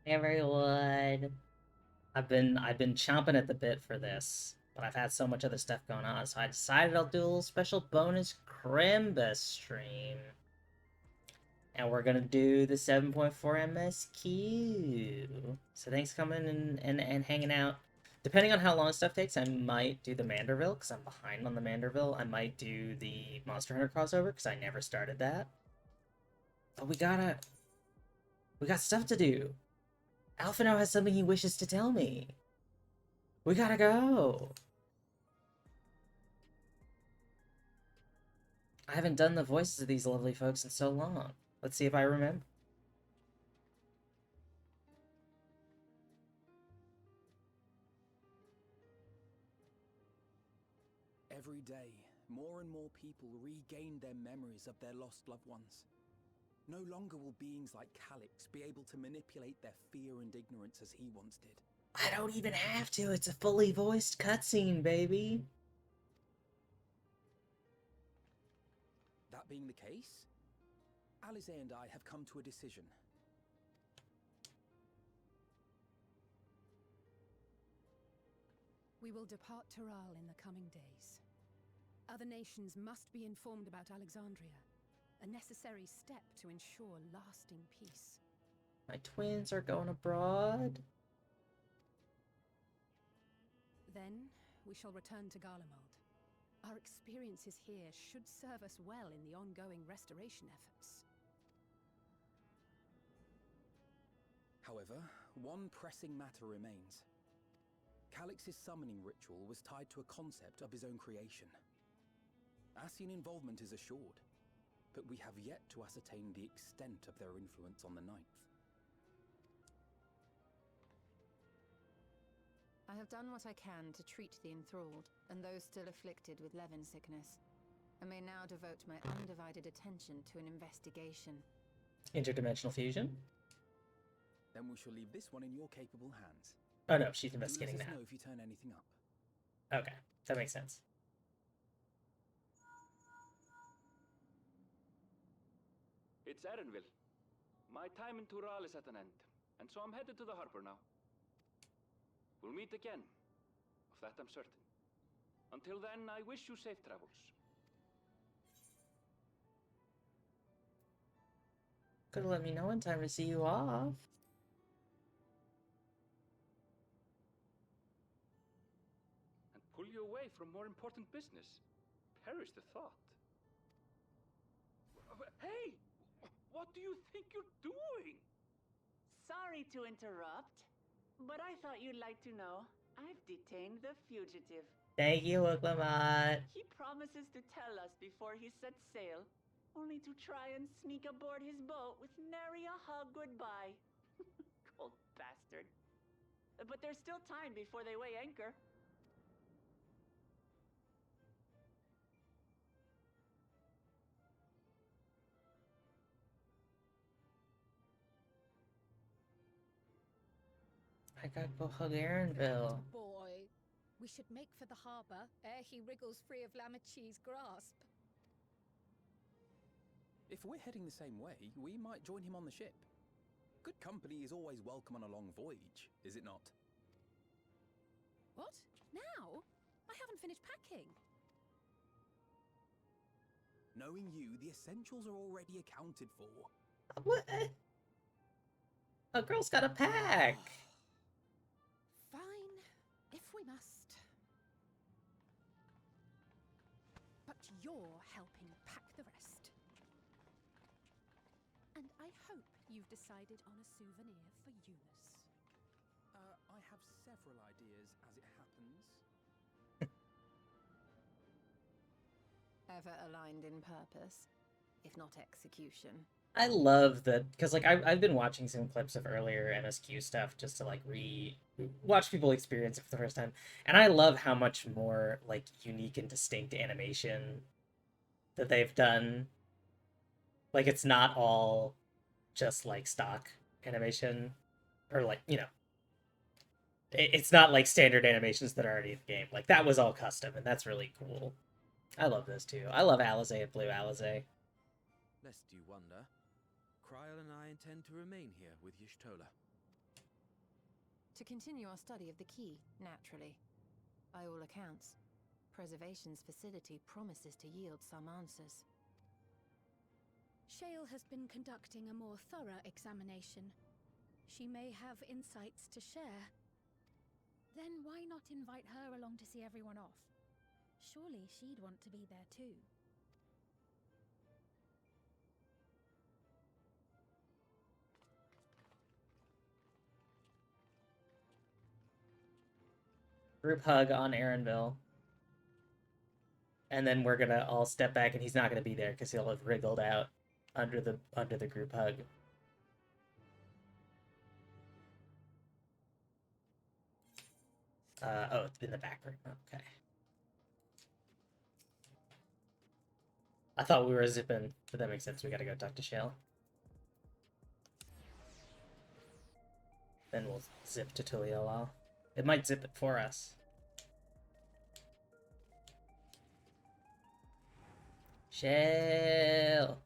Everyone. I've been chomping at the bit for this, but I've had so much other stuff going on, so I decided I'll do a little special bonus Crimbus stream. And we're gonna do the 7.4 MSQ. So thanks for coming and hanging out. Depending on how long stuff takes, I might do the Manderville, because I'm behind on the Manderville. I might do the Monster Hunter crossover, because I never started that. But we got stuff to do. Alphino has something he wishes to tell me. We gotta go. I haven't done the voices of these lovely folks in so long. Let's see if I remember. Every day, more and more people regain their memories of their lost loved ones. No longer will beings like Calyx be able to manipulate their fear and ignorance as he once did. I don't even have to. It's a fully voiced cutscene, baby. That being the case, Alize and I have come to a decision. We will depart Taral in the coming days. Other nations must be informed about Alexandria, a necessary step to ensure lasting peace. My twins are going abroad. Then we shall return to Garlemald. Our experiences here should serve us well in the ongoing restoration efforts. However, one pressing matter remains. Calyx's summoning ritual was tied to a concept of his own creation. Ascian involvement is assured, but we have yet to ascertain the extent of their influence on the Ninth. I have done what I can to treat the enthralled and those still afflicted with Levin sickness. I may now devote my undivided attention to an investigation. Interdimensional fusion? Then we shall leave this one in your capable hands. Oh no, she's investigating Do let us that. know if you turn anything up. Okay, that makes sense. It's Erenville. My time in Tural is at an end, and so I'm headed to the harbor now. We'll meet again, of that I'm certain. Until then, I wish you safe travels. Could've let me know in time to see you off. And pull you away from more important business. Perish the thought. Hey! What do you think you're doing? Sorry to interrupt, but I thought you'd like to know. I've detained the fugitive. Thank you, Wooklamat. He promises to tell us before he sets sail, only to try and sneak aboard his boat with nary a hug goodbye. Cold bastard. But there's still time before they weigh anchor. I gotta go hug Aaronville. Boy, we should make for the harbor ere he wriggles free of Lamachi's grasp. If we're heading the same way, we might join him on the ship. Good company is always welcome on a long voyage, is it not? What? Now? I haven't finished packing. Knowing you, the essentials are already accounted for. What? A girl's got a pack. Fine, if we must. But you're helping pack the rest. And I hope you've decided on a souvenir for Eunice. I have several ideas as it happens. Ever aligned in purpose, if not execution. I love that, because like I've been watching some clips of earlier MSQ stuff just to like watch people experience it for the first time, and I love how much more like unique and distinct animation that they've done. Like it's not all just like stock animation, or like, you know, it's not like standard animations that are already in the game. Like that was all custom, and that's really cool. I love this too. I love Alize and Blue Alize. Lest you wonder, Kryl and I intend to remain here with Y'shtola. To continue our study of the key, naturally. By all accounts, Preservation's facility promises to yield some answers. Shale has been conducting a more thorough examination. She may have insights to share. Then why not invite her along to see everyone off? Surely she'd want to be there too. Group hug on Aaronville. And then we're gonna all step back and he's not gonna be there because he'll have wriggled out under the group hug. Oh, it's in the back room. Okay. I thought we were zipping, but that makes sense. We gotta go talk to Shale. Then we'll zip to Tuliolal. It might zip it for us. Shale!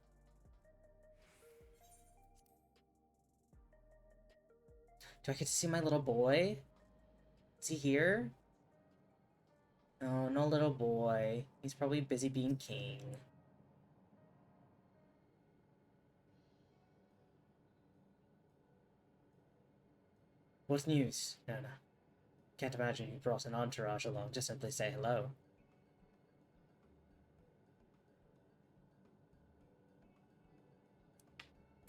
Do I get to see my little boy? Is he here? Oh, no little boy. He's probably busy being king. What's news? No. Can't imagine you brought an entourage along to simply say hello.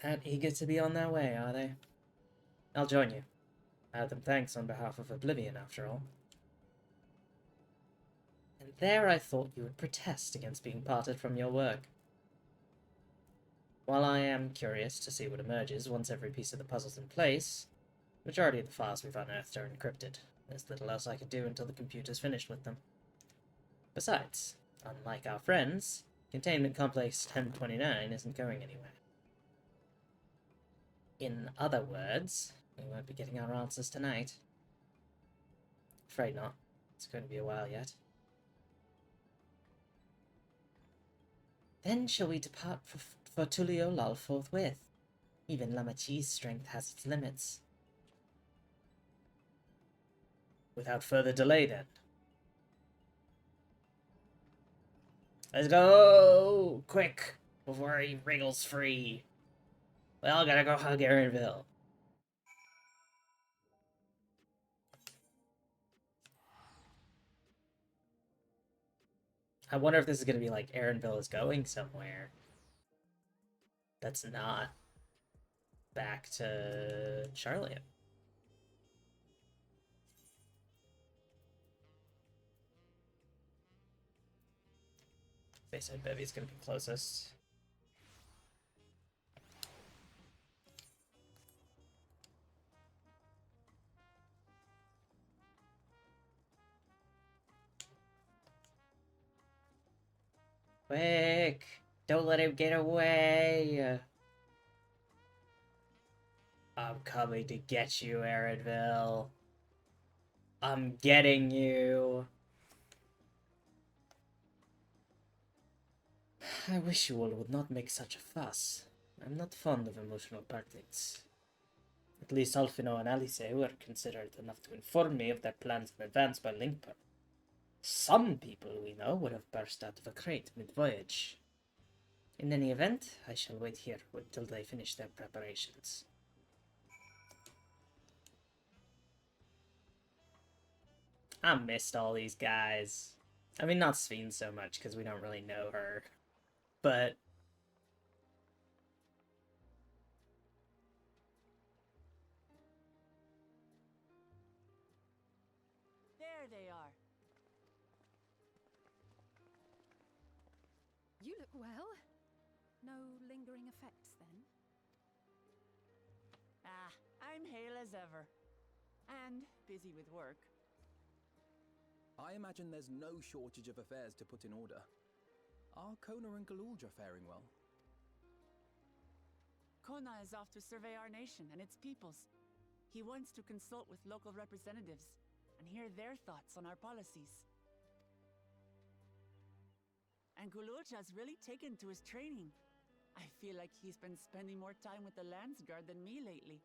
And eager to be on their way, are they? I'll join you. I owe them thanks on behalf of Oblivion, after all. And there I thought you would protest against being parted from your work. While I am curious to see what emerges once every piece of the puzzle's in place, the majority of the files we've unearthed are encrypted. There's little else I could do until the computer's finished with them. Besides, unlike our friends, Containment Complex 1029 isn't going anywhere. In other words, we won't be getting our answers tonight. Afraid not. It's going to be a while yet. Then shall we depart for Tuliolal forthwith? Even Lamachi's strength has its limits. Without further delay, then. Let's go! Quick! Before he wriggles free. We all gotta go hug Aaronville. I wonder if this is gonna be like Aaronville is going somewhere. That's not back to Charlotte. Bayside Bevy's gonna be closest. Quick! Don't let him get away! I'm coming to get you, Aaronville. I'm getting you. I wish you all would not make such a fuss. I'm not fond of emotional partings. At least Alfino and Alice were considerate enough to inform me of their plans in advance by Linkper. Some people we know would have burst out of a crate mid-voyage. In any event, I shall wait here until they finish their preparations. I missed all these guys. I mean, not Sveen so much, because we don't really know her. But There they are. You look well. No lingering effects, then? Ah, I'm hale as ever. And busy with work. I imagine there's no shortage of affairs to put in order. Are Kona and Galulja faring well? Kona is off to survey our nation and its peoples. He wants to consult with local representatives and hear their thoughts on our policies. And Galulja's really taken to his training. I feel like he's been spending more time with the Landsguard than me lately.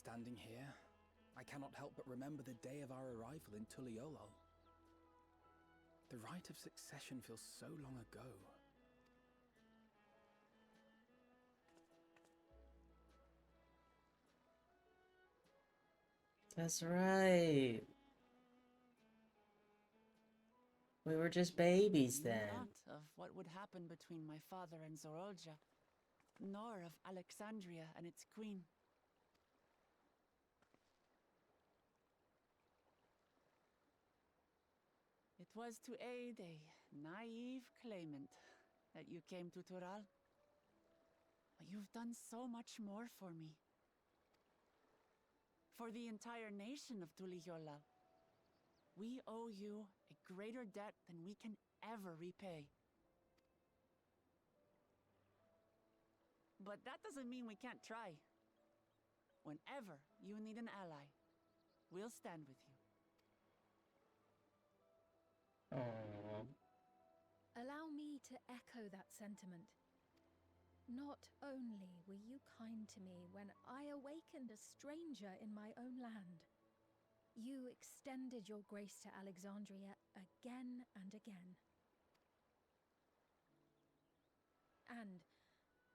Standing here, I cannot help but remember the day of our arrival in Tuliolo. The rite of succession feels so long ago. That's right. We were just babies Knew then. not of what would happen between my father and Zorolja, nor of Alexandria and its queen. It was to aid a naive claimant that you came to Tural. But you've done so much more for me. For the entire nation of Tuliyola. We owe you a greater debt than we can ever repay. But that doesn't mean we can't try. Whenever you need an ally, we'll stand with you. Aww. Allow me to echo that sentiment. Not only were you kind to me when I awakened a stranger in my own land, you extended your grace to Alexandria again and again. And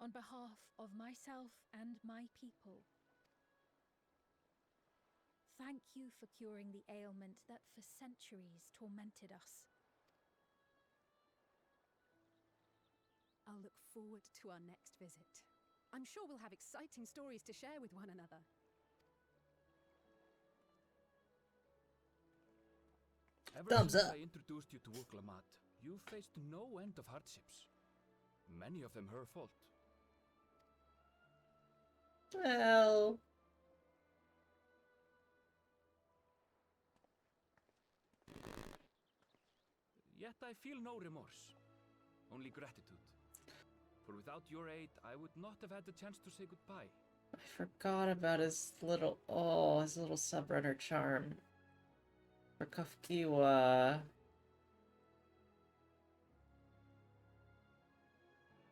on behalf of myself and my people, thank you for curing the ailment that for centuries tormented us. I'll look forward to our next visit. I'm sure we'll have exciting stories to share with one another. Ever Thumbs since up. I introduced you to Uklamat, you faced no end of hardships. Many of them her fault. Well, Yet I feel no remorse, only gratitude. For without your aid, I would not have had the chance to say goodbye. I forgot about his little subrunner charm. For Kafkiwa.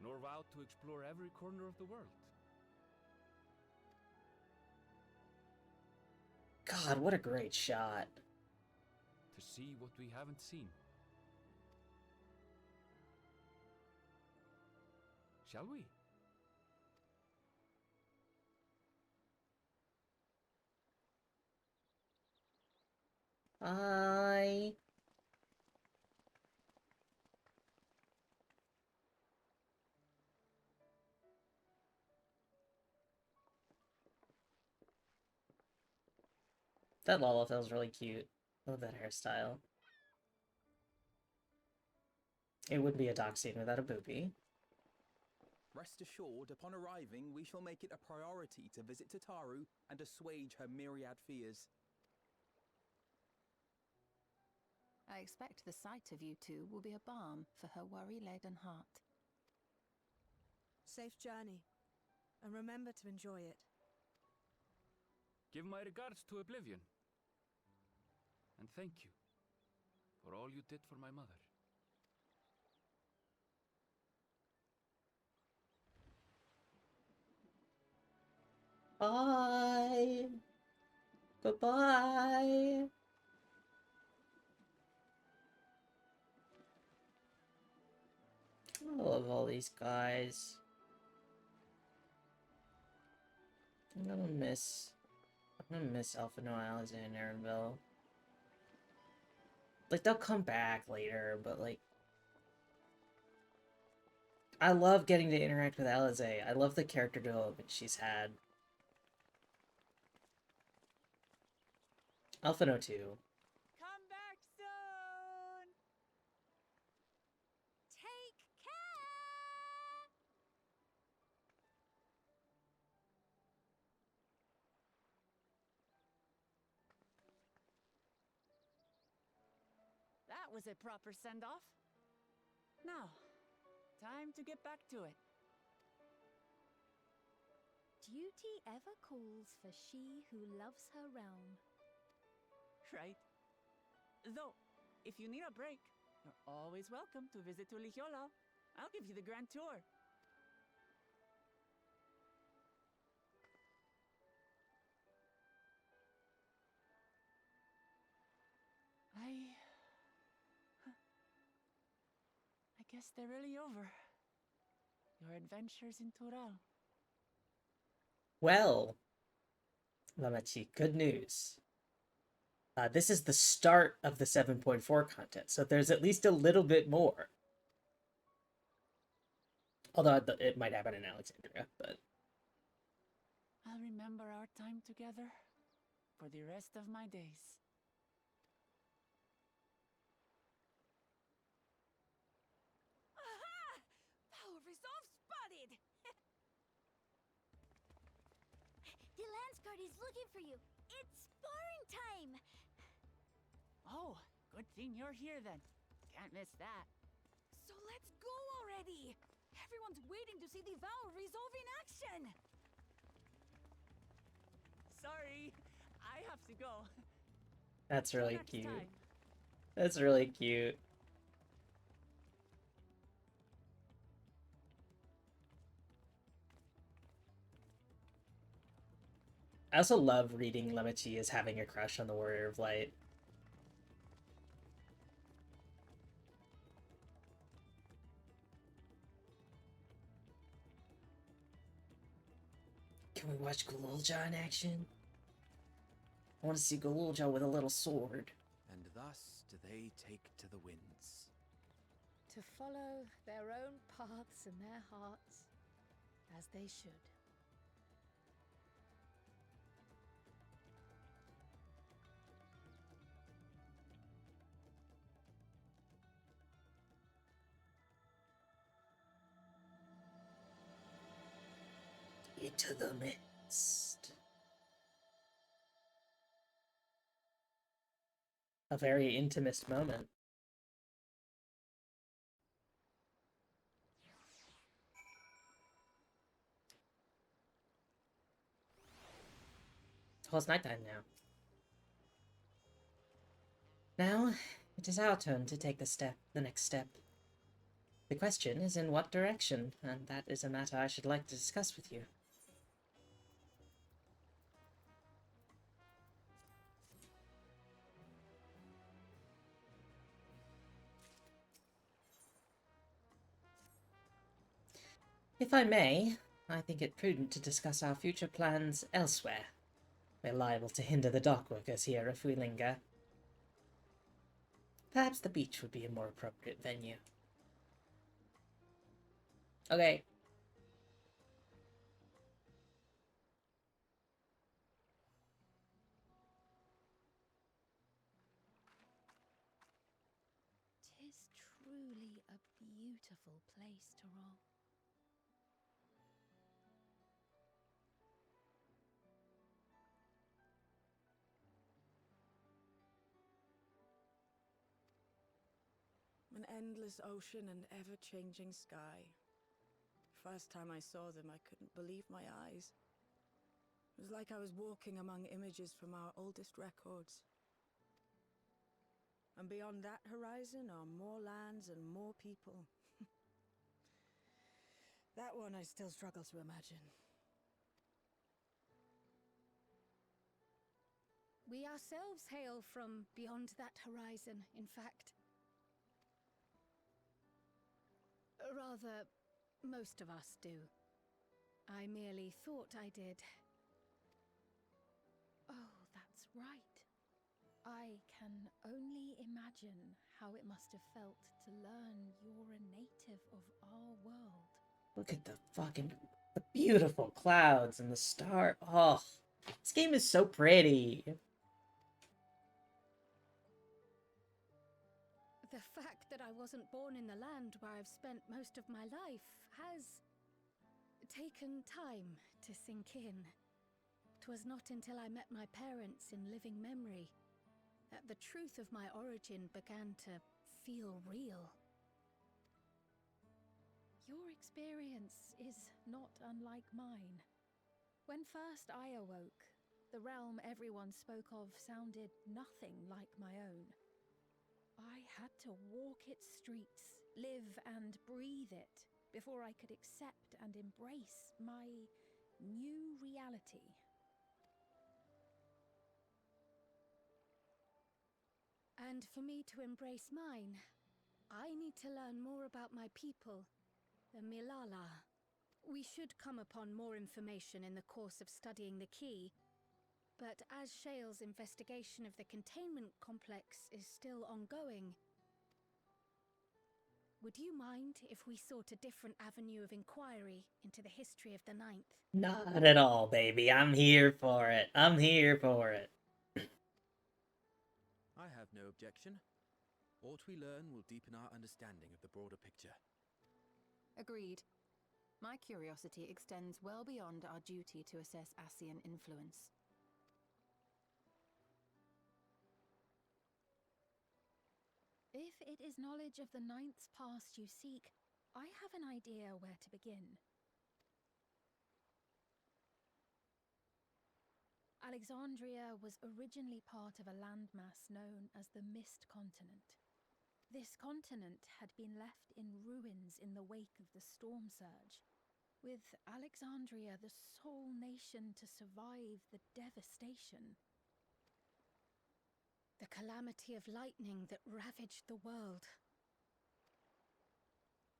Nor vowed to explore every corner of the world. God, what a great shot. To see what we haven't seen. Shall we? Bye. That Lala feels really cute. Love that hairstyle. It would be a dock scene without a boobie. Rest assured, upon arriving, we shall make it a priority to visit Tataru and assuage her myriad fears. I expect the sight of you two will be a balm for her worry-laden heart. Safe journey, and remember to enjoy it. Give my regards to Oblivion. And thank you for all you did for my mother. Bye. Goodbye. I love all these guys. I'm gonna miss Alphino, Alexander, and Aaronville. Like, they'll come back later, but like, I love getting to interact with Alize. I love the character development she's had. Alphino too. Come back soon! Take care! That was a proper send-off. Now, time to get back to it. Duty ever calls for she who loves her realm. Right? Though, if you need a break, you're always welcome to visit Tuliyola. I'll give you the grand tour. guess they're really over. Your adventures in Tural. Well, Lamachi, good news. This is the start of the 7.4 content, so there's at least a little bit more. Although it might happen in Alexandria, but... I'll remember our time together for the rest of my days. Aha! Power resolve spotted! The Lance Guard is looking for you. It's sparring time! Oh, good thing you're here then. Can't miss that. So let's go already! Everyone's waiting to see the Power resolve in action! Sorry, I have to go. That's Till really next cute. time. That's really cute. I also love reading Lamachi as having a crush on the Warrior of Light. Can we watch Gululja in action? I want to see Gululja with a little sword. And thus do they take to the winds. To follow their own paths and their hearts, as they should. Into the midst. A very intimate moment. Oh, it's nighttime now. Now, it is our turn to take the next step. The question is in what direction, and that is a matter I should like to discuss with you. If I may, I think it prudent to discuss our future plans elsewhere. We're liable to hinder the dock workers here if we linger. Perhaps the beach would be a more appropriate venue. Okay. Tis truly a beautiful place to roll. An endless ocean and ever-changing sky. First time I saw them, I couldn't believe my eyes. It was like I was walking among images from our oldest records. And beyond that horizon are more lands and more people. That one I still struggle to imagine. We ourselves hail from beyond that horizon, in fact. Rather, most of us do. I merely thought I did. Oh, that's right. I can only imagine how it must have felt to learn you're a native of our world. Look at the beautiful clouds and the star. Oh, this game is so pretty. The fact that I wasn't born in the land where I've spent most of my life has taken time to sink in. 'Twas not until I met my parents in living memory that the truth of my origin began to feel real. Your experience is not unlike mine. When first I awoke, the realm everyone spoke of sounded nothing like my own. I had to walk its streets, live and breathe it, before I could accept and embrace my new reality. And for me to embrace mine, I need to learn more about my people, the Milala. We should come upon more information in the course of studying the key, but as Shale's investigation of the containment complex is still ongoing, would you mind if we sought a different avenue of inquiry into the history of the Ninth? Not at all, baby. I'm here for it. I'm here for it. I have no objection. What we learn will deepen our understanding of the broader picture. Agreed. My curiosity extends well beyond our duty to assess Ascian influence. If it is knowledge of the Ninth's past you seek, I have an idea where to begin. Alexandria was originally part of a landmass known as the Mist Continent. This continent had been left in ruins in the wake of the storm surge, with Alexandria the sole nation to survive the devastation. The calamity of lightning that ravaged the world.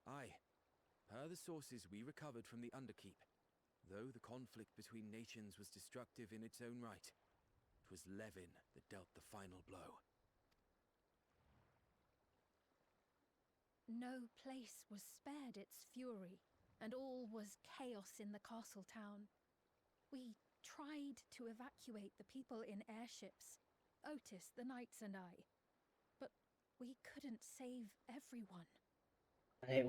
Aye. Per the sources we recovered from the Underkeep, though the conflict between nations was destructive in its own right, it was Levin that dealt the final blow. No place was spared its fury, and all was chaos in the castle town. We tried to evacuate the people in airships, Otis, the knights and I, but we couldn't save everyone.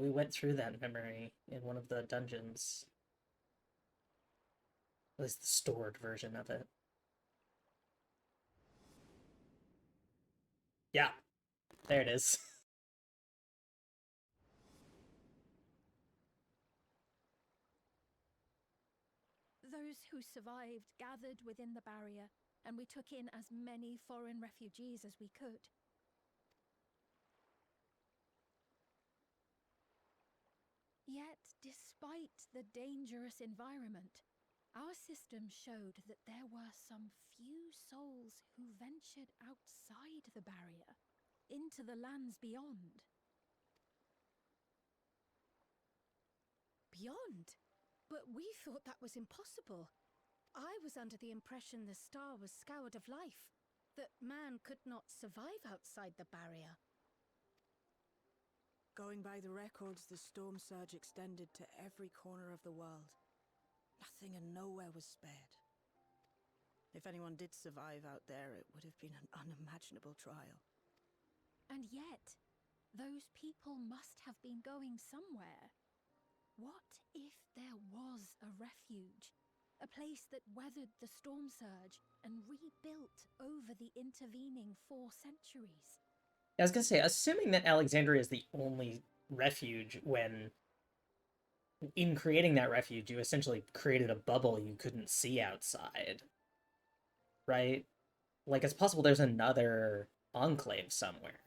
We went through that memory in one of the dungeons. At least the stored version of it. Yeah, there it is. Those who survived gathered within the barrier, and we took in as many foreign refugees as we could. Yet, despite the dangerous environment, our system showed that there were some few souls who ventured outside the barrier, into the lands beyond. Beyond? But we thought that was impossible. I was under the impression the star was scoured of life, that man could not survive outside the barrier. Going by the records, the storm surge extended to every corner of the world. Nothing and nowhere was spared. If anyone did survive out there, it would have been an unimaginable trial. And yet, those people must have been going somewhere. What if there was a refuge? A place that weathered the storm surge and rebuilt over the intervening 4 centuries? I was gonna say, assuming that Alexandria is the only refuge, when in creating that refuge, you essentially created a bubble you couldn't see outside. Right? Like, it's possible there's another enclave somewhere.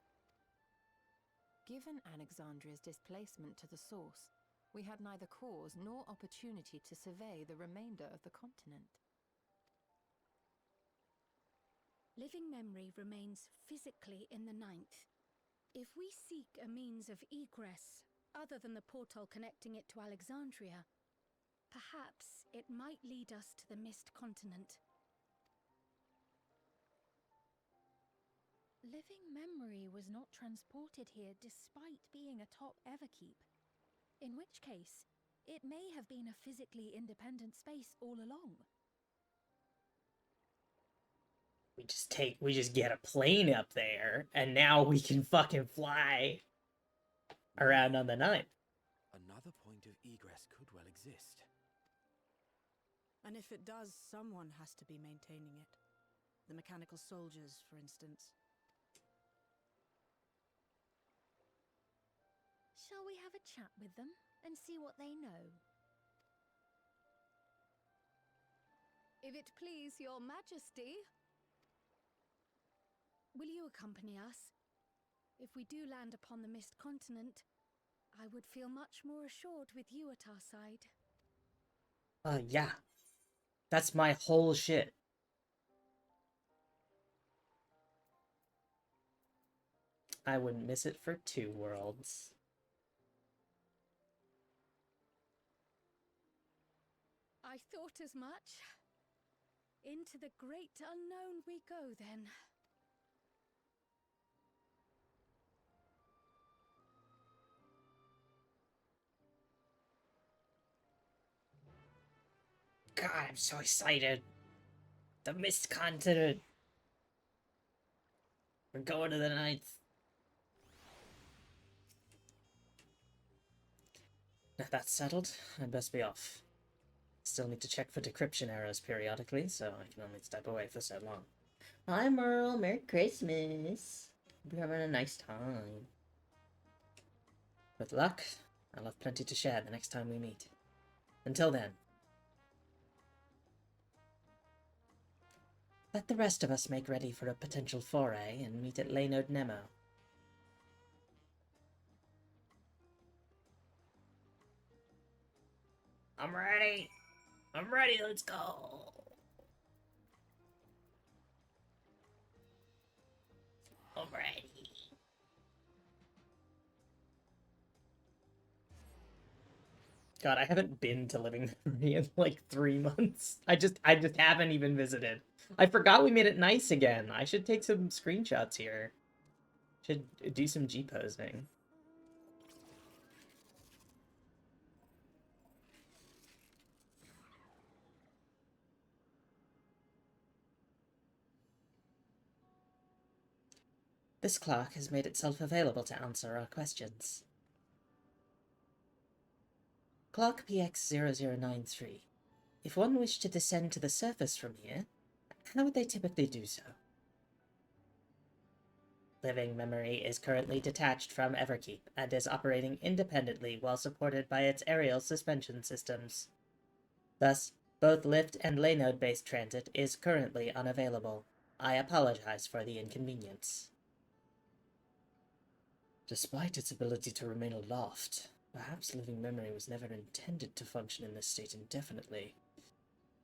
Given Alexandria's displacement to the source, we had neither cause nor opportunity to survey the remainder of the continent. Living memory remains physically in the Ninth. If we seek a means of egress other than the portal connecting it to Alexandria, perhaps it might lead us to the Mist Continent. Living memory was not transported here despite being a top Everkeep, in which case it may have been a physically independent space all along. We just get a plane up there, and now we can fucking fly around on the Ninth. Another point of egress could well exist. And if it does, someone has to be maintaining it. The mechanical soldiers, for instance. Shall we have a chat with them and see what they know? If it please your majesty. Will you accompany us? If we do land upon the Mist Continent, I would feel much more assured with you at our side. Yeah. That's my whole shit. I wouldn't miss it for 2 worlds. I thought as much. Into the great unknown we go, then. God, I'm so excited. The Mist Continent. We're going to the 9th. Now that's settled, I'd best be off. Still need to check for decryption errors periodically, so I can only step away for so long. Hi Merle, Merry Christmas. Hope you're having a nice time. With luck, I'll have plenty to share the next time we meet. Until then. Let the rest of us make ready for a potential foray and meet at Laynode Nemo. I'm ready! I'm ready, let's go! I'm ready. God, I haven't been to Living Memory in like 3 months. I just haven't even visited. I forgot we made it nice again. I should take some screenshots here. Should do some G-posing. This clock has made itself available to answer our questions. Clock PX0093. If one wished to descend to the surface from here, how would they typically do so? Living Memory is currently detached from Everkeep and is operating independently while supported by its aerial suspension systems. Thus, both lift and Laynode-based transit is currently unavailable. I apologize for the inconvenience. Despite its ability to remain aloft, perhaps Living Memory was never intended to function in this state indefinitely.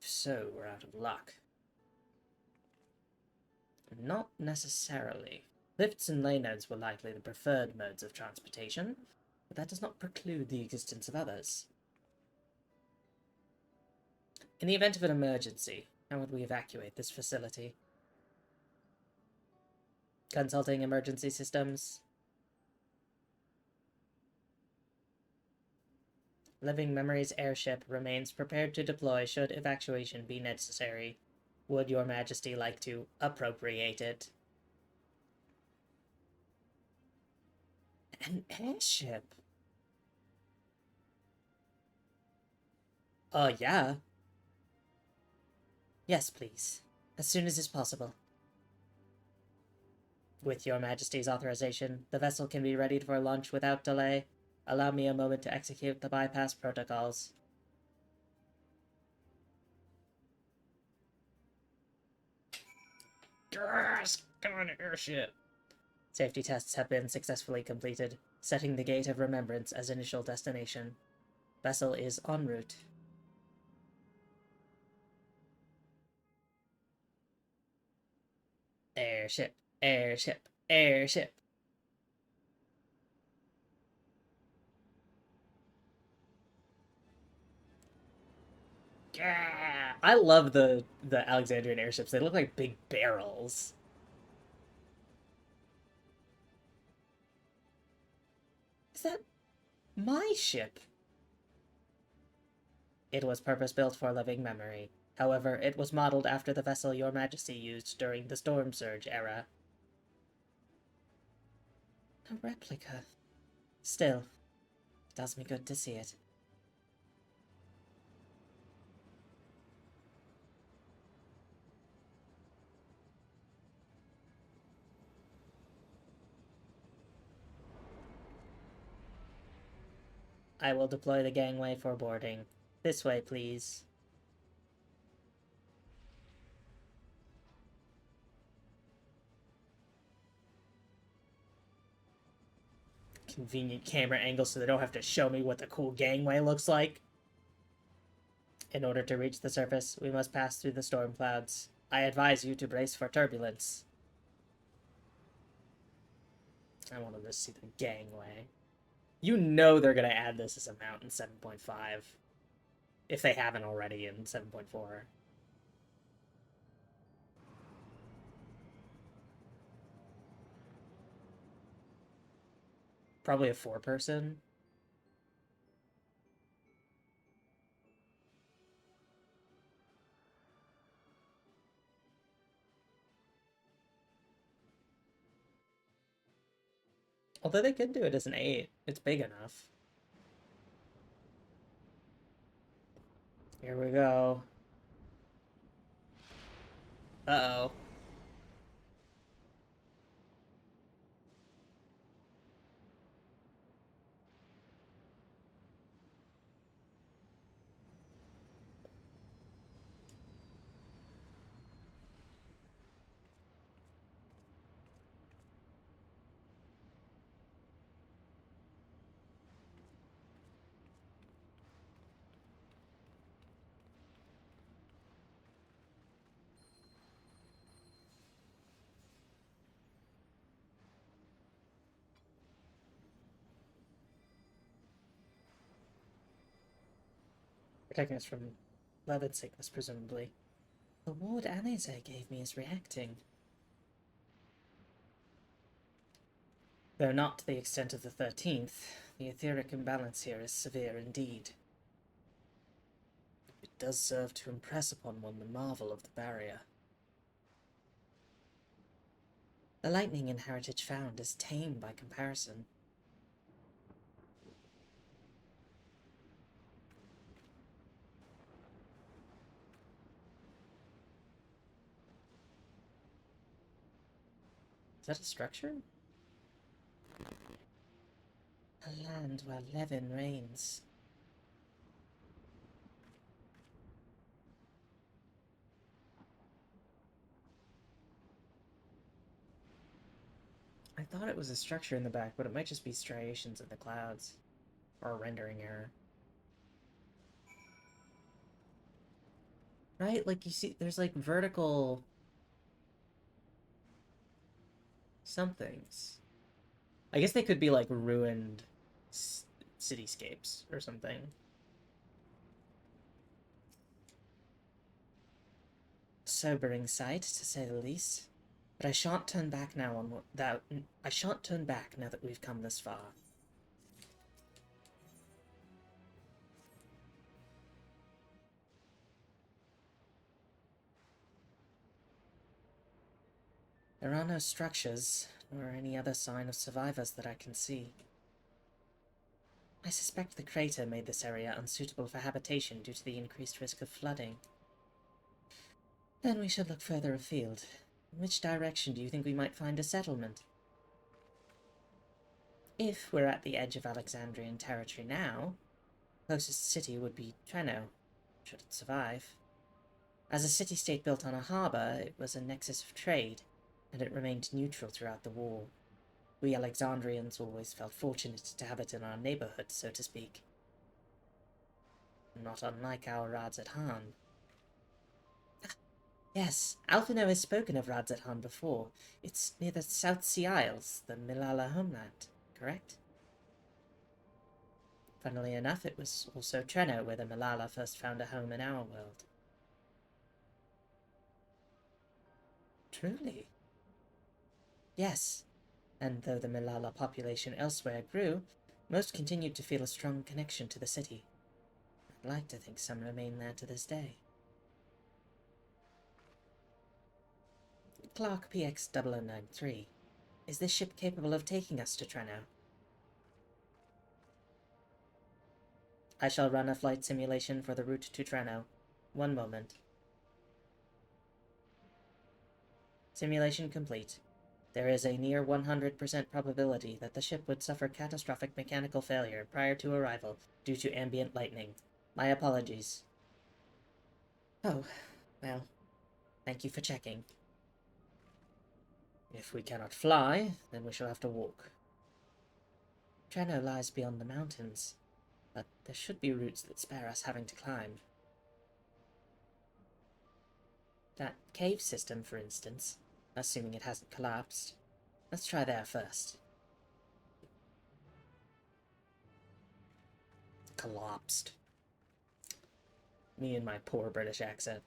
If so, we're out of luck. Not necessarily. Lifts and Laynodes were likely the preferred modes of transportation, but that does not preclude the existence of others. In the event of an emergency, how would we evacuate this facility? Consulting emergency systems. Living Memory's airship remains prepared to deploy should evacuation be necessary. Would Your Majesty like to appropriate it? An airship? Yeah. Yes, please. As soon as is possible. With Your Majesty's authorization, the vessel can be readied for launch without delay. Allow me a moment to execute the bypass protocols. Yes! Come on, airship! Safety tests have been successfully completed, setting the Gate of Remembrance as initial destination. Vessel is en route. Airship, airship, airship. Yeah! I love the Alexandrian airships. They look like big barrels. Is that my ship? It was purpose-built for Living Memory. However, it was modeled after the vessel Your Majesty used during the Storm Surge era. A replica. Still, it does me good to see it. I will deploy the gangway for boarding. This way, please. Convenient camera angle so they don't have to show me what the cool gangway looks like. In order to reach the surface, we must pass through the storm clouds. I advise you to brace for turbulence. I wanted to see the gangway. You know they're gonna add this as a mount in 7.5. If they haven't already in 7.4. Probably a 4-person. Although they could do it as an 8. It's big enough. Here we go. Uh-oh. Protecting us from leathered sickness, presumably. The ward Anisa gave me is reacting. Though not to the extent of the 13th, the etheric imbalance here is severe indeed. It does serve to impress upon one the marvel of the barrier. The lightning in Heritage Found is tame by comparison. Is that a structure? A land where Levin reigns. I thought it was a structure in the back, but it might just be striations in the clouds. Or a rendering error. Right? Like, you see, there's like vertical somethings. I guess they could be like ruined cityscapes or something. Sobering sight, to say the least. But I shan't turn back now on that. I shan't turn back now that we've come this far. There are no structures, nor any other sign of survivors that I can see. I suspect the crater made this area unsuitable for habitation due to the increased risk of flooding. Then we should look further afield. In which direction do you think we might find a settlement? If we're at the edge of Alexandrian territory now, closest city would be Treno, should it survive. As a city-state built on a harbour, it was a nexus of trade, and it remained neutral throughout the war. We Alexandrians always felt fortunate to have it in our neighbourhood, so to speak. Not unlike our Radz-at-Han. Yes, Alphino has spoken of Radz-at-Han before. It's near the South Sea Isles, the Milala homeland, correct? Funnily enough, it was also Treno where the Milala first found a home in our world. Truly? Yes, and though the Milala population elsewhere grew, most continued to feel a strong connection to the city. I'd like to think some remain there to this day. Clark PX0093. Is this ship capable of taking us to Treno? I shall run a flight simulation for the route to Treno. One moment. Simulation complete. There is a near 100% probability that the ship would suffer catastrophic mechanical failure prior to arrival due to ambient lightning. My apologies. Oh, well, thank you for checking. If we cannot fly, then we shall have to walk. Treno lies beyond the mountains, but there should be routes that spare us having to climb. That cave system, for instance, assuming it hasn't collapsed. Let's try there first. collapsed. Me and my poor British accent.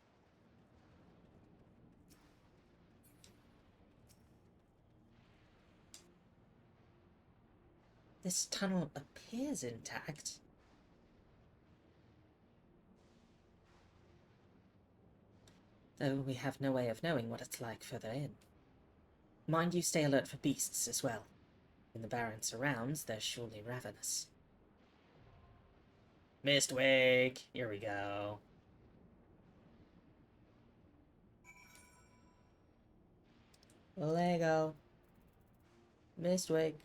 This tunnel appears intact. Though we have no way of knowing what it's like further in. Mind you stay alert for beasts as well. In the barren surrounds, they're surely ravenous. Mistwake! Here we go. Lego. Mistwake.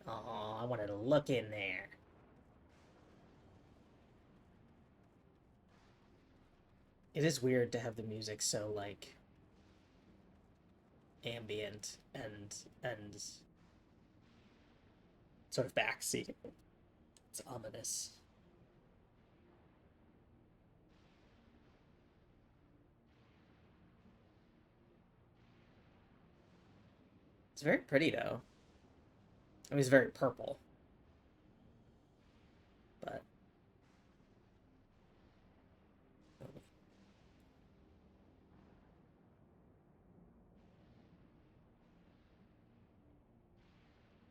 Oh, I wanted to look in there. It is weird to have the music so, like, ambient and sort of backseat. It's ominous. It's very pretty, though. I mean, it's very purple. But...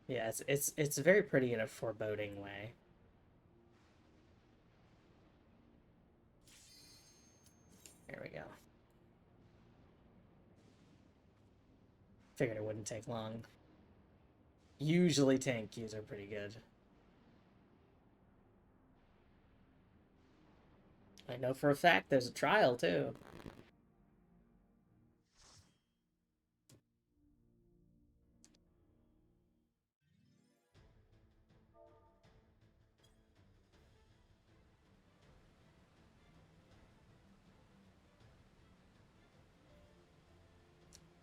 yeah, it's very pretty in a foreboding way. There we go. Figured it wouldn't take long. Usually tank queues are pretty good. I know for a fact there's a trial, too.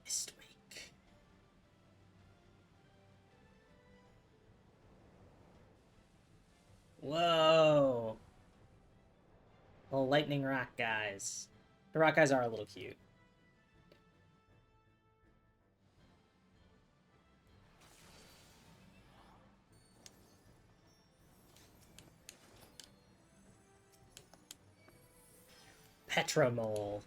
Mistweek. Whoa! Little lightning rock guys. The rock guys are a little cute. Petramole.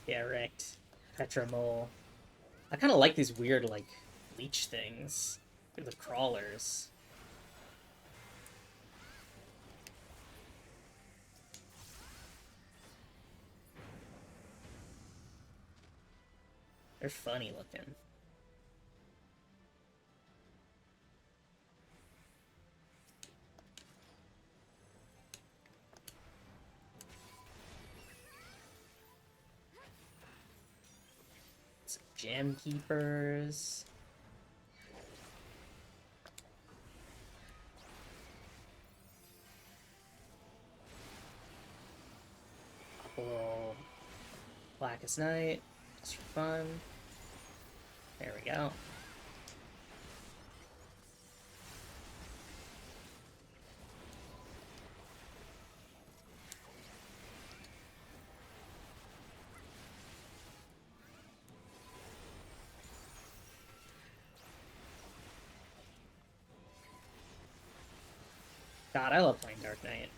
Yeah, wrecked. Petramole. I kind of like these weird, like, leech things. Look at the crawlers. They're funny looking. Some gem keepers. A little Blackest Night, just for fun. There we go. God, I love playing Dark Knight.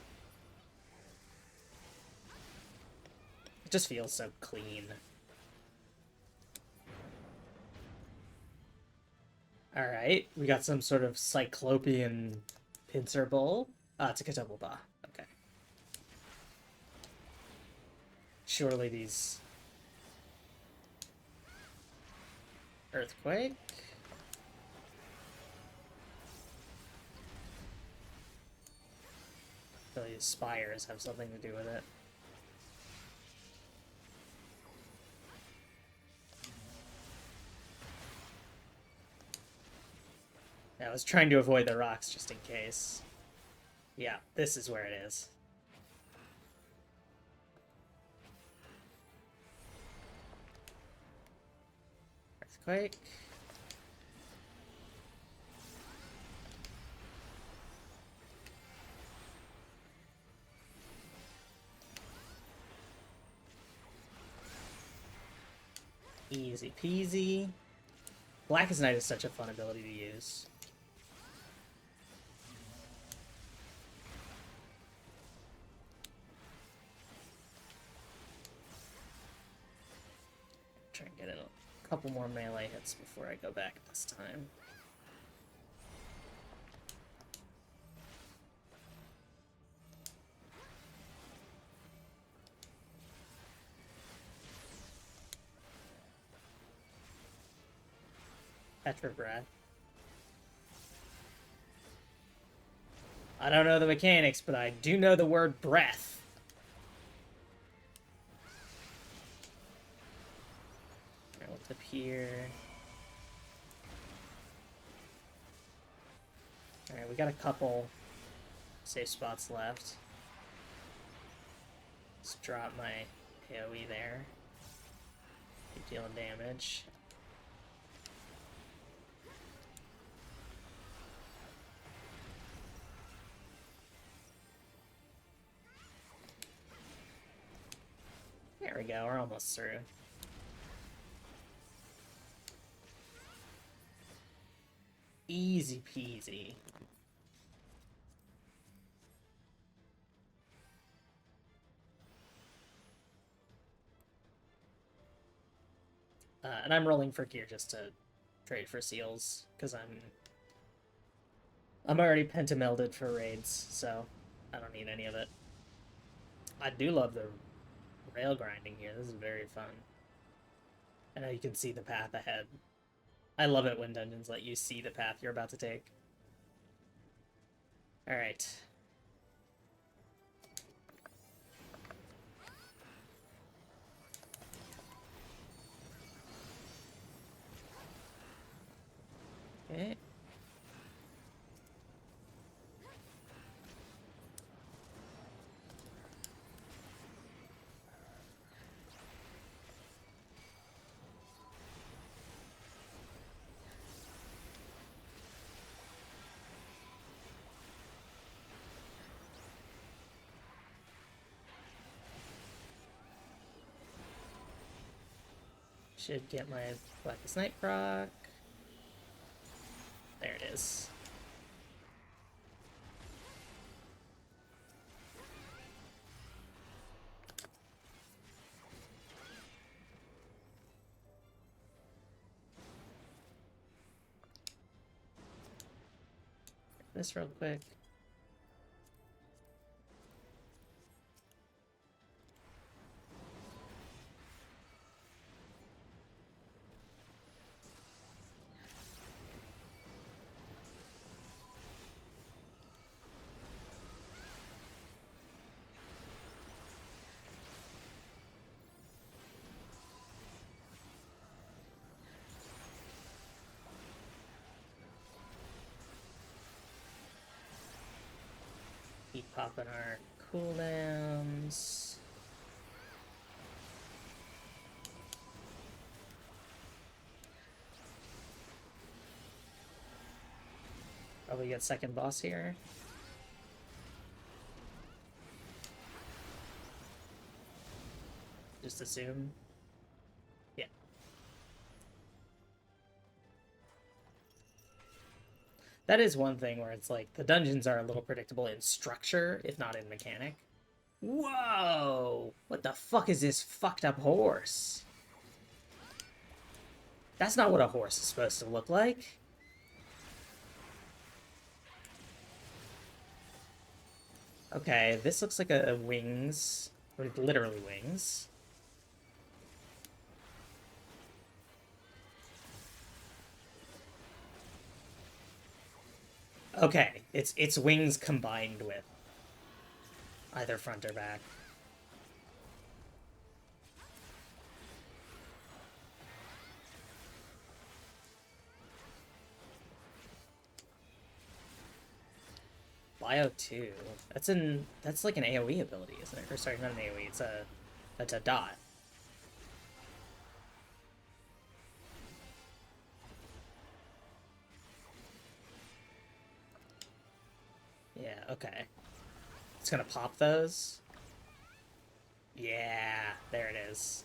It just feels so clean. Alright, we got some sort of Cyclopean pincer bowl. It's a Katoboba. Okay. Surely these... Earthquake? These these spires have something to do with it. Yeah, I was trying to avoid the rocks just in case. Yeah, this is where it is. Earthquake. Easy peasy. Blackest Night is such a fun ability to use. Try and get in a couple more melee hits before I go back this time. Petra breath. I don't know the mechanics, but I do know the word breath. Alright, what's up here? Alright, we got a couple safe spots left. Let's drop my AoE there. Keep dealing damage. There we go, we're almost through. Easy peasy. And I'm rolling for gear just to trade for seals, because I'm already pentamelded for raids, so I don't need any of it. I do love the rail grinding here. This is very fun. I know you can see the path ahead. I love it when dungeons let you see the path you're about to take. Alright. Okay. Should get my Blackest Night proc. There it is. This real quick. Keep popping our cooldowns. Probably get second boss here. Just assume. Yeah. That is one thing where it's like, the dungeons are a little predictable in structure, if not in mechanic. Whoa! What the fuck is this fucked up horse? That's not what a horse is supposed to look like. Okay, this looks like a wings, or literally wings. Okay, it's wings combined with. Either front or back. Bio 2. That's like an AoE ability, isn't it? Or sorry, not an AoE, it's a dot. Yeah, okay. It's gonna pop those. Yeah, there it is.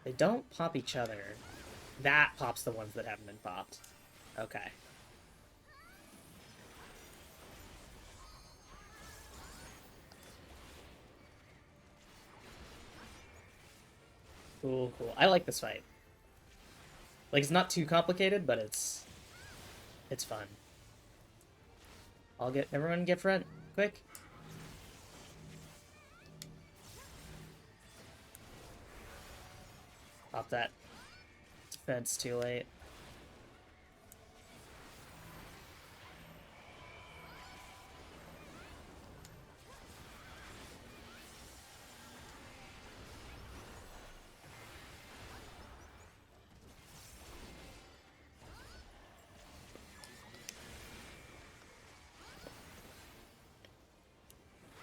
They don't pop each other. That pops the ones that haven't been popped. Okay. Cool, cool. I like this fight. Like, it's not too complicated, but it's fun. Everyone get front, quick. Pop that. It's too late.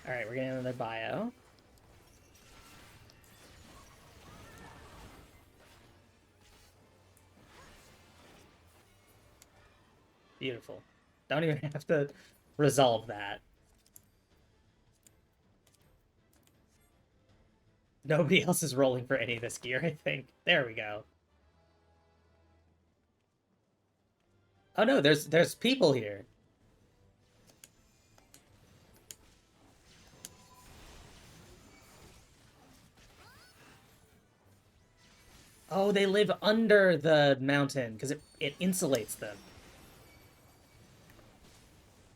Alright, we're getting another bio. Beautiful. Don't even have to resolve that. Nobody else is rolling for any of this gear, I think. There we go. Oh no, there's people here. Oh, they live under the mountain because it insulates them.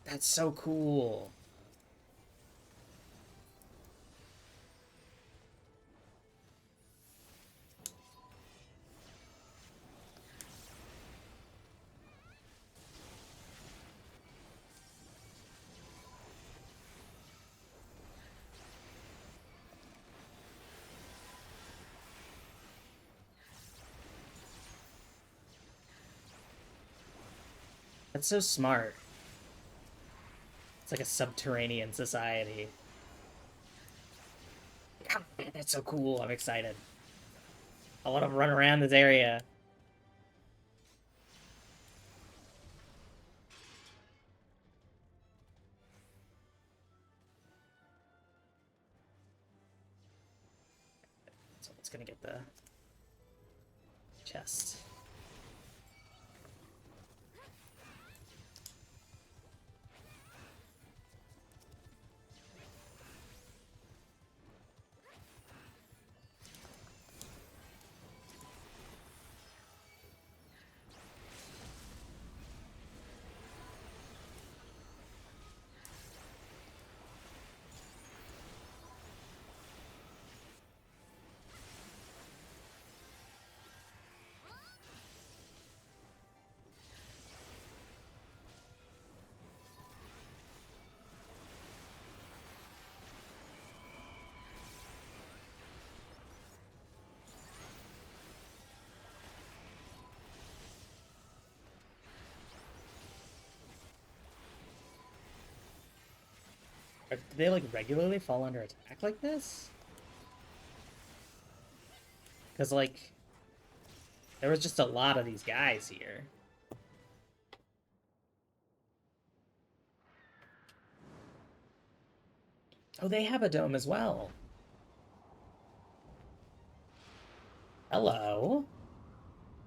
That's so cool. That's so smart. It's like a subterranean society. God, man, that's so cool. I'm excited. I want to run around this area. So it's gonna get the chest. Do they, like, regularly fall under attack like this? Because, like, there was just a lot of these guys here. Oh, they have a dome as well. Hello.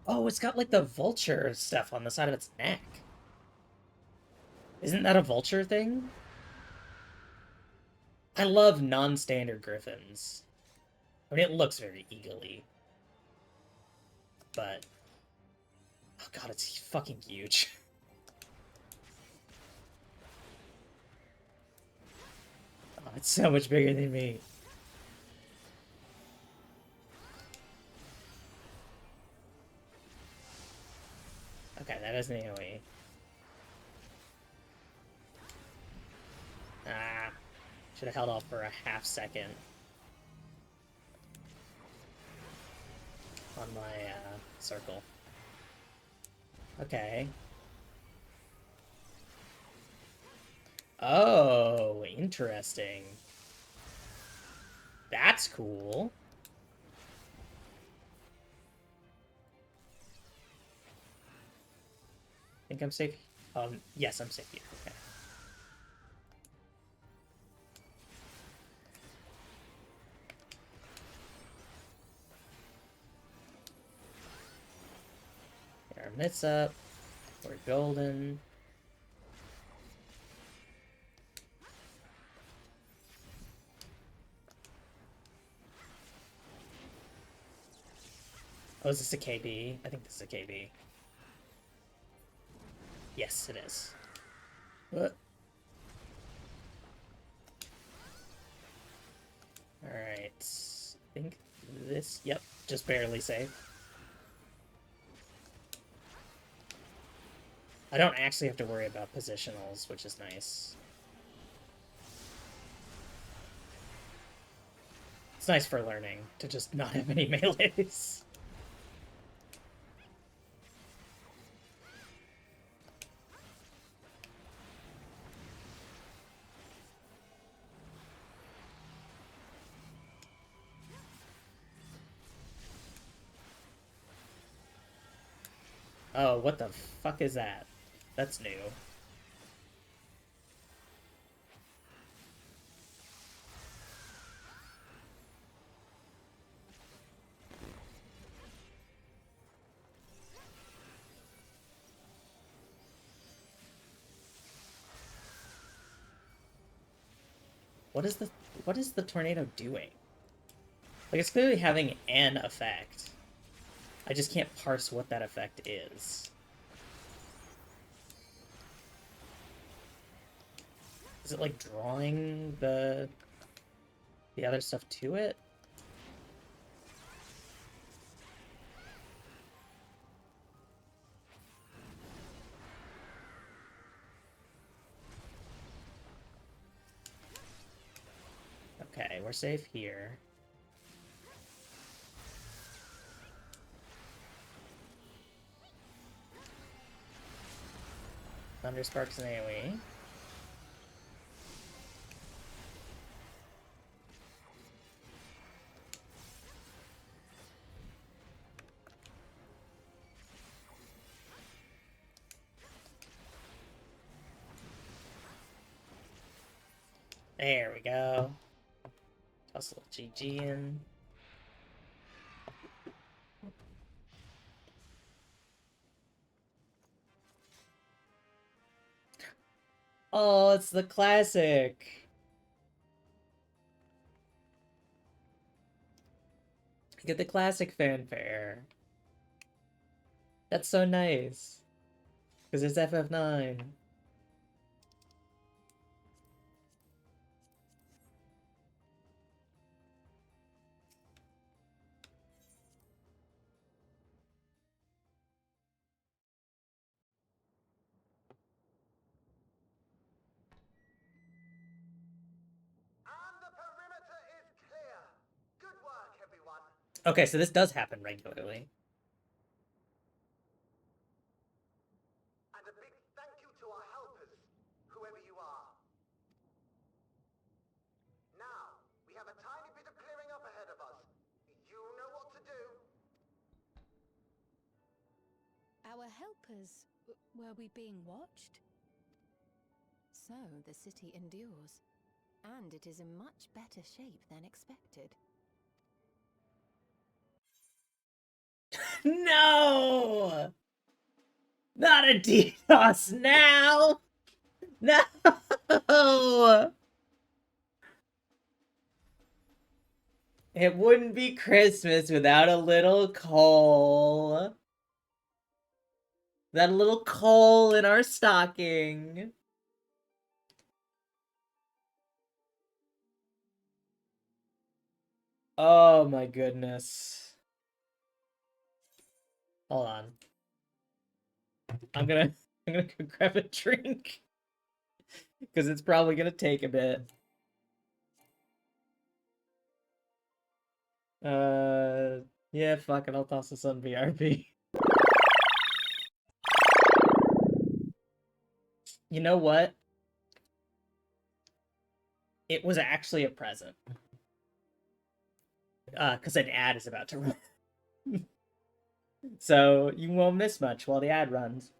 Oh, it's got, like, the vulture stuff on the side of its neck. Isn't that a vulture thing? I love non-standard griffins. I mean, it looks very eagle-y. But... oh god, it's fucking huge. Oh, it's so much bigger than me. Okay, that is an AoE. Ah, should have held off for a half second on my circle. Okay. Oh, interesting. That's cool. Think I'm safe? Yes, I'm safe here. Okay. Our mitts up. We're golden. Oh, is this a KB? I think this is a KB. Yes, it is. What? Alright. I think this... Yep, just barely safe. I don't actually have to worry about positionals, which is nice. It's nice for learning to just not have any melees. Oh, what the fuck is that? That's new. What is the tornado doing? Like, it's clearly having an effect. I just can't parse what that effect is. Is it like drawing the other stuff to it? Okay, we're safe here. Thunder Sparks and AoE. There we go. Toss a little GG in. Oh, it's the classic. Get the classic fanfare. That's so nice. Because it's FF9. Okay, so this does happen regularly. And a big thank you to our helpers, whoever you are. Now, we have a tiny bit of clearing up ahead of us. You know what to do. Our helpers, were we being watched? So, the city endures. And it is in much better shape than expected. No! Not a DDoS now! No! It wouldn't be Christmas without a little coal. That little coal in our stocking. Oh my goodness. Hold on. I'm gonna go grab a drink because it's probably gonna take a bit. Yeah, fuck it. I'll toss this on VRP. You know what? It was actually a present. Because an ad is about to run. So you won't miss much while the ad runs.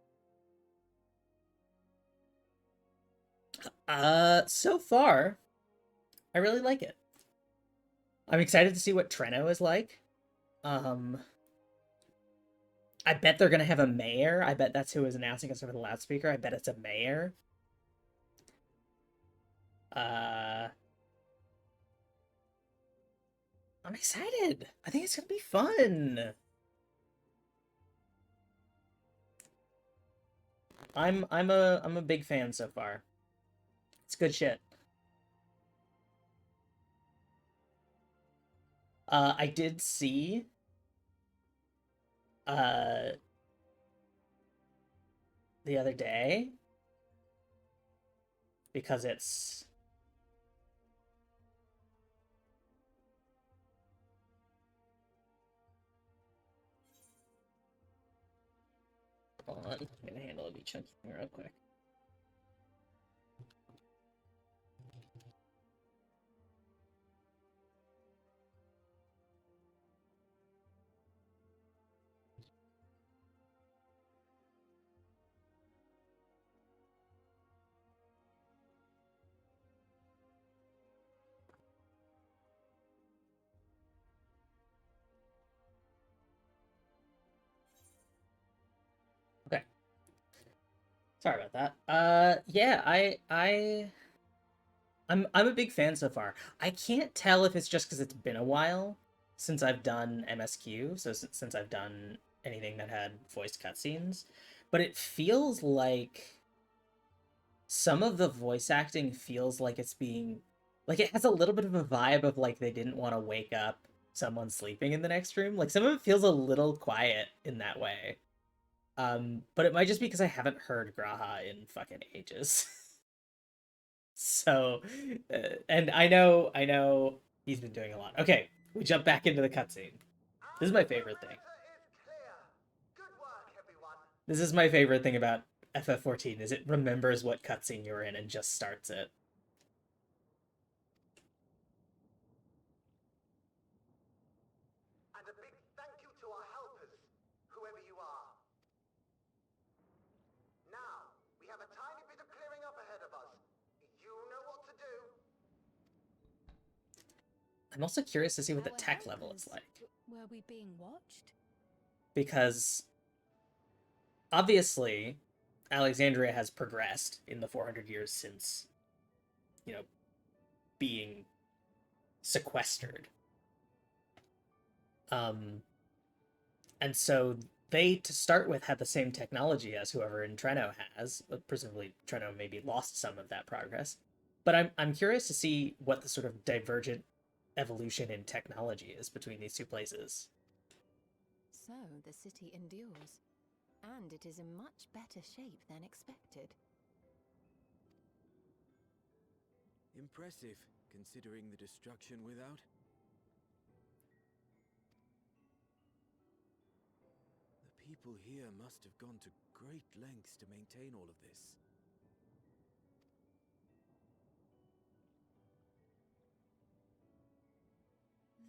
So far, I really like it. I'm excited to see what Treno is like. I bet they're gonna have a mayor. I bet that's who is announcing us over the loudspeaker. I bet it's a mayor. I'm excited. I think it's gonna be fun. I'm a big fan so far. It's good shit. I did see the other day because it's hold on, I'm gonna handle a chunky thing real quick. Okay. Sorry about that. Yeah, I'm a big fan so far. I can't tell if it's just because it's been a while since I've done MSQ, so since I've done anything that had voiced cutscenes, but it feels like some of the voice acting feels like it's being like it has a little bit of a vibe of like they didn't want to wake up someone sleeping in the next room. Like some of it feels a little quiet in that way. But it might just be because I haven't heard Graha in fucking ages. So, and I know he's been doing a lot. Okay, we jump back into the cutscene. This is my favorite thing. This is my favorite thing about FF14 is it remembers what cutscene you're in and just starts it. And a big thank you to our helpers, whoever you are. Now, we have a tiny bit of clearing up ahead of us. You know what to do. I'm also curious to see what the Our tech level is helpers. like. Were we being watched? Because obviously Alexandria has progressed in the 400 years since, you know, being sequestered. And so they, to start with, had the same technology as whoever in Treno has. Presumably, Treno maybe lost some of that progress. But I'm curious to see what the sort of divergent evolution in technology is between these two places. So the city endures, and it is in much better shape than expected. Impressive, considering the destruction without. The people here must have gone to great lengths to maintain all of this.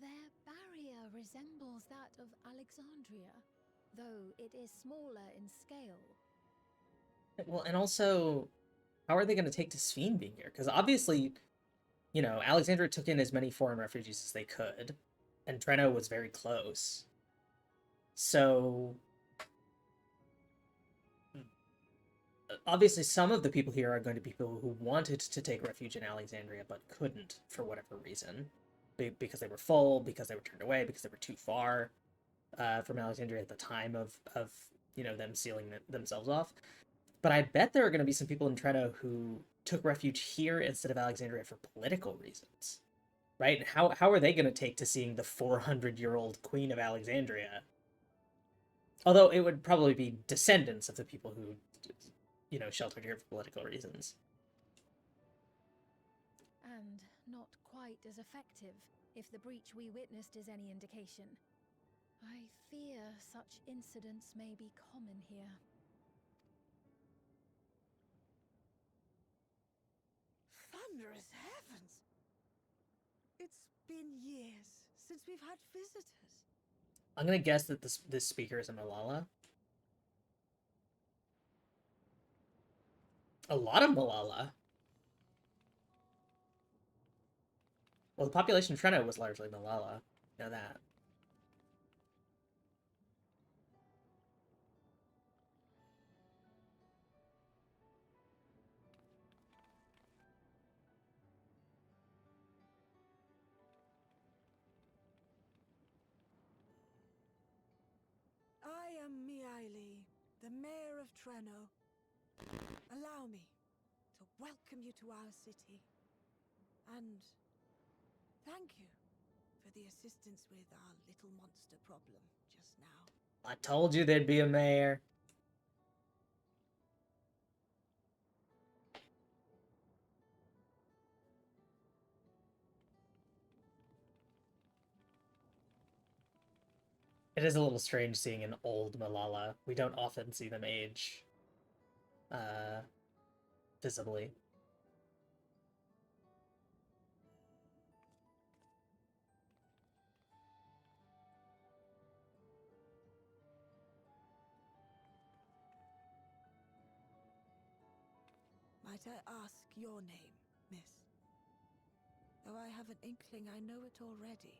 Their barrier resembles that of Alexandria, though it is smaller in scale. Well, and also, how are they going to take to Sphene being here? Because obviously, you know, Alexandria took in as many foreign refugees as they could, and Treno was very close. So, obviously, some of the people here are going to be people who wanted to take refuge in Alexandria but couldn't for whatever reason. Because they were full, because they were turned away, because they were too far from Alexandria at the time of you know, them sealing themselves off. But I bet there are going to be some people in Treno who took refuge here instead of Alexandria for political reasons, right? How are they going to take to seeing the 400-year-old Queen of Alexandria? Although it would probably be descendants of the people who, sheltered here for political reasons. And not quite as effective, if the breach we witnessed is any indication. I fear such incidents may be common here. Thunderous heavens! It's been years since we've had visitors. I'm gonna guess that this speaker is a Malala. A lot of Malala. Well, the population of Treno was largely Malala. You know that. I am Miaili, the mayor of Treno. Allow me to welcome you to our city. And thank you for the assistance with our little monster problem just now. I told you there'd be a mayor. It is a little strange seeing an old Malala. We don't often see them age, visibly. Might I ask your name, miss? Though I have an inkling I know it already.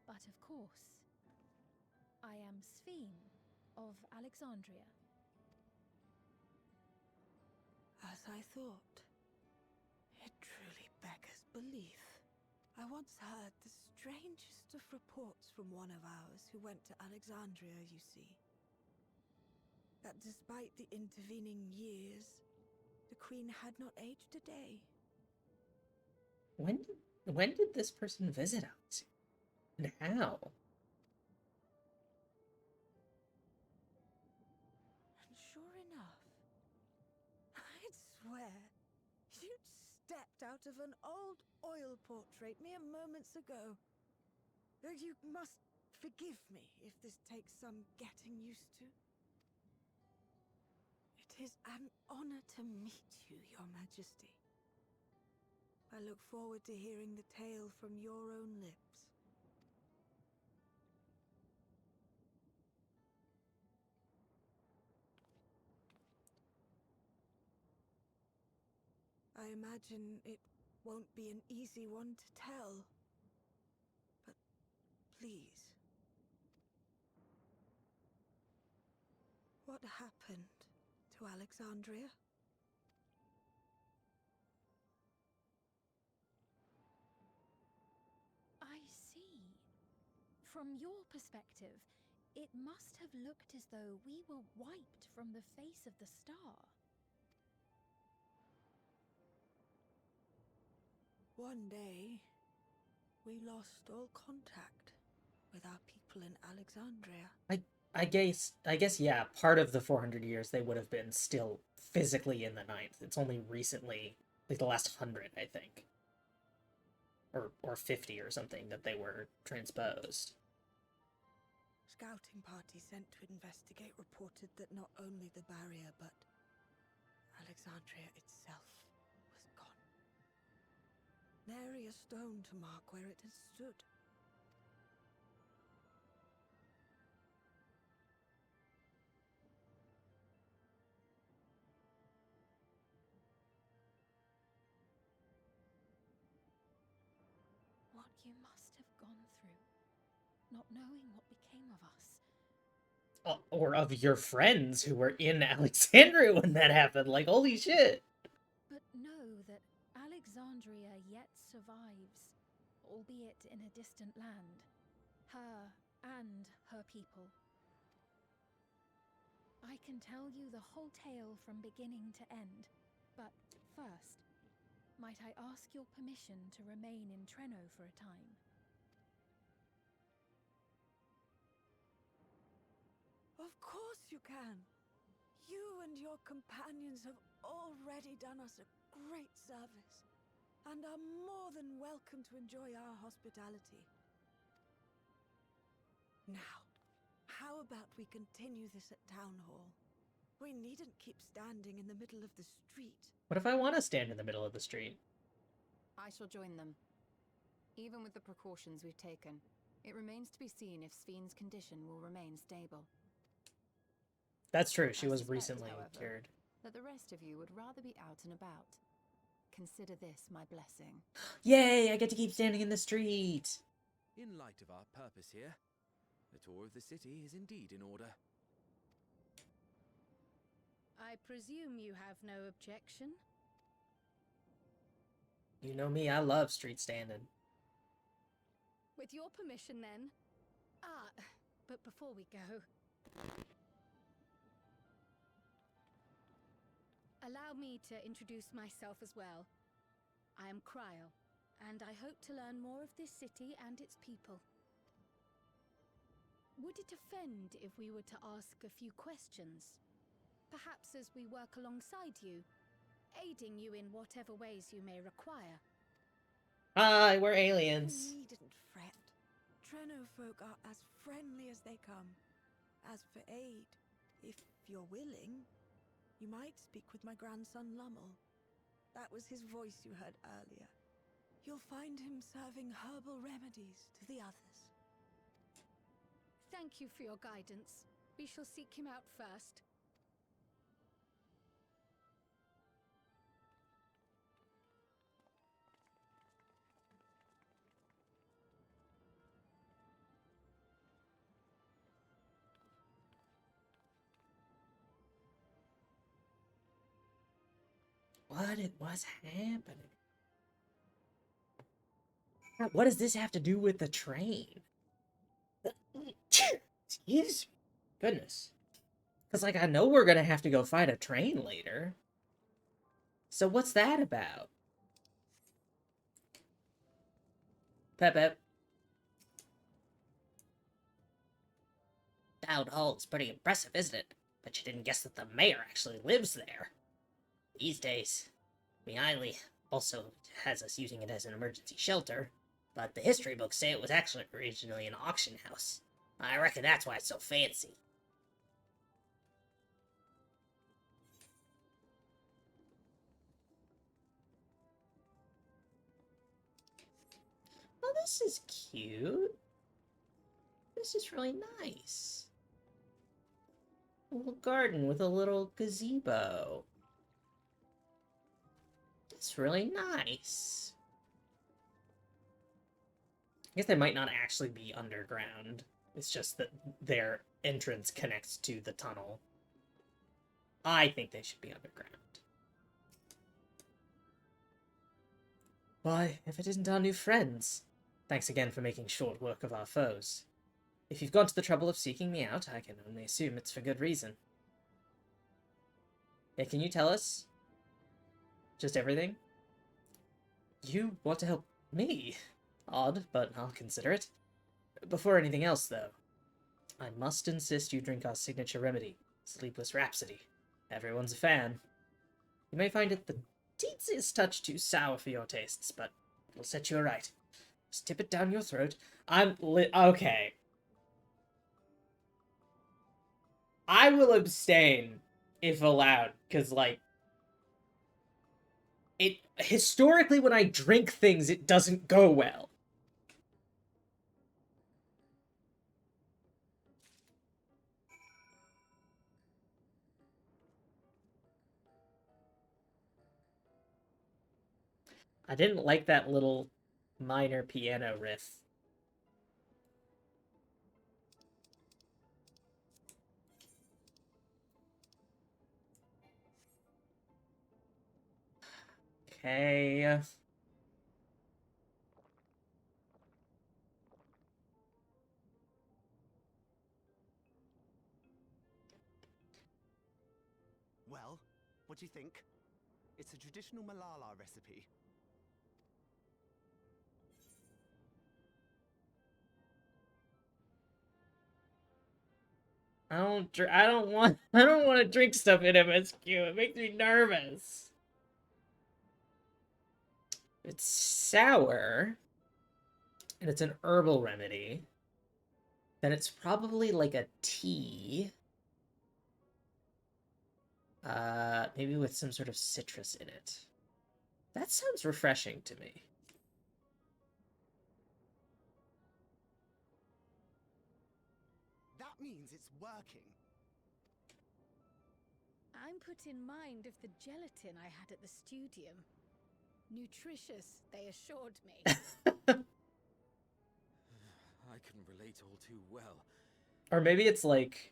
But of course, I am Sphene of Alexandria. As I thought. It truly beggars belief. I once heard the strangest of reports from one of ours who went to Alexandria, you see. That despite the intervening years, the Queen had not aged a day. When did this person visit us? And how? And sure enough, I'd swear you'd stepped out of an old oil portrait mere moments ago. Though you must forgive me if this takes some getting used to. It is an honor to meet you, Your Majesty. I look forward to hearing the tale from your own lips. I imagine it won't be an easy one to tell. But please. What happened to Alexandria? I see. From your perspective, it must have looked as though we were wiped from the face of the star. One day, we lost all contact with our people in Alexandria. I guess, yeah, part of the 400 years they would have been still physically in the Ninth. It's only recently, like the last 100, I think. Or 50 or something, that they were transposed. Scouting party sent to investigate reported that not only the barrier, but Alexandria itself was gone. Nary a stone to mark where it had stood. What you must have gone through, not knowing what became of us. Or of your friends who were in Alexandria when that happened. Like, holy shit! But know that Alexandria yet survives, albeit in a distant land. Her and her people. I can tell you the whole tale from beginning to end, but first, might I ask your permission to remain in Treno for a time? course you can. You and your companions have already done us a great service, and are more than welcome to enjoy our hospitality. Now, how about we continue this at Town Hall? We needn't keep standing in the middle of the street. What if I want to stand in the middle of the street? I shall join them. Even with the precautions we've taken, it remains to be seen if Sven's condition will remain stable. That's true, she I was suspect, recently however, cured. that the rest of you would rather be out and about. Consider this my blessing. Yay, I get to keep standing in the street! In light of our purpose here, the tour of the city is indeed in order. I presume you have no objection? You know me, I love street standing. With your permission, then. But before we go, allow me to introduce myself as well. I am Cryle, and I hope to learn more of this city and its people. Would it offend if we were to ask a few questions? Perhaps as we work alongside you, aiding you in whatever ways you may require. Hi, we're aliens. You needn't fret. Treno folk are as friendly as they come. As for aid, if you're willing, you might speak with my grandson Lummel. That was his voice you heard earlier. You'll find him serving herbal remedies to the others. Thank you for your guidance. We shall seek him out first. What's happening? What does this have to do with the train? Excuse me. Goodness. Because, like, I know we're gonna have to go fight a train later. So what's that about? Pep. Town Hall is pretty impressive, isn't it? But you didn't guess that the mayor actually lives there. These days, Mihaly also has us using it as an emergency shelter, but the history books say it was actually originally an auction house. I reckon that's why it's so fancy. Oh, this is cute. This is really nice. A little garden with a little gazebo. It's really nice. I guess they might not actually be underground. It's just that their entrance connects to the tunnel. I think they should be underground. Why, if it isn't our new friends. Thanks again for making short work of our foes. If you've gone to the trouble of seeking me out, I can only assume it's for good reason. Yeah, can you tell us? Just everything? You want to help me? Odd, but I'll consider it. Before anything else, though, I must insist you drink our signature remedy, Sleepless Rhapsody. Everyone's a fan. You may find it the teetsiest touch too sour for your tastes, but it'll set you right. Just tip it down your throat. Okay. I will abstain, if allowed, because, like, historically, when I drink things, it doesn't go well. I didn't like that little minor piano riff. Okay. Well, what do you think? It's a traditional Malala recipe. I don't want to drink stuff in MSQ. It makes me nervous. It's sour, and it's an herbal remedy. Then it's probably like a tea. Maybe with some sort of citrus in it. That sounds refreshing to me. That means it's working. I'm put in mind of the gelatin I had at the studium. Nutritious, they assured me. I can relate all too well. Or maybe it's like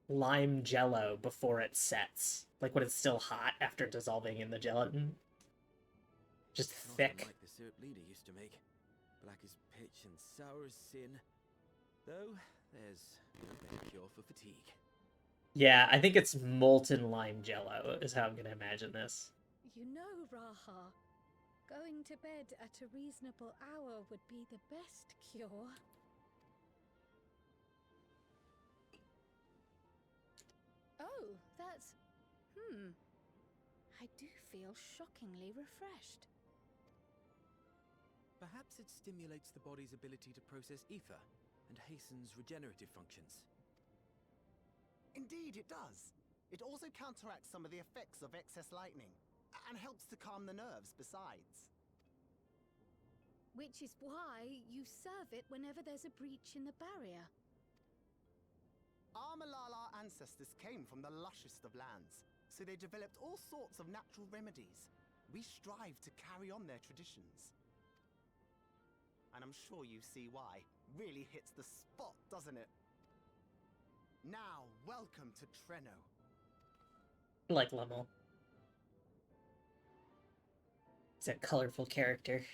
lime jello before it sets. Like when it's still hot after dissolving in the gelatin. Just Not thick. unlike the syrup leader used to make. Black as pitch and sour as sin. Though, there's no better cure for fatigue. Yeah, I think it's molten lime jello is how I'm gonna imagine this. You know, Raha, going to bed at a reasonable hour would be the best cure. Oh, that's... I do feel shockingly refreshed. Perhaps it stimulates the body's ability to process ether and hastens regenerative functions. Indeed, it does. It also counteracts some of the effects of excess lightning, and helps to calm the nerves besides. Which is why you serve it whenever there's a breach in the barrier. Our Malala ancestors came from the lushest of lands, so they developed all sorts of natural remedies. We strive to carry on their traditions. And I'm sure you see why. Really hits the spot, doesn't it? Now, welcome to Treno. I like Lummel. He's a colorful character.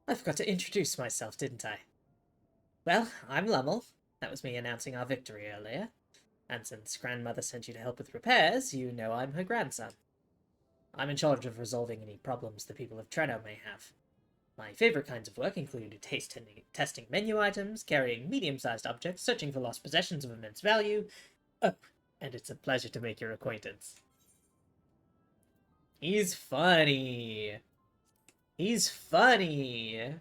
I forgot to introduce myself, didn't I? Well, I'm Lummel. That was me announcing our victory earlier. And since Grandmother sent you to help with repairs, you know I'm her grandson. I'm in charge of resolving any problems the people of Treno may have. My favorite kinds of work include testing menu items, carrying medium-sized objects, searching for lost possessions of immense value. Oh, and it's a pleasure to make your acquaintance. He's funny. He's funny.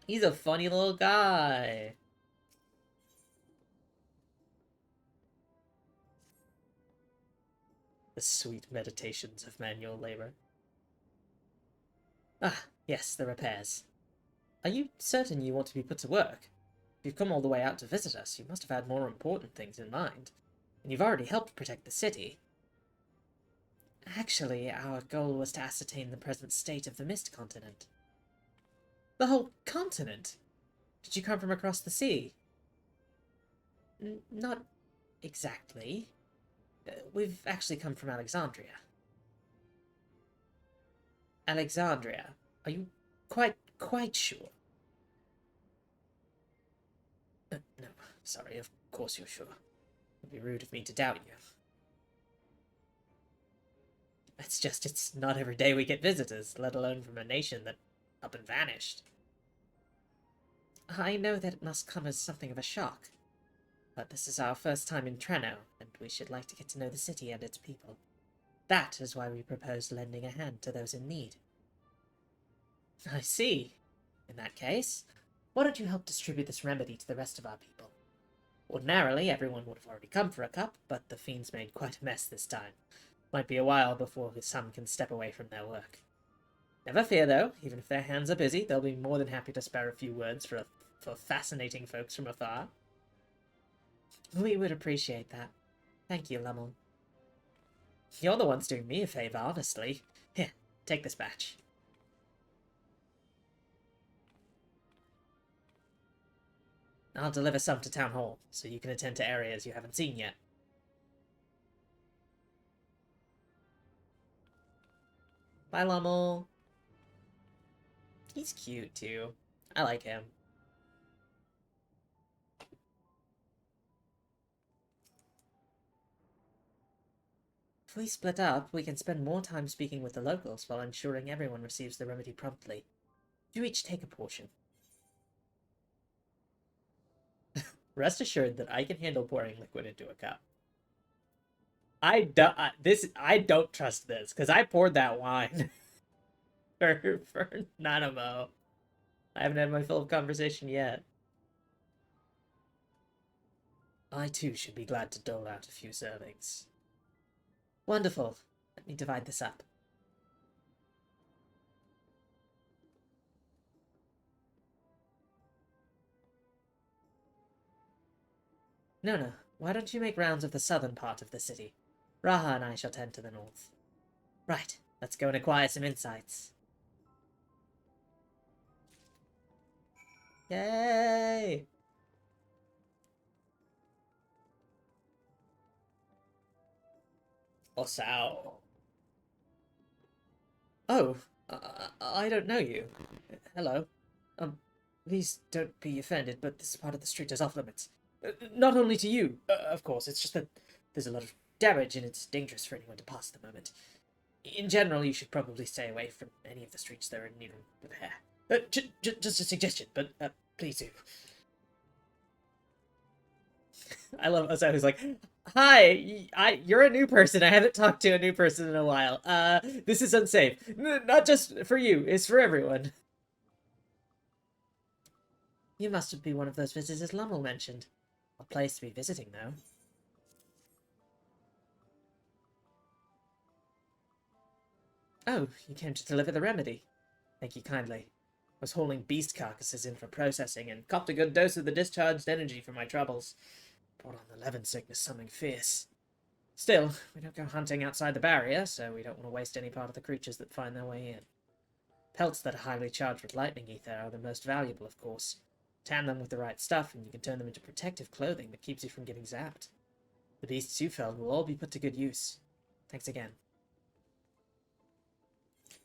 He's a funny little guy. The sweet meditations of manual labor. Ah, yes, the repairs. Are you certain you want to be put to work? If you've come all the way out to visit us, you must have had more important things in mind. And you've already helped protect the city. Actually, our goal was to ascertain the present state of the Mist Continent. The whole continent? Did you come from across the sea? Not exactly. We've actually come from Alexandria. Alexandria? Are you quite sure? No, sorry, of course you're sure. It'd be rude of me to doubt you. It's not every day we get visitors, let alone from a nation that up and vanished. I know that it must come as something of a shock. But this is our first time in Treno, and we should like to get to know the city and its people. That is why we propose lending a hand to those in need. I see. In that case, why don't you help distribute this remedy to the rest of our people? Ordinarily, everyone would have already come for a cup, but the fiends made quite a mess this time. Might be a while before some can step away from their work. Never fear, though. Even if their hands are busy, they'll be more than happy to spare a few words for fascinating folks from afar. We would appreciate that. Thank you, Lummel. You're the ones doing me a favor, honestly. Here, take this batch. I'll deliver some to Town Hall, so you can attend to areas you haven't seen yet. Bye, Lummel. He's cute, too. I like him. we split up, we can spend more time speaking with the locals while ensuring everyone receives the remedy promptly. You each take a portion. Rest assured that I can handle pouring liquid into a cup. I don't trust this, because I poured that wine for Nanamo. I haven't had my full conversation yet. I too should be glad to dole out a few servings. Wonderful. Let me divide this up. Nona, why don't you make rounds of the southern part of the city? Raha and I shall tend to the north. Right, let's go and acquire some insights. Yay! Osao. Oh, I don't know you. Hello. Please don't be offended, but this part of the street is off limits. Not only to you, of course, it's just that there's a lot of damage and it's dangerous for anyone to pass at the moment. In general, you should probably stay away from any of the streets that are in need of repair. Just a suggestion, but please do. I love Osao who's like, hi, you're a new person. I haven't talked to a new person in a while. This is unsafe. Not just for you, it's for everyone. You must be one of those visitors Lummel mentioned. A place to be visiting, though. Oh, you came to deliver the remedy. Thank you kindly. I was hauling beast carcasses in for processing and copped a good dose of the discharged energy for my troubles. Brought on the Levin sickness something fierce. Still, we don't go hunting outside the barrier, so we don't want to waste any part of the creatures that find their way in. Pelts that are highly charged with lightning ether are the most valuable, of course. Tan them with the right stuff, and you can turn them into protective clothing that keeps you from getting zapped. The beasts you felled will all be put to good use. Thanks again.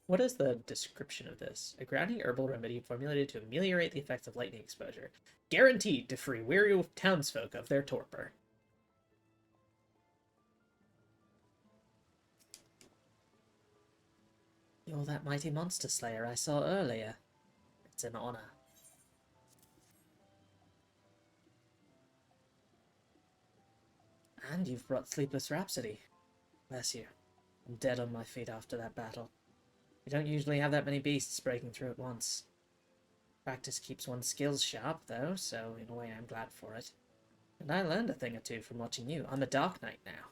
What is the description of this? A grounding herbal remedy formulated to ameliorate the effects of lightning exposure. Guaranteed to free weary townsfolk of their torpor. You're that mighty monster slayer I saw earlier. It's an honor. And you've brought Sleepless Rhapsody. Bless you. I'm dead on my feet after that battle. You don't usually have that many beasts breaking through at once. Practice keeps one's skills sharp, though, so in a way I'm glad for it. And I learned a thing or two from watching you. I'm a Dark Knight now.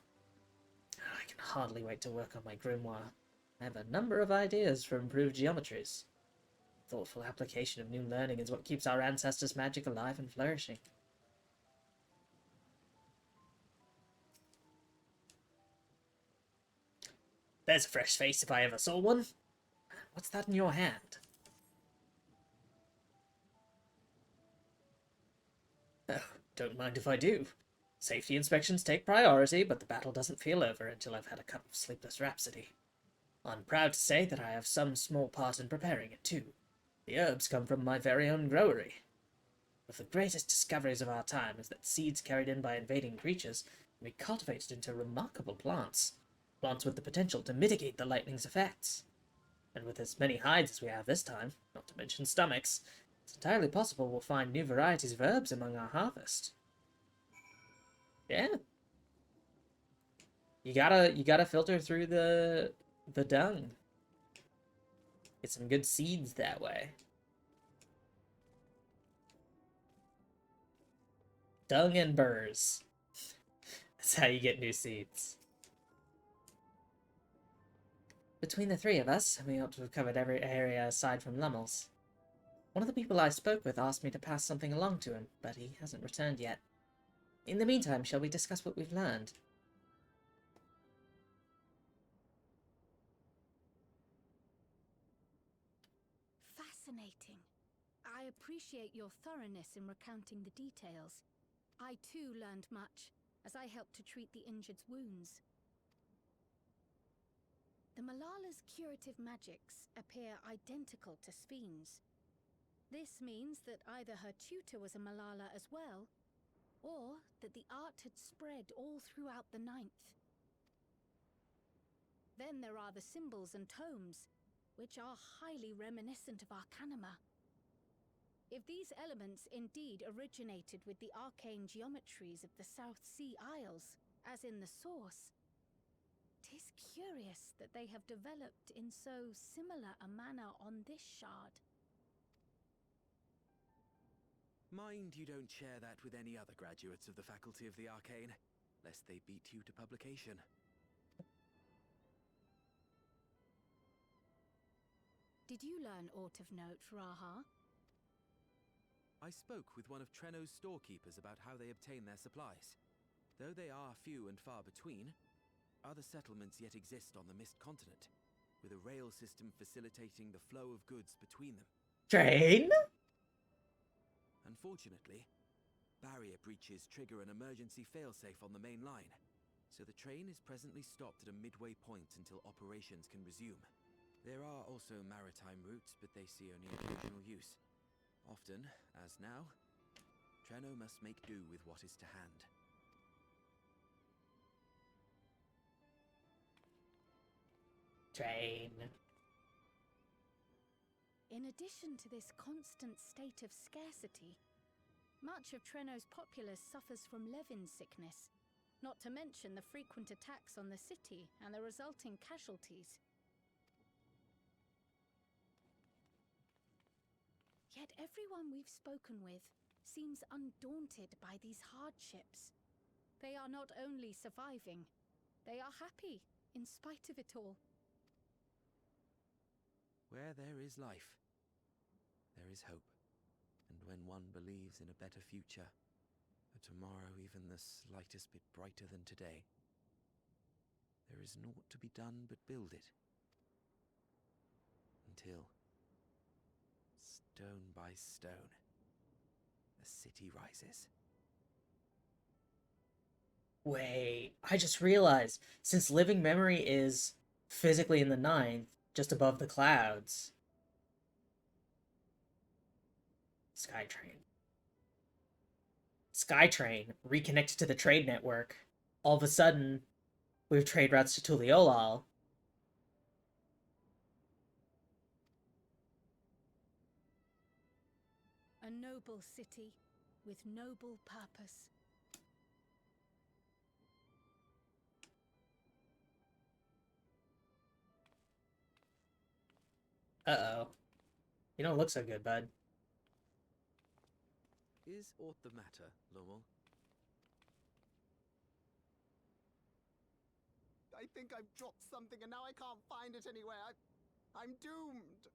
I can hardly wait to work on my grimoire. I have a number of ideas for improved geometries. Thoughtful application of new learning is what keeps our ancestors' magic alive and flourishing. There's a fresh face if I ever saw one. What's that in your hand? Oh, don't mind if I do. Safety inspections take priority, but the battle doesn't feel over until I've had a cup of Sleepless Rhapsody. I'm proud to say that I have some small part in preparing it, too. The herbs come from my very own growery. One of the greatest discoveries of our time is that seeds carried in by invading creatures can be cultivated into remarkable plants. Plants with the potential to mitigate the lightning's effects. And with as many hides as we have this time, not to mention stomachs, it's entirely possible we'll find new varieties of herbs among our harvest. Yeah. You gotta filter through the dung. Get some good seeds that way. Dung and burrs. That's how you get new seeds. Between the three of us, we ought to have covered every area aside from Lummel's. One of the people I spoke with asked me to pass something along to him, but he hasn't returned yet. In the meantime, shall we discuss what we've learned? Fascinating. I appreciate your thoroughness in recounting the details. I too learned much, as I helped to treat the injured's wounds. The Malala's curative magics appear identical to Spheen's. This means that either her tutor was a Malala as well, or that the art had spread all throughout the Ninth. Then there are the symbols and tomes, which are highly reminiscent of Arcanima. If these elements indeed originated with the arcane geometries of the South Sea Isles, as in the source, 'tis curious that they have developed in so similar a manner on this shard. Mind you don't share that with any other graduates of the Faculty of the Arcane, lest they beat you to publication. Did you learn aught of note, Raha? I spoke with one of Treno's storekeepers about how they obtain their supplies. Though they are few and far between, other settlements yet exist on the Mist Continent, with a rail system facilitating the flow of goods between them. Train? Unfortunately, barrier breaches trigger an emergency failsafe on the main line, so the train is presently stopped at a midway point until operations can resume. There are also maritime routes, but they see only occasional use. Often, as now, Treno must make do with what is to hand. Train. In addition to this constant state of scarcity, much of Treno's populace suffers from Levin sickness, not to mention the frequent attacks on the city and the resulting casualties. Yet everyone we've spoken with seems undaunted by these hardships. They are not only surviving, they are happy in spite of it all. Where there is life, there is hope. And when one believes in a better future, a tomorrow even the slightest bit brighter than today, there is naught to be done but build it. Until, stone by stone, a city rises. Wait, I just realized, since living memory is physically in the 9th, just above the clouds. Skytrain reconnected to the trade network. All of a sudden, we have trade routes to Tuliolal. A noble city with noble purpose. Uh-oh. You don't look so good, bud. Is aught the matter, Lowell? I think I've dropped something and now I can't find it anywhere. I'm doomed.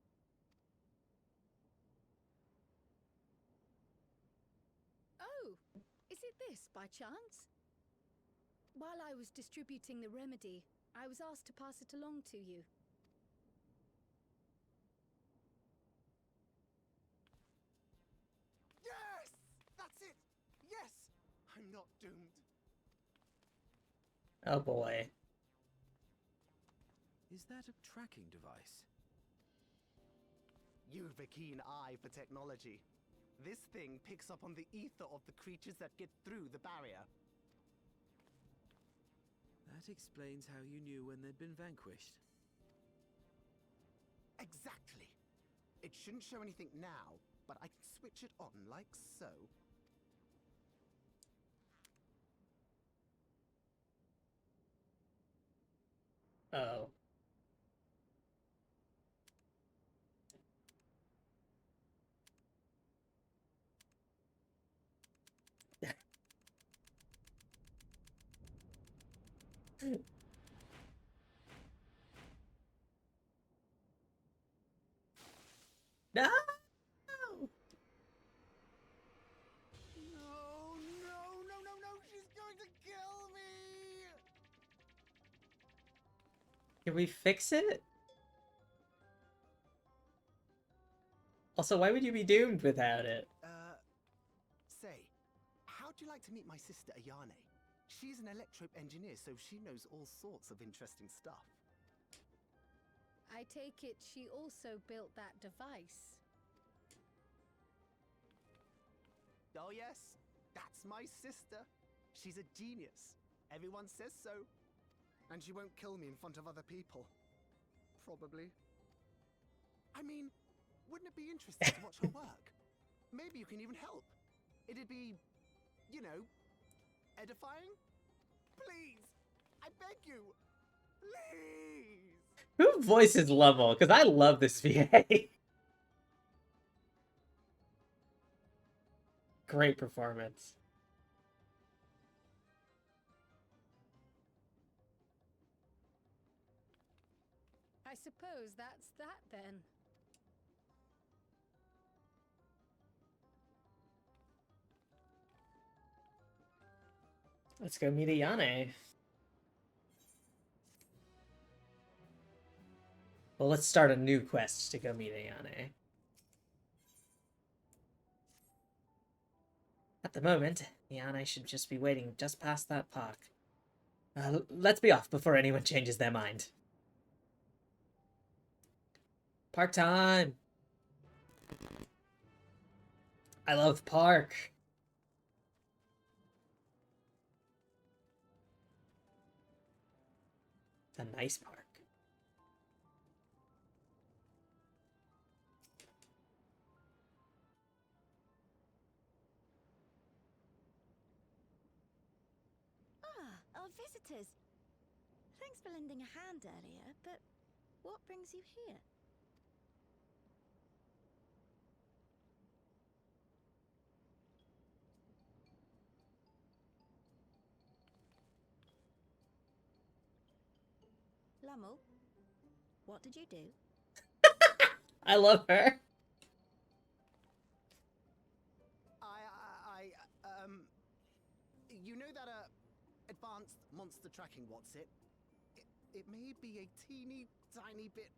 Oh, is it this by chance? While I was distributing the remedy, I was asked to pass it along to you. Yes! That's it! Yes! I'm not doomed. Oh boy. Is that a tracking device? You've a keen eye for technology. This thing picks up on the ether of the creatures that get through the barrier. That explains how you knew when they'd been vanquished. Exactly. It shouldn't show anything now, but I can switch it on like so. Uh-oh. No! No, no, no, no, no, she's going to kill me! Can we fix it? Also, why would you be doomed without it? Say, how'd you like to meet my sister Ayane? She's an electro engineer, so she knows all sorts of interesting stuff. I take it she also built that device. Oh yes, that's my sister. She's a genius. Everyone says so. And she won't kill me in front of other people. Probably. I mean, wouldn't it be interesting to watch her work? Maybe you can even help. It'd be, you know, edifying? Please! I beg you! Please! Who voices Level? Because I love this VA. Great performance. I suppose that's that then. Let's go meet Ayane. Well, let's start a new quest to go meet Ayane. At the moment, Ayane should just be waiting just past that park. Let's be off before anyone changes their mind. Park time! I love park! It's a nice park. Ah, our visitors. Thanks for lending a hand earlier, but what brings you here? Lummel, what did you do? I love her. You know that, advanced monster tracking, what's it? It may be a teeny tiny bit,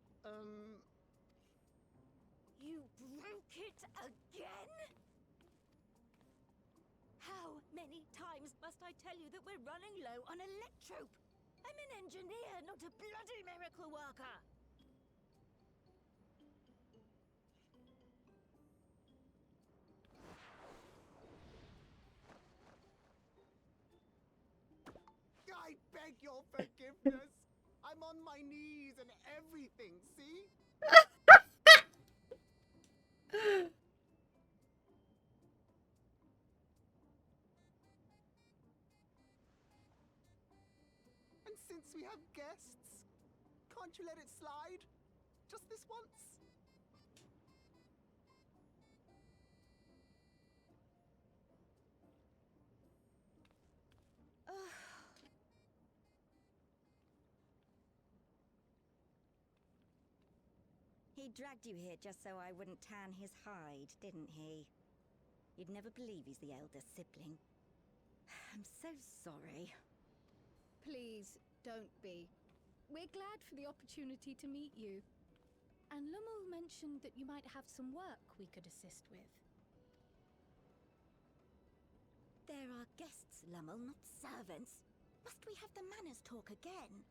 You broke it again? How many times must I tell you that we're running low on electrope? I'm an engineer, not a bloody miracle worker! I beg your forgiveness! I'm on my knees and everything, see? And since we have guests, can't you let it slide? Just this once? He dragged you here just so I wouldn't tan his hide, didn't he? You'd never believe he's the elder sibling. I'm so sorry. Please, don't be. We're glad for the opportunity to meet you. And Lummel mentioned that you might have some work we could assist with. There are guests, Lummel, not servants. Must we have the manners talk again?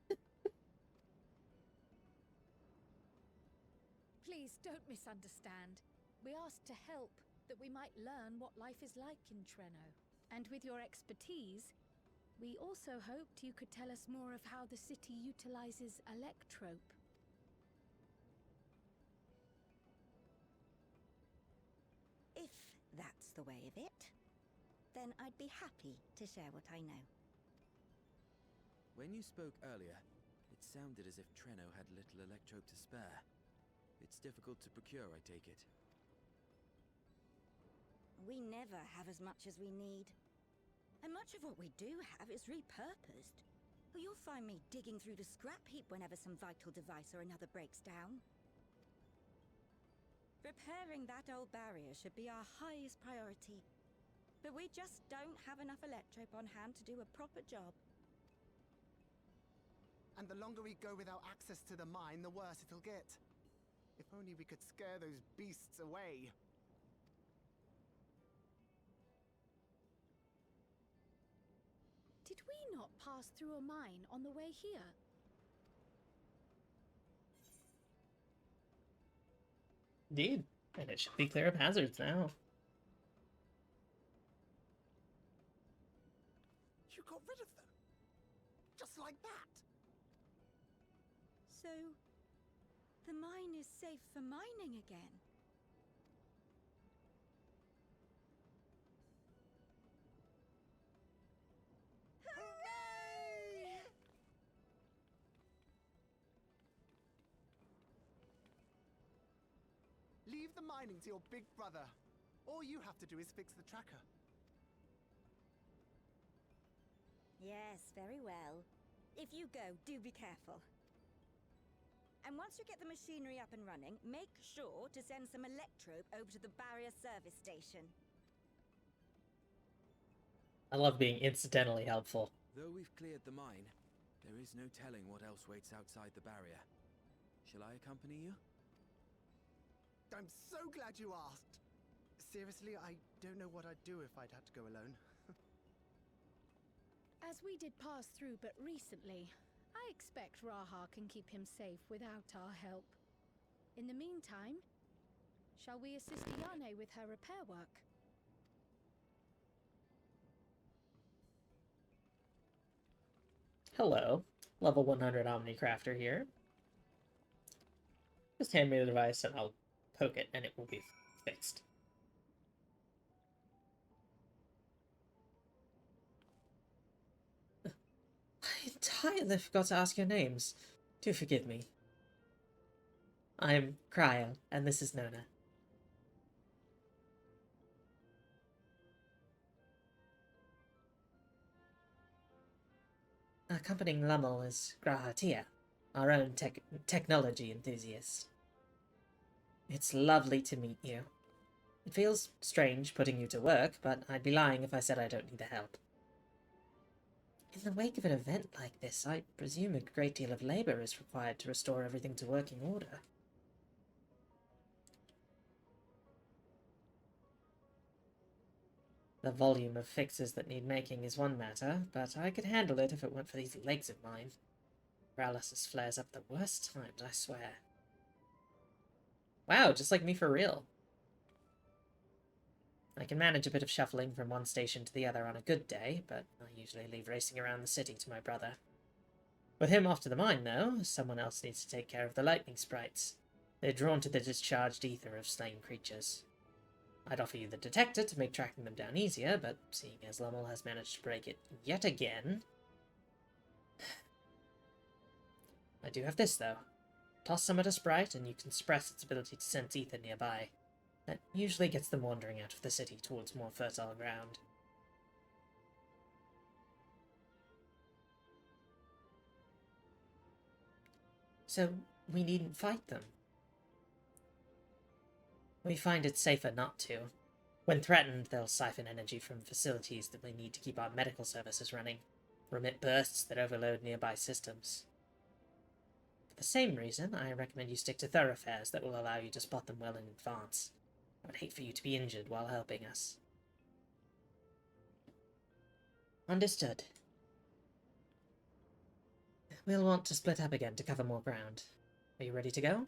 Please don't misunderstand. We asked to help, that we might learn what life is like in Treno. And with your expertise, we also hoped you could tell us more of how the city utilizes electrope. If that's the way of it, then I'd be happy to share what I know. When you spoke earlier, it sounded as if Treno had little electrope to spare. It's difficult to procure, I take it. We never have as much as we need. And much of what we do have is repurposed. You'll find me digging through the scrap heap whenever some vital device or another breaks down. Repairing that old barrier should be our highest priority. But we just don't have enough electrope on hand to do a proper job. And the longer we go without access to the mine, the worse it'll get. If only we could scare those beasts away. Did we not pass through a mine on the way here? Indeed. And it should be clear of hazards now. You got rid of them? Just like that? So, the mine is safe for mining again? Hooray! Leave the mining to your big brother. All you have to do is fix the tracker. Yes, very well. If you go, do be careful. And once you get the machinery up and running, make sure to send some electrobe over to the barrier service station. I love being incidentally helpful. Though we've cleared the mine, there is no telling what else waits outside the barrier. Shall I accompany you? I'm so glad you asked. Seriously, I don't know what I'd do if I'd had to go alone. As we did pass through but recently, I expect Raha can keep him safe without our help. In the meantime, shall we assist Iane with her repair work? Hello, level 100 Omnicrafter here. Just hand me the device and I'll poke it and it will be fixed. I entirely forgot to ask your names. Do forgive me. I'm Cryo, and this is Nona. Accompanying Lummel is Grahatia, our own technology enthusiast. It's lovely to meet you. It feels strange putting you to work, but I'd be lying if I said I don't need the help. In the wake of an event like this, I presume a great deal of labor is required to restore everything to working order. The volume of fixes that need making is one matter, but I could handle it if it weren't for these legs of mine. Paralysis flares up the worst times, I swear. Wow, just like me for real. I can manage a bit of shuffling from one station to the other on a good day, but I usually leave racing around the city to my brother. With him off to the mine, though, someone else needs to take care of the lightning sprites. They're drawn to the discharged ether of slain creatures. I'd offer you the detector to make tracking them down easier, but seeing as Lummel has managed to break it yet again... I do have this, though. Toss some at a sprite, and you can suppress its ability to sense ether nearby. That usually gets them wandering out of the city towards more fertile ground. So, we needn't fight them. We find it safer not to. When threatened, they'll siphon energy from facilities that we need to keep our medical services running, remit bursts that overload nearby systems. For the same reason, I recommend you stick to thoroughfares that will allow you to spot them well in advance. I would hate for you to be injured while helping us. Understood. We'll want to split up again to cover more ground. Are you ready to go?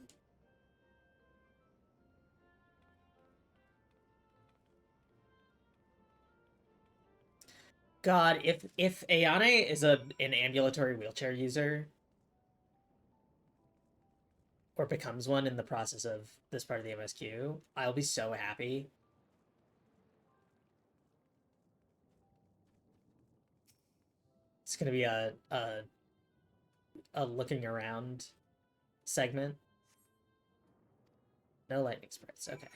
God, if Ayane is an ambulatory wheelchair user, or becomes one in the process of this part of the MSQ, I'll be so happy. It's gonna be a looking around segment. No lightning sprites, okay.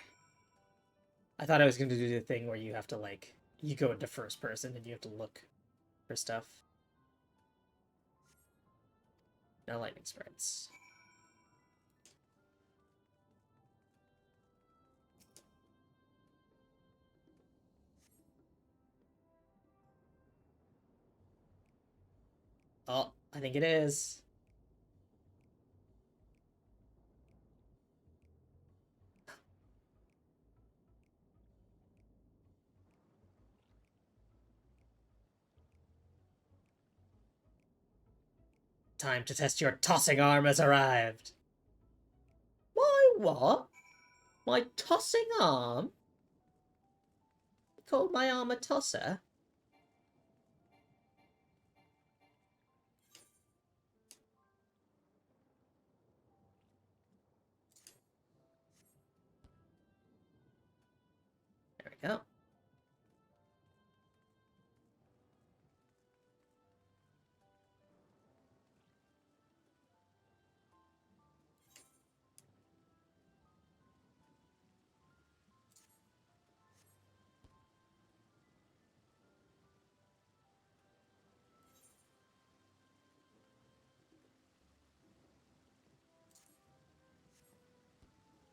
I thought I was gonna do the thing where you have to, like, you go into first person and you have to look for stuff. No lightning sprites. Oh, I think it is. Time to test your tossing arm has arrived. My what? My tossing arm? You call my arm a tosser? go.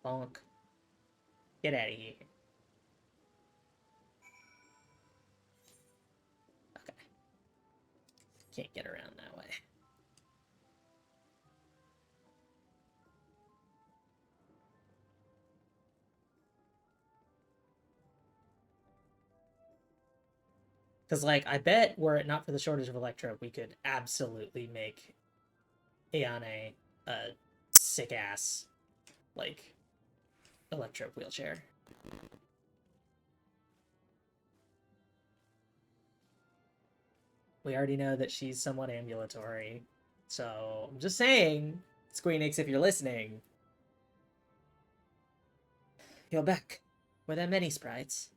Bonk. Get out of here. Okay. Can't get around that way. Because, like, I bet were it not for the shortage of Electro, we could absolutely make Ayane a sick-ass, like, Electro wheelchair. We already know that she's somewhat ambulatory. So, I'm just saying, Squeenix, if you're listening, you're back. Were there many sprites?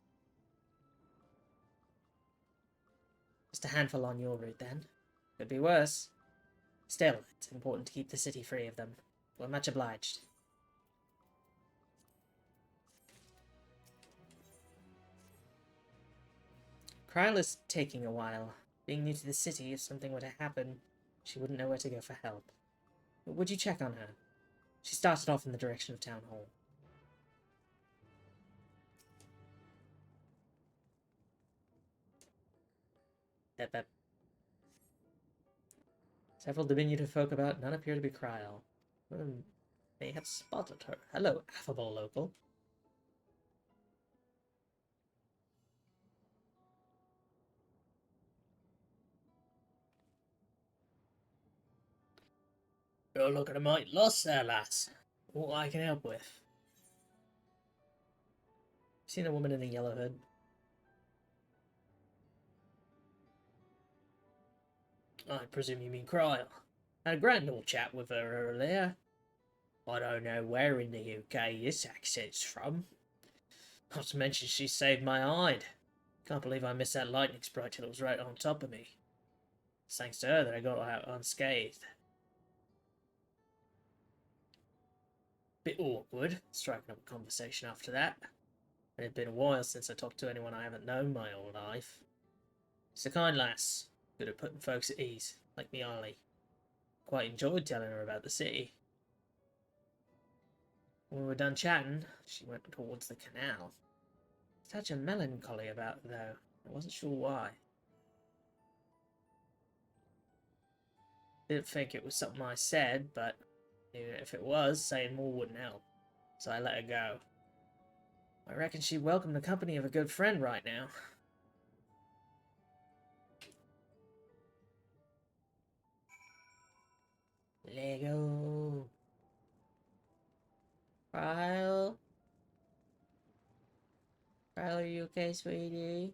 Just a handful on your route, then. Could be worse. Still, it's important to keep the city free of them. We're much obliged. Kryl is taking a while. Being new to the city, if something were to happen, she wouldn't know where to go for help. But would you check on her? She started off in the direction of Town Hall. Ep. Several diminutive folk about, none appear to be Kryl. May have spotted her. Hello, affable local. You're looking a mite lost there, lass. What I can help with? Seen a woman in a yellow hood? I presume you mean Kryl. Had a grand old chat with her earlier. I don't know where in the UK this accent's from. Not to mention she saved my hide. Can't believe I missed that lightning sprite till it was right on top of me. It's thanks to her that I got out unscathed. Bit awkward, striking up a conversation after that. It had been a while since I talked to anyone I haven't known my whole life. She's a kind lass, good at putting folks at ease, like me Ollie. Quite enjoyed telling her about the city. When we were done chatting, she went towards the canal. Such a melancholy about it, though. I wasn't sure why. Didn't think it was something I said, but even if it was, saying more wouldn't help. So I let her go. I reckon she'd welcome the company of a good friend right now. Lego. Kryl? Kryl, are you okay, sweetie?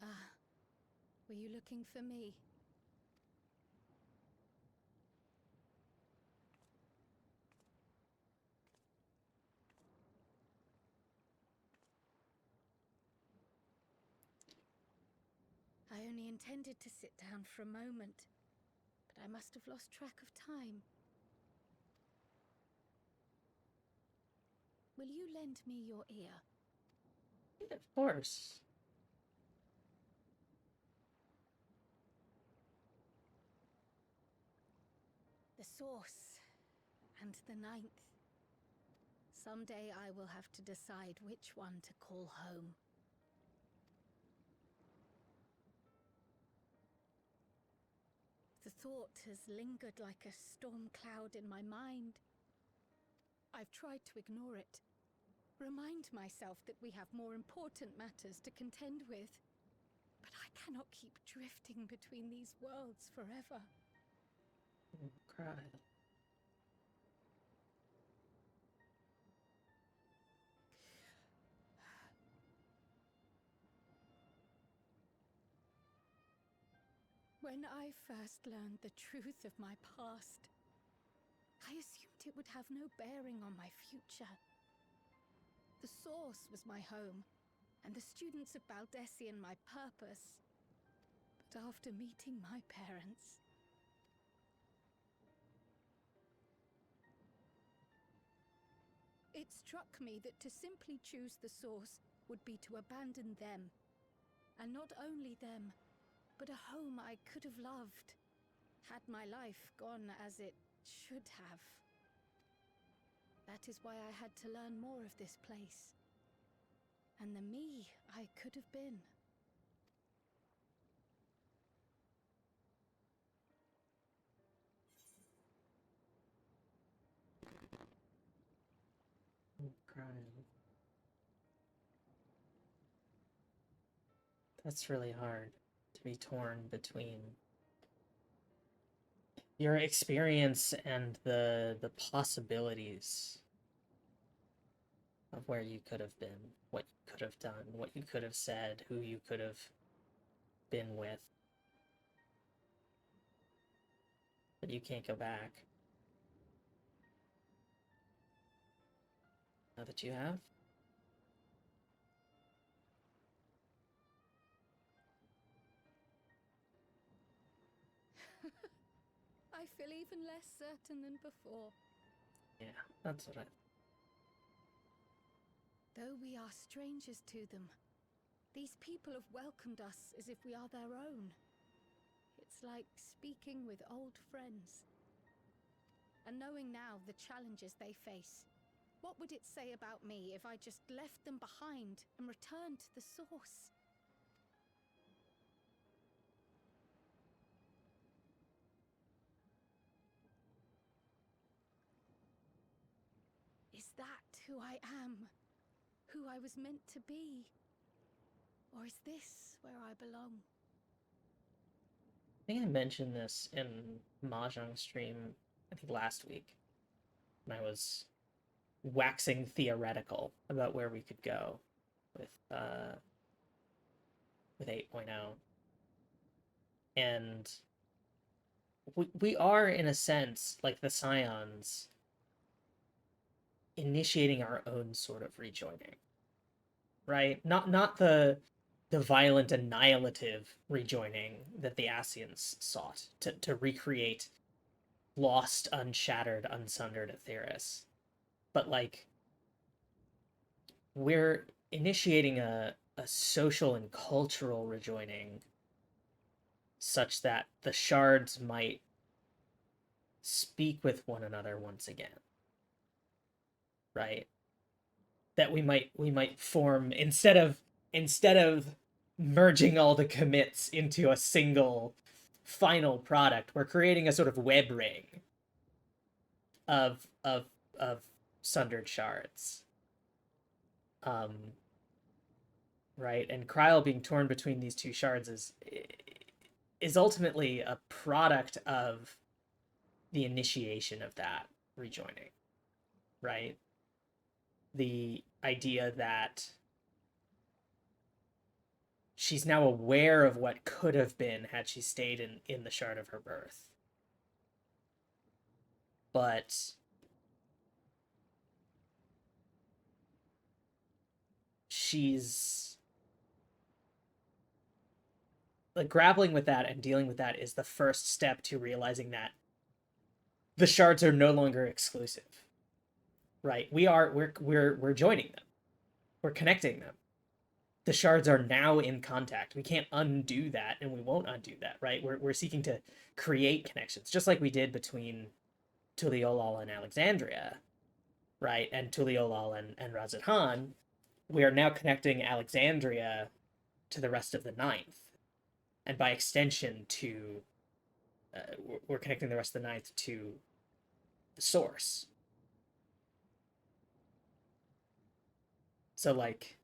Ah, were you looking for me? I only intended to sit down for a moment, but I must have lost track of time. Will you lend me your ear? Of course. The source and the ninth. Someday I will have to decide which one to call home. The thought has lingered like a storm cloud in my mind. I've tried to ignore it, remind myself that we have more important matters to contend with. But I cannot keep drifting between these worlds forever. Kryl. When I first learned the truth of my past, I assumed it would have no bearing on my future. The Source was my home, and the students of Baldessian my purpose. But after meeting my parents, it struck me that to simply choose the Source would be to abandon them. And not only them, but a home I could have loved, had my life gone as it should have. That is why I had to learn more of this place, and the me I could have been. I'm crying. That's really hard, to be torn between your experience and the possibilities of where you could have been, what you could have done, what you could have said, who you could have been with. But you can't go back. Now that you have. I feel even less certain than before. Yeah, that's what I... Though we are strangers to them, these people have welcomed us as if we are their own. It's like speaking with old friends. And knowing now the challenges they face, what would it say about me if I just left them behind and returned to the Source? Is that who I am? Who I was meant to be? Or is this where I belong? I think I mentioned this in Mahjong stream, I think last week, when I was waxing theoretical about where we could go with 8.0. And we are, in a sense, like the Scions, initiating our own sort of rejoining, right? Not the violent annihilative rejoining that the Ascians sought to recreate lost, unshattered, unsundered Aetheris, but like we're initiating a social and cultural rejoining such that the shards might speak with one another once again, right? That we might form, instead of merging all the commits into a single final product, we're creating a sort of web ring of sundered shards. Right, and Kryl being torn between these two shards is ultimately a product of the initiation of that rejoining, right? The idea that she's now aware of what could have been had she stayed in the shard of her birth. But she's like grappling with that and dealing with that is the first step to realizing that the shards are no longer exclusive, right? We're joining them. We're connecting them. The shards are now in contact. We can't undo that, and we won't undo that, right? We're seeking to create connections, just like we did between Tuliolal and Alexandria, right? And Tuliolal and Razathan. We are now connecting Alexandria to the rest of the Ninth. And by extension to, we're connecting the rest of the Ninth to the Source. So, like,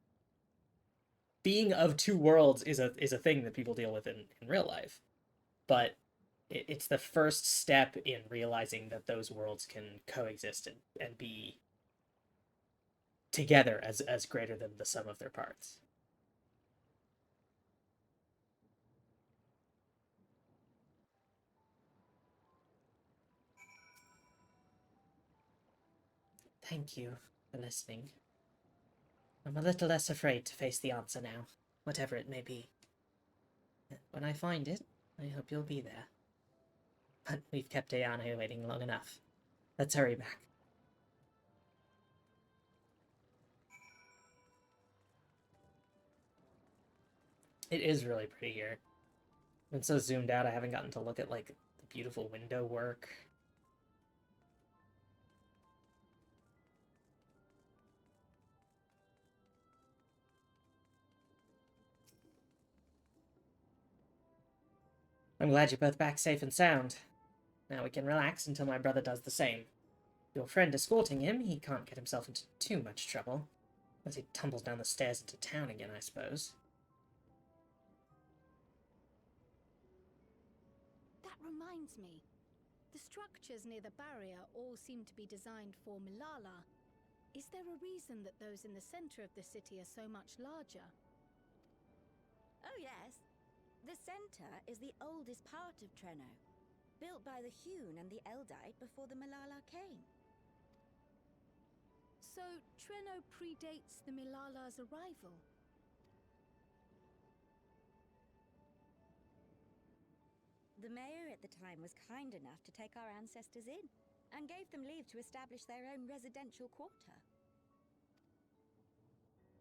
being of two worlds is a thing that people deal with in real life. But it's the first step in realizing that those worlds can coexist and be together as greater than the sum of their parts. Thank you for listening. I'm a little less afraid to face the answer now, whatever it may be. When I find it, I hope you'll be there. But we've kept Ayane waiting long enough. Let's hurry back. It is really pretty here. I've been so zoomed out I haven't gotten to look at, like, the beautiful window work. I'm glad you're both back safe and sound. Now we can relax until my brother does the same. Your friend escorting him, he can't get himself into too much trouble. Unless he tumbles down the stairs into town again, I suppose. That reminds me. The structures near the barrier all seem to be designed for Milala. Is there a reason that those in the center of the city are so much larger? Oh, yes. The center is the oldest part of Treno, built by the Hewn and the Eldite before the Milala came. So, Treno predates the Milala's arrival? The mayor at the time was kind enough to take our ancestors in, and gave them leave to establish their own residential quarter.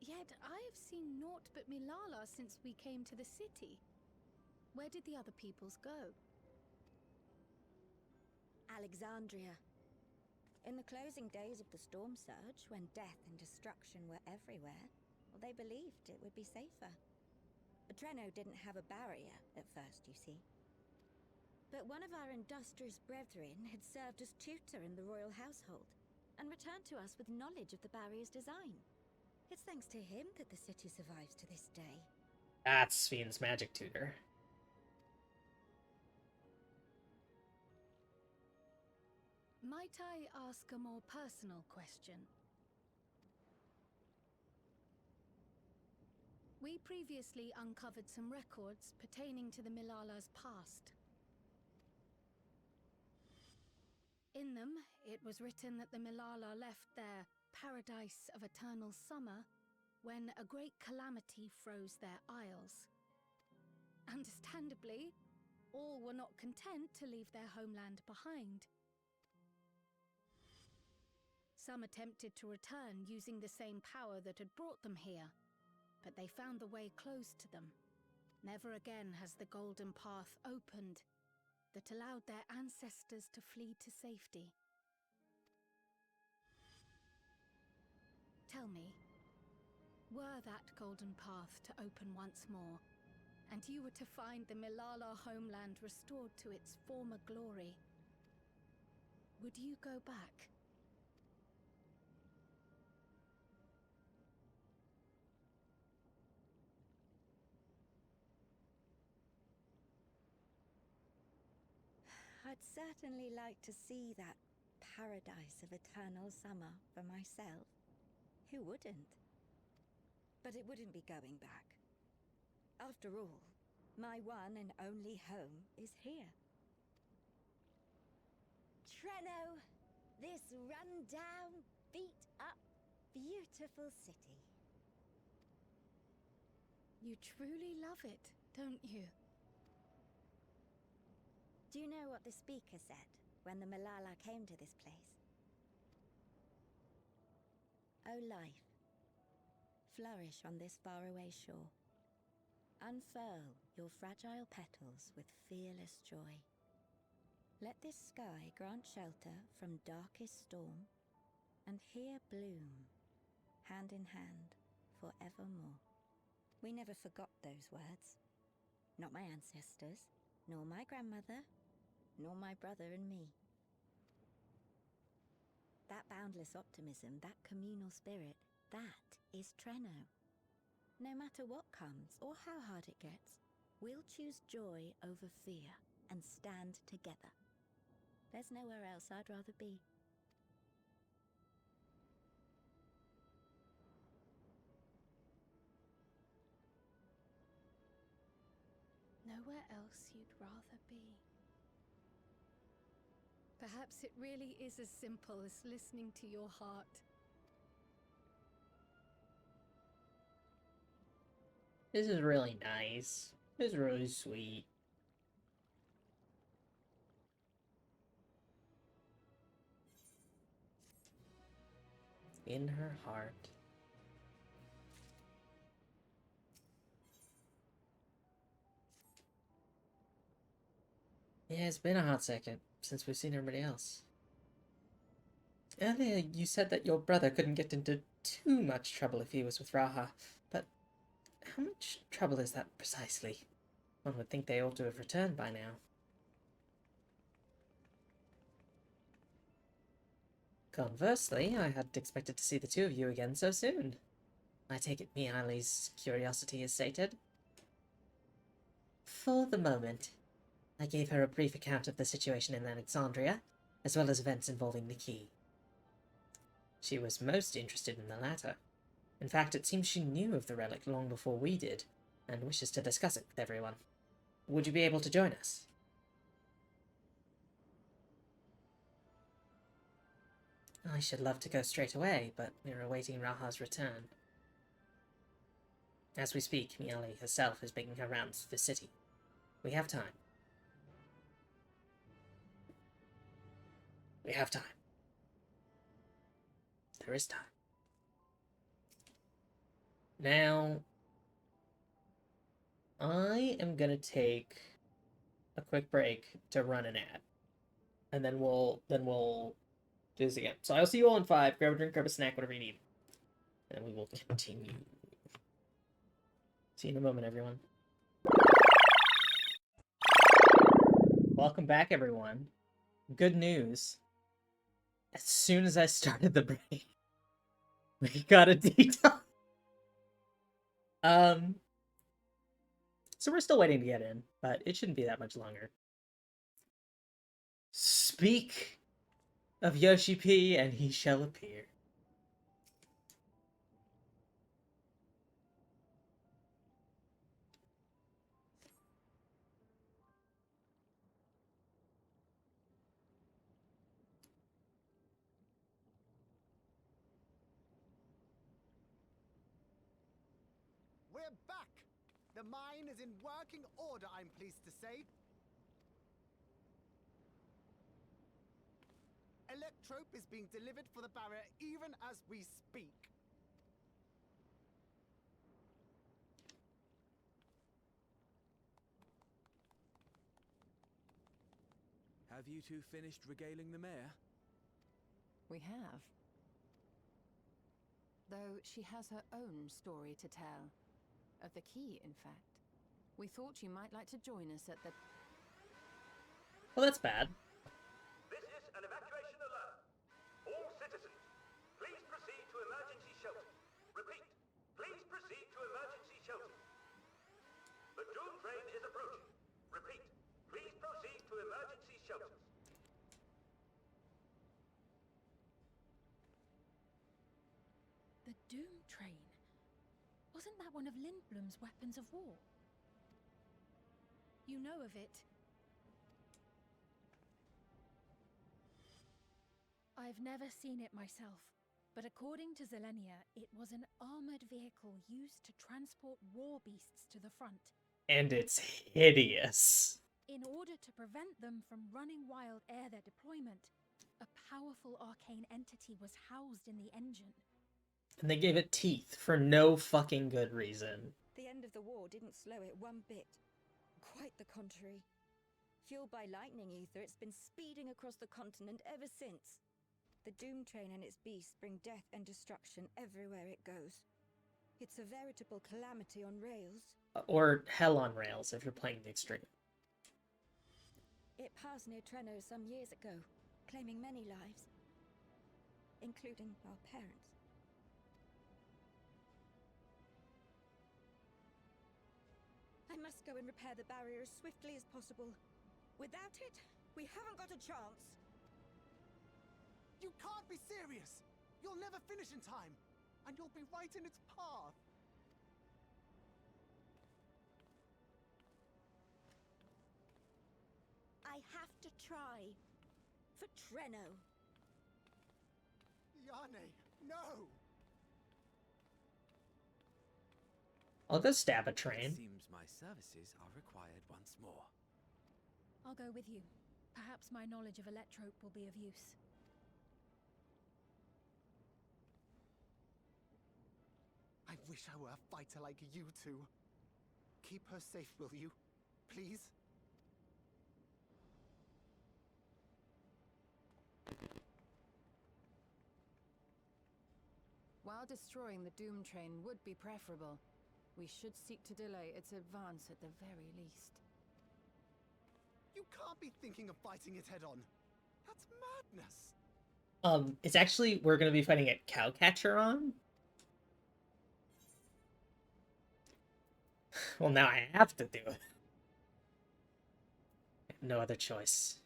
Yet I have seen naught but Milala since we came to the city. Where did the other peoples go? Alexandria. In the closing days of the Storm Surge, when death and destruction were everywhere, well, they believed it would be safer. But Treno didn't have a barrier at first, you see. But one of our industrious brethren had served as tutor in the royal household, and returned to us with knowledge of the barrier's design. It's thanks to him that the city survives to this day. That's Fiend's magic tutor. Might I ask a more personal question? We previously uncovered some records pertaining to the Milala's past. In them, it was written that the Milala left their paradise of eternal summer when a great calamity froze their isles. Understandably, all were not content to leave their homeland behind. Some attempted to return using the same power that had brought them here, but they found the way closed to them. Never again has the golden path opened that allowed their ancestors to flee to safety. Tell me, were that golden path to open once more, and you were to find the Milala homeland restored to its former glory, would you go back? I'd certainly like to see that paradise of eternal summer for myself. Who wouldn't? But it wouldn't be going back. After all, my one and only home is here. Treno, this run-down, beat-up, beautiful city. You truly love it, don't you? Do you know what the speaker said when the Milala came to this place? O life, flourish on this faraway shore. Unfurl your fragile petals with fearless joy. Let this sky grant shelter from darkest storm, and here bloom, hand in hand, forevermore. We never forgot those words. Not my ancestors, nor my grandmother, nor my brother and me. That boundless optimism, that communal spirit, that is Treno. No matter what comes or how hard it gets, we'll choose joy over fear and stand together. There's nowhere else I'd rather be. Nowhere else you'd rather be. Perhaps it really is as simple as listening to your heart. This is really nice. This is really sweet. In her heart. Yeah, it's been a hot second since we've seen everybody else. Earlier, you said that your brother couldn't get into too much trouble if he was with Raha, but how much trouble is that precisely? One would think they ought to have returned by now. Conversely, I hadn't expected to see the two of you again so soon. I take it Miali's curiosity is sated. For the moment, I gave her a brief account of the situation in Alexandria, as well as events involving the key. She was most interested in the latter. In fact, it seems she knew of the relic long before we did, and wishes to discuss it with everyone. Would you be able to join us? I should love to go straight away, but we're awaiting Raha's return. As we speak, Miali herself is making her rounds through the city. We have time. We have time. There is time. Now, I am gonna take a quick break to run an ad, and then we'll do this again. So I'll see you all in 5. Grab a drink, grab a snack, whatever you need, and we will continue. See you in a moment, everyone. Welcome back, everyone. Good news. As soon as I started the break, we got a detail. So we're still waiting to get in, but it shouldn't be that much longer. Speak of Yoshi P, and he shall appear. We're back! The mine is in working order, I'm pleased to say. Electrope is being delivered for the barrier even as we speak. Have you two finished regaling the mayor? We have. Though she has her own story to tell. Of the key, in fact. We thought you might like to join us at the... Well, that's bad. This is an evacuation alert. All citizens, please proceed to emergency shelters. Repeat, please proceed to emergency shelters. The Dawntrail is approaching. Repeat, please proceed to emergency shelters. The Doom Train. Wasn't that one of Lindblom's weapons of war? You know of it. I've never seen it myself, but according to Zelenia, it was an armored vehicle used to transport war beasts to the front. And it's hideous. In order to prevent them from running wild ere their deployment, a powerful arcane entity was housed in the engine. And they gave it teeth for no fucking good reason. The end of the war didn't slow it one bit. Quite the contrary. Fueled by lightning ether, it's been speeding across the continent ever since. The Doom Train and its beasts bring death and destruction everywhere it goes. It's a veritable calamity on rails. Or hell on rails if you're playing the extreme. It passed near Treno some years ago, claiming many lives, including our parents. I must go and repair the barrier as swiftly as possible. Without it, we haven't got a chance. You can't be serious! You'll never finish in time, and you'll be right in its path. I have to try. for Treno. Yane, no! I'll go stab a It train. seems my services are required once more. I'll go with you. Perhaps my knowledge of Electrope will be of use. I wish I were a fighter like you two. Keep her safe, will you? Please? While destroying the Doom Train would be preferable, we should seek to delay its advance at the very least. You can't be thinking of fighting it head on. That's madness. It's actually, we're gonna be fighting at Cowcatcheron. Well, now I have to do it. No other choice.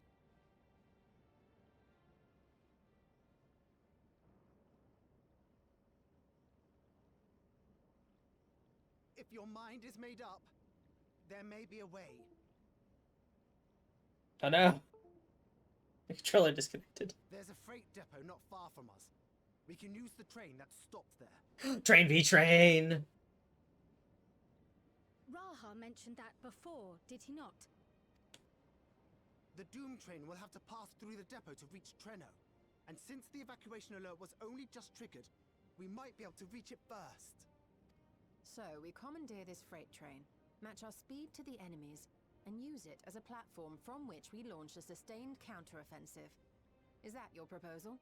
If your mind is made up, there may be a way. Oh no. The controller disconnected. There's a freight depot not far from us. We can use the train that's stopped there. Train v train! Raha mentioned that before, did he not? The Doom Train will have to pass through the depot to reach Treno. And since the evacuation alert was only just triggered, we might be able to reach it first. So, we commandeer this freight train, match our speed to the enemy's, and use it as a platform from which we launch a sustained counter-offensive. Is that your proposal?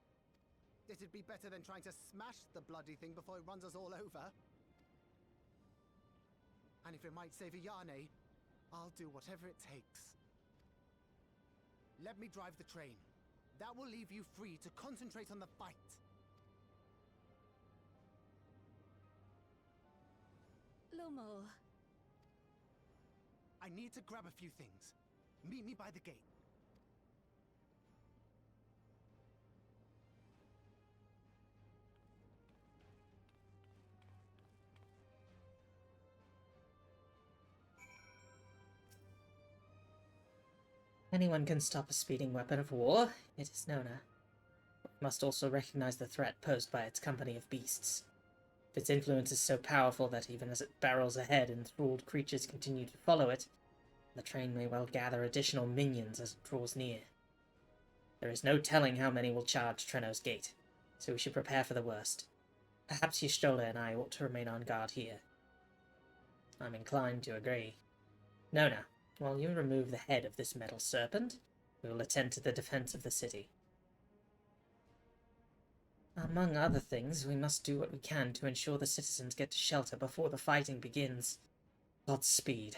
It'd be better than trying to smash the bloody thing before it runs us all over. And if it might save Yane, I'll do whatever it takes. Let me drive the train. That will leave you free to concentrate on the fight. Lumul. I need to grab a few things. Meet me by the gate. Anyone can stop a speeding weapon of war. It is Nona. We must also recognize the threat posed by its company of beasts. If its influence is so powerful that even as it barrels ahead, enthralled creatures continue to follow it, the train may well gather additional minions as it draws near. There is no telling how many will charge Treno's gate, so we should prepare for the worst. Perhaps Y'shtola and I ought to remain on guard here. I'm inclined to agree. Nona, while you remove the head of this metal serpent, we will attend to the defense of the city. Among other things, we must do what we can to ensure the citizens get to shelter before the fighting begins. Godspeed.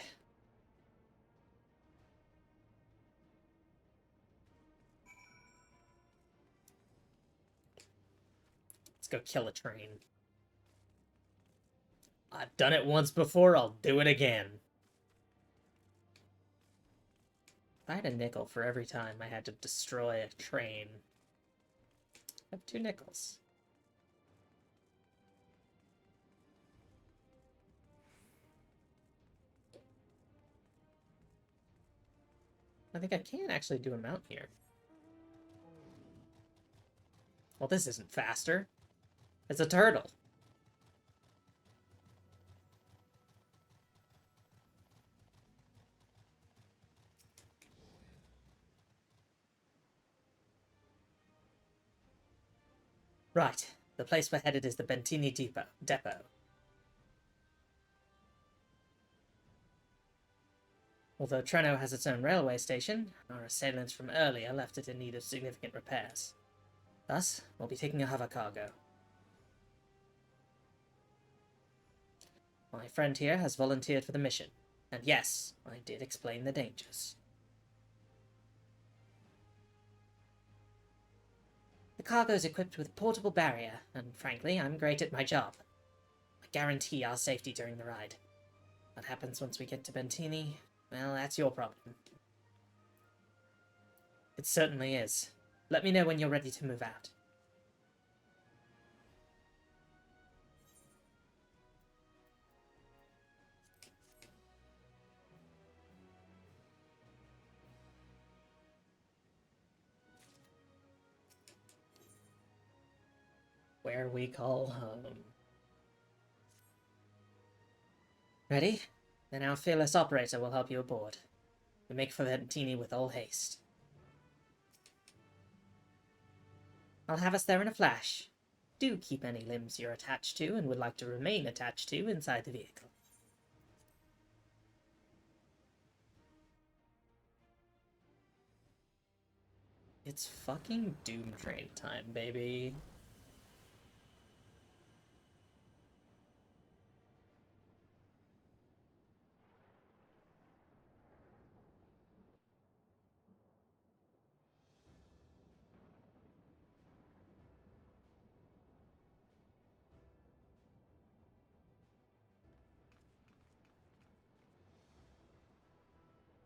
Let's go kill a train. I've done it once before, I'll do it again. If I had a nickel for every time I had to destroy a train, I have 2 nickels. I think I can actually do a mount here. Well, this isn't faster. It's a turtle. Right, the place we're headed is the Bentini depot. Although Treno has its own railway station, our assailants from earlier left it in need of significant repairs. Thus, we'll be taking a hover cargo. My friend here has volunteered for the mission, and yes, I did explain the dangers. The cargo is equipped with a portable barrier, and frankly, I'm great at my job. I guarantee our safety during the ride. What happens once we get to Bentini? Well, that's your problem. It certainly is. Let me know when you're ready to move out. where we call home. Ready? Then our fearless operator will help you aboard. We make for Ventini with all haste. I'll have us there in a flash. Do keep any limbs you're attached to and would like to remain attached to inside the vehicle. It's fucking Dawntrail time, baby.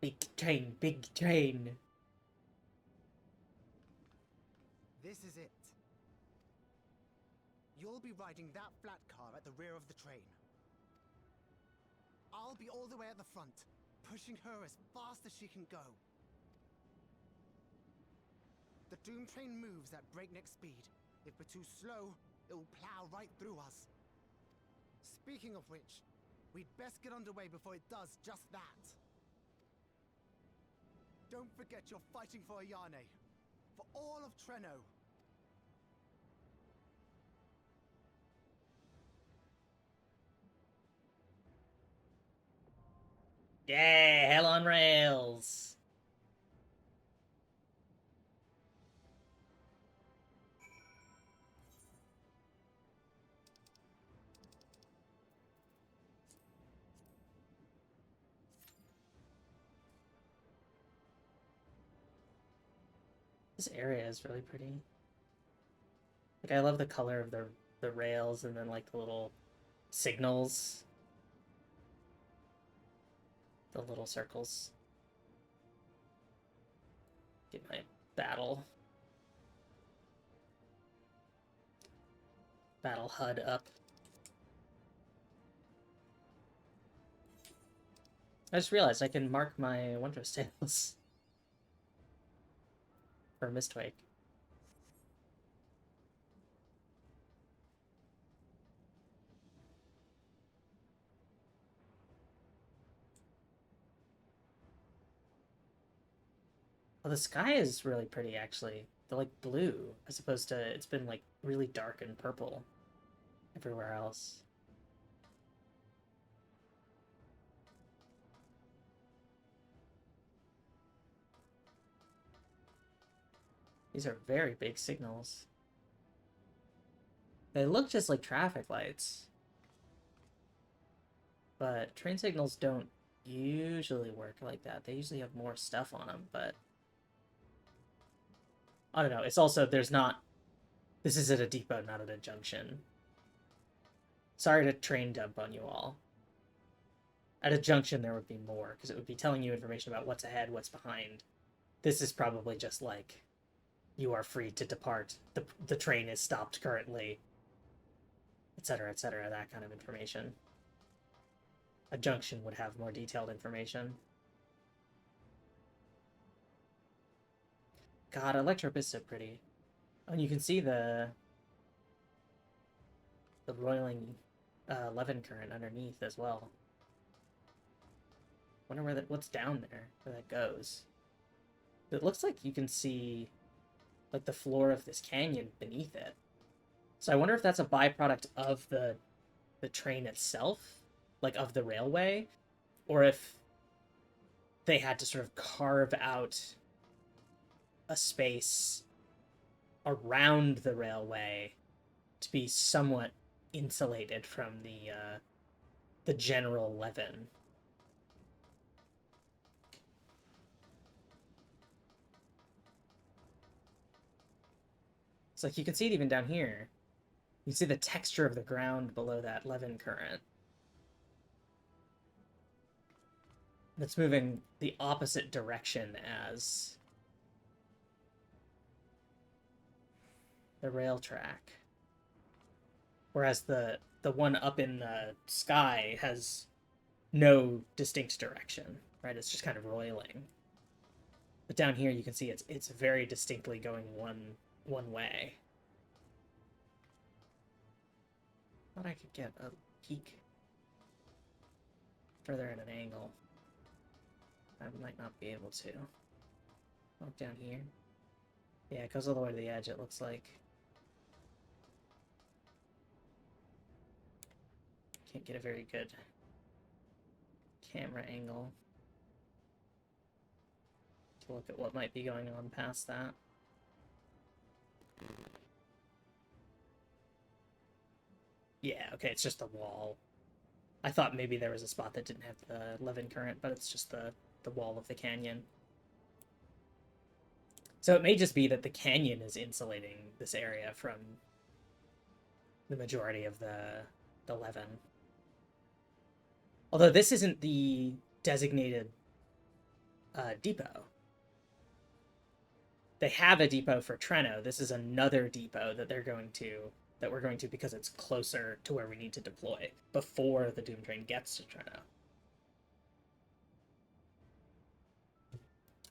Big train, big train. This is it. You'll be riding that flat car at the rear of the train. I'll be all the way at the front, pushing her as fast as she can go. The Doom train moves at breakneck speed. If we're too slow, it'll plow right through us. Speaking of which, we'd best get underway before it does just that. Don't forget you're fighting for Ayane. For all of Treno. Yeah, hell on rails. This area is really pretty. Like, I love the color of the rails and then like the little signals. The little circles. Get my battle HUD up. I just realized I can mark my Wondrous Tales for Mistwake. Well, the sky is really pretty, actually. They're like blue, as opposed to it's been like really dark and purple everywhere else. These are very big signals. They look just like traffic lights. But train signals don't usually work like that. They usually have more stuff on them, but I don't know. It's also, there's not... This is at a depot, not at a junction. Sorry to train dump on you all. At a junction, there would be more, because it would be telling you information about what's ahead, what's behind. This is probably just like, you are free to depart. The train is stopped currently. Etc., etc., that kind of information. A junction would have more detailed information. God, Electrop is so pretty. And you can see the roiling Levin current underneath as well. Wonder where what's down there, where that goes. It looks like you can see like the floor of this canyon beneath it. So I wonder if that's a byproduct of the train itself, like of the railway, or if they had to sort of carve out a space around the railway to be somewhat insulated from the general Levin. It's like you can see it even down here. You see the texture of the ground below that Levin current. That's moving the opposite direction as the rail track. Whereas the one up in the sky has no distinct direction, right? It's just kind of roiling. But down here you can see it's very distinctly going one way. thought I could get a peek further at an angle. I might not be able to. Walk down here. Yeah, it goes all the way to the edge, it looks like. Can't get a very good camera angle to look at what might be going on past that. Yeah, okay, it's just the wall. I thought maybe there was a spot that didn't have the Levin current, but it's just the wall of the canyon. So it may just be that the canyon is insulating this area from the majority of the Levin. Although this isn't the designated depot. They have a depot for Treno. This is another depot that we're going to because it's closer to where we need to deploy before the Doom Train gets to Treno.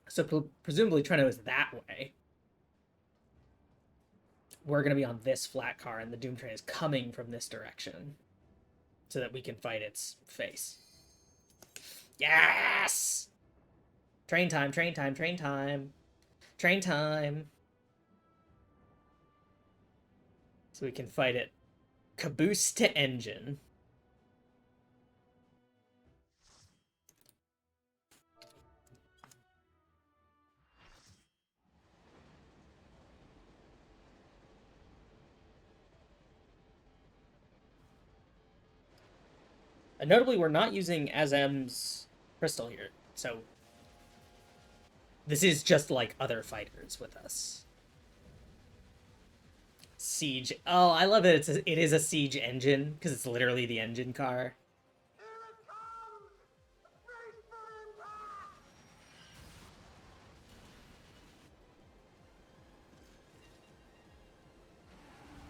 So presumably Treno is that way. We're going to be on this flat car, and the Doom Train is coming from this direction so that we can fight its face. Yes! Train time, train time, train time. Train time. So we can fight it caboose to engine. And notably, we're not using Azem's crystal here, so this is just like other fighters with us. Siege. Oh, I love that it is a siege engine, because it's literally the engine car.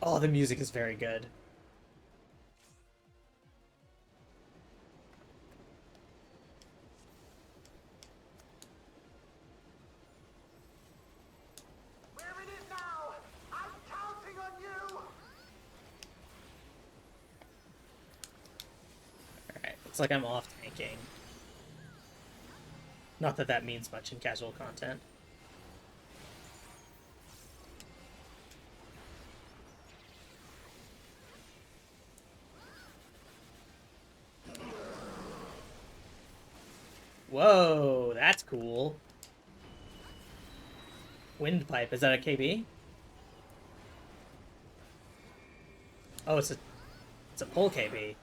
Oh, the music is very good. It's like I'm off tanking. Not that that means much in casual content. Whoa, that's cool. Windpipe, is that a KB? Oh, it's a pole KB.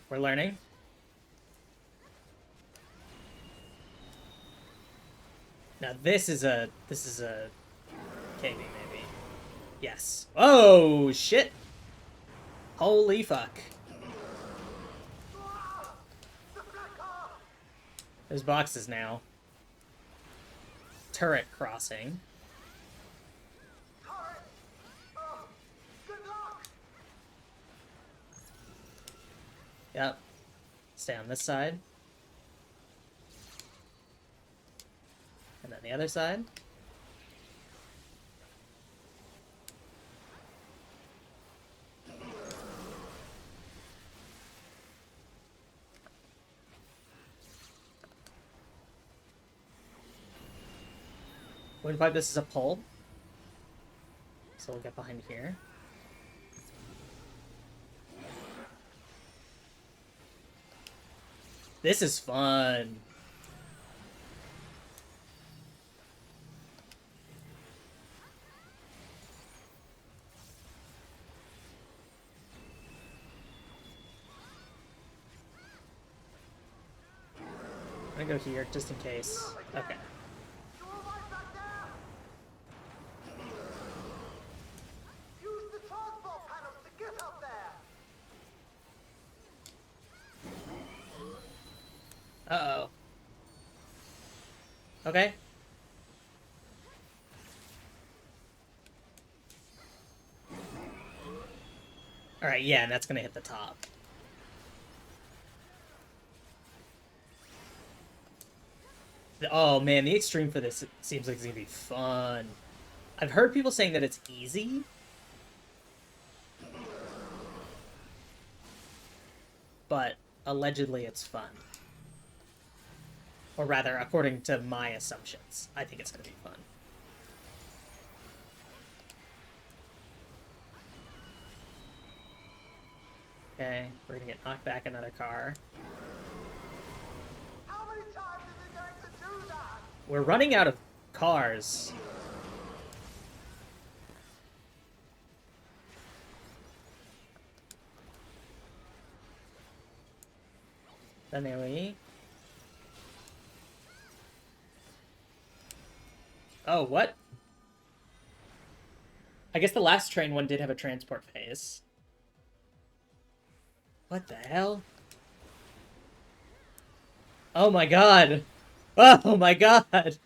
We're learning. Now this is a KB maybe. Yes. Oh shit. Holy fuck. There's boxes now. Turret crossing. Yep. Stay on this side. And then the other side. Windpipe, this is a pull. So we'll get behind here. This is fun. I'm gonna go here just in case. Okay. Uh-oh. Okay. Alright, yeah, and that's gonna hit the top. Oh man, the extreme for this seems like it's gonna be fun. I've heard people saying that it's easy. but allegedly it's fun. Or rather, according to my assumptions, I think it's going to be fun. Okay, we're going to get knocked back another car. How many times are they going to do that? We're running out of cars. Anyway. Oh, what? I guess the last train one did have a transport phase. What the hell? Oh my god! Oh my god!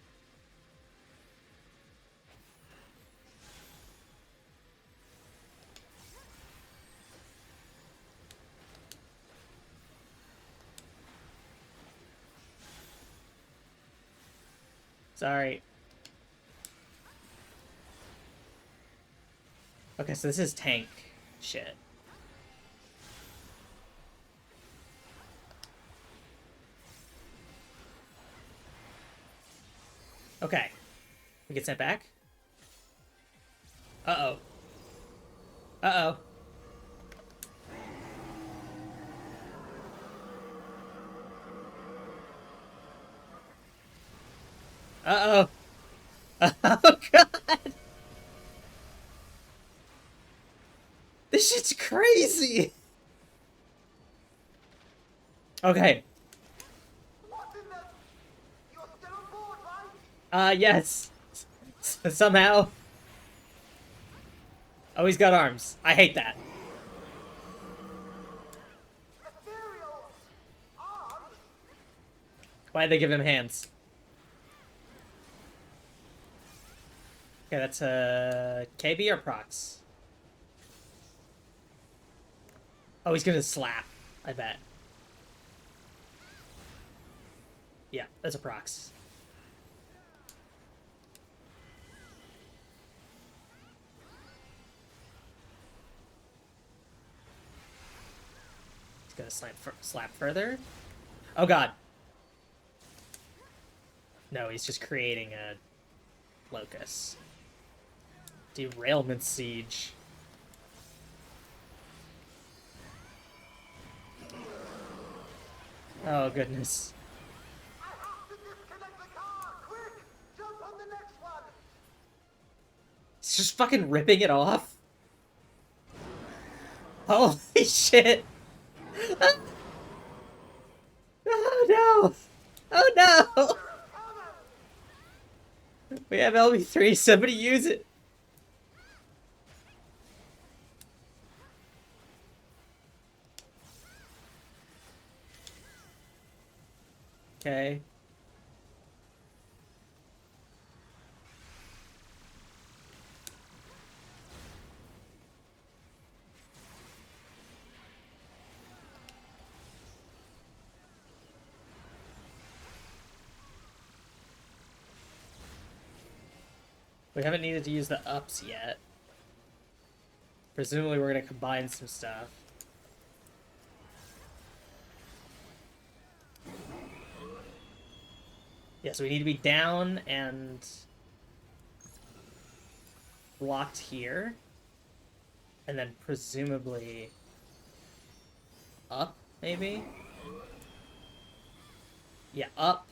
Sorry. Okay, so this is tank shit. Okay. We get sent back? Uh-oh. Uh-oh. Uh-oh. Oh, God! This shit's crazy! Okay. What's in there? You're still on board, right? Yes. Somehow. Oh, he's got arms. I hate that. Ethereal arms? Why'd they give him hands? Okay, that's KB or Prox? Oh, he's gonna slap, I bet. Yeah, that's a Prox. He's gonna slap further. Oh god. No, he's just creating a locus. Derailment siege. Oh goodness. I have to disconnect the car! Quick! Jump on the next one! He's just fucking ripping it off. Holy shit. Oh no! Oh no! We have LB3, somebody use it! Okay. We haven't needed to use the ups yet. Presumably we're gonna combine some stuff. Yeah, so we need to be down and blocked here. And then presumably up, maybe? Yeah, up.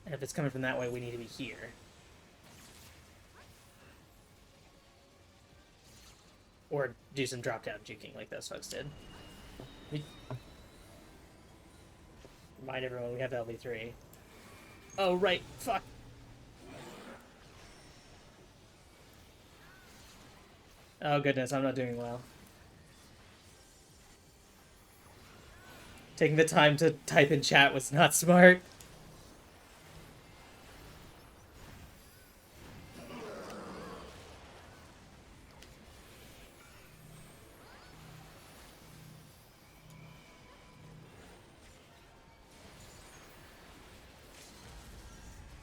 And if it's coming from that way, we need to be here. Or do some drop-down juking like those folks did. Remind everyone we have LB3. Oh, right. Fuck. Oh, goodness. I'm not doing well. Taking the time to type in chat was not smart.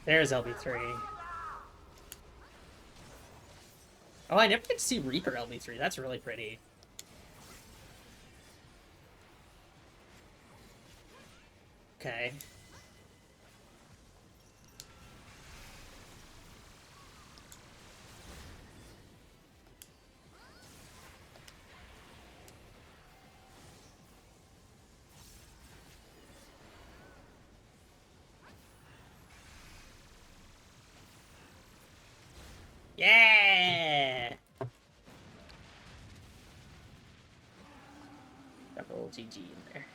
There's LB3. Oh, I never get to see Reaper LB3. That's really pretty. Okay. Yeah! Got a little GG in there.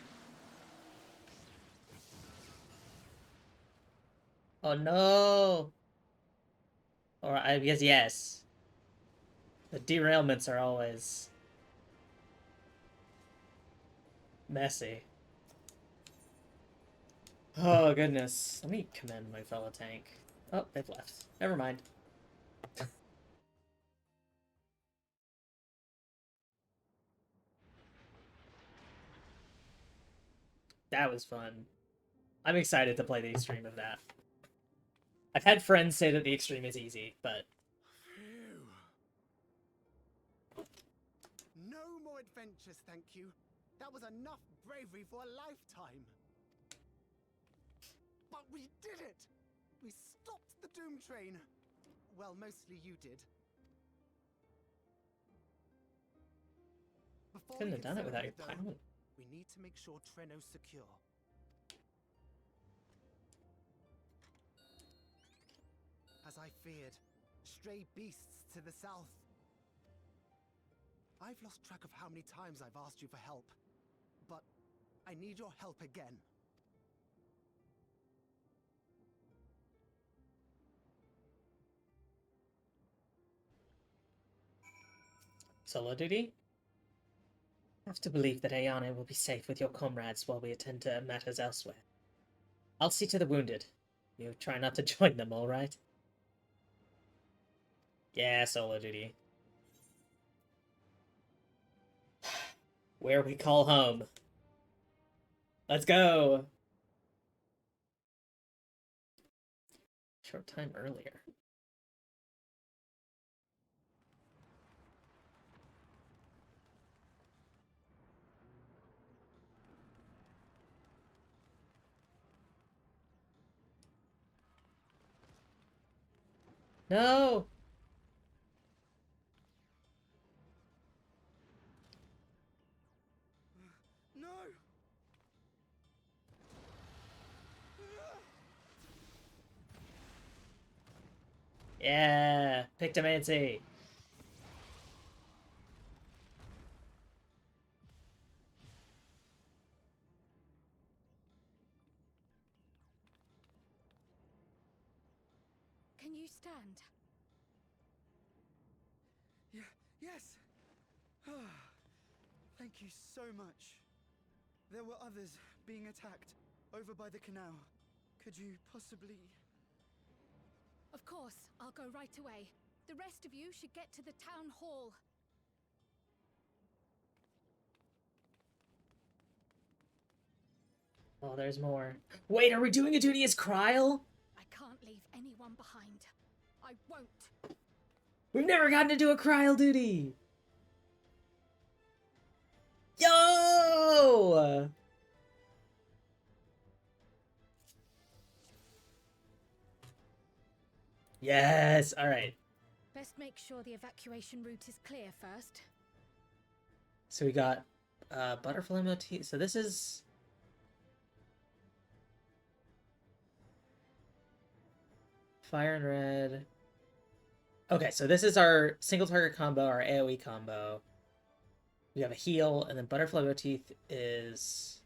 Oh no! Or I guess yes. The derailments are always messy. Oh goodness. Let me commend my fellow tank. Oh, they've left. Never mind. That was fun. I'm excited to play the extreme of that. I've had friends say that the extreme is easy, but... Phew. No more adventures, thank you. That was enough bravery for a lifetime. But we did it! We stopped the Doom Train. Well, mostly you did. Before Couldn't we have can done it celebrate, without your though, pilot. we need to make sure Treno's secure. As I feared, stray beasts to the south. I've lost track of how many times I've asked you for help, but I need your help again. Solo duty? I have to believe that Ayane will be safe with your comrades while we attend to matters elsewhere. I'll see to the wounded. You try not to join them, alright? Yeah, solo duty. Where we call home. Let's go! Short time earlier. No! No! Yeah! Pictomancy! Can you stand? Yes! Thank you so much. There were others being attacked over by the canal. Could you possibly... Of course, I'll go right away. The rest of you should get to the town hall. Oh, there's more. Wait, are we doing a duty as Kryl? I can't leave anyone behind. I won't. We've never gotten to do a Kryl duty! Yo! Yes! Alright. Best make sure the evacuation route is clear first. So we got butterfly motif. So this is... Fire and red. Okay, so this is our single target combo, our AoE combo. We have a heal, and then butterfly motif is...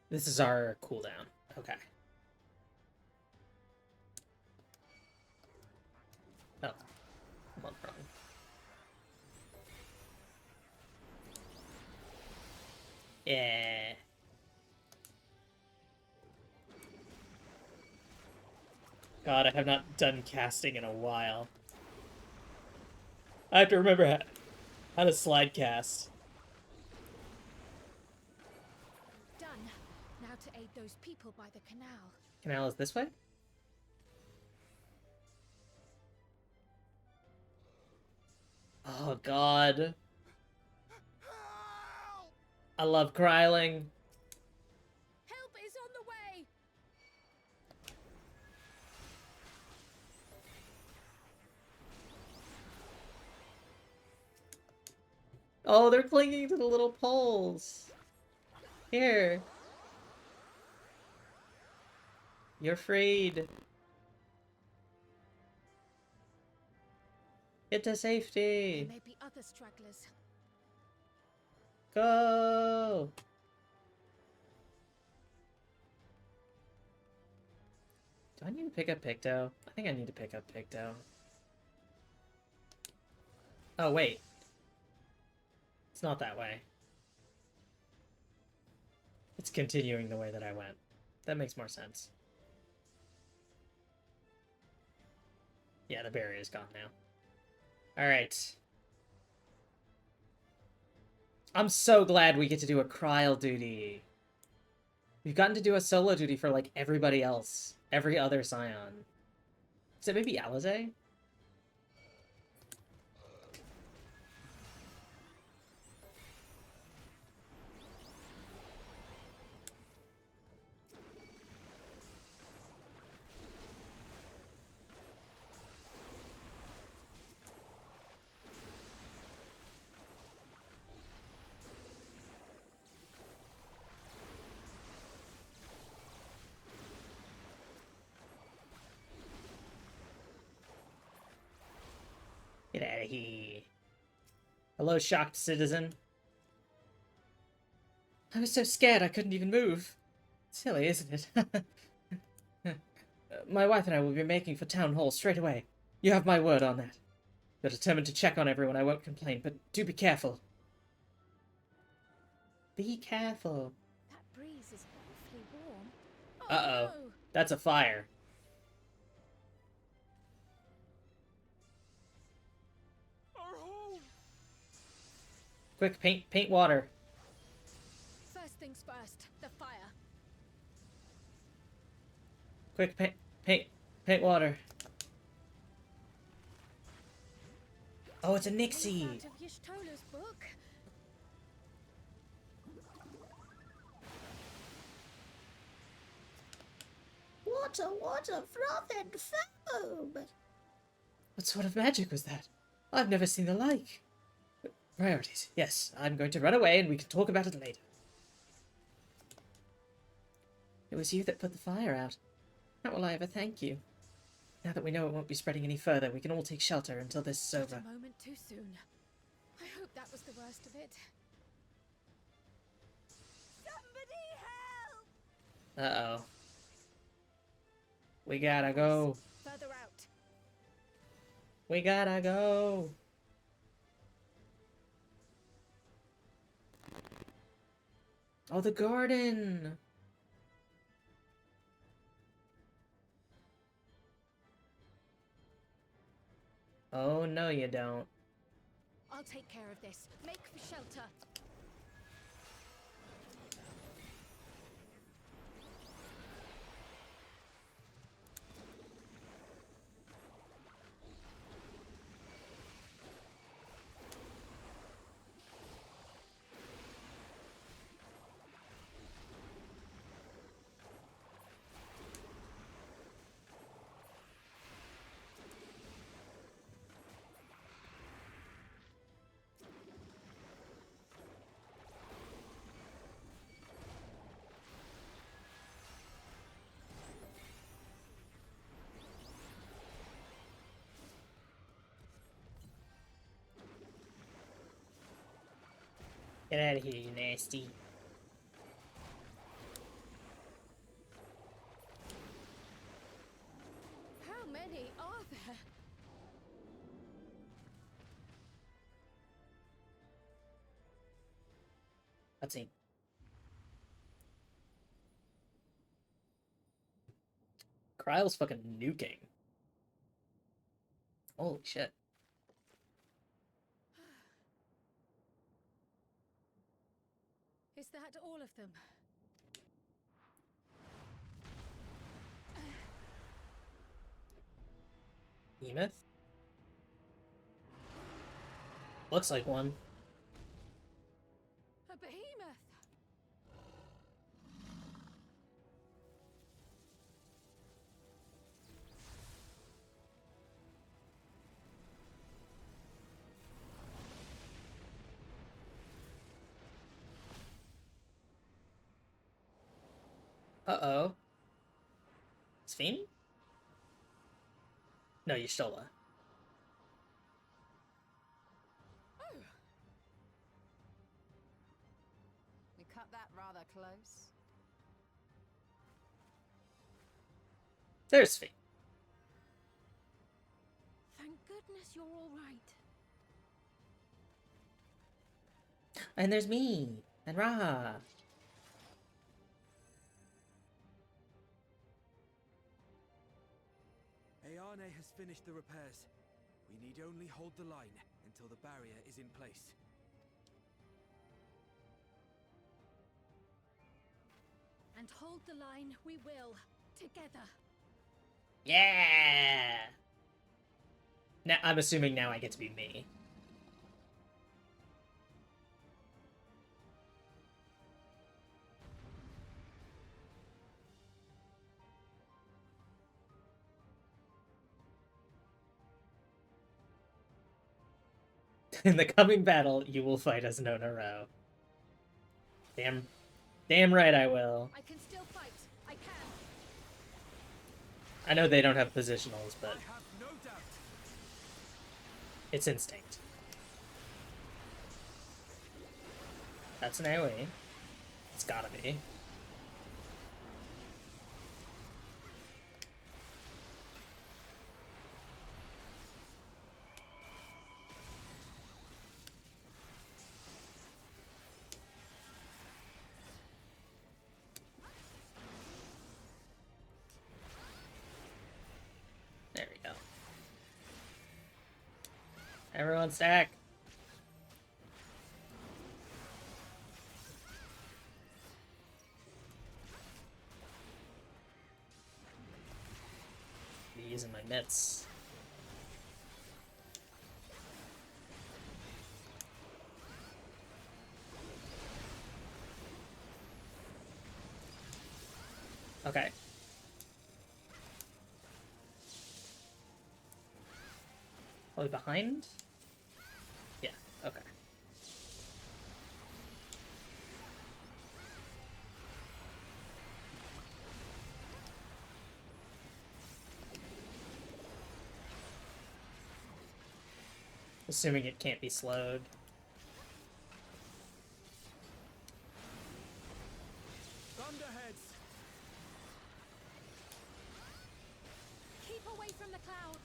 This is our cooldown. Okay. Oh. I'm on wrong. Yeah. God, I have not done casting in a while. I have to remember how to slide cast. Done. Now to aid those people by the canal. Canal is this way? Oh, God. I love Kryling. Help is on the way! Oh, they're clinging to the little poles. Here. You're freed. Get to safety. There may be other stragglers. Go. Do I need to pick up Picto? I think I need to pick up Picto. Oh, wait. It's not that way. It's continuing the way that I went. That makes more sense. Yeah, the barrier's gone now. Alright. I'm so glad we get to do a Kryl duty. We've gotten to do a solo duty for, like, everybody else. Every other Scion. Is it maybe Alizé? Get out of here. Hello, shocked citizen. I was so scared I couldn't even move. Silly, isn't it? My wife and I will be making for Town Hall straight away. You have my word on that. You're determined to check on everyone, I won't complain, but do be careful. Be careful. That breeze is awfully warm. Uh-oh. No. That's a fire. Quick, paint water. First things first, the fire. Quick, paint water. Oh, it's a Nixie. Out of Y'shtola's book. Water, froth and foam! What sort of magic was that? I've never seen the like. Priorities. Yes, I'm going to run away and we can talk about it later. It was you that put the fire out. How will I ever thank you? Now that we know it won't be spreading any further, we can all take shelter until this is over. Not a moment too soon. I hope that was the worst of it. Somebody help! Uh-oh. We gotta go. Further out. We gotta go. Oh, the garden. Oh, no you don't. I'll take care of this. Make for shelter. Get out of here, you nasty. How many are there? Cutscene. Kryl's fucking nuking. Holy shit. Is that all of them? Behemoth? Looks like one. A behemoth! Uh-oh. Sphene? No, Y'shtola. Oh. We cut that rather close. There's Sphene. Thank goodness you're all right. And there's me. And Raha. Ayane has finished the repairs. We need only hold the line until the barrier is in place. And hold the line we will, together. Yeah! Now, I'm assuming now I get to be me. In the coming battle, you will fight as Nonoro. Damn right I will. I can still fight. I can. I know they don't have positionals, but I have no doubt. it's instinct. That's an AoE. It's gotta be. There we go. Everyone stack. Be using my mitts. Okay. Are we behind? Yeah, okay. Assuming it can't be slowed. Thunderheads! Keep away from the clouds.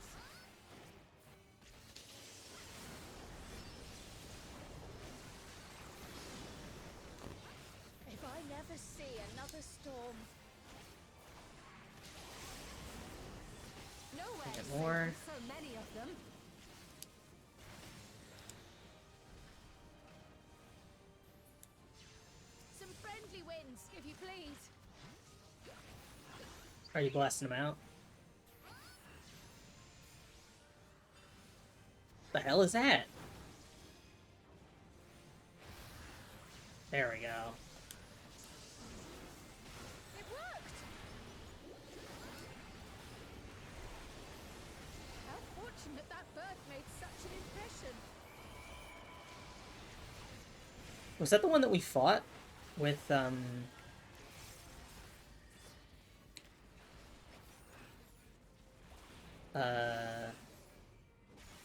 If I never see another storm. Nowhere Get safe more. with so many of them. Some friendly winds, if you please. Are you blasting them out? The hell is that? There we go. It worked. How fortunate that bird made such an impression. Was that the one that we fought with,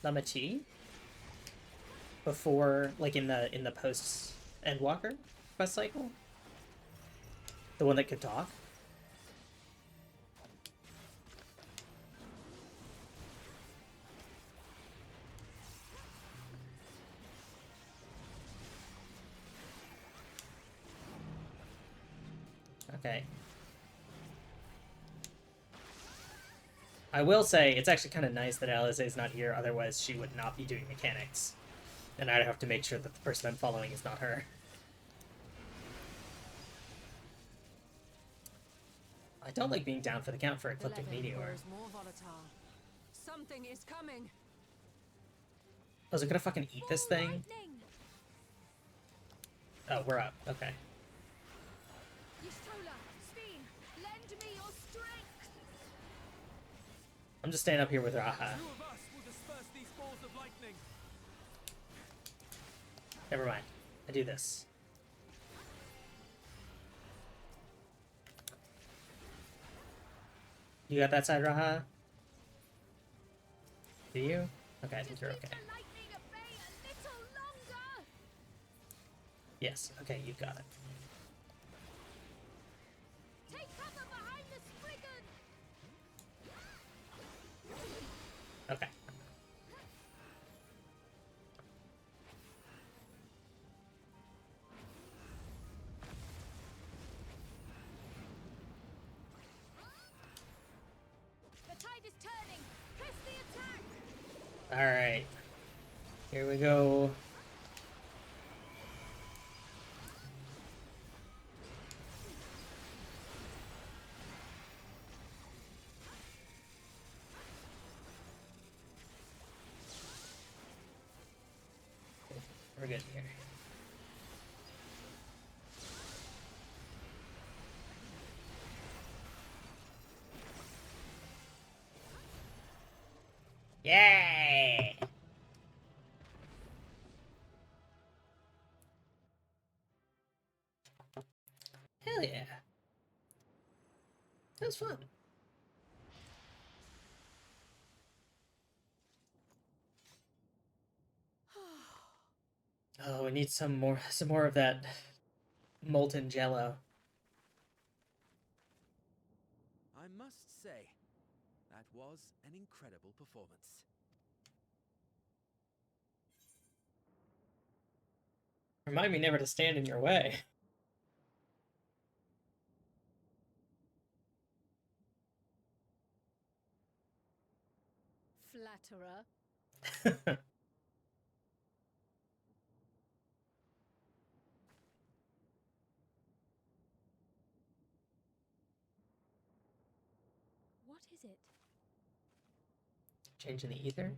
Lamati? Before, like, in the post-Endwalker quest cycle? The one that could talk? Okay. I will say, it's actually kind of nice that Alize is not here, otherwise she would not be doing mechanics. And I'd have to make sure that the person I'm following is not her. I don't like being down for the count for Ecliptic Meteor. More volatile. Something is coming. Was it gonna fucking eat this thing? Lightning. Oh, we're up. Okay. Y'shtola, Sphene, lend me your strength. I'm just staying up here with Raha. 2 of us will disperse these balls of lightning. Never mind. I do this. You got that side, Raha? Do you? Okay, I think you're okay. Yes, okay, you got it. Take cover behind the spriggan! Okay. The tide is turning! Press the attack! Alright. Here we go. We're good here. Yay! Hell yeah. That was fun. Oh, we need some more of that molten jello. I must say, that was an incredible performance. Remind me never to stand in your way. Flatterer. What is it? Change in the ether?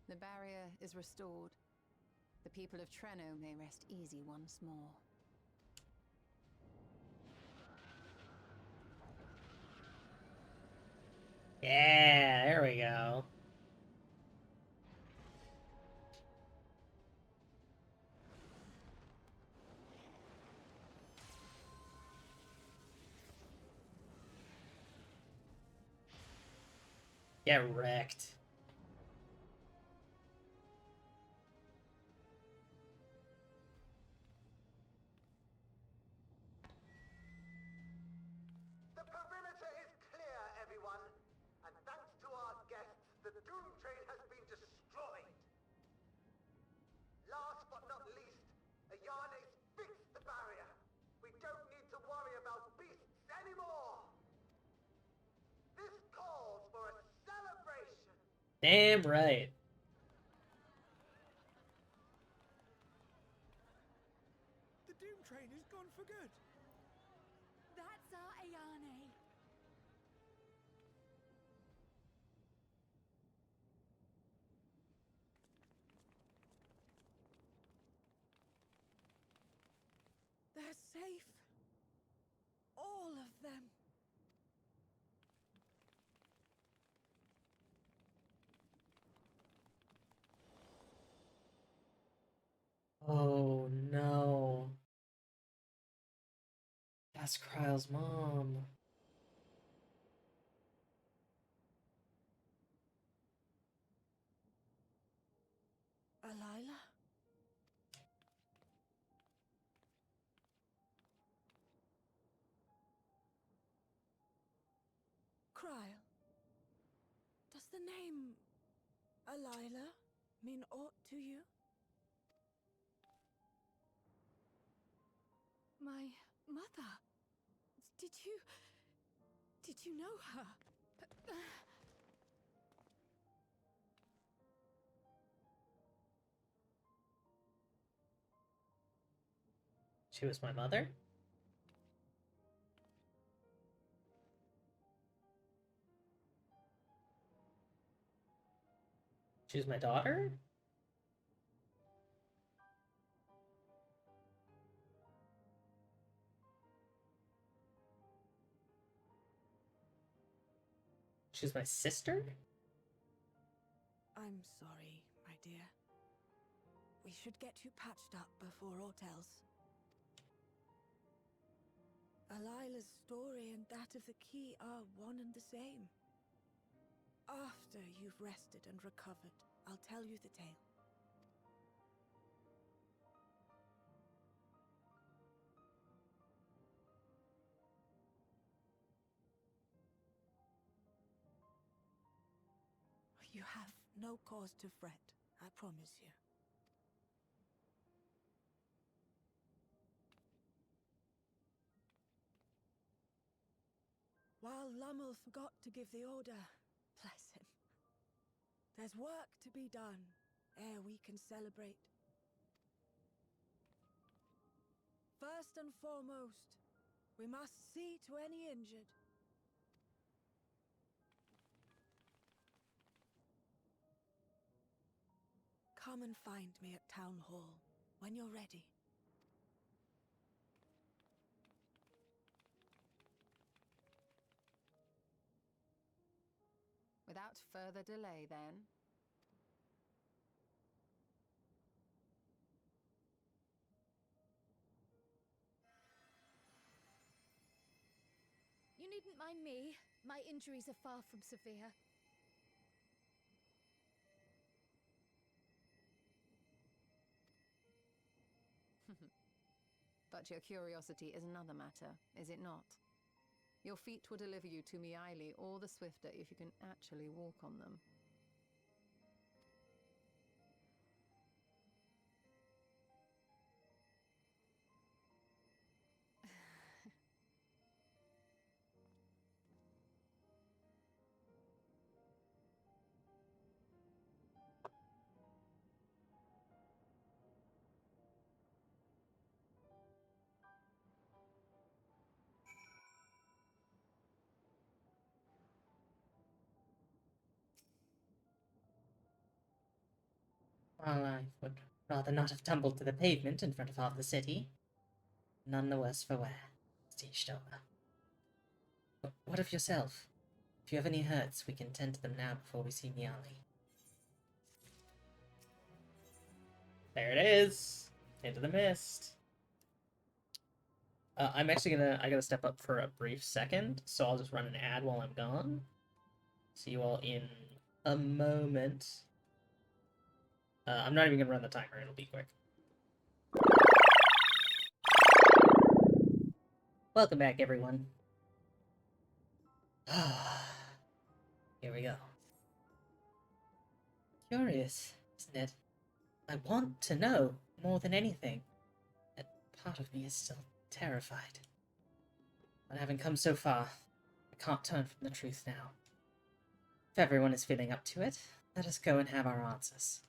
The barrier is restored. The people of Treno may rest easy once more. Yeah, there we go. Get wrecked. The perimeter is clear, everyone. And thanks to our guests, the Dawntrail has been destroyed. Last but not least, Ayane's fixed the barrier. We don't need to worry about beasts anymore. This calls for a celebration. Damn right. The Doom Train is gone for good. That's our Ayane. They're safe. All of them. Oh no. That's Kryle's mom. Alila? Kryle, does the name Alila mean aught to you? My mother. Did you know her? She was my mother? She was my daughter? She was my sister? I'm sorry, my dear. We should get you patched up before aught else. Alila's story and that of the key are one and the same. After you've rested and recovered, I'll tell you the tale. You have no cause to fret, I promise you. While Lummel forgot to give the order, bless him, there's work to be done ere we can celebrate. First and foremost, we must see to any injured. Come and find me at Town Hall when you're ready. Without further delay, then. You needn't mind me. My injuries are far from severe. But your curiosity is another matter, is it not? Your feet will deliver you to Miaili all the swifter if you can actually walk on them. While I would rather not have tumbled to the pavement in front of half the city, none the worse for wear, stitched over. What of yourself? If you have any hurts, we can tend to them now before we see Miali. There it is! Into the mist. I'm actually I gotta step up for a brief second, so I'll just run an ad while I'm gone. See you all in a moment. I'm not even gonna run the timer, it'll be quick. Welcome back, everyone. Here we go. Curious, isn't it? I want to know more than anything. And part of me is still terrified. But having come so far, I can't turn from the truth now. If everyone is feeling up to it, let us go and have our answers.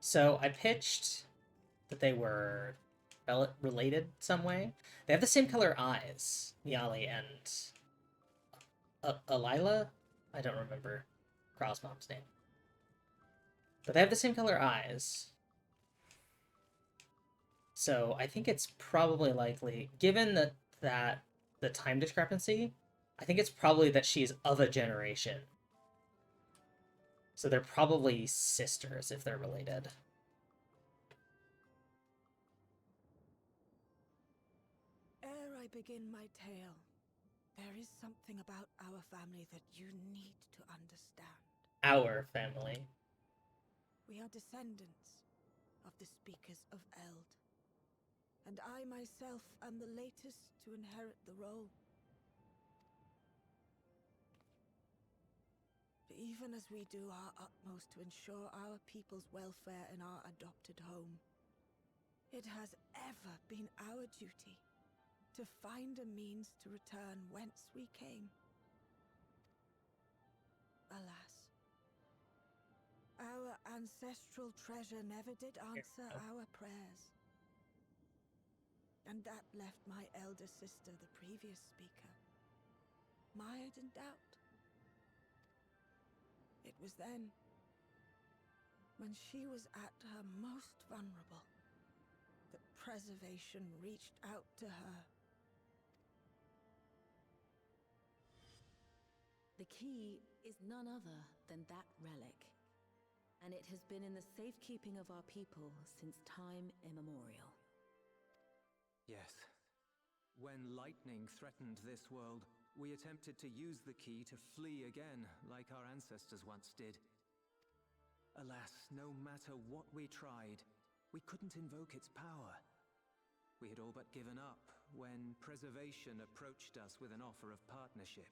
So I pitched that they were related some way. They have the same color eyes, Miali and Alila? I don't remember Kral's mom's name. But they have the same color eyes. So I think it's probably likely, given that the time discrepancy, I think it's probably that she's of a generation. So they're probably sisters if they're related. Ere I begin my tale, there is something about our family that you need to understand. Our family. We are descendants of the speakers of Eld. And I myself am the latest to inherit the role. Even as we do our utmost to ensure our people's welfare in our adopted home, it has ever been our duty to find a means to return whence we came. Alas, our ancestral treasure never did answer our prayers. And that left my elder sister, the previous speaker, mired in doubt. It was then, when she was at her most vulnerable, that preservation reached out to her. The key is none other than that relic. And it has been in the safekeeping of our people since time immemorial. Yes. When lightning threatened this world, we attempted to use the key to flee again, like our ancestors once did. Alas, no matter what we tried, we couldn't invoke its power. We had all but given up when Preservation approached us with an offer of partnership.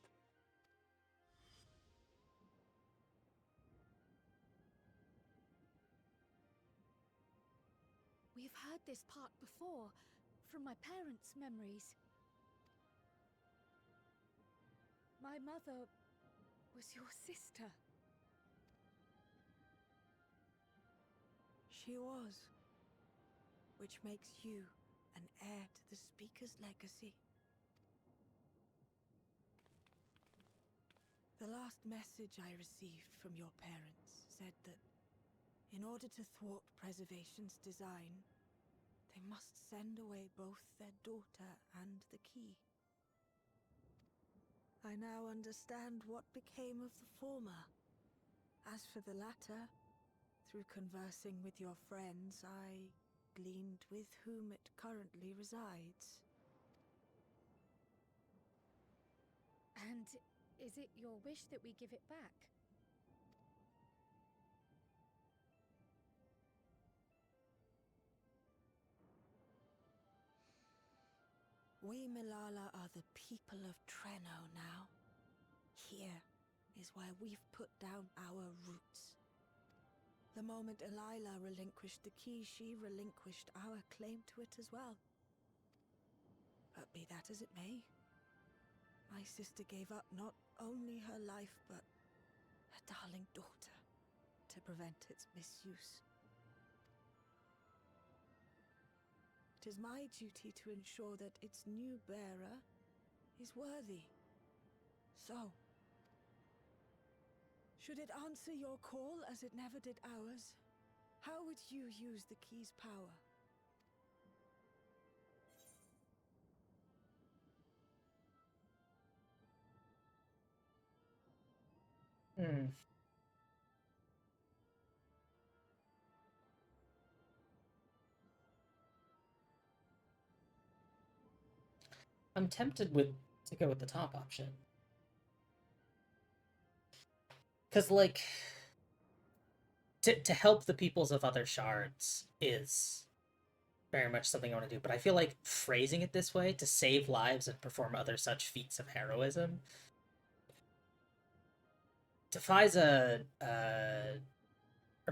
We've heard this part before, from my parents' memories. My mother was your sister. She was. Which makes you an heir to the Speaker's legacy. The last message I received from your parents said that in order to thwart Preservation's design, they must send away both their daughter and the key. I now understand what became of the former. As for the latter, through conversing with your friends, I gleaned with whom it currently resides. And is it your wish that we give it back? We Milala are the people of Treno now. Here is where we've put down our roots. The moment Elila relinquished the key, she relinquished our claim to it as well. But be that as it may, my sister gave up not only her life, but her darling daughter, to prevent its misuse. It is my duty to ensure that its new bearer is worthy. So, should it answer your call as it never did ours, how would you use the key's power? I'm tempted to go with the top option. Because, like, to help the peoples of other shards is very much something I want to do, but I feel like phrasing it this way, to save lives and perform other such feats of heroism, defies or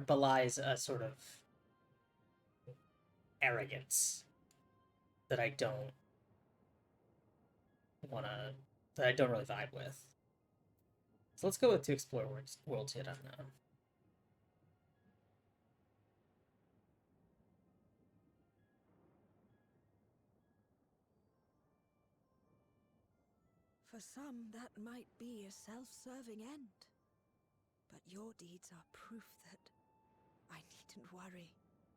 belies a sort of arrogance that I don't really vibe with. So let's go with to explore worlds yet unknown. For some, that might be a self-serving end. But your deeds are proof that I needn't worry.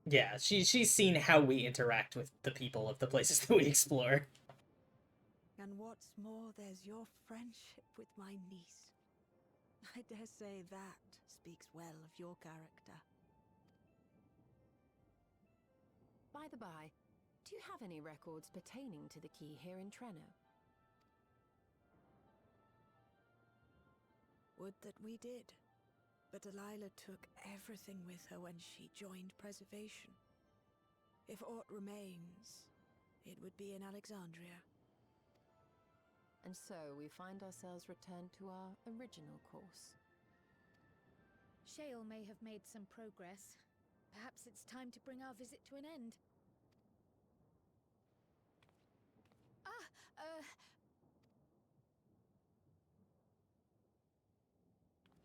Yeah, she's seen how we interact with the people of the places that we explore. And what's more, there's your friendship with my niece. I dare say that speaks well of your character. By the by, do you have any records pertaining to the key here in Treno? Would that we did. But Delilah took everything with her when she joined Preservation. If aught remains, it would be in Alexandria. And so we find ourselves returned to our original course. Shale may have made some progress. Perhaps it's time to bring our visit to an end.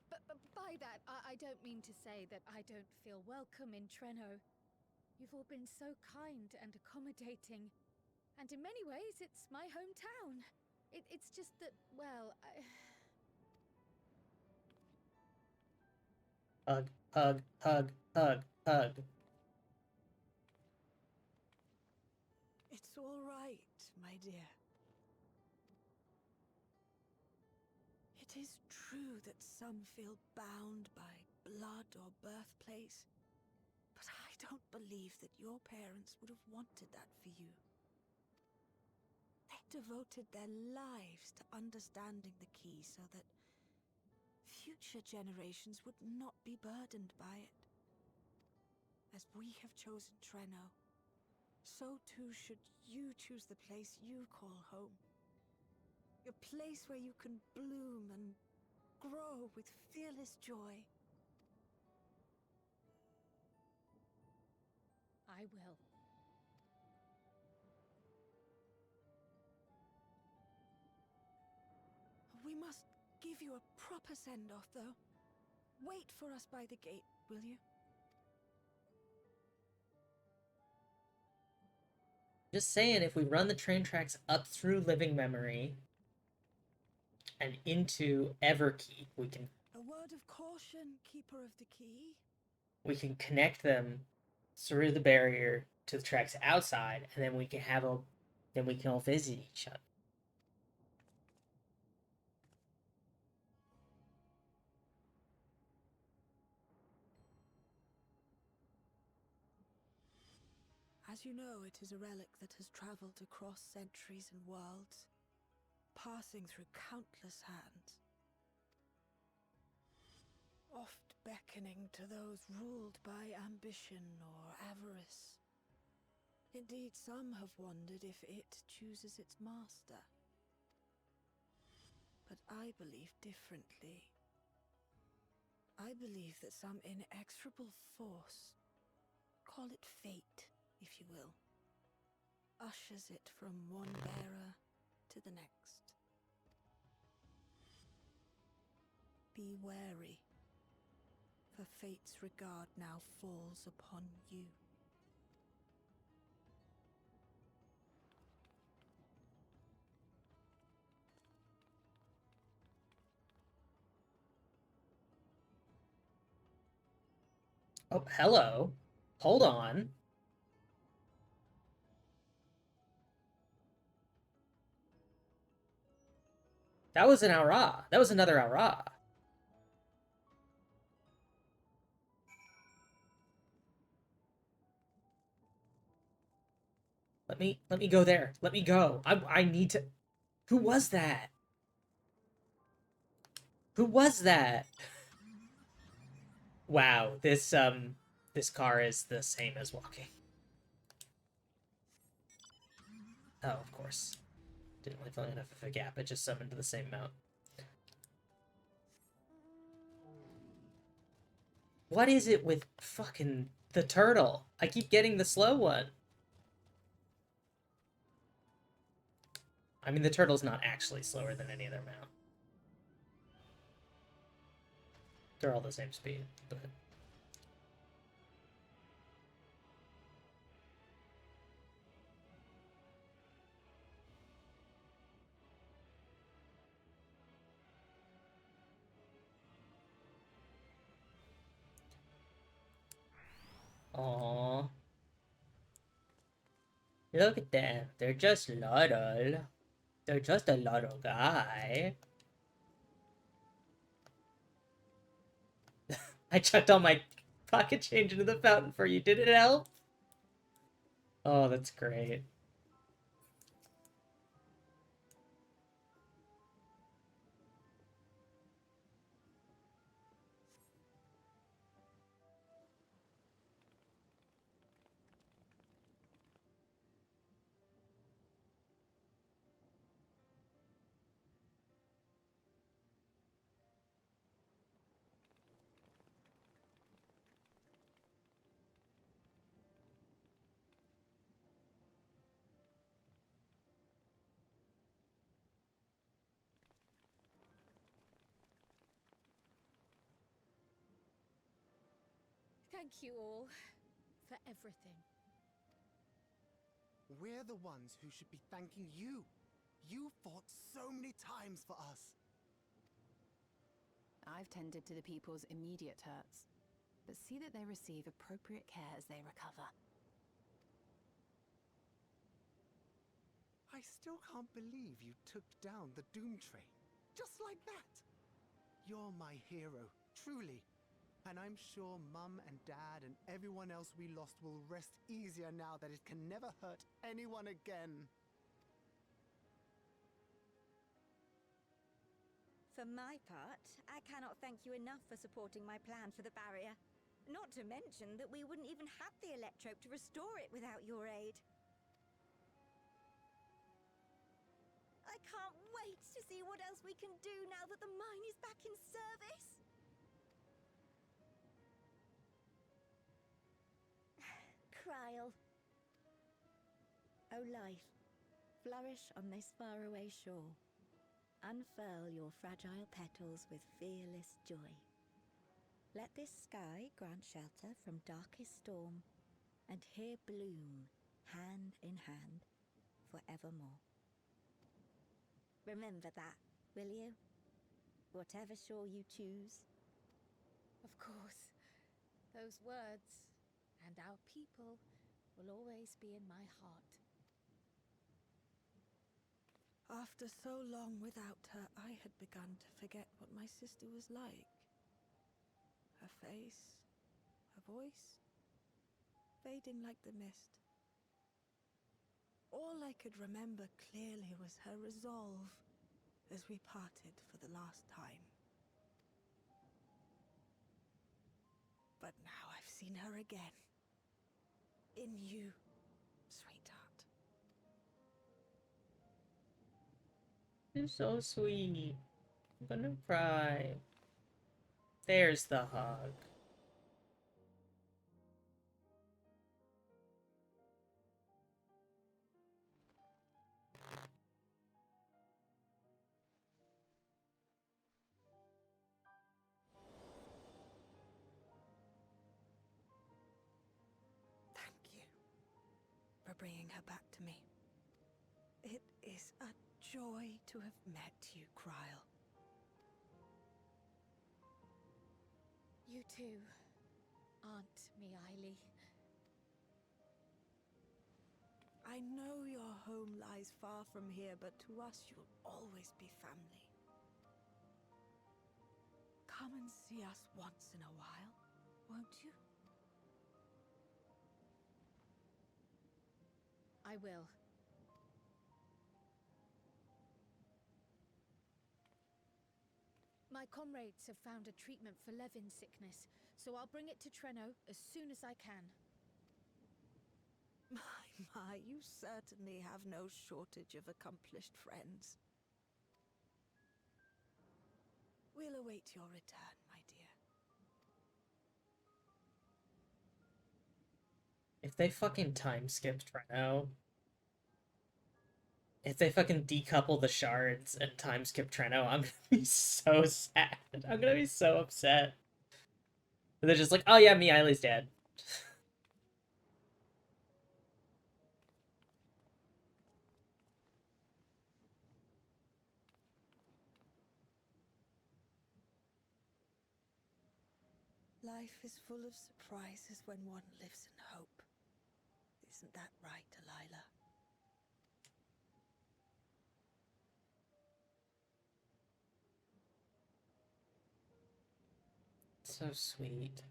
But by that, I don't mean to say that I don't feel welcome in Treno. You've all been so kind and accommodating. And in many ways, it's my hometown. It's just that, well, Hug, hug, hug, hug, hug. It's all right, my dear. It is true. true that some feel bound by blood or birthplace, but I don't believe that your parents would have wanted that for you. They devoted their lives to understanding the key so that future generations would not be burdened by it. As we have chosen Treno, so too should you choose the place you call home. A place where you can bloom and grow with fearless joy. I will. We must give you a proper send-off, though. Wait for us by the gate, will you? Just saying, if we run the train tracks up through living memory and into Everkeep, we can. A word of caution, Keeper of the Key. We can connect them through the barrier to the tracks outside, and then we can have a. Then we can all visit each other. As you know, it is a relic that has traveled across centuries and worlds, passing through countless hands, oft beckoning to those ruled by ambition or avarice. Indeed, some have wondered if it chooses its master. But I believe differently. I believe that some inexorable force, call it fate, if you will, ushers it from one bearer to the next. Be wary, for fate's regard now falls upon you. Oh, hello. Hold on. That was an Aura. That was another Aura. Let me go there. Let me go. I need to. Who was that? Who was that? Wow, this car is the same as walking. Oh, of course. Didn't leave long enough of a gap. It just summoned to the same mount. What is it with fucking the turtle? I keep getting the slow one. I mean, the turtle's not actually slower than any other mount. They're all the same speed, but... Aww. Look at them. They're just little. They're just a little guy. I chucked all my pocket change into the fountain for you. Did it help? Oh, that's great. Thank you all for everything. We're the ones who should be thanking you. You fought so many times for us. I've tended to the people's immediate hurts, but see that they receive appropriate care as they recover. I still can't believe you took down the Doom train. Just like that. You're my hero, truly. And I'm sure Mum and Dad and everyone else we lost will rest easier now that it can never hurt anyone again. For my part, I cannot thank you enough for supporting my plan for the barrier. Not to mention that we wouldn't even have the electrope to restore it without your aid. I can't wait to see what else we can do now that the mine is back in service. Kryl. O life, flourish on this faraway shore. Unfurl your fragile petals with fearless joy. Let this sky grant shelter from darkest storm, and here bloom, hand in hand, forevermore. Remember that, will you? Whatever shore you choose. Of course. Those words and our people will always be in my heart. After so long without her, I had begun to forget what my sister was like. Her face, her voice, fading like the mist. All I could remember clearly was her resolve as we parted for the last time. But now I've seen her again. In you, sweetheart. You're so sweet. I'm gonna cry. There's the hug. Thank you for bringing her back to me. It is a joy to have met you, Kryl. You too, Aunt Mealy. I know your home lies far from here, but to us you'll always be family. Come and see us once in a while, won't you? I will. My comrades have found a treatment for Levin's sickness, so I'll bring it to Treno as soon as I can. My, you certainly have no shortage of accomplished friends. We'll await your return, my dear. If they fucking time skipped Treno, if they fucking decouple the shards and time skip Treno, I'm gonna be so sad. I'm gonna be so upset. And they're just like, oh yeah, Mealy's dead. Life is full of surprises when one lives in hope. Isn't that right, Delilah? So sweet.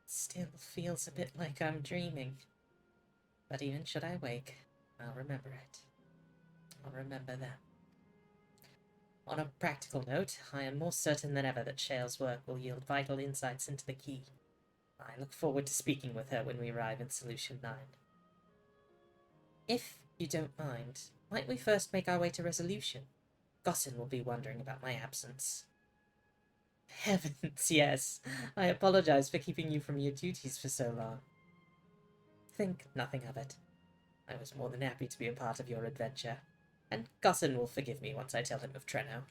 Still feels a bit like I'm dreaming. But even should I wake, I'll remember it. I'll remember them. On a practical note, I am more certain than ever that Shale's work will yield vital insights into the key. I look forward to speaking with her when we arrive in Solution 9. If you don't mind, might we first make our way to Resolution? Gossin will be wondering about my absence. Heavens, yes. I apologize for keeping you from your duties for so long. Think nothing of it. I was more than happy to be a part of your adventure, and Gossin will forgive me once I tell him of Treno.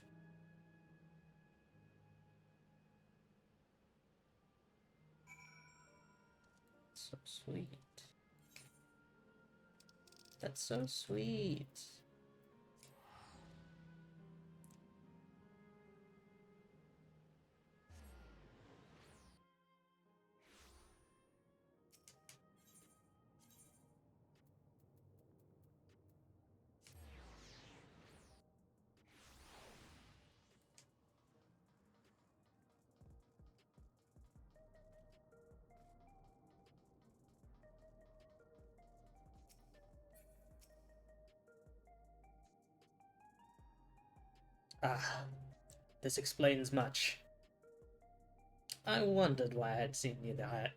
So sweet. That's so sweet. Ah, this explains much. I wondered why I had seen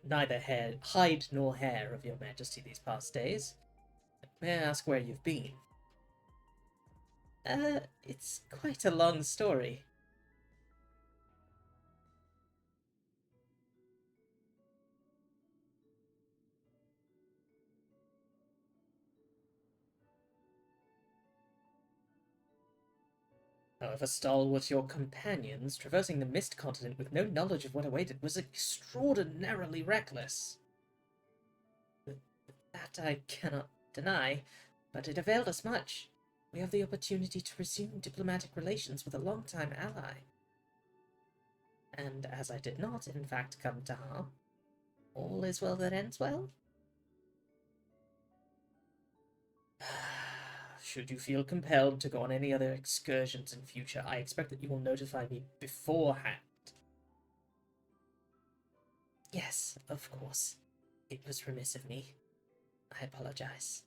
neither hide nor hair of your majesty these past days. May I ask where you've been? It's quite a long story. However stalwart your companions, traversing the Mist Continent with no knowledge of what awaited was extraordinarily reckless. That I cannot deny, but it availed us much. We have the opportunity to resume diplomatic relations with a longtime ally. And as I did not, in fact, come to harm, all is well that ends well? Should you feel compelled to go on any other excursions in future, I expect that you will notify me beforehand. Yes, of course. It was remiss of me. I apologize.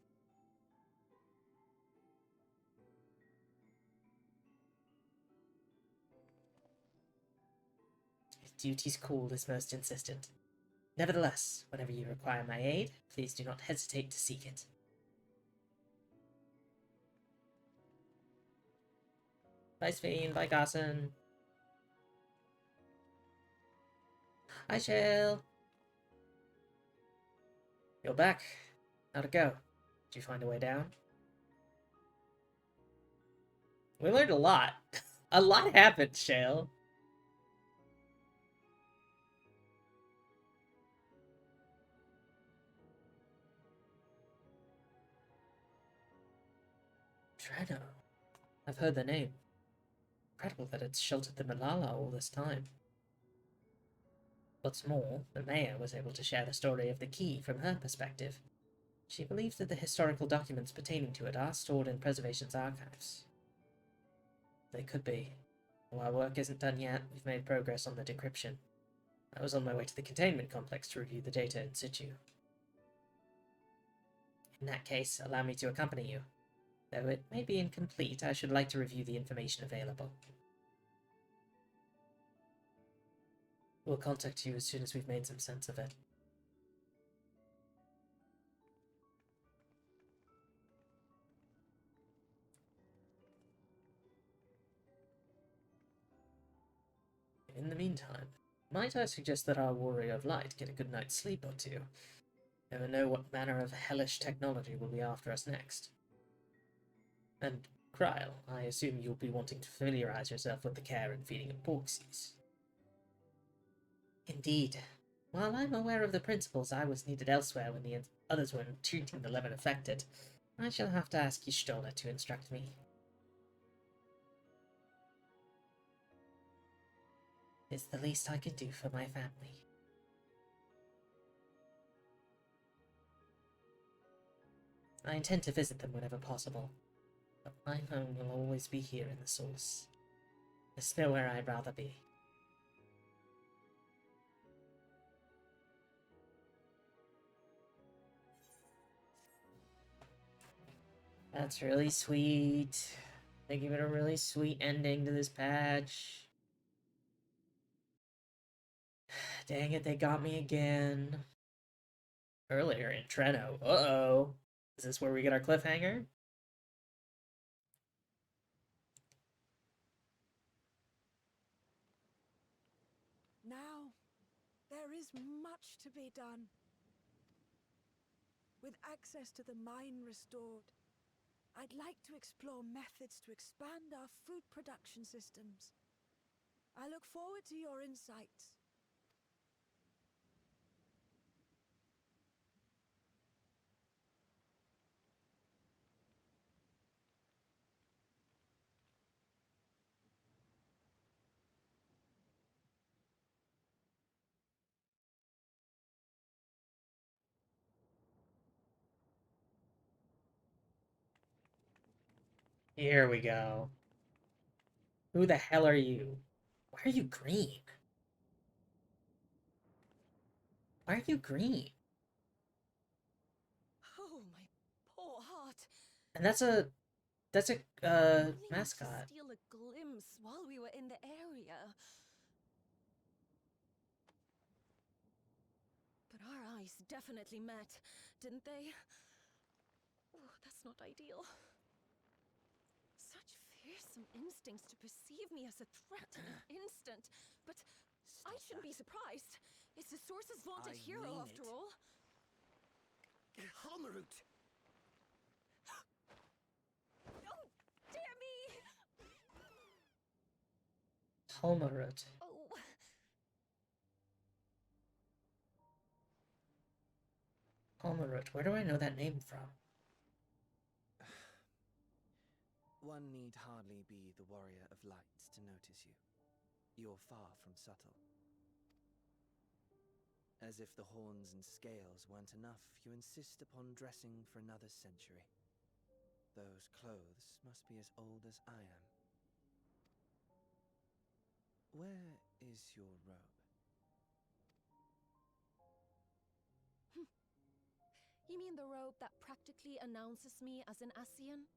Duty's call is most insistent. Nevertheless, whenever you require my aid, please do not hesitate to seek it. Bye, Sphene. Bye, Garson. Hi, Shale. You're back. How'd it go? Did you find a way down? We learned a lot. A lot happened, Shale. Treno. I've heard the name. Incredible that it's sheltered the Malala all this time. What's more, the mayor was able to share the story of the key from her perspective. She believes that the historical documents pertaining to it are stored in Preservation's archives. They could be. While work isn't done yet, we've made progress on the decryption. I was on my way to the containment complex to review the data in situ. In that case, allow me to accompany you. Though it may be incomplete, I should like to review the information available. We'll contact you as soon as we've made some sense of it. In the meantime, might I suggest that our Warrior of Light get a good night's sleep or two? Never know what manner of hellish technology will be after us next. And, Kryl, I assume you'll be wanting to familiarize yourself with the care and feeding of Porksies. Indeed. While I'm aware of the principles, I was needed elsewhere when the others were treating the Levin affected. I shall have to ask Y'shtola to instruct me. It's the least I can do for my family. I intend to visit them whenever possible, but my home will always be here in the Source. There's nowhere I'd rather be. That's really sweet. They give it a really sweet ending to this patch. Dang it, they got me again. Earlier in Treno. Uh-oh. Is this where we get our cliffhanger? Now, there is much to be done. With access to the mine restored, I'd like to explore methods to expand our food production systems. I look forward to your insights. Here we go. Who the hell are you? Why are you green? Why are you green? Oh, my poor heart. And that's a That's a mascot. Steal a glimpse while we were in the area. But our eyes definitely met, didn't they? Oh, that's not ideal. Such fearsome instincts to perceive me as a threat in an instant. But I shouldn't be surprised. It's the Source's vaunted hero, after all. Halmerut! Oh, dear me! Halmerut. Oh. Halmerut. Where do I know that name from? One need hardly be the warrior of light to notice you. You're far from subtle. As if the horns and scales weren't enough, you insist upon dressing for another century. Those clothes must be as old as I am. Where is your robe? You mean the robe that practically announces me as an Ascian?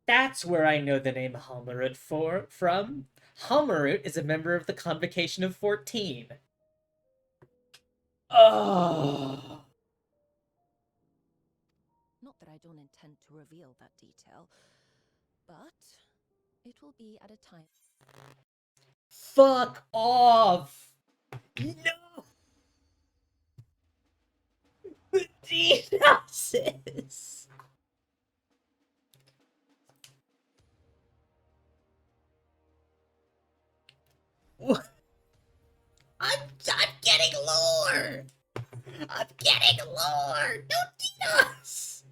That's where I know the name Halmerut from. Halmerut is a member of the Convocation of 14. Oh. Not that I don't intend to reveal that detail, but it will be at a time. Fuck off! No! The denosis! I'm getting lore! I'm getting lore! Don't DDoS!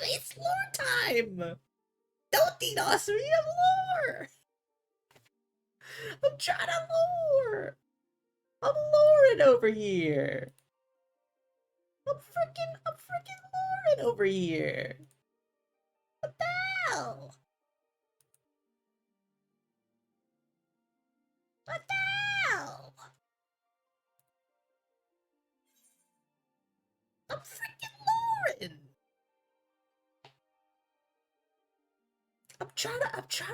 It's lore time! Don't DDoS me, I'm lore! I'm trying to lore! I'm loring over here! I'm freaking loring over here! What the hell? What the hell? I'm freaking loring! I'm trying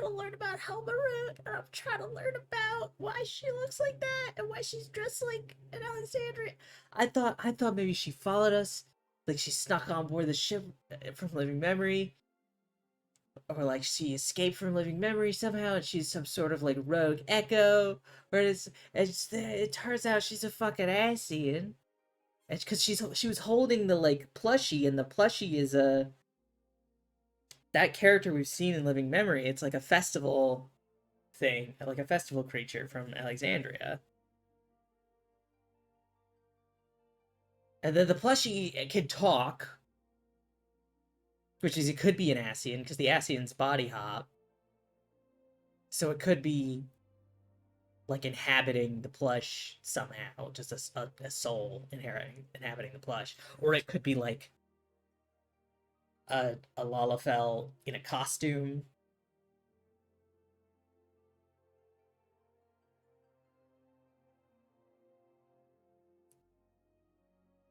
to learn about Halmerut, and I'm trying to learn about why she looks like that and why she's dressed like an Alexandria. I thought maybe she followed us, like she snuck on board the ship from Living Memory, or like she escaped from Living Memory somehow, and she's some sort of like rogue Echo. Or it turns out she's a fucking Ascian, and because she was holding the like plushie, and the plushie is that character we've seen in Living Memory. It's like a festival thing, like a festival creature from Alexandria. And then the plushie can talk, which is it could be an Ascian, because the Ascians body hop. So it could be like inhabiting the plush somehow, just a soul inhabiting the plush. Or it could be like a Lalafell in a costume.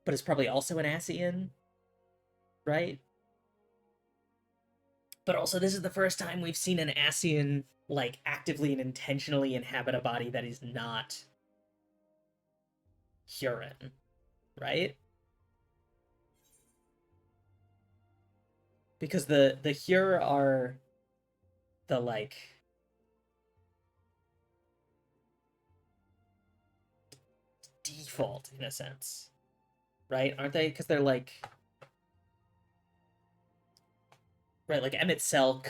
But it's probably also an Ascian, right? But also, this is the first time we've seen an Ascian like actively and intentionally inhabit a body that is not Huron, right? Because the Hur are the like default in a sense, right? Aren't they? Because they're like right, like Emmett Selk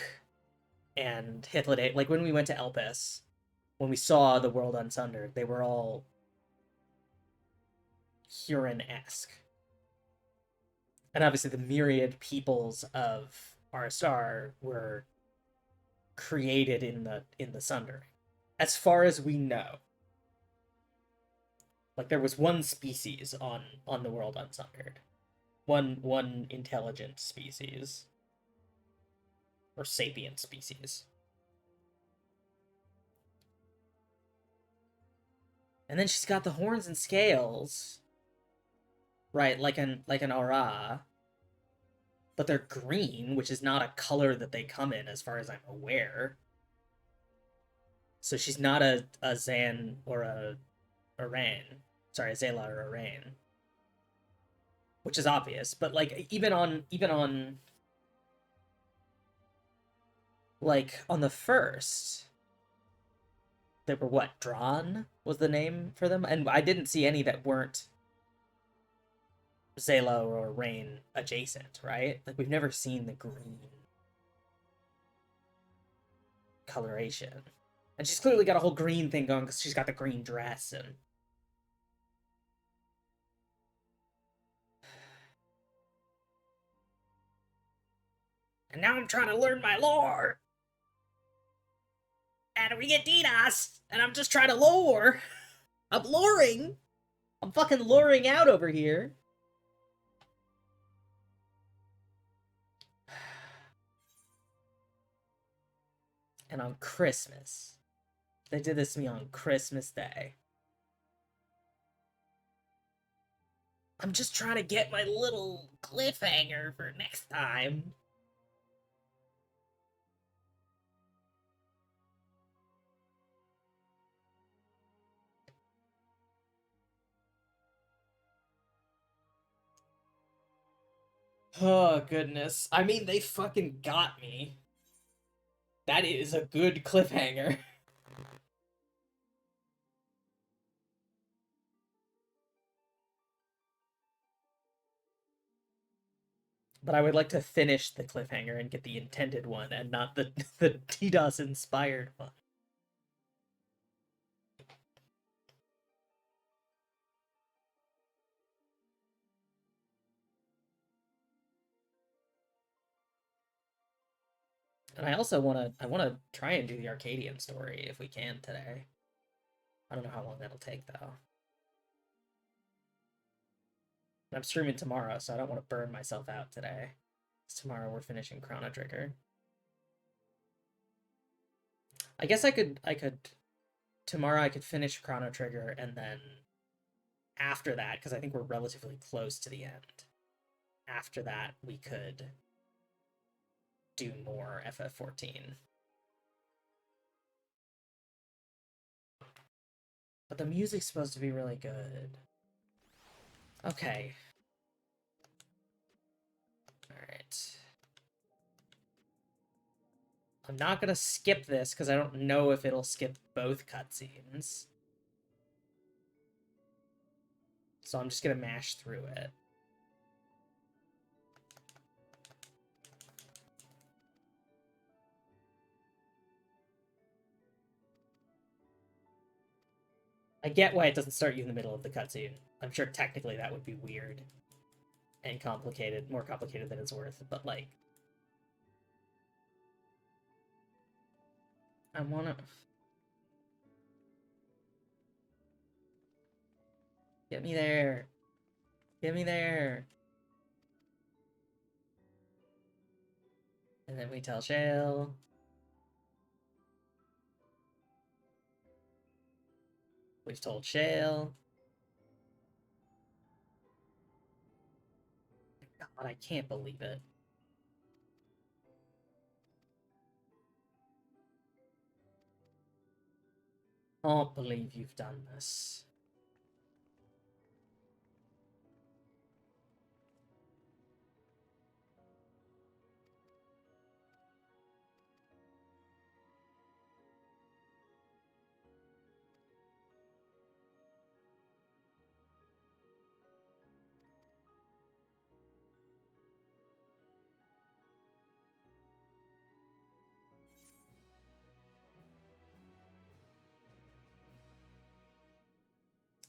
and Hythloday. Like when we went to Elpis, when we saw the world unsundered, they were all Huron-esque. And obviously the myriad peoples of Aristar were created in the Sundering. As far as we know. Like there was one species on the world unsundered. One intelligent species. Or sapient species. And then she's got the horns and scales. Right, like an aura. But they're green, which is not a color that they come in as far as I'm aware. So she's not a Zan or a Rain. Sorry, a Zayla or a Rain. Which is obvious, but like even on like on the first, they were what? Drawn was the name for them, and I didn't see any that weren't Zayla or Rain adjacent, right? Like we've never seen the green coloration. And she's clearly got a whole green thing going because she's got the green dress and now I'm trying to learn my lore. And we get DDoS, and I'm just trying to lore. I'm luring. I'm fucking luring out over here. And on Christmas. They did this to me on Christmas Day. I'm just trying to get my little cliffhanger for next time. Oh, goodness. I mean, they fucking got me. That is a good cliffhanger. But I would like to finish the cliffhanger and get the intended one and not the DDoS inspired one. And I also want to try and do the Arcadion story if we can today. I don't know how long that'll take though. I'm streaming tomorrow, so I don't want to burn myself out today. Tomorrow we're finishing Chrono Trigger. I guess I could tomorrow I could finish Chrono Trigger, and then after that, because I think we're relatively close to the end. After that, we could do more FF14. But the music's supposed to be really good. Okay. Alright. I'm not gonna skip this because I don't know if it'll skip both cutscenes. So I'm just gonna mash through it. I get why it doesn't start you in the middle of the cutscene. I'm sure technically that would be weird and complicated, more complicated than it's worth, but like... I wanna... Get me there! Get me there! And then we tell Shale. We've told Shale. God, I can't believe it. I can't believe you've done this.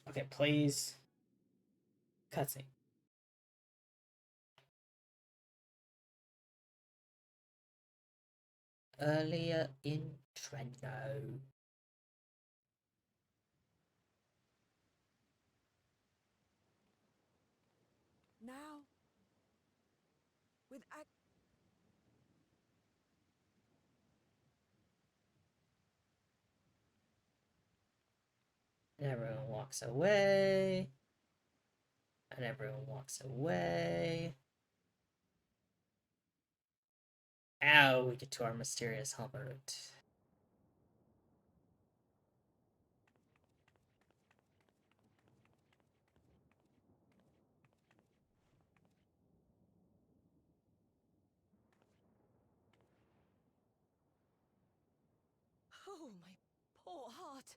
Okay, please. Cutscene. Earlier in Treno. Now, with And everyone walks away. And everyone walks away. Now we get to our mysterious helper route. Oh, my poor heart.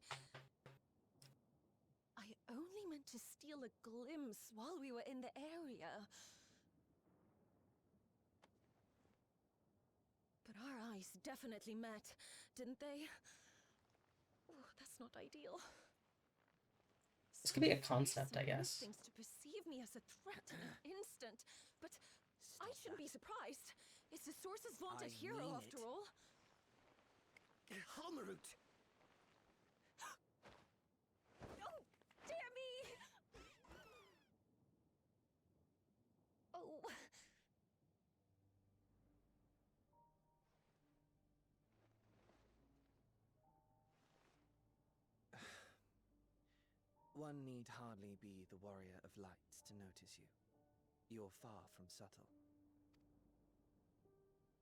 I only meant to steal a glimpse while we were in the area. But our eyes definitely met, didn't they? Oh, that's not ideal. This could be a concept, I guess. Instincts to perceive me as a threat in an instant, but I shouldn't be surprised. It's the Source's vaunted hero, after all. Halmarut! Oh, dear me! Oh. One need hardly be the warrior of lights to notice you. You're far from subtle.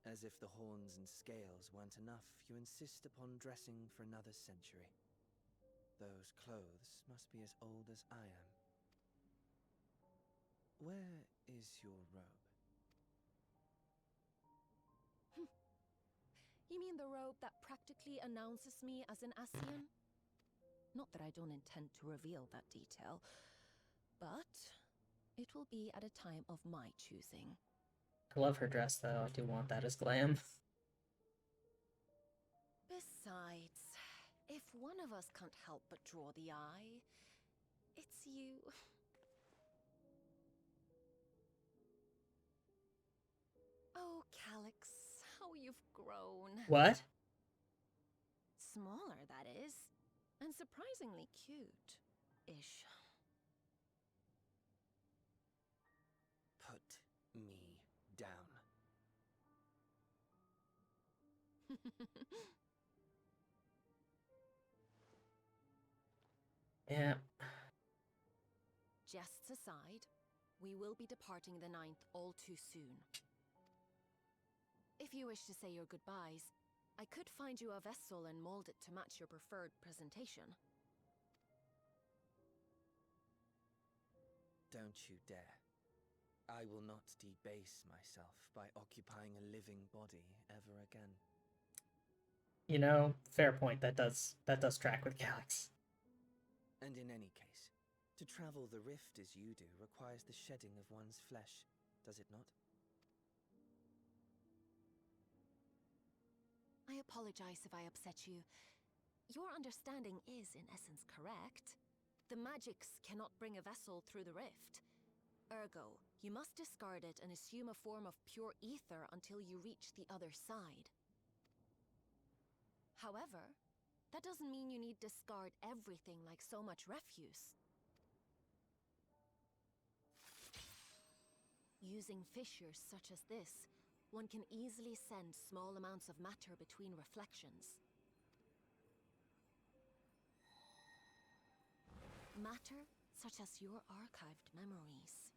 As if the horns and scales weren't enough, you insist upon dressing for another century. Those clothes must be as old as I am. Where is your robe? You mean the robe that practically announces me as an Ascian? Not that I don't intend to reveal that detail, but it will be at a time of my choosing. I love her dress, though. I do want that as glam. Besides, if one of us can't help but draw the eye, it's you. Oh, Calyx, how you've grown. What? Smaller, that is. And surprisingly cute-ish. Put me down. Yeah. Jests aside, we will be departing the 9th all too soon. If you wish to say your goodbyes, I could find you a vessel and mold it to match your preferred presentation. Don't you dare. I will not debase myself by occupying a living body ever again. You know, fair point. That does track with Calyx. And in any case, to travel the rift as you do requires the shedding of one's flesh, does it not? I apologize if I upset you. Your understanding is, in essence, correct. The magics cannot bring a vessel through the rift. Ergo, you must discard it and assume a form of pure ether until you reach the other side. However, that doesn't mean you need discard everything like so much refuse. Using fissures such as this, one can easily send small amounts of matter between reflections. Matter such as your archived memories.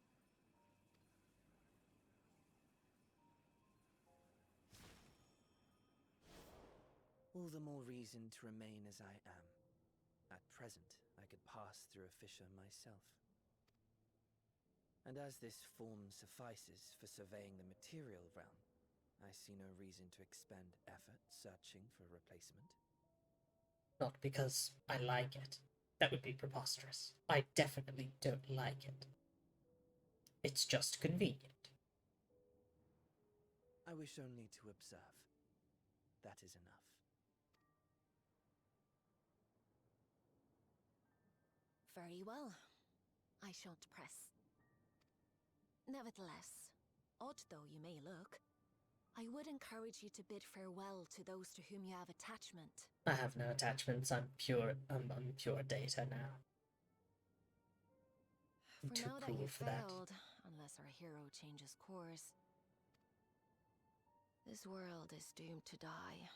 All the more reason to remain as I am. At present, I could pass through a fissure myself. And as this form suffices for surveying the material realm, I see no reason to expend effort searching for a replacement. Not because I like it. That would be preposterous. I definitely don't like it. It's just convenient. I wish only to observe. That is enough. Very well. I shan't press. Nevertheless, odd though you may look, I would encourage you to bid farewell to those to whom you have attachment. I have no attachments. I'm pure data now. I'm For too now that cool you've for that. failed, unless our hero changes course, this world is doomed to die.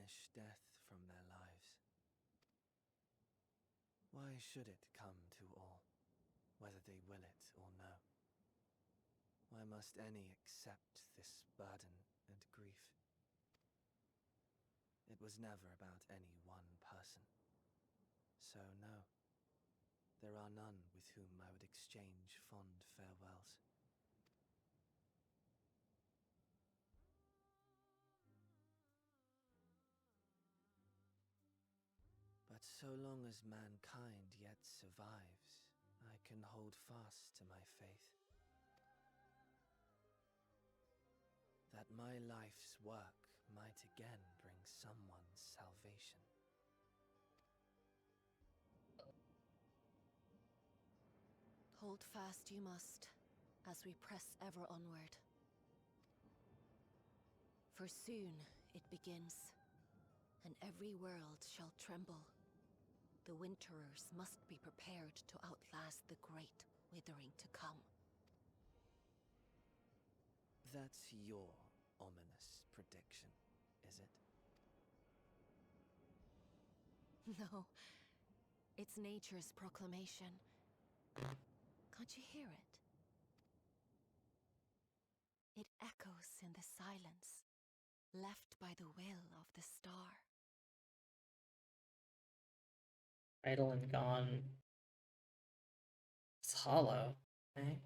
banish death from their lives. Why should it come to all, whether they will it or no? Why must any accept this burden and grief? It was never about any one person. So no, there are none with whom I would exchange fond farewells. But so long as mankind yet survives, I can hold fast to my faith. That my life's work might again bring someone's salvation. Hold fast you must, as we press ever onward. For soon it begins, and every world shall tremble. The Winterers must be prepared to outlast the great withering to come. That's your ominous prediction, is it? No, it's nature's proclamation. Can't you hear it? It echoes in the silence, left by the will of the star. Idle and gone. It's hollow, right?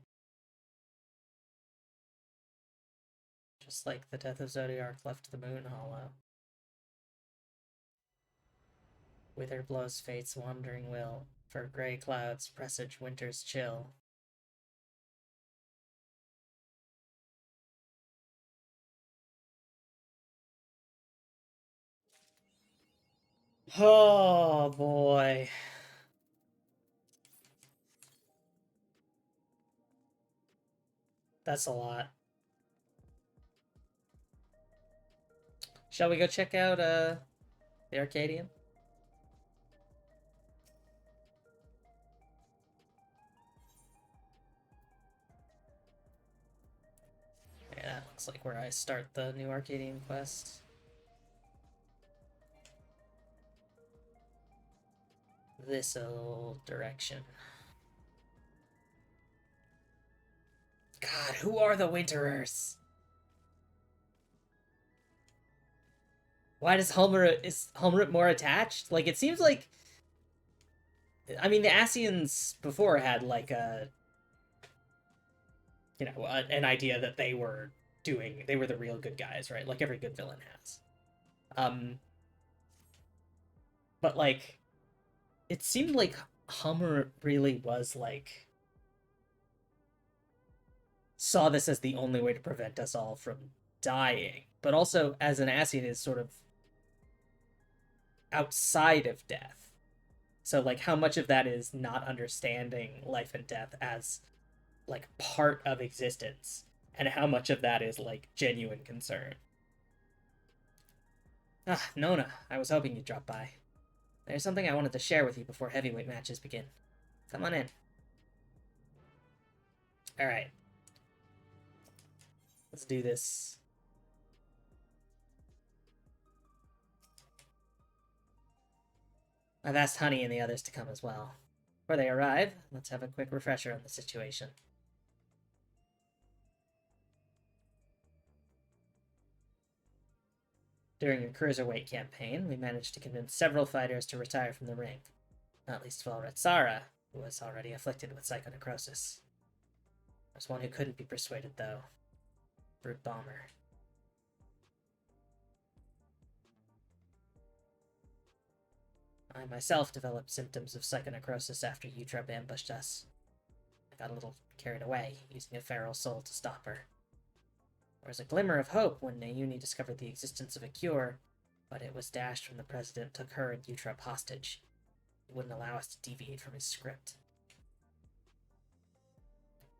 Just like the death of Zodiac left the moon hollow. Wither blows fate's wandering will, for grey clouds presage winter's chill. Oh boy. That's a lot. Shall we go check out the Arcadion? Yeah, that looks like where I start the new Arcadion quest. This old direction. God, who are the Winterers? Why does is Helmut more attached? Like, it seems like... I mean, the Ascians before had, like, a... You know, an idea that they were the real good guys, right? Like every good villain has. But, like, it seemed like Hummer really was, like... saw this as the only way to prevent us all from dying. But also, as an Ascian, is sort of outside of death. So, like, how much of that is not understanding life and death as, like, part of existence? And how much of that is, like, genuine concern? Ah, Nona, I was hoping you'd drop by. There's something I wanted to share with you before heavyweight matches begin. Come on in. Alright. Let's do this. I've asked Honey and the others to come as well. Before they arrive, let's have a quick refresher on the situation. During a cruiserweight campaign, we managed to convince several fighters to retire from the ring. Not least of all Retsara, who was already afflicted with psychonecrosis. There's one who couldn't be persuaded, though. Brute Bomber. I myself developed symptoms of psychonecrosis after Utrep ambushed us. I got a little carried away, using a feral soul to stop her. There was a glimmer of hope when Nauni discovered the existence of a cure, but it was dashed when the president took her and Utrep hostage. He wouldn't allow us to deviate from his script.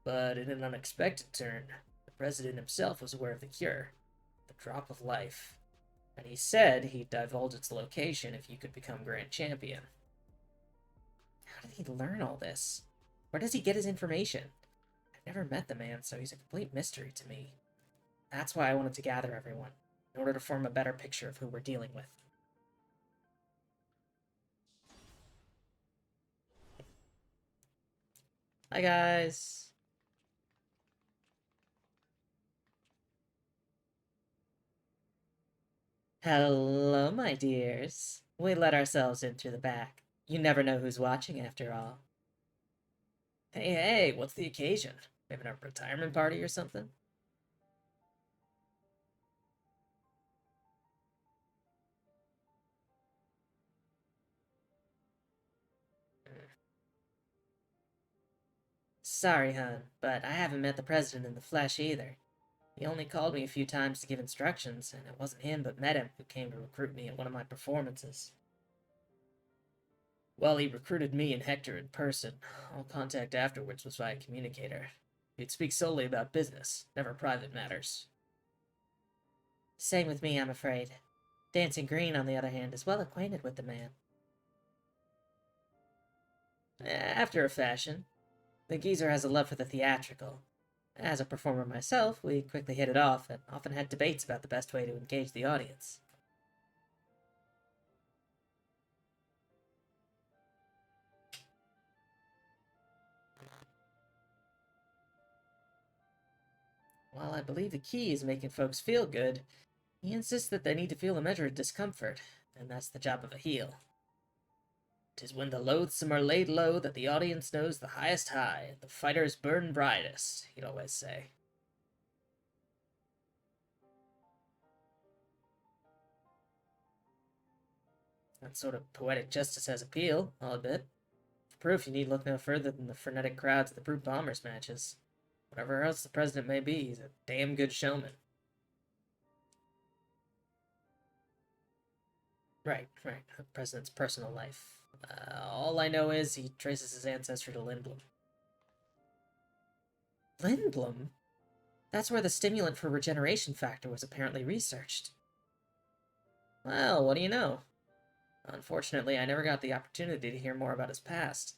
But in an unexpected turn, the president himself was aware of the cure, the drop of life, and he said he'd divulge its location if you could become Grand Champion. How did he learn all this? Where does he get his information? I've never met the man, so he's a complete mystery to me. That's why I wanted to gather everyone, in order to form a better picture of who we're dealing with. Hi, guys. Hello, my dears. We let ourselves in through the back. You never know who's watching after all. Hey, what's the occasion? Having a retirement party or something? Sorry, hon, but I haven't met the president in the flesh either. He only called me a few times to give instructions, and it wasn't him but Medem who came to recruit me at one of my performances. Well, he recruited me and Hector in person. All contact afterwards was via communicator. He'd speak solely about business, never private matters. Same with me, I'm afraid. Dancing Green, on the other hand, is well acquainted with the man. After a fashion. The geezer has a love for the theatrical. As a performer myself, we quickly hit it off and often had debates about the best way to engage the audience. While I believe the key is making folks feel good, he insists that they need to feel a measure of discomfort, and that's the job of a heel. 'Tis when the loathsome are laid low that the audience knows the highest high, and the fighters burn brightest, he'd always say. That sort of poetic justice has appeal, I'll admit. For proof, you need look no further than the frenetic crowds at the Brute Bombers matches. Whatever else the president may be, he's a damn good showman. Right. The president's personal life. All I know is he traces his ancestry to Lindblom. Lindblom? That's where the stimulant for regeneration factor was apparently researched. Well, what do you know? Unfortunately, I never got the opportunity to hear more about his past.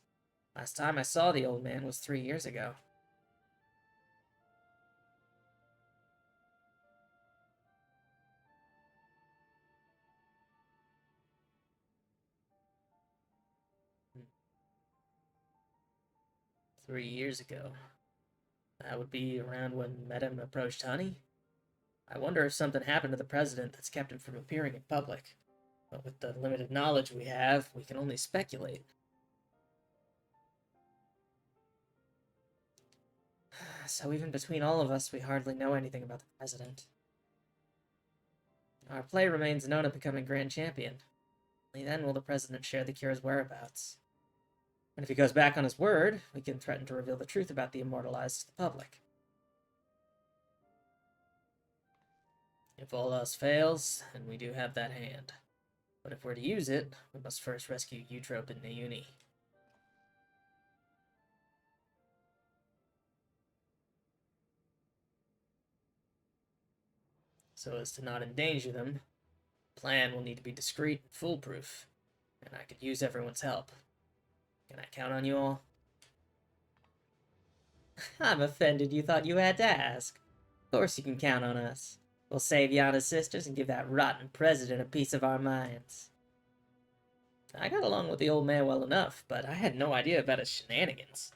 Last time I saw the old man was 3 years ago. Hmm. 3 years ago. That would be around when Medem approached Honey. I wonder if something happened to the president that's kept him from appearing in public. But with the limited knowledge we have, we can only speculate. So even between all of us, we hardly know anything about the president. Our play remains known at becoming Grand Champion. Only then will the president share the cure's whereabouts. And if he goes back on his word, we can threaten to reveal the truth about the immortalized to the public. If all else fails, then we do have that hand. But if we're to use it, we must first rescue Eutrope and Nauni. So as to not endanger them, the plan will need to be discreet and foolproof, and I could use everyone's help. Can I count on you all? I'm offended you thought you had to ask. Of course you can count on us. We'll save Yana's sisters and give that rotten president a piece of our minds. I got along with the old man well enough, but I had no idea about his shenanigans.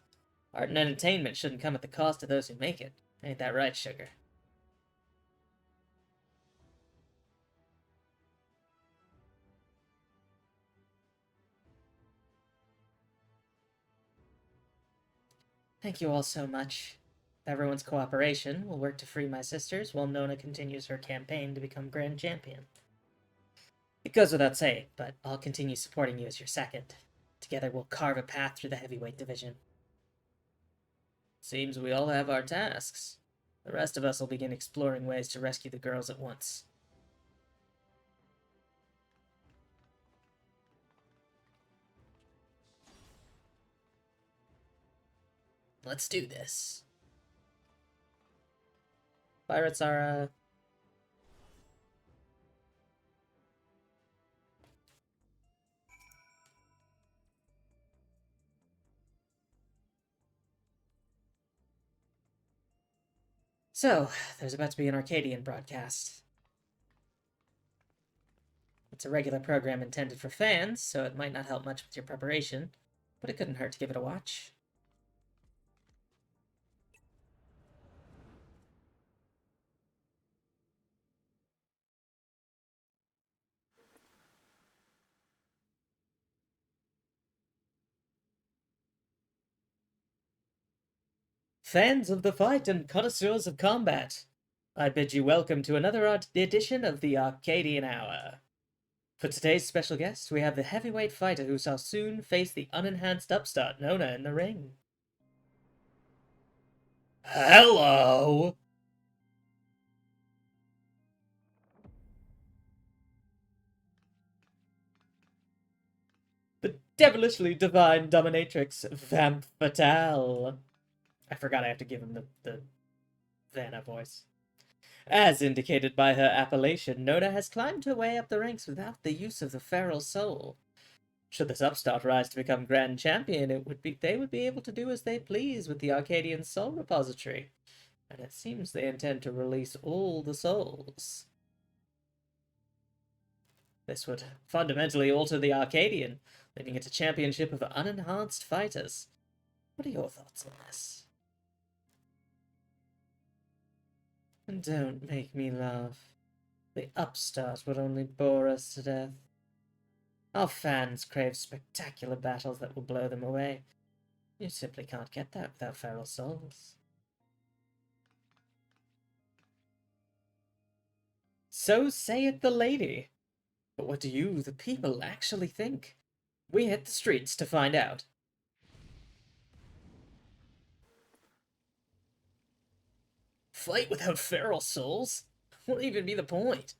Art and entertainment shouldn't come at the cost of those who make it. Ain't that right, sugar? Thank you all so much. With everyone's cooperation, we'll work to free my sisters while Nona continues her campaign to become Grand Champion. It goes without saying, but I'll continue supporting you as your second. Together we'll carve a path through the heavyweight division. Seems we all have our tasks. The rest of us will begin exploring ways to rescue the girls at once. Let's do this. Pirates are, So, there's about to be an Arcadion broadcast. It's a regular program intended for fans, so it might not help much with your preparation, but it couldn't hurt to give it a watch. Fans of the fight and connoisseurs of combat, I bid you welcome to another edition of the Arcadion Hour. For today's special guest, we have the heavyweight fighter who shall soon face the unenhanced upstart Nona in the ring. Hello! The devilishly divine dominatrix, Vamp Fatale. I forgot I have to give him the Vanna voice. As indicated by her appellation, Nona has climbed her way up the ranks without the use of the feral soul. Should this upstart rise to become Grand Champion, they would be able to do as they please with the Arcadion Soul Repository. And it seems they intend to release all the souls. This would fundamentally alter the Arcadion, leading it to championship of unenhanced fighters. What are your thoughts on this? And don't make me laugh. The upstart would only bore us to death. Our fans crave spectacular battles that will blow them away. You simply can't get that without feral souls. So saith the lady. But what do you, the people, actually think? We hit the streets to find out. Fight without feral souls? What even be the point?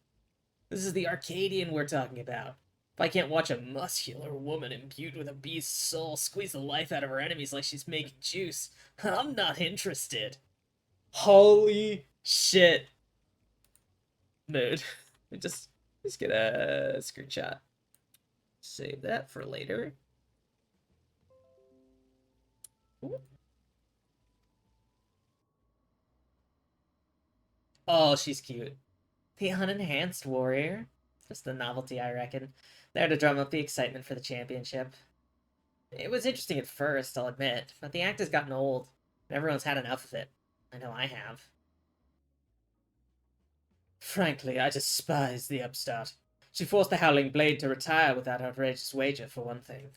This is the Arcadian we're talking about. If I can't watch a muscular woman imbued with a beast's soul squeeze the life out of her enemies like she's making juice, I'm not interested. Holy shit. Mood. Just get a screenshot. Save that for later. Ooh. Oh, she's cute. The unenhanced warrior. Just the novelty, I reckon. There to drum up the excitement for the championship. It was interesting at first, I'll admit, but the act has gotten old, and everyone's had enough of it. I know I have. Frankly, I despise the upstart. She forced the Howling Blade to retire with that outrageous wager, for one thing.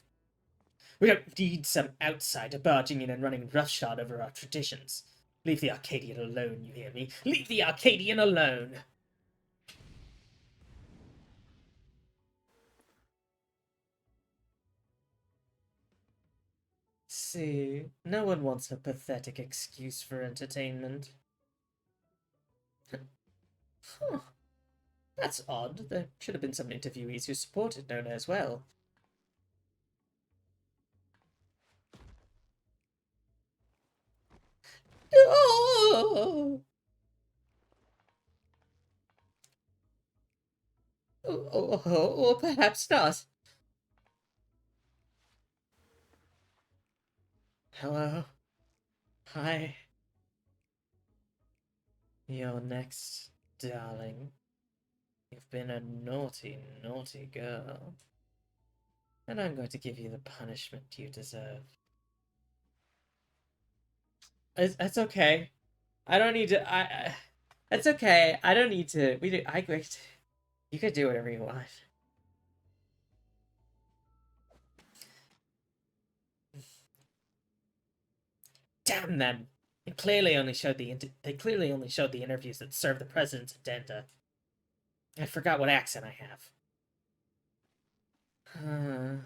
We don't need some outsider barging in and running roughshod over our traditions. Leave the Arcadian alone, you hear me? Leave the Arcadian alone! See, no one wants a pathetic excuse for entertainment. Huh. That's odd. There should have been some interviewees who supported Nona as well. Oh! Or perhaps not. Hello? Hi. You're next, darling. You've been a naughty, naughty girl. And I'm going to give you the punishment you deserve. It's okay. I don't need to. It's okay. I don't need to. You could do whatever you want. Damn them! They clearly only showed the interviews that serve the president's agenda. I forgot what accent I have. I'm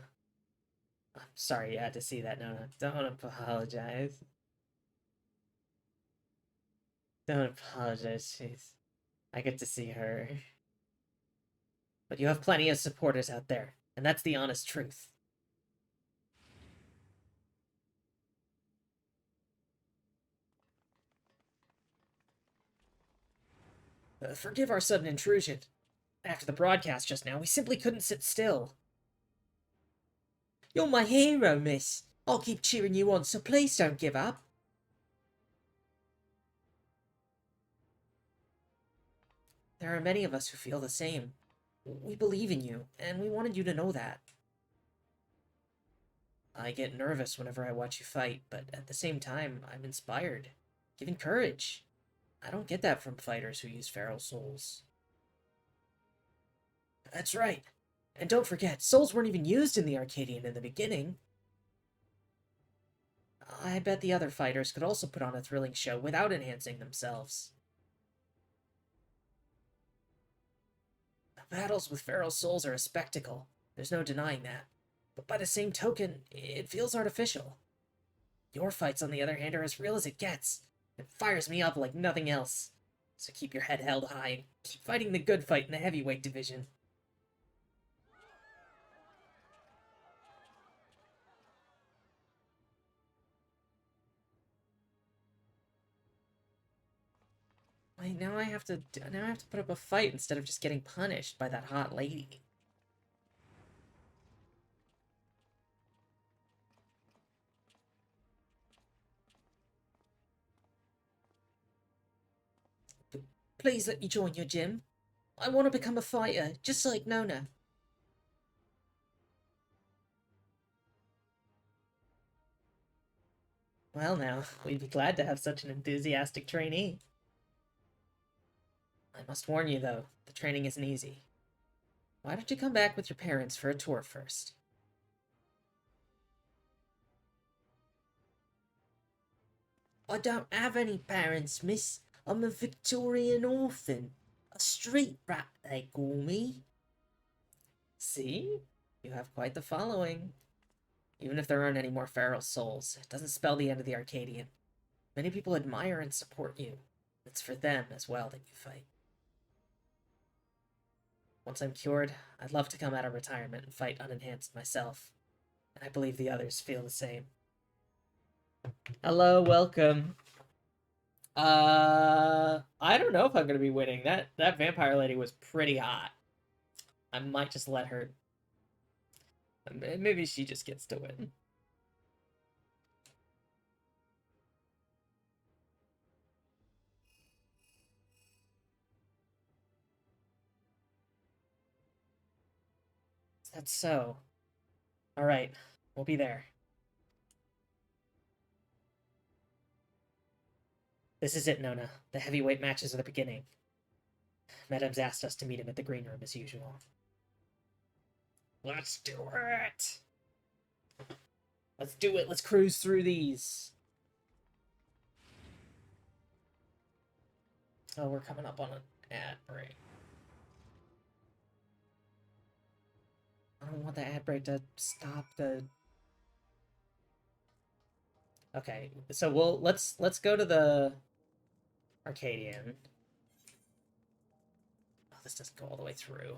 sorry you had to see that, Nona. Don't apologize. Don't apologize, jeez. I get to see her. But you have plenty of supporters out there, and that's the honest truth. Forgive our sudden intrusion. After the broadcast just now, we simply couldn't sit still. You're my hero, miss. I'll keep cheering you on, so please don't give up. There are many of us who feel the same. We believe in you, and we wanted you to know that. I get nervous whenever I watch you fight, but at the same time, I'm inspired, given courage. I don't get that from fighters who use feral souls. That's right. And don't forget, souls weren't even used in the Arcadian in the beginning. I bet the other fighters could also put on a thrilling show without enhancing themselves. The battles with feral souls are a spectacle. There's no denying that. But by the same token, it feels artificial. Your fights, on the other hand, are as real as it gets. It fires me up like nothing else. So keep your head held high and keep fighting the good fight in the heavyweight division. Wait, now I have to put up a fight instead of just getting punished by that hot lady. Please let me join your gym. I want to become a fighter, just like Nona. Well now, we'd be glad to have such an enthusiastic trainee. I must warn you though, the training isn't easy. Why don't you come back with your parents for a tour first? I don't have any parents, miss. I'm a Victorian orphan. A street rat, they call me. See? You have quite the following. Even if there aren't any more feral souls, it doesn't spell the end of the Arcadion. Many people admire and support you. It's for them as well that you fight. Once I'm cured, I'd love to come out of retirement and fight unenhanced myself. And I believe the others feel the same. Hello, welcome. I don't know if I'm gonna be winning. That vampire lady was pretty hot. I might just let her. Maybe she just gets to win. That's so. Alright, we'll be there. This is it, Nona. The heavyweight matches are the beginning. Madame's asked us to meet him at the green room as usual. Let's do it! Let's do it! Let's cruise through these! Oh, we're coming up on an ad break. I don't want the ad break to stop the... Okay, so let's go to the Arcadion. Oh, this doesn't go all the way through.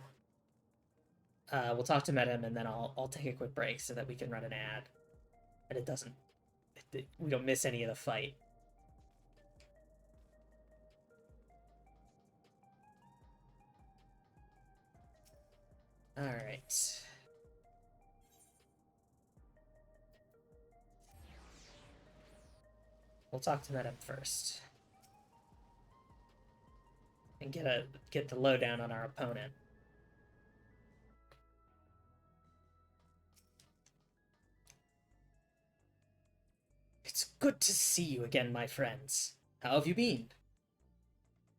We'll talk to Madam, and then I'll take a quick break so that we can run an ad, and it doesn't. We don't miss any of the fight. All right. We'll talk to Madam first. And get the lowdown on our opponent. It's good to see you again, my friends. How have you been?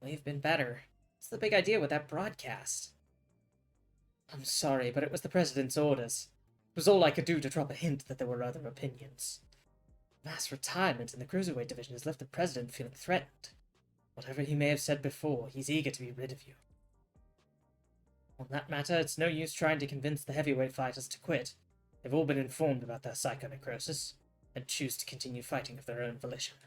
We've been better. What's the big idea with that broadcast? I'm sorry, but it was the President's orders. It was all I could do to drop a hint that there were other opinions. Mass retirement in the Cruiserweight division has left the President feeling threatened. Whatever he may have said before, he's eager to be rid of you. On that matter, it's no use trying to convince the heavyweight fighters to quit. They've all been informed about their psychonecrosis, and choose to continue fighting of their own volition.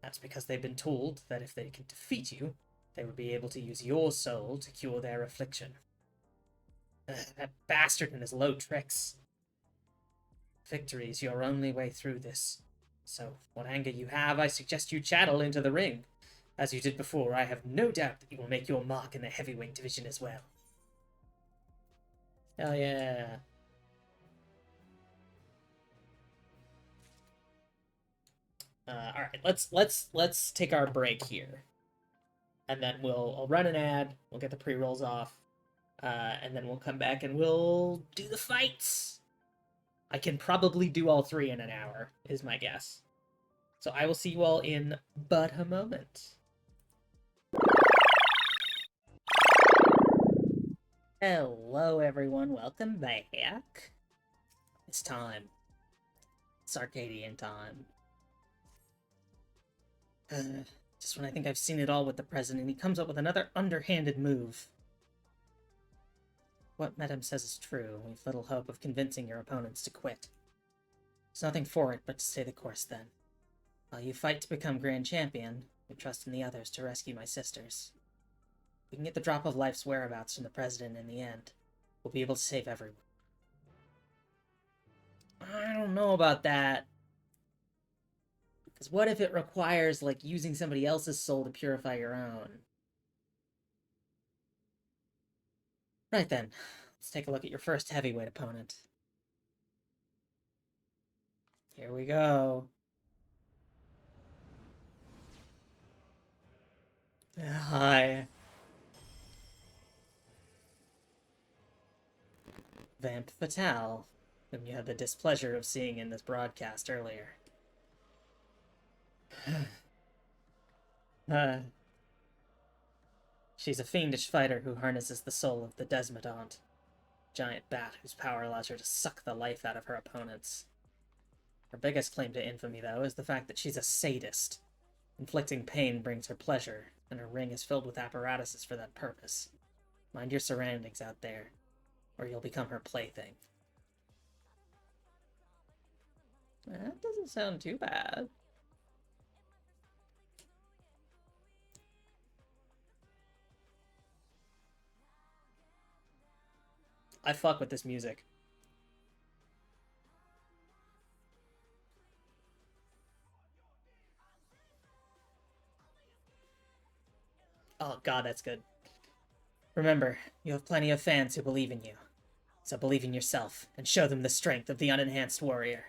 That's because they've been told that if they can defeat you, they would be able to use your soul to cure their affliction. That bastard and his low tricks. Victory is your only way through this. So, what anger you have, I suggest you channel into the ring. As you did before, I have no doubt that you will make your mark in the heavyweight division as well. Hell yeah. Alright, let's take our break here. And then I'll run an ad, we'll get the pre-rolls off, and then we'll come back and we'll do the fights! I can probably do all three in an hour, is my guess. So I will see you all in but a moment. Hello everyone, welcome back. It's time It's Arcadion time. Just when I think I've seen it all with the president, he comes up with another underhanded move. What Madame says is true. We've little hope of convincing your opponents to quit. There's nothing for it but to stay the course then. While you fight to become Grand Champion, we trust in the others to rescue my sisters. We can get the drop of life's whereabouts from the president in the end. We'll be able to save everyone. I don't know about that. Because what if it requires, like, using somebody else's soul to purify your own? Right then, let's take a look at your first heavyweight opponent. Here we go. Hi. Vamp Fatale, whom you had the displeasure of seeing in this broadcast earlier. She's a fiendish fighter who harnesses the soul of the Desmodont, giant bat whose power allows her to suck the life out of her opponents. Her biggest claim to infamy, though, is the fact that she's a sadist. Inflicting pain brings her pleasure, and her ring is filled with apparatuses for that purpose. Mind your surroundings out there, or you'll become her plaything. That doesn't sound too bad. I fuck with this music. Oh god, that's good. Remember, you have plenty of fans who believe in you. So believe in yourself, and show them the strength of the unenhanced warrior.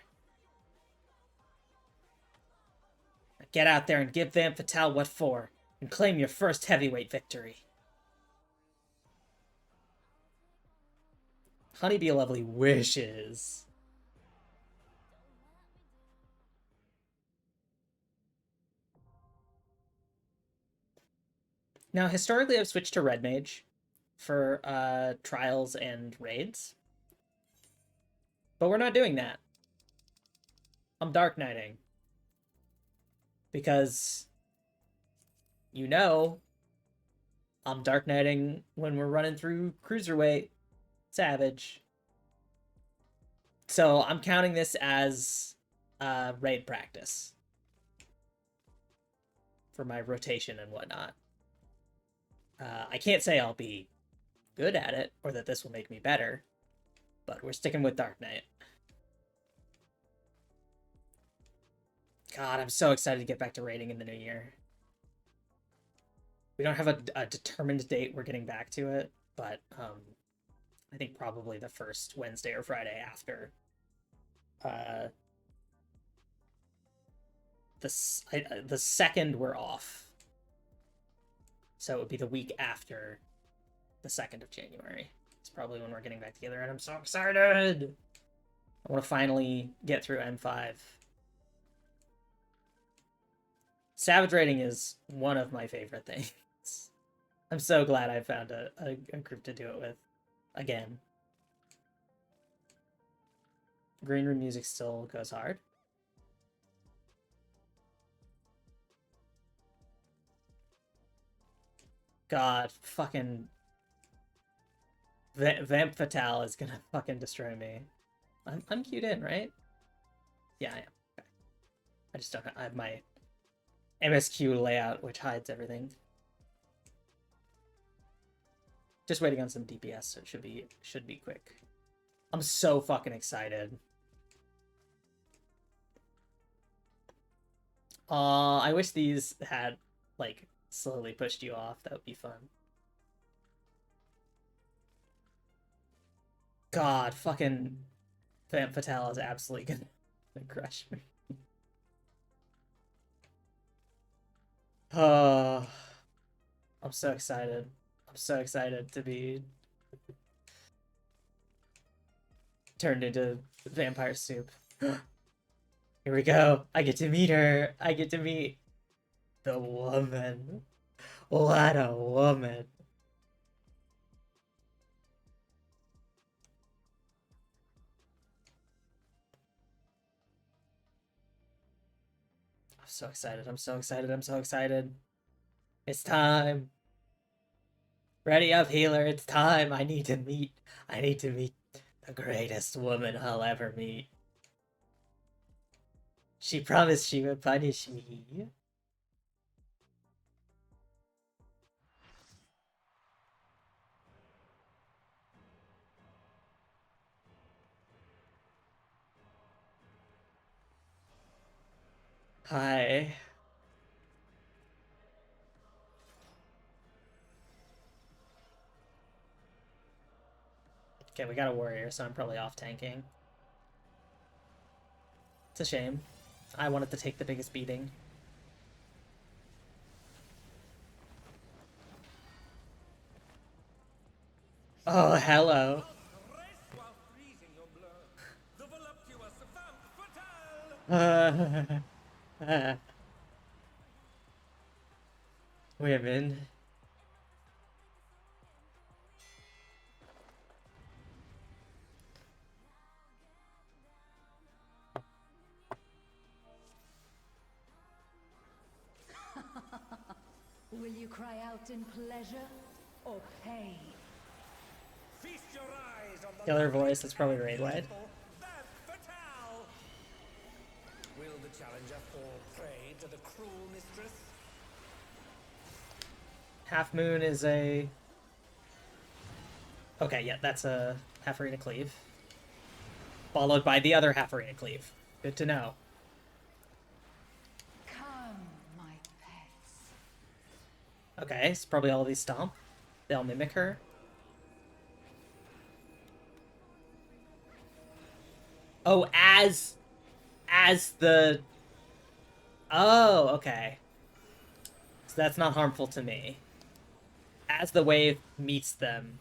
Now get out there and give Vamp Fatale what for, and claim your first heavyweight victory. Honeybee Lovely wishes. Now, historically, I've switched to Red Mage for trials and raids. But we're not doing that. I'm Dark Knighting. Because, you know, I'm Dark Knighting when we're running through Cruiserweight Savage. So I'm counting this as raid practice for my rotation and whatnot. I can't say I'll be good at it, or that this will make me better, but we're sticking with Dark Knight. God, I'm so excited to get back to raiding in the new year. We don't have a determined date we're getting back to it, but I think probably the first Wednesday or Friday after. The second we're off. So it would be the week after the 2nd of January. It's probably when we're getting back together, and I'm so excited! I want to finally get through M5. Savage raiding is one of my favorite things. I'm so glad I found a group to do it with. Again. Green room music still goes hard. God, fucking... Vamp Fatale is gonna fucking destroy me. I'm queued in, right? Yeah, I am. Okay. I just don't have my MSQ layout, which hides everything. Just waiting on some DPS, so it should be quick. I'm so fucking excited. I wish these had, like, slowly pushed you off. That would be fun. God, fucking Vamp Fatale is absolutely gonna crush me. Oh, I'm so excited. I'm so excited to be turned into vampire soup. Here we go. I get to meet her. I get to meet the woman. What a woman. I'm so excited, I'm so excited, I'm so excited. It's time. Ready up, healer, it's time. I need to meet the greatest woman I'll ever meet. She promised she would punish me. Hi. Okay, we got a warrior, so I'm probably off tanking. It's a shame. I wanted to take the biggest beating. Oh, hello. Women. Will you cry out in pleasure or pain? Feast your eyes on the Killer voice, that's probably raid wide. Will the challenger fall prey to the cruel mistress? Half Moon is a... Okay, yeah, that's a half arena cleave. Followed by the other half arena cleave. Good to know. Come, my pets. Okay, it's probably all these stomp. They'll mimic her. Oh, as the... Oh, okay. So that's not harmful to me. As the wave meets them,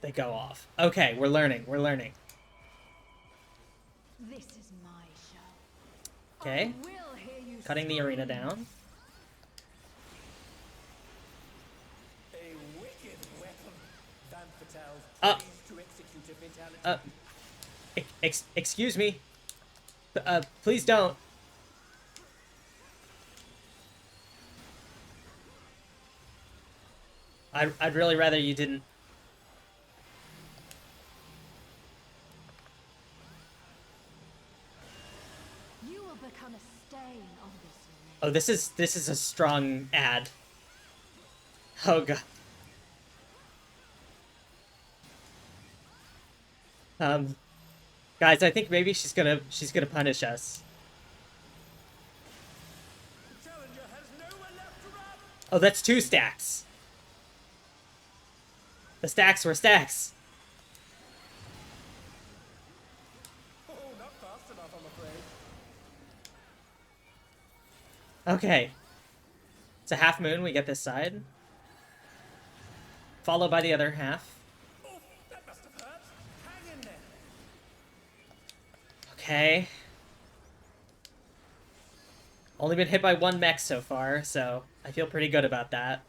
they go off. Okay, we're learning, we're learning. This is my show. Okay. Cutting the arena down. A wicked weapon. Van Patel to execute a fatality. Excuse me. Please don't. I'd really rather you didn't. You will become a stain on this land. Oh, this is a strong ad. Oh god. Guys, I think maybe she's gonna punish us. Oh, that's 2 stacks. The stacks were stacks. Oh, not fast enough, I'm afraid. Okay. It's a half moon, we get this side. Followed by the other half. Oh, that must have hurt. Hang in there. Okay. Only been hit by 1 mech so far, so I feel pretty good about that.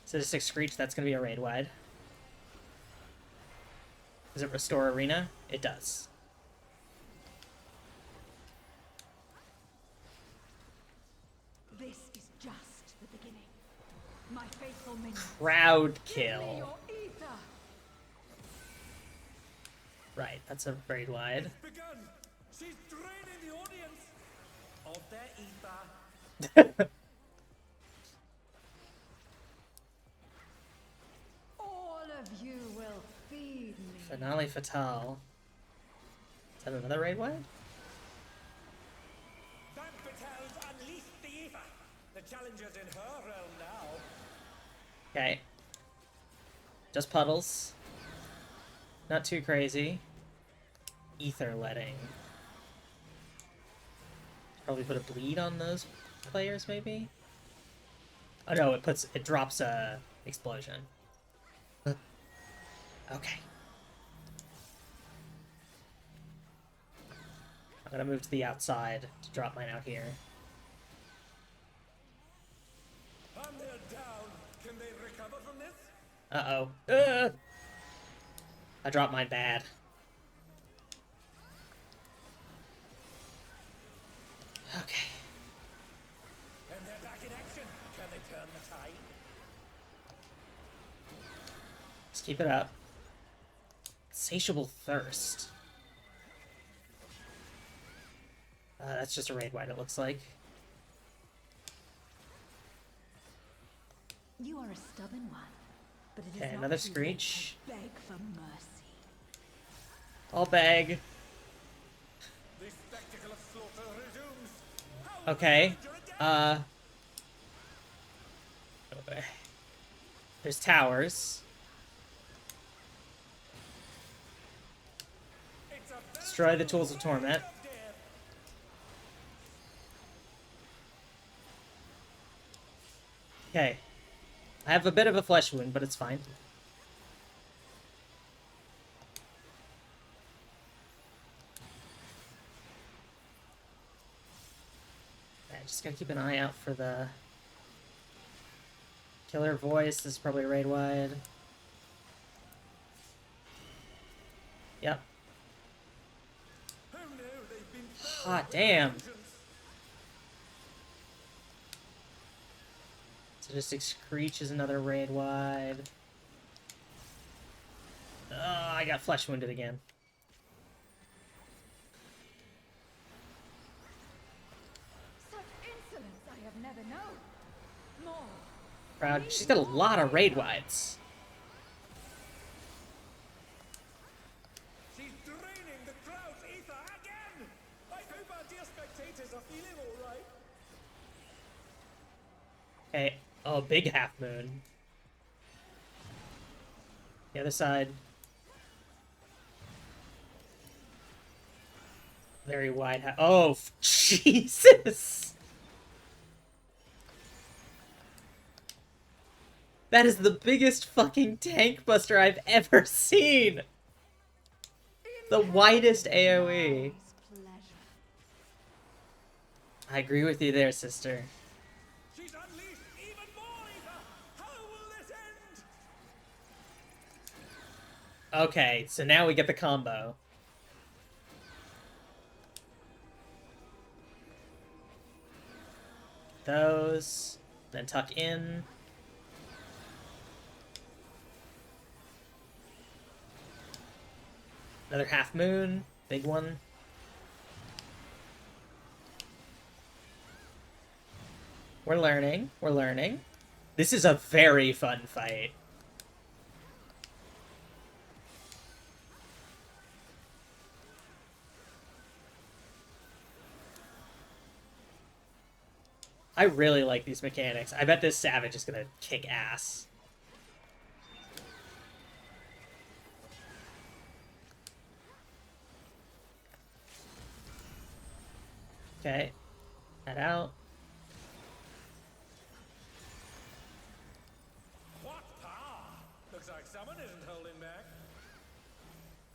Sadistic Screech, that's gonna be a raid wide. Does it restore arena? It does. This is just the beginning. My faithful minions. Crowd Give me kill. your ether. Right, that's a raid wide. It's begun. She's draining the audience of their ether. All of you will feed me. Finale Fatale. Is that another raid wide? Van Patel's unleashed the ether. The challenger's in her realm now. Okay. Just puddles. Not too crazy. Ether letting. Probably put a bleed on those players, maybe? Oh no, it drops a explosion. Okay. I'm gonna move to the outside to drop mine out here. And they're down. Can they recover from this? Uh-oh. I dropped mine bad. Okay. And they're back in action. Can they turn the tide? Let's keep it up. Insatiable thirst. That's just a raid wide, it looks like. You are a stubborn one, but it is Okay, not another too late screech. to beg for mercy. I'll beg. The spectacle of slaughter resumes. Okay. There's towers. Destroy the tools of torment. Okay. I have a bit of a flesh wound, but it's fine. I just gotta keep an eye out for the killer voice. This is probably raid wide. Yep. Hot damn. Sadistic Screech is another raid wide. Oh, I got flesh wounded again. Such insolence I have never known. More. Proud. She's got a lot of raid wides. She's draining the crowd's ether again. I hope our dear spectators are feeling all right. Okay. Oh, big half moon. The other side. Very wide. Oh, Jesus! That is the biggest fucking tank buster I've ever seen! The widest AoE. I agree with you there, sister. She's unleashed even more ether. How will this end? Okay, so now we get the combo. Those, then tuck in. Another half moon, big one. We're learning, we're learning. This is a very fun fight. I really like these mechanics. I bet this Savage is gonna kick ass. Okay. Head out. What power? Looks like someone isn't holding back.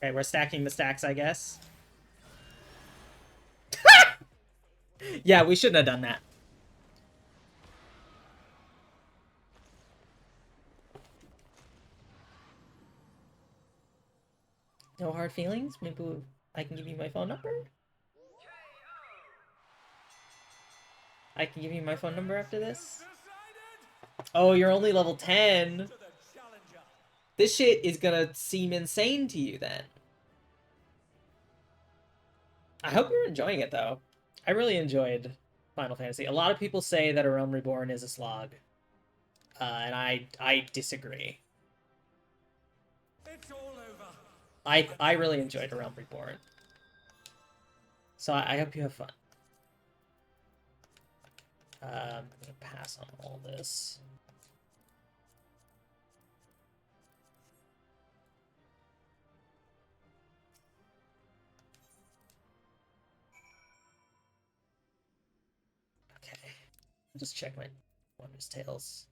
Okay, we're stacking the stacks, I guess. Yeah, we shouldn't have done that. No hard feelings? Maybe I can give you my phone number? I can give you my phone number after this? Oh, you're only level 10? This shit is gonna seem insane to you then. I hope you're enjoying it, though. I really enjoyed Final Fantasy. A lot of people say that A Realm Reborn is a slog. And I disagree. It's all over. I really enjoyed A Realm Reborn. So I hope you have fun. I'm gonna pass on all this. Okay. I'll just check my Wondrous Tales.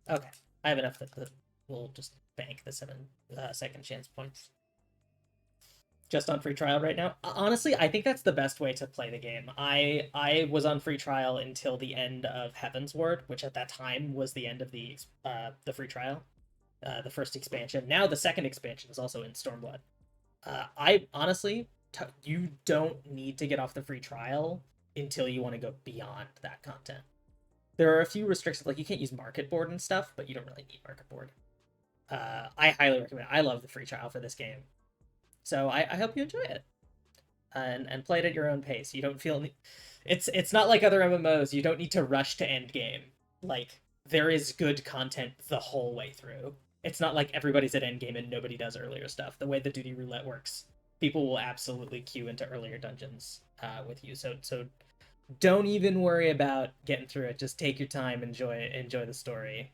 Okay. I have enough that we'll just bank the 7 second chance points. Just on free trial right now. Honestly, I think that's the best way to play the game. I was on free trial until the end of Heaven's Word, which at that time was the end of the free trial, the first expansion. Now the second expansion is also in Stormblood. I honestly, you don't need to get off the free trial until you want to go beyond that content. There are a few restrictions, like you can't use market board and stuff, but you don't really need market board. I highly recommend it. I love the free trial for this game. So I hope you enjoy it. And play it at your own pace. You don't feel... It's not like other MMOs. You don't need to rush to end game. Like, there is good content the whole way through. It's not like everybody's at end game and nobody does earlier stuff. The way the Duty Roulette works, people will absolutely queue into earlier dungeons with you. So don't even worry about getting through it. Just take your time, enjoy the story.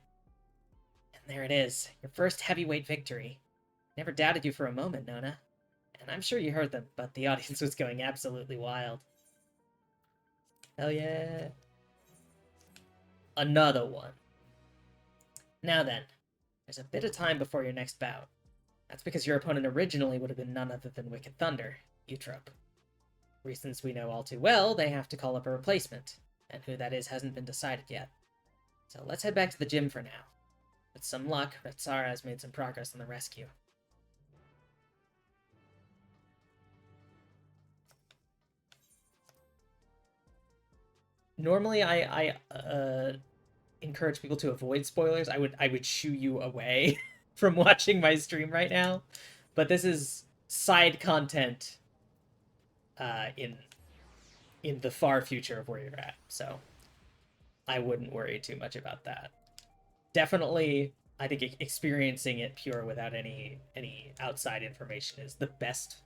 And there it is, your first heavyweight victory. Never doubted you for a moment, Nona. And I'm sure you heard them, but the audience was going absolutely wild. Hell yeah. Another one. Now then, there's a bit of time before your next bout. That's because your opponent originally would have been none other than Wicked Thunder, Eutrope. Reasons we know all too well, they have to call up a replacement, and who that is hasn't been decided yet. So let's head back to the gym for now. With some luck, Retsara has made some progress on the rescue. Normally, I encourage people to avoid spoilers. I would shoo you away from watching my stream right now, but this is side content in the far future of where you're at, so I wouldn't worry too much about that. Definitely, I think experiencing it pure without any outside information is the best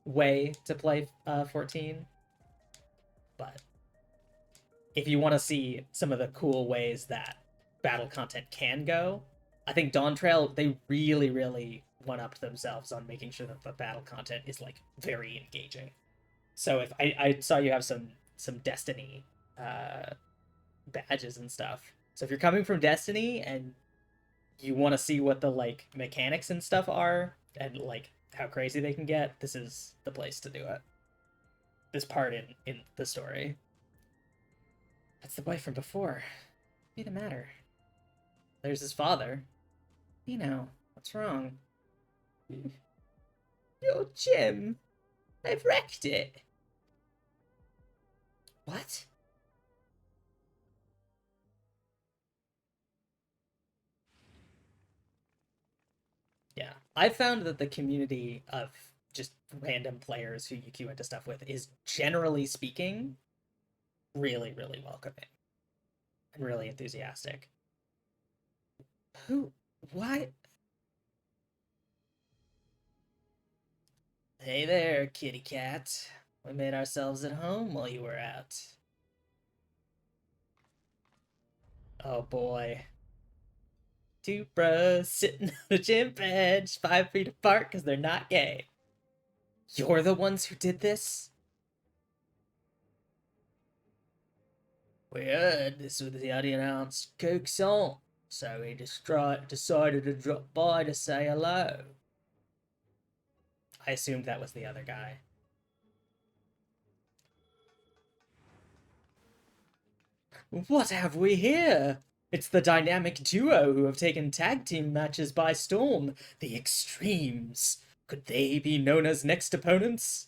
way to play 14. But if you want to see some of the cool ways that battle content can go, I think Dawntrail, they really, really one-upped themselves on making sure that the battle content is, like, very engaging. So if I saw you have some Destiny badges and stuff. So if you're coming from Destiny and you want to see what the, like, mechanics and stuff are, and, like, how crazy they can get, this is the place to do it. This part in the story. That's the boy from before. What's the matter? There's his father. You know, what's wrong? Your gym. I've wrecked it. What? Yeah, I found that the community of just random players who you queue into stuff with is, generally speaking, really, really welcoming. And really enthusiastic. Who? What? Hey there, kitty cat. We made ourselves at home while you were out. Oh boy. Two bros sitting on a gym bench 5 feet apart because they're not gay. You're the ones who did this? We heard this was the unannounced Cookson, so we decided to drop by to say hello. I assumed that was the other guy. What have we here? It's the dynamic duo who have taken tag team matches by storm, the Extremes. Could they be Nona's next opponents?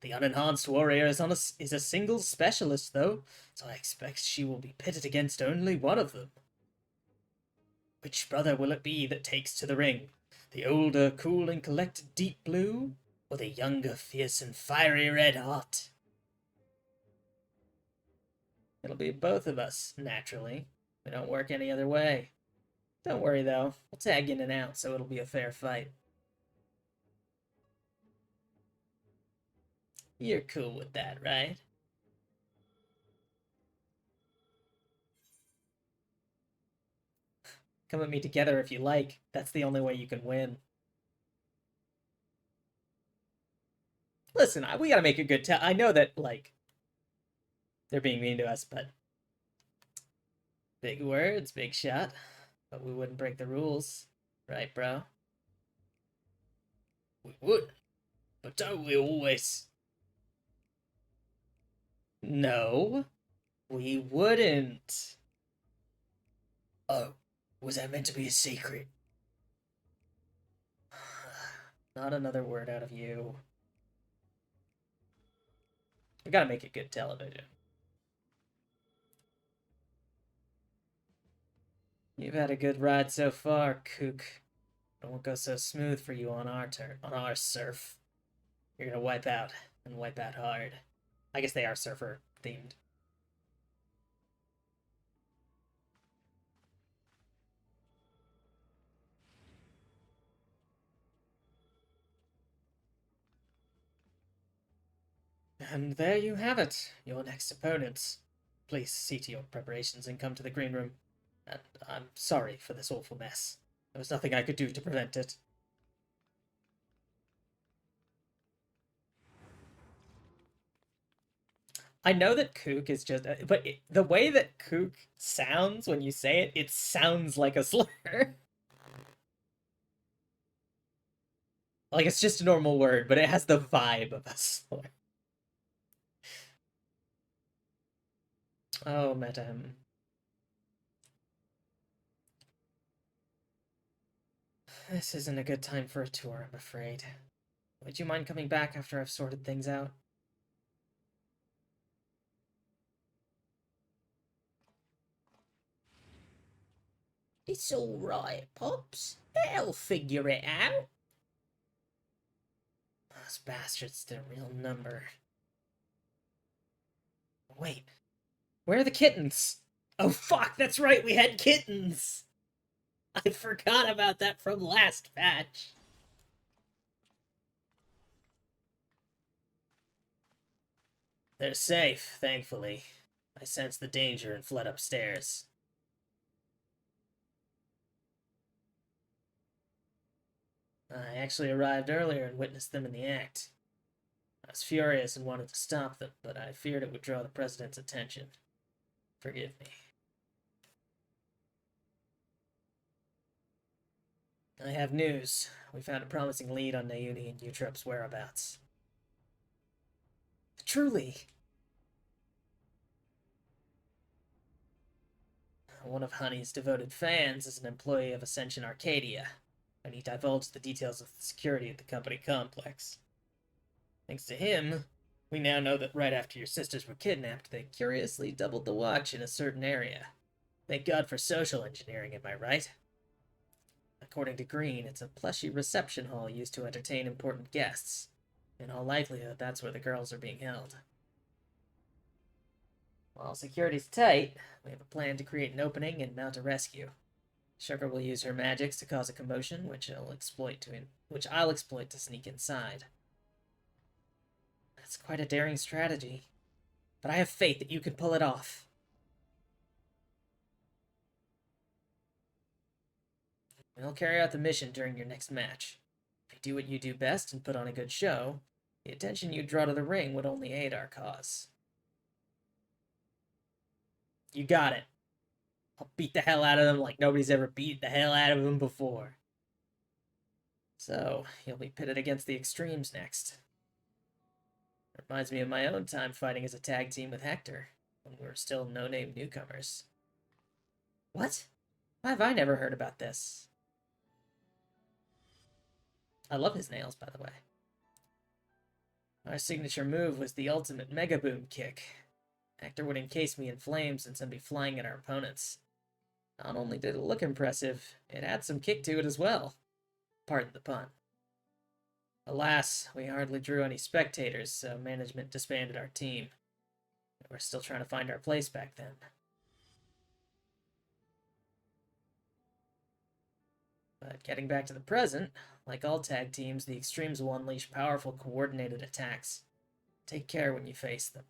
The unenhanced warrior is a singles specialist, though, so I expect she will be pitted against only one of them. Which brother will it be that takes to the ring? The older, cool and collected deep blue, or the younger, fierce and fiery red hot? It'll be both of us, naturally. We don't work any other way. Don't worry, though. We'll tag in and out, so it'll be a fair fight. You're cool with that, right? Come at me together if you like. That's the only way you can win. Listen, we gotta make a good I know that, like, they're being mean to us, but... Big words, big shot. But we wouldn't break the rules. Right, bro? We would. But don't we always... No. We wouldn't. Oh, was that meant to be a secret? Not another word out of you. We gotta make it good television. You've had a good ride so far, Kook. It won't go so smooth for you on our surf. You're gonna wipe out, and wipe out hard. I guess they are surfer themed. And there you have it, your next opponents. Please see to your preparations and come to the green room. And I'm sorry for this awful mess. There was nothing I could do to prevent it. I know that kook is just, but the way that kook sounds when you say it, it sounds like a slur. Like, it's just a normal word, but it has the vibe of a slur. Oh, madam. This isn't a good time for a tour, I'm afraid. Would you mind coming back after I've sorted things out? It's all right, Pops. They'll figure it out. Those bastards did a real number. Wait, where are the kittens? Oh fuck, that's right, we had kittens! I forgot about that from last patch. They're safe, thankfully. I sensed the danger and fled upstairs. I actually arrived earlier and witnessed them in the act. I was furious and wanted to stop them, but I feared it would draw the President's attention. Forgive me. I have news. We found a promising lead on Nayuni and Eutrope's whereabouts. Truly! One of Honey's devoted fans is an employee of Ascension Arcadia, and he divulged the details of the security at the company complex. Thanks to him, we now know that right after your sisters were kidnapped, they curiously doubled the watch in a certain area. Thank God for social engineering, am I right? According to Green, it's a plushy reception hall used to entertain important guests. In all likelihood, that's where the girls are being held. While security's tight, we have a plan to create an opening and mount a rescue. Sugar will use her magics to cause a commotion, which I'll exploit to sneak inside. That's quite a daring strategy, but I have faith that you can pull it off. We'll carry out the mission during your next match. If you do what you do best and put on a good show, the attention you draw to the ring would only aid our cause. You got it. I'll beat the hell out of them like nobody's ever beat the hell out of them before. So, you'll be pitted against the extremes next. Reminds me of my own time fighting as a tag team with Hector, when we were still no-name newcomers. What? Why have I never heard about this? I love his nails, by the way. Our signature move was the ultimate Mega Boom kick. Hector would encase me in flames and send me flying at our opponents. Not only did it look impressive, it had some kick to it as well. Pardon the pun. Alas, we hardly drew any spectators, so management disbanded our team. We're still trying to find our place back then. But getting back to the present, like all tag teams, the Extremes will unleash powerful, coordinated attacks. Take care when you face them.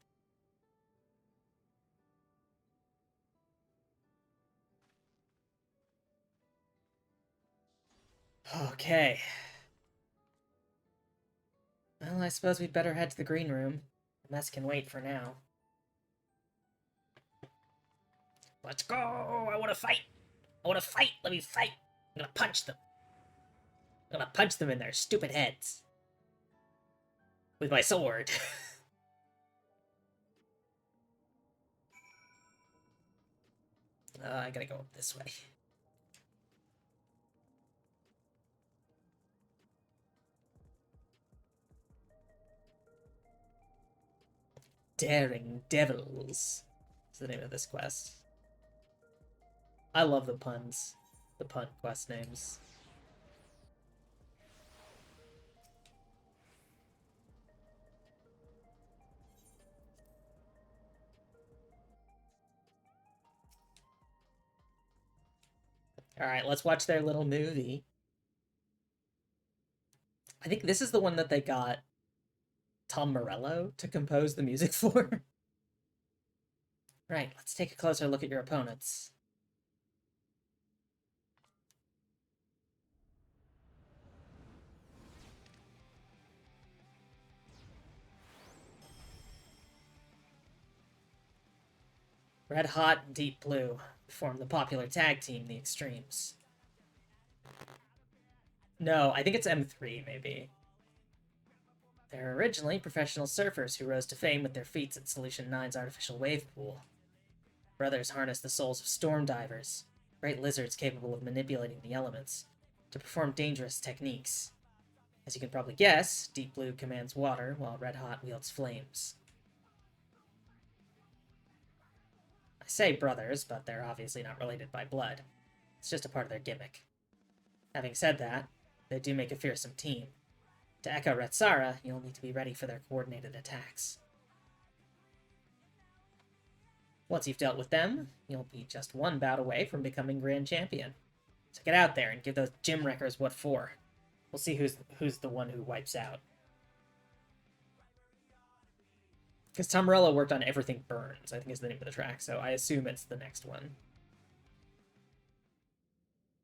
Okay. Well, I suppose we'd better head to the green room. The mess can wait for now. Let's go! I want to fight! I want to fight! Let me fight! I'm gonna punch them! I'm gonna punch them in their stupid heads! With my sword! I gotta go up this way. Daring Devils is the name of this quest. I love the puns. The pun quest names. Alright, let's watch their little movie. I think this is the one that they got Tom Morello to compose the music for. Right, let's take a closer look at your opponents. Red Hot and Deep Blue form the popular tag team, the Extremes. No, I think it's M3, maybe. They're originally professional surfers who rose to fame with their feats at Solution 9's artificial wave pool. Brothers harness the souls of storm divers, great lizards capable of manipulating the elements, to perform dangerous techniques. As you can probably guess, Deep Blue commands water, while Red Hot wields flames. I say brothers, but they're obviously not related by blood. It's just a part of their gimmick. Having said that, they do make a fearsome team. To echo Retsara, you'll need to be ready for their coordinated attacks. Once you've dealt with them, you'll be just one bout away from becoming Grand Champion. So get out there and give those gym wreckers what for. We'll see who's the one who wipes out. Because Tom Morello worked on Everything Burns, I think is the name of the track, so I assume it's the next one.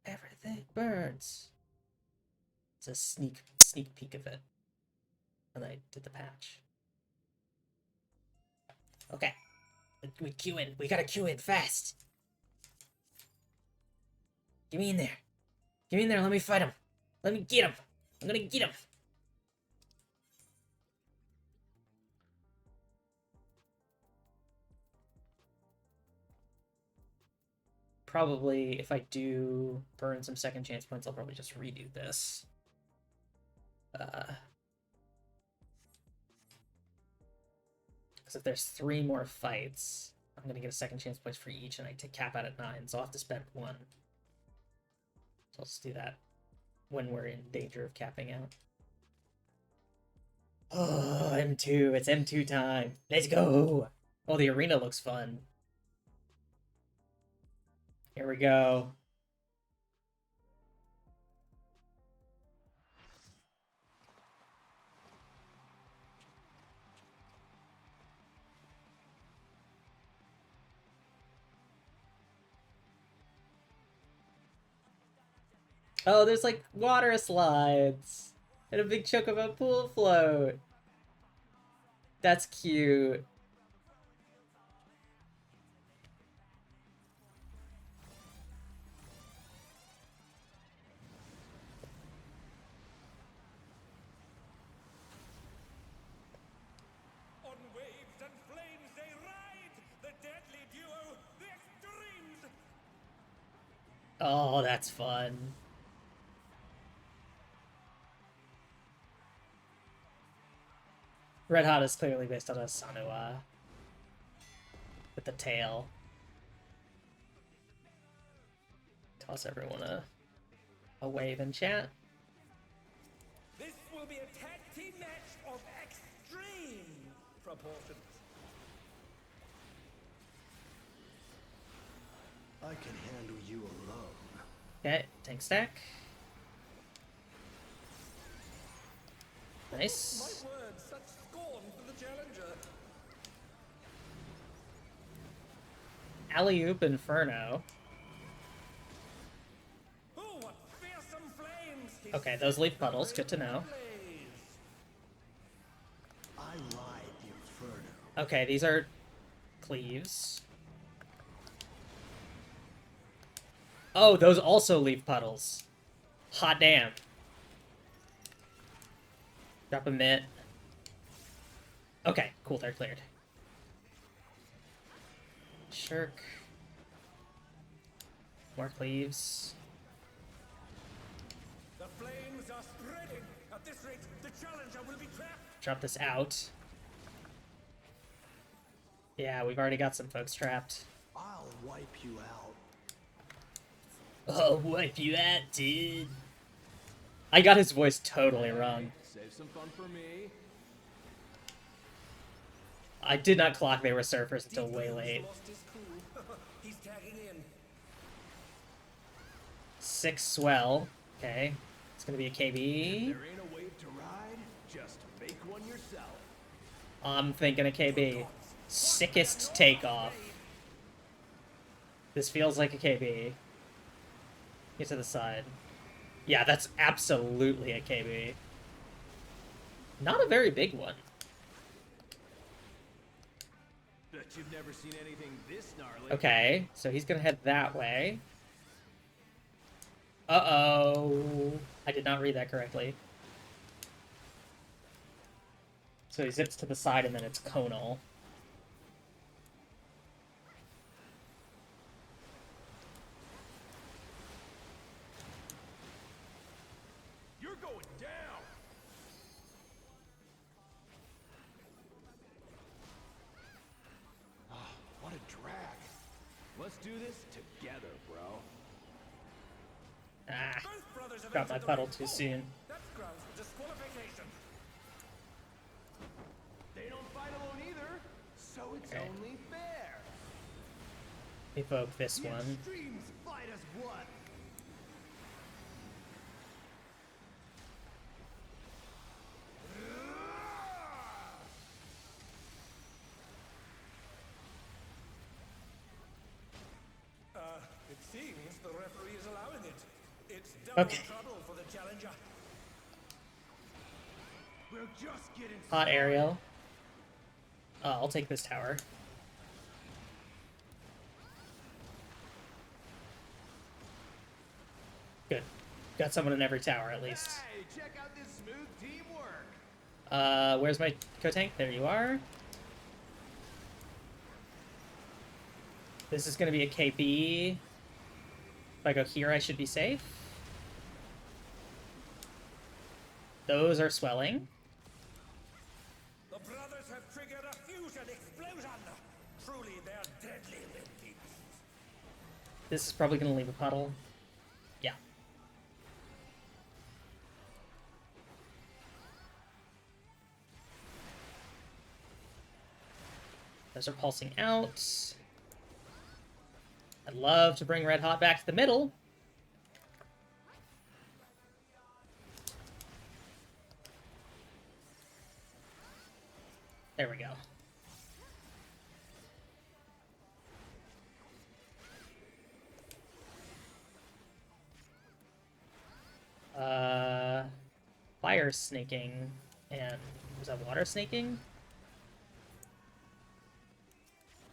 Everything Burns. It's a sneak peek of it. And I did the patch. Okay. We queue in. We gotta queue in fast. Get me in there. Get me in there. Let me fight him. Let me get him. I'm gonna get him. Probably, if I do burn some second chance points, I'll probably just redo this. Because if there's 3 more fights, I'm going to get a second chance points for each, and I cap out at 9, so I'll have to spend 1. So I'll just do that when we're in danger of capping out. Oh, M2. It's M2 time. Let's go. Oh, the arena looks fun. Here we go. Oh, there's like water slides and a big chunk of a pool float. That's cute. On waves and flames they ride, the deadly duo, the Extremes. Oh, that's fun. Red Hot is clearly based on a Sanua. With the tail. Toss everyone a wave in chat. This will be a tag team match of extreme proportions. I can handle you alone. Okay, tank stack. Nice. My word, such scorn for the challenger. Alley-oop Inferno. Oh, what fearsome flames! Okay, those leaf puddles, good to know. I ride the Inferno. Okay, these are cleaves. Oh, those also leaf puddles. Hot damn. Drop a mitt. Okay, cool, they're cleared. Shirk. More cleaves. The flames are spreading. At this rate, the challenger will be trapped. Drop this out. Yeah, we've already got some folks trapped. I'll wipe you out. I'll wipe you out, dude. I got his voice totally wrong. Save some fun for me. I did not clock they were surfers until way late. He's tagging in. 6 swell. Okay. It's gonna be a KB. There ain't a wave to ride, just make one yourself. I'm thinking a KB. Sickest takeoff. This feels like a KB. Get to the side. Yeah, that's absolutely a KB. Not a very big one. Bet you've never seen anything this gnarly. Okay, so he's gonna head that way. Uh-oh. I did not read that correctly. So he zips to the side and then it's conal. You're going down. Oh, what a drag. Let's do this together, bro. Ah, got my puddle too soon. That's grounds for disqualification. They don't fight alone either, so it's Okay. only fair. Evoke this The one. extremes fight as one. It seems the referee is allowing it. It's double Okay. trouble for the challenger. We're just getting Hot aerial. I'll take this tower. Good. Got someone in every tower at least. Hey, check out this smooth teamwork. Where's my co-tank? There you are. This is gonna be a KP. If I go here, I should be safe. Those are swelling. The brothers have triggered a fusion explosion. Truly, they're deadly beasts. This is probably gonna leave a puddle. Yeah. Those are pulsing out. I'd love to bring Red Hot back to the middle. There we go. Fire snaking and was that water snaking?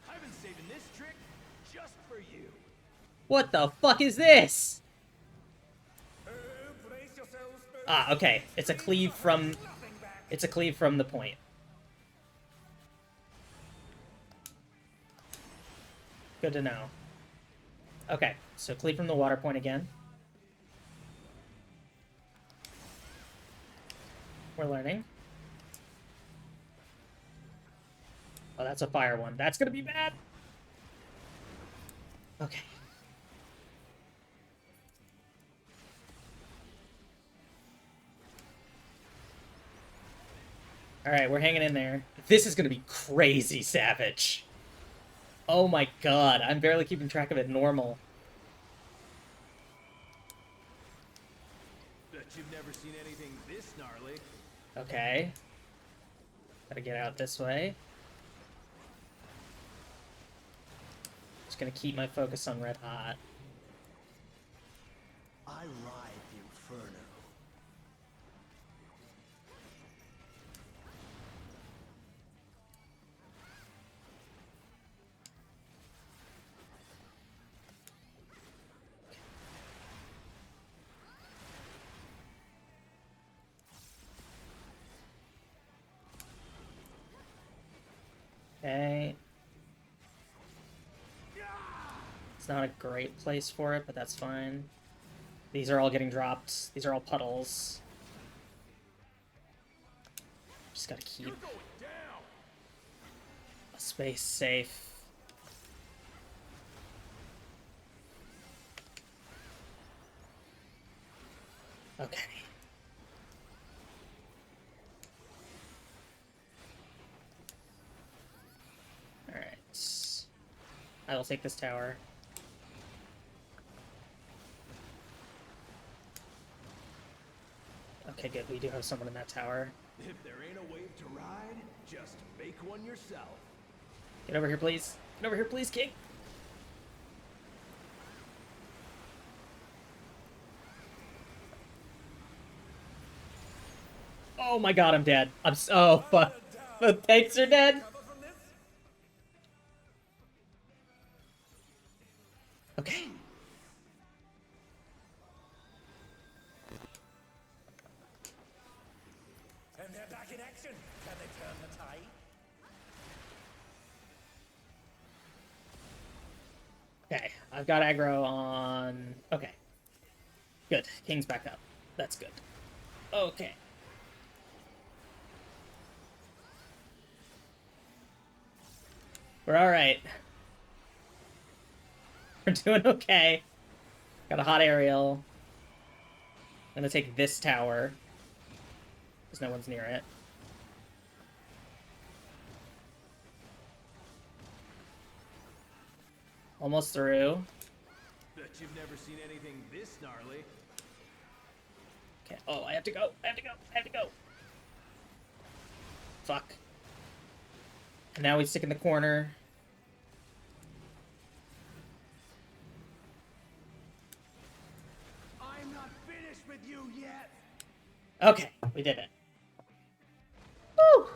I've been saving this trick just for you. What the fuck is this? Ah, okay. It's a cleave from the point. Good to know. Okay, so cleave from the water point again. We're learning. Oh, that's a fire one. That's gonna be bad. Okay. Alright, we're hanging in there. This is gonna be crazy savage. Oh my god, I'm barely keeping track of it normal. Bet you've never seen anything this gnarly. Okay. Gotta get out this way. Just gonna keep my focus on Red Hot. I ride the inferno. Okay. It's not a great place for it, but that's fine. These are all getting dropped. These are all puddles. Just gotta keep... Space safe. Okay. Alright. I will take this tower. Okay, good. We do have someone in that tower. If there ain't a wave to ride, just make one yourself. Get over here, please. Get over here, please, King. Oh my god, I'm dead. I'm so fuck. The tanks are dead. Okay. And they're back in action. Can they turn the tide? Okay, I've got aggro on... Okay. Good. King's back up. That's good. Okay. We're alright. We're doing okay. Got a hot aerial. I'm gonna take this tower. Because no one's near it. Almost through. Bet you've never seen anything this gnarly. Okay. Oh, I have to go. I have to go. I have to go. Fuck. And now we stick in the corner. I'm not finished with you yet. Okay, we did it. Woo!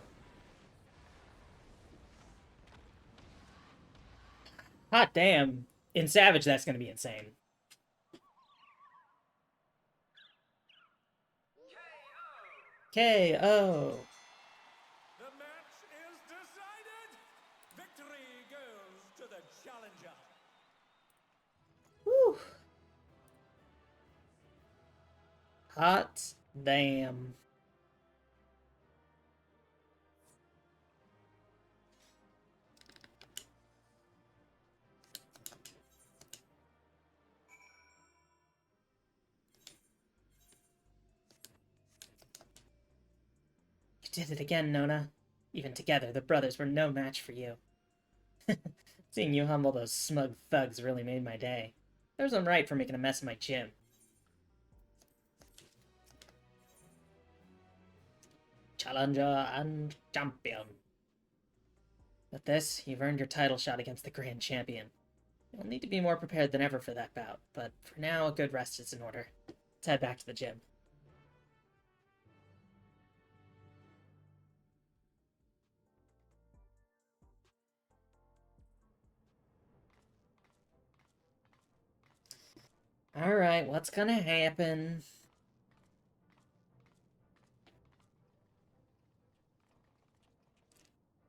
Hot damn. In Savage, that's gonna be insane. KO. The match is decided. Victory goes to the challenger. Woo. Hot damn. You did it again, Nona. Even together, the brothers were no match for you. Seeing you humble those smug thugs really made my day. There's one right for making a mess of my gym. Challenger and champion. With this, you've earned your title shot against the Grand Champion. You'll need to be more prepared than ever for that bout, but for now, a good rest is in order. Let's head back to the gym. Alright, what's gonna happen?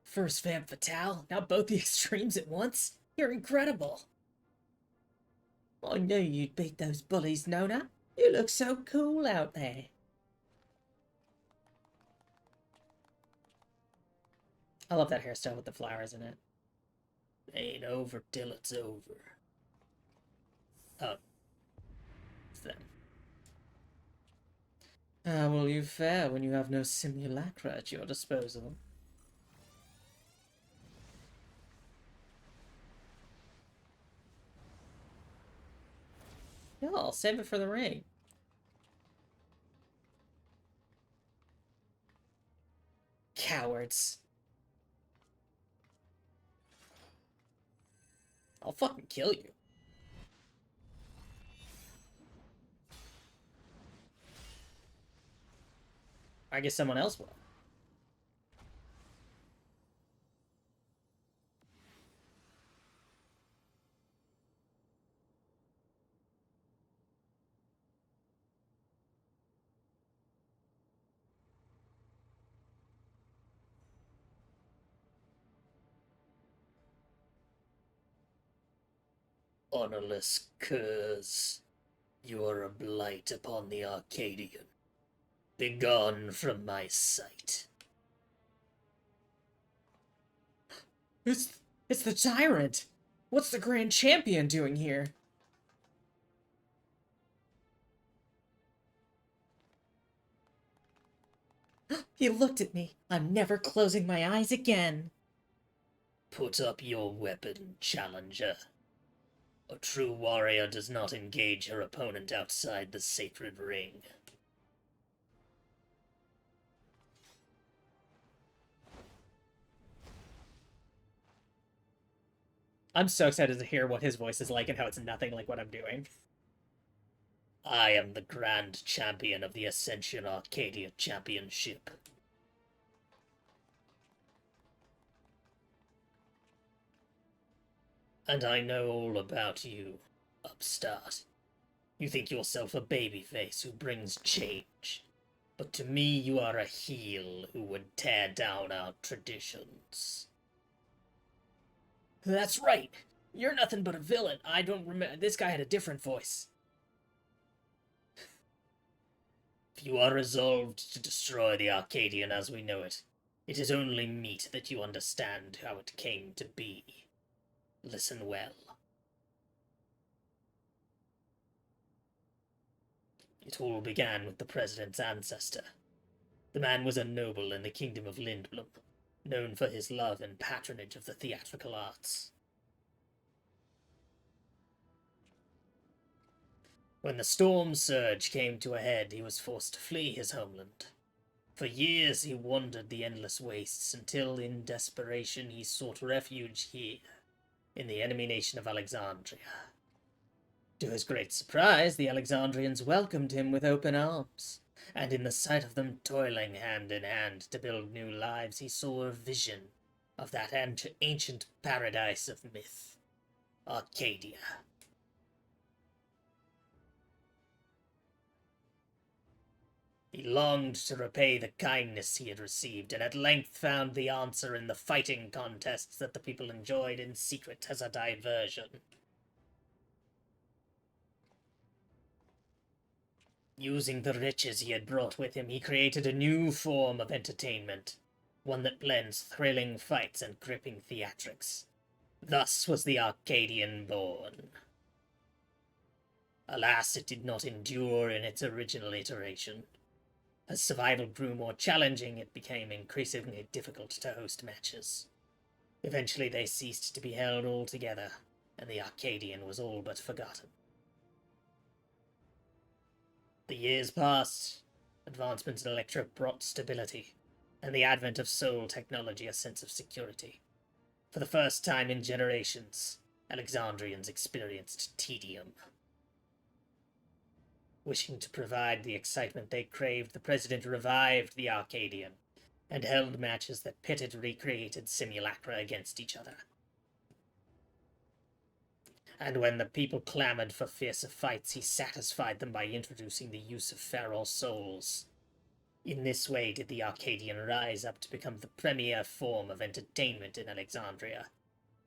First femme fatale, now both the extremes at once? You're incredible! I knew you'd beat those bullies, Nona. You look so cool out there. I love that hairstyle with the flowers in it. Ain't over till it's over. Oh. It's them. How will you fare when you have no simulacra at your disposal? Yeah, I'll save it for the ring. Cowards. I'll fucking kill you. I guess someone else will. Honorless curs, you are a blight upon the Arcadion. Begone from my sight. It's the tyrant! What's the Grand Champion doing here? He looked at me. I'm never closing my eyes again. Put up your weapon, challenger. A true warrior does not engage her opponent outside the sacred ring. I'm so excited to hear what his voice is like and how it's nothing like what I'm doing. I am the Grand Champion of the Ascension Arcadia Championship. And I know all about you, upstart. You think yourself a babyface who brings change. But to me you are a heel who would tear down our traditions. That's right! You're nothing but a villain. I don't remember. This guy had a different voice. If you are resolved to destroy the Arcadion as we know it, it is only meet that you understand how it came to be. Listen well. It all began with the president's ancestor. The man was a noble in the kingdom of Lindblom, known for his love and patronage of the theatrical arts. When the storm surge came to a head, he was forced to flee his homeland. For years he wandered the endless wastes until, in desperation, he sought refuge here, in the enemy nation of Alexandria. To his great surprise, the Alexandrians welcomed him with open arms, and in the sight of them toiling hand in hand to build new lives, he saw a vision of that ancient paradise of myth, Arcadia. He longed to repay the kindness he had received, and at length found the answer in the fighting contests that the people enjoyed in secret as a diversion. Using the riches he had brought with him, he created a new form of entertainment, one that blends thrilling fights and gripping theatrics. Thus was the Arcadion born. Alas, it did not endure in its original iteration. As survival grew more challenging, it became increasingly difficult to host matches. Eventually they ceased to be held altogether, and the Arcadion was all but forgotten. The years passed. Advancements in electro brought stability, and the advent of soul technology a sense of security. For the first time in generations, Alexandrians experienced tedium. Wishing to provide the excitement they craved, the president revived the Arcadion, and held matches that pitted recreated simulacra against each other. And when the people clamored for fiercer fights, he satisfied them by introducing the use of feral souls. In this way did the Arcadion rise up to become the premier form of entertainment in Alexandria,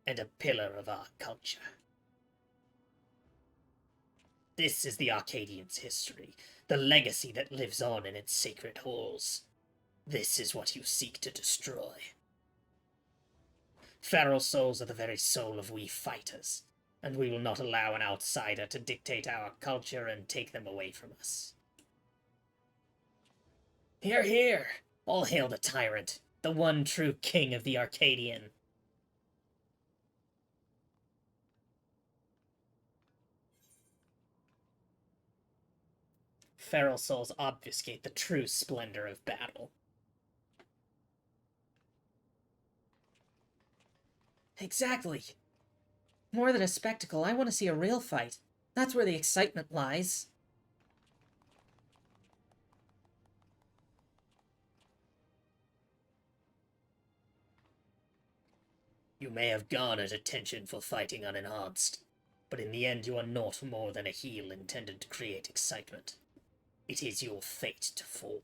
and a pillar of our culture. This is the Arcadian's history, the legacy that lives on in its sacred halls. This is what you seek to destroy. Feral souls are the very soul of we fighters, and we will not allow an outsider to dictate our culture and take them away from us. Hear, hear! All hail the tyrant, the one true king of the Arcadion. Feral souls obfuscate the true splendor of battle. Exactly. More than a spectacle, I want to see a real fight. That's where the excitement lies. You may have garnered attention for fighting unenhanced, but in the end you are naught more than a heel intended to create excitement. It is your fate to fall.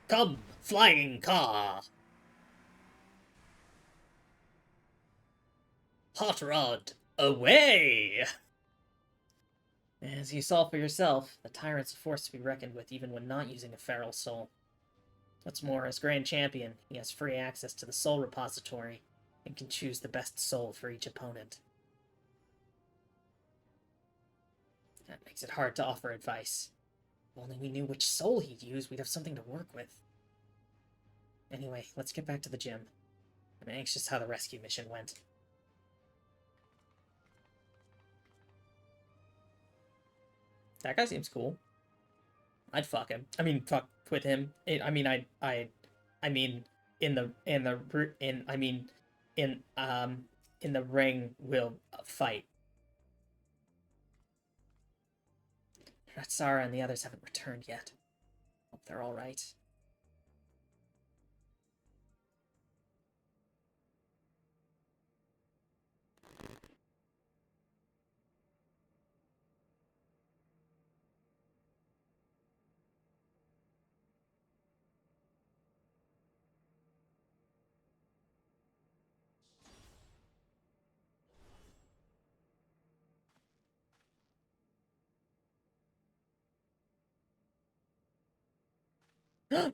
Come, flying car! Hot rod, away! As you saw for yourself, the tyrant's a force to be reckoned with even when not using a feral soul. What's more, as Grand Champion, he has free access to the soul repository and can choose the best soul for each opponent. That makes it hard to offer advice. If only we knew which soul he'd use, we'd have something to work with. Anyway, let's get back to the gym. I'm anxious how the rescue mission went. That guy seems cool. I'd fuck him. I mean, fuck with him. I mean, in the ring, we'll fight. Ratsara and the others haven't returned yet. Hope they're all right.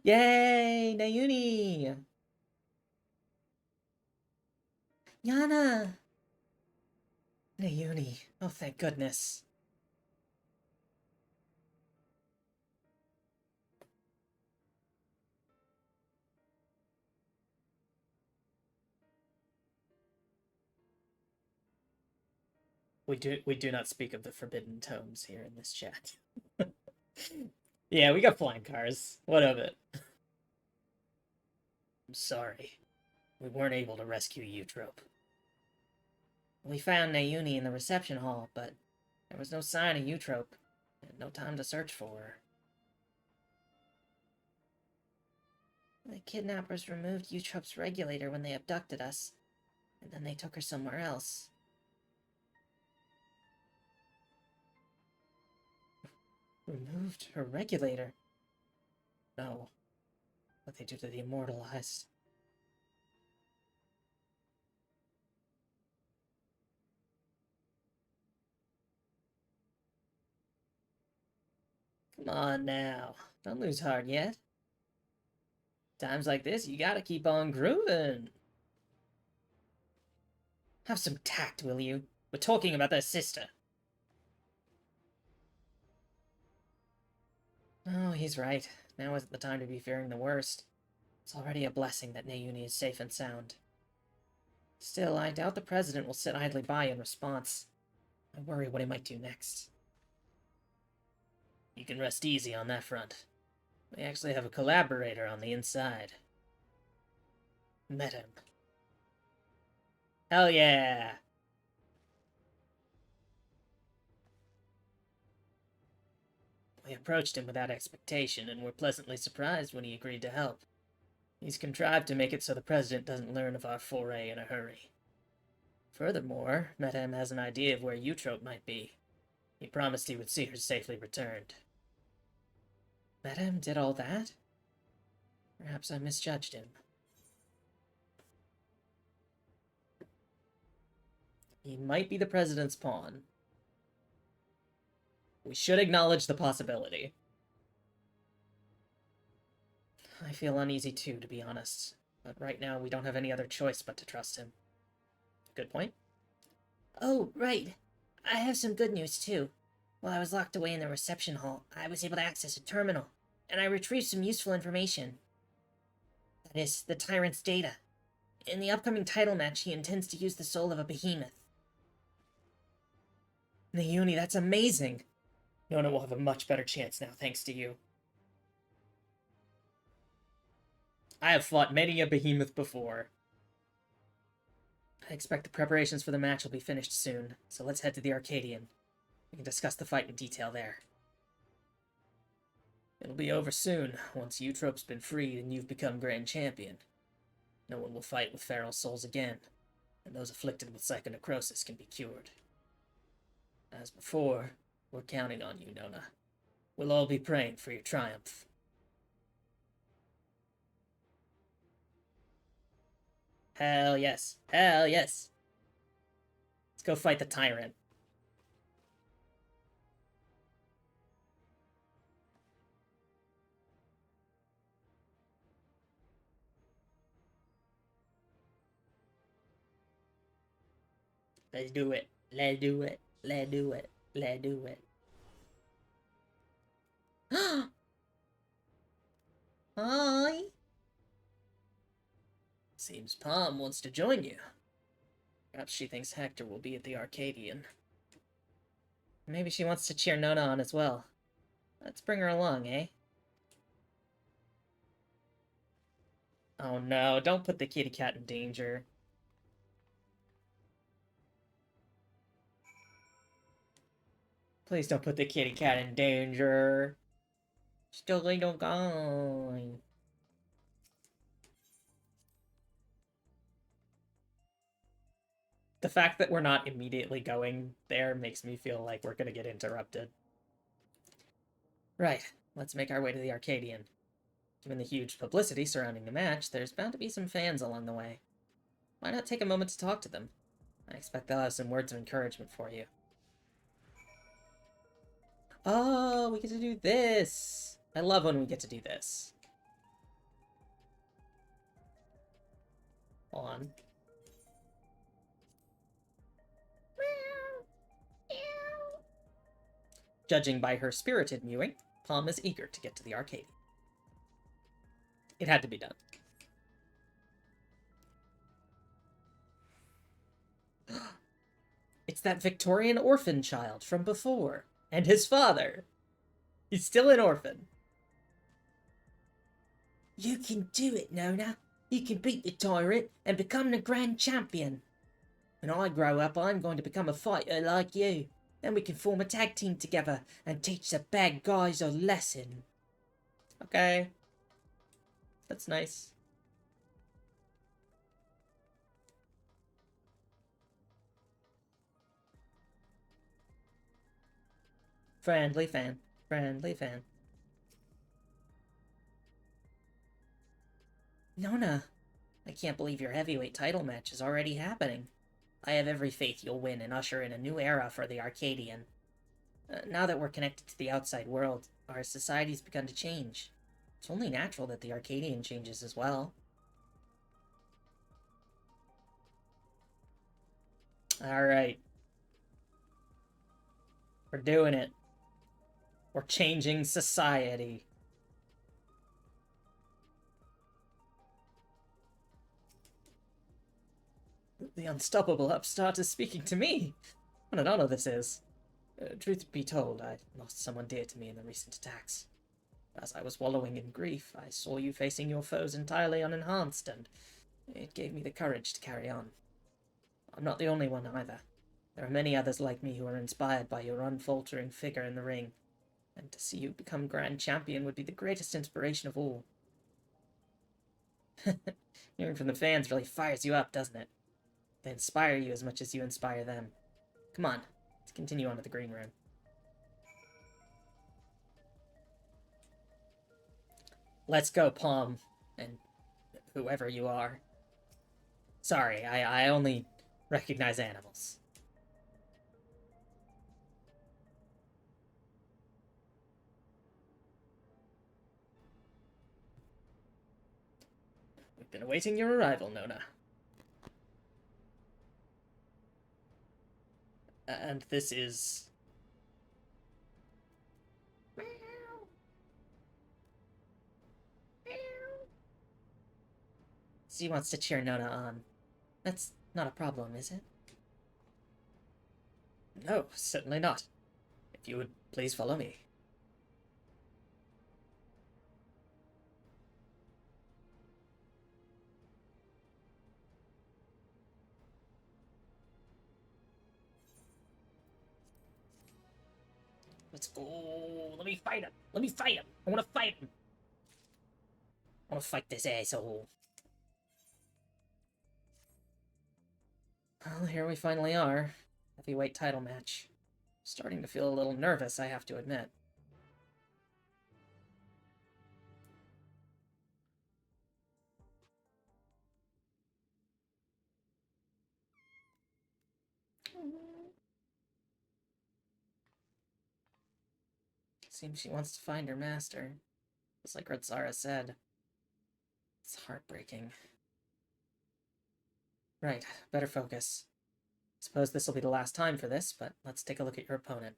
Yay! Nayuni! Yana! Nayuni. Oh, thank goodness. We do not speak of the forbidden tomes here in this chat. Yeah, we got flying cars. What of it? I'm sorry. We weren't able to rescue Eutrope. We found Nayuni in the reception hall, but there was no sign of Eutrope, and no time to search for her. The kidnappers removed Eutrope's regulator when they abducted us, and then they took her somewhere else. Removed her regulator? No. What they do to the immortalized. Come on now. Don't lose heart yet. Times like this, you gotta keep on grooving. Have some tact, will you? We're talking about their sister. Oh, he's right. Now isn't the time to be fearing the worst. It's already a blessing that Nayuni is safe and sound. Still, I doubt the President will sit idly by in response. I worry what he might do next. You can rest easy on that front. We actually have a collaborator on the inside. Met him. Hell yeah! We approached him without expectation, and were pleasantly surprised when he agreed to help. He's contrived to make it so the President doesn't learn of our foray in a hurry. Furthermore, Metam has an idea of where Eutrope might be. He promised he would see her safely returned. Metam did all that? Perhaps I misjudged him. He might be the President's pawn. We should acknowledge the possibility. I feel uneasy too, to be honest. But right now, we don't have any other choice but to trust him. Good point. Oh, right. I have some good news, too. While I was locked away in the reception hall, I was able to access a terminal, and I retrieved some useful information. That is, the Tyrant's data. In the upcoming title match, he intends to use the soul of a behemoth. Nayuni, that's amazing! Nona will have a much better chance now, thanks to you. I have fought many a behemoth before. I expect the preparations for the match will be finished soon, so let's head to the Arcadion. We can discuss the fight in detail there. It'll be over soon, once Eutrope's been freed and you've become Grand Champion. No one will fight with feral souls again, and those afflicted with psychonecrosis can be cured. As before, we're counting on you, Nona. We'll all be praying for your triumph. Hell yes. Hell yes. Let's go fight the tyrant. Let's do it. Let's do it. Let's do it. Let's do it. Hi. Seems Palm wants to join you. Perhaps she thinks Hector will be at the Arcadion. Maybe she wants to cheer Nona on as well. Let's bring her along, eh? Oh no, don't put the kitty cat in danger. Please don't put the kitty cat in danger. Still a little guy. The fact that we're not immediately going there makes me feel like we're gonna get interrupted. Right, let's make our way to the Arcadion. Given the huge publicity surrounding the match, there's bound to be some fans along the way. Why not take a moment to talk to them? I expect they'll have some words of encouragement for you. Oh, we get to do this! I love when we get to do this. Hold on. Judging by her spirited mewing, Palm is eager to get to the arcade. It had to be done. It's that Victorian orphan child from before, and his father. He's still an orphan. You can do it, Nona. You can beat the tyrant and become the grand champion. When I grow up, I'm going to become a fighter like you. Then we can form a tag team together and teach the bad guys a lesson. Okay. That's nice. Friendly fan. Friendly fan. Nona, I can't believe your heavyweight title match is already happening. I have every faith you'll win and usher in a new era for the Arcadion. Now that we're connected to the outside world, our society's begun to change. It's only natural that the Arcadion changes as well. Alright. We're doing it. We're changing society. The unstoppable upstart is speaking to me. What an honor this is. Truth be told, I lost someone dear to me in the recent attacks. As I was wallowing in grief, I saw you facing your foes entirely unenhanced, and it gave me the courage to carry on. I'm not the only one either. There are many others like me who are inspired by your unfaltering figure in the ring, and to see you become grand champion would be the greatest inspiration of all. Hearing from the fans really fires you up, doesn't it? They inspire you as much as you inspire them. Come on, let's continue on to the green room. Let's go, Palm, and whoever you are. Sorry, I only recognize animals. We've been awaiting your arrival, Nona. And this is... She wants to cheer Nona on. That's not a problem, is it? No, certainly not. If you would please follow me. Let's go. Let me fight him. Let me fight him. I want to fight him. I want to fight this asshole. Well, here we finally are. Heavyweight title match. Starting to feel a little nervous, I have to admit. Seems she wants to find her master. Just like Ratsara said. It's heartbreaking. Right, better focus. Suppose this will be the last time for this, but let's take a look at your opponent.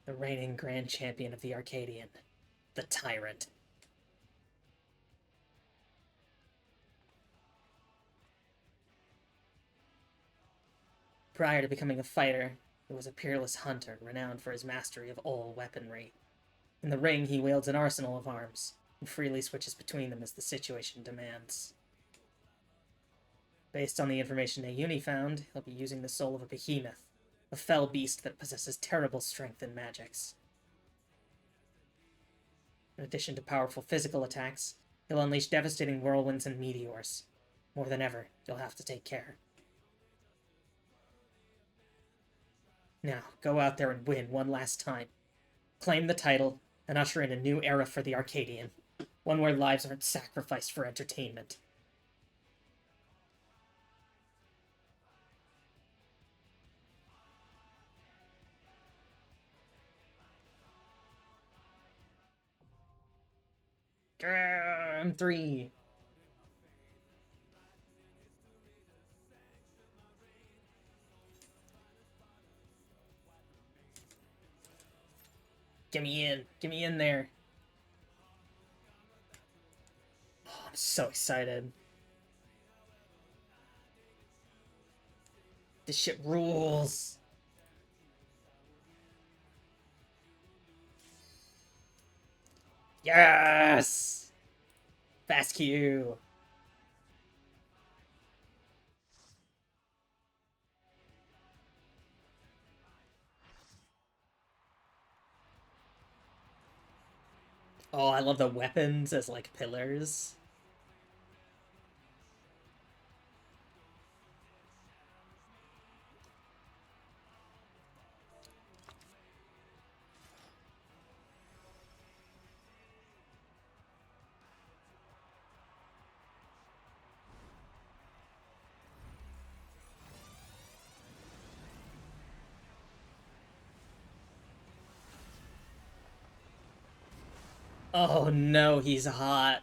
The reigning grand champion of the Arcadion, the Tyrant. Prior to becoming a fighter, he was a peerless hunter renowned for his mastery of all weaponry. In the ring, he wields an arsenal of arms, and freely switches between them as the situation demands. Based on the information Ayuni found, he'll be using the soul of a behemoth, a fell beast that possesses terrible strength and magics. In addition to powerful physical attacks, he'll unleash devastating whirlwinds and meteors. More than ever, you'll have to take care. Now, go out there and win one last time. Claim the title, and usher in a new era for the Arcadion. One where lives aren't sacrificed for entertainment. I'm 3. Get me in. Get me in there. Oh, I'm so excited. This shit rules. Yes! Fast Q. Oh, I love the weapons as, like, pillars. Oh no, he's hot.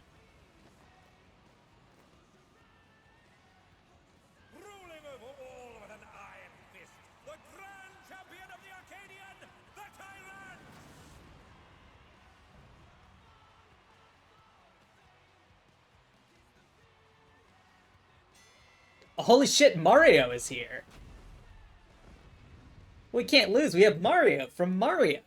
Ruling over all with an iron fist, the grand champion of the Arcadion, the Tyrant! Oh, holy shit, Mario is here. We can't lose. We have Mario from Mario.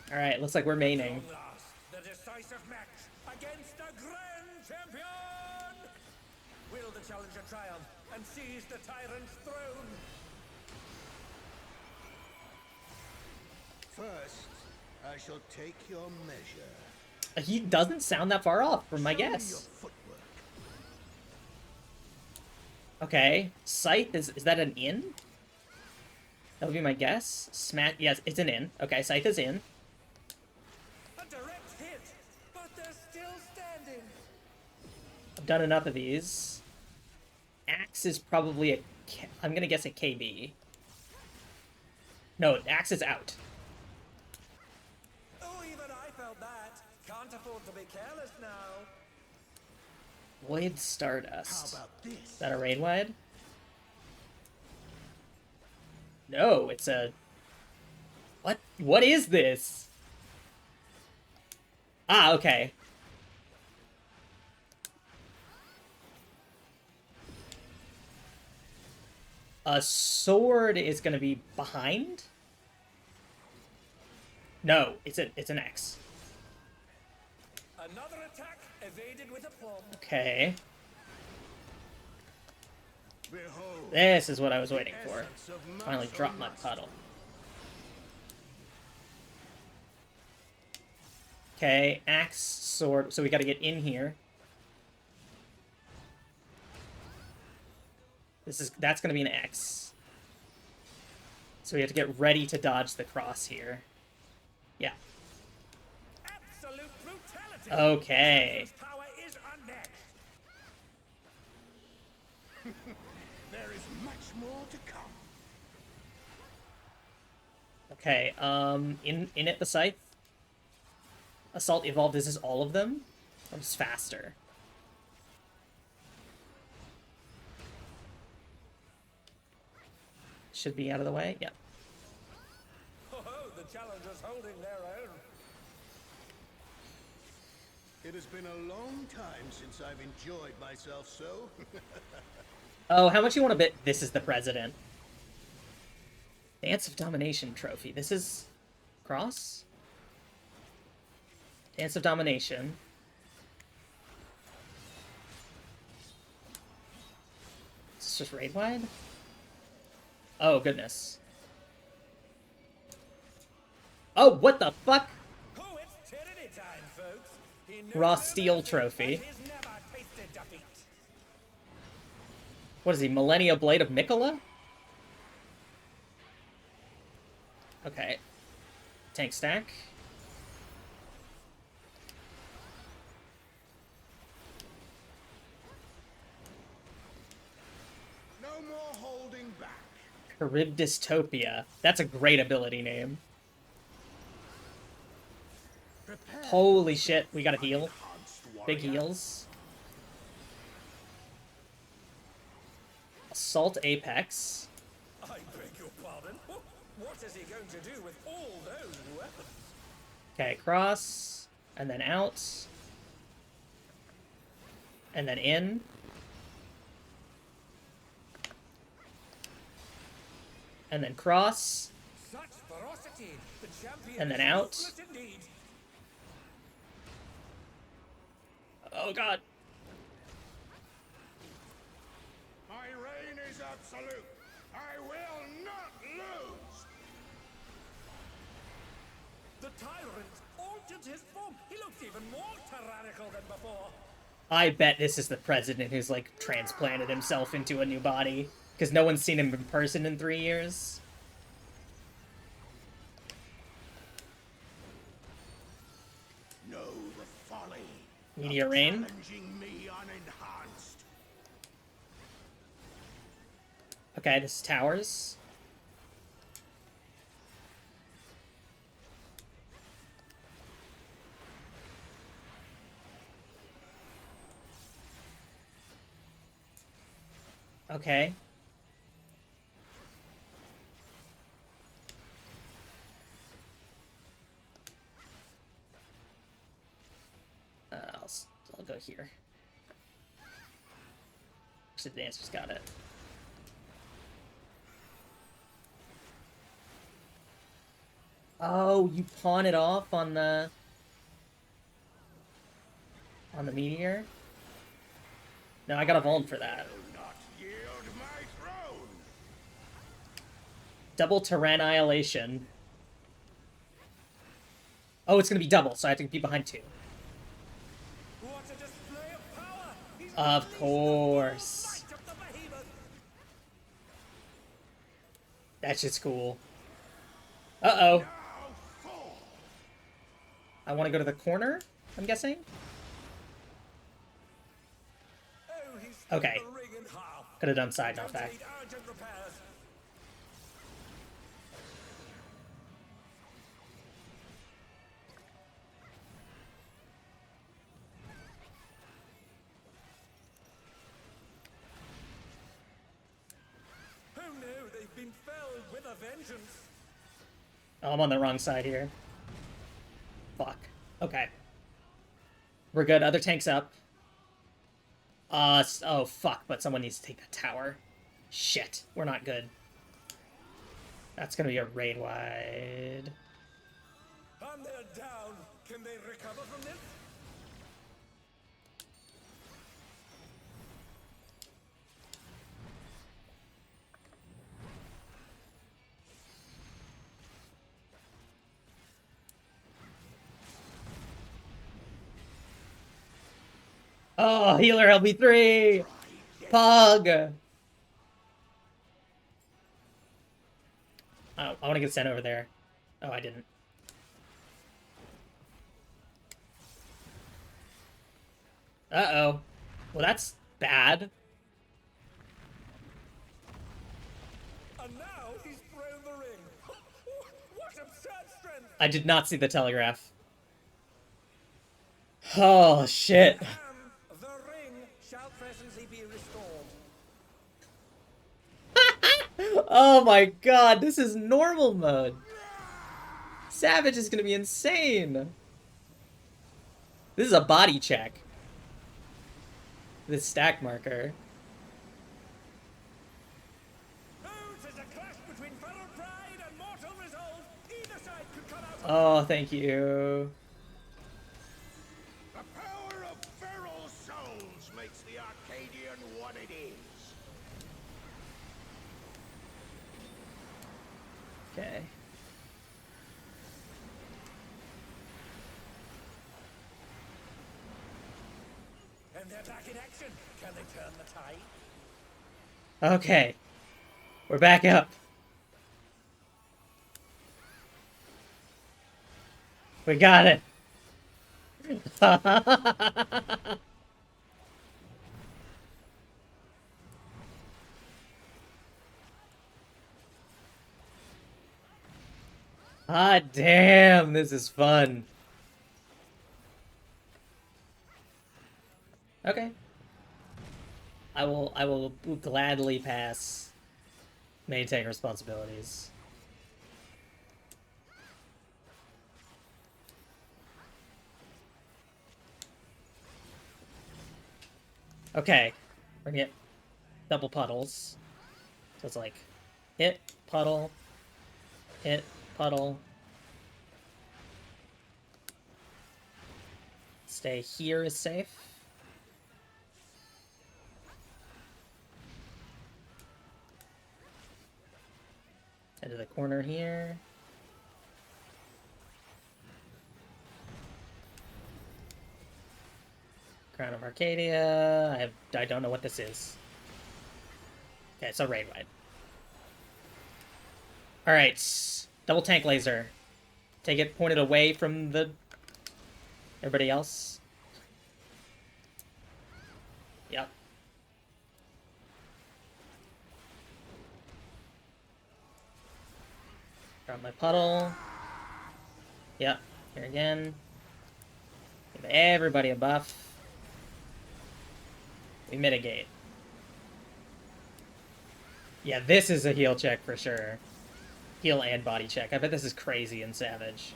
Alright, looks like we're maining. The decisive match against the grand champion! Will the challenger triumph and seize the tyrant's throne? First, I shall take your measure. He doesn't sound that far off from my guess. Okay, Scythe, is that an in? That would be my guess. Smash, yes, it's an in. Okay, Scythe is in. A direct hit, but they're still standing. I've done enough of these. Axe is probably a... I'm gonna guess a KB. No, Axe is out. Oh, even I felt that. Can't afford to be careless now. Void Stardust. How about this? Is that a raid wide? No, it's a... What? What is this? Ah, okay. A sword is gonna be behind? No, it's an X. Another attack evaded with aplomb. Okay. Behold, This is what I was waiting for. Finally dropped my puddle. Okay, axe, sword. So we gotta get in here. That's gonna be an X. So we have to get ready to dodge the cross here. Yeah. Absolute brutality. Okay. Power is unmatched. There is much more to come. Okay, in at the scythe. Assault evolved, this is all of them? Or just faster? Should be out of the way, yeah. Oh, the challengers holding their own. It has been a long time since I've enjoyed myself so. Oh, how much you want to bet this is the president? Dance of Domination trophy. This is... Cross? Dance of Domination. Is this just raid wide? Oh, goodness. Oh, what the fuck? Oh, it's tyranny time, folks. Raw Steel trophy. What is he, Millennia Blade of Mikola? Okay. Tank stack. No more holding back. Charybdystopia. That's a great ability name. Holy shit, we gotta heal. Big heals. Assault Apex. I beg your pardon. What is he going to do with all those weapons? Okay, cross, and then out, and then in. And then cross, Such ferocity. The champion and then is out. ruthless indeed. Oh god. My reign is absolute. I will not lose. The tyrant altered his form. He looks even more tyrannical than before. I bet this is the president who's, like, transplanted himself into a new body. Because no one's seen him in person in 3 years. Know the folly. Meteor Rain. Challenging me unenhanced. Okay, this is towers. Okay. I'll go here. Actually, the dancer's got it. Oh, you pawn it off on the meteor? No, I got a Vuln for that. Double Tyrannihilation. Oh, it's gonna be double, so I have to be behind 2. Of course. That shit's cool. Uh-oh. I want to go to the corner, I'm guessing? Okay. Could have done side, not back. Oh no, they've been felled with a vengeance. Oh, I'm on the wrong side here. Fuck. Okay. We're good. Other tank's up. Oh, fuck, but someone needs to take that tower. Shit. We're not good. That's gonna be a raid wide. And they're down. Can they recover from this? Oh, healer LB3! Pug! Oh, I want to get sent over there. Oh, I didn't. Uh-oh. Well, that's bad. And now he's thrown the ring. What absurd strength! I did not see the telegraph. Oh, shit. The ring shall presently be restored. Oh my god, this is normal mode. Savage is gonna be insane. This is a body check. This stack marker. Oh, thank you. The power of feral souls makes the Arcadion what it is. Okay. And they're back in action. Can they turn the tide? Okay. We're back up. We got it. Ah, damn, this is fun. Okay. I will gladly pass main tank responsibilities. Okay. We're gonna get double puddles. So it's like hit, puddle, hit, puddle. Stay here is safe. Into the corner here. Crown of Arcadia. I don't know what this is. Okay, so raid wide. Alright. Double tank laser. Take it pointed away from the everybody else. Yep. Drop my puddle. Yep. Here again. Give everybody a buff. We mitigate. Yeah, this is a heal check for sure. Heal and body check. I bet this is crazy and savage.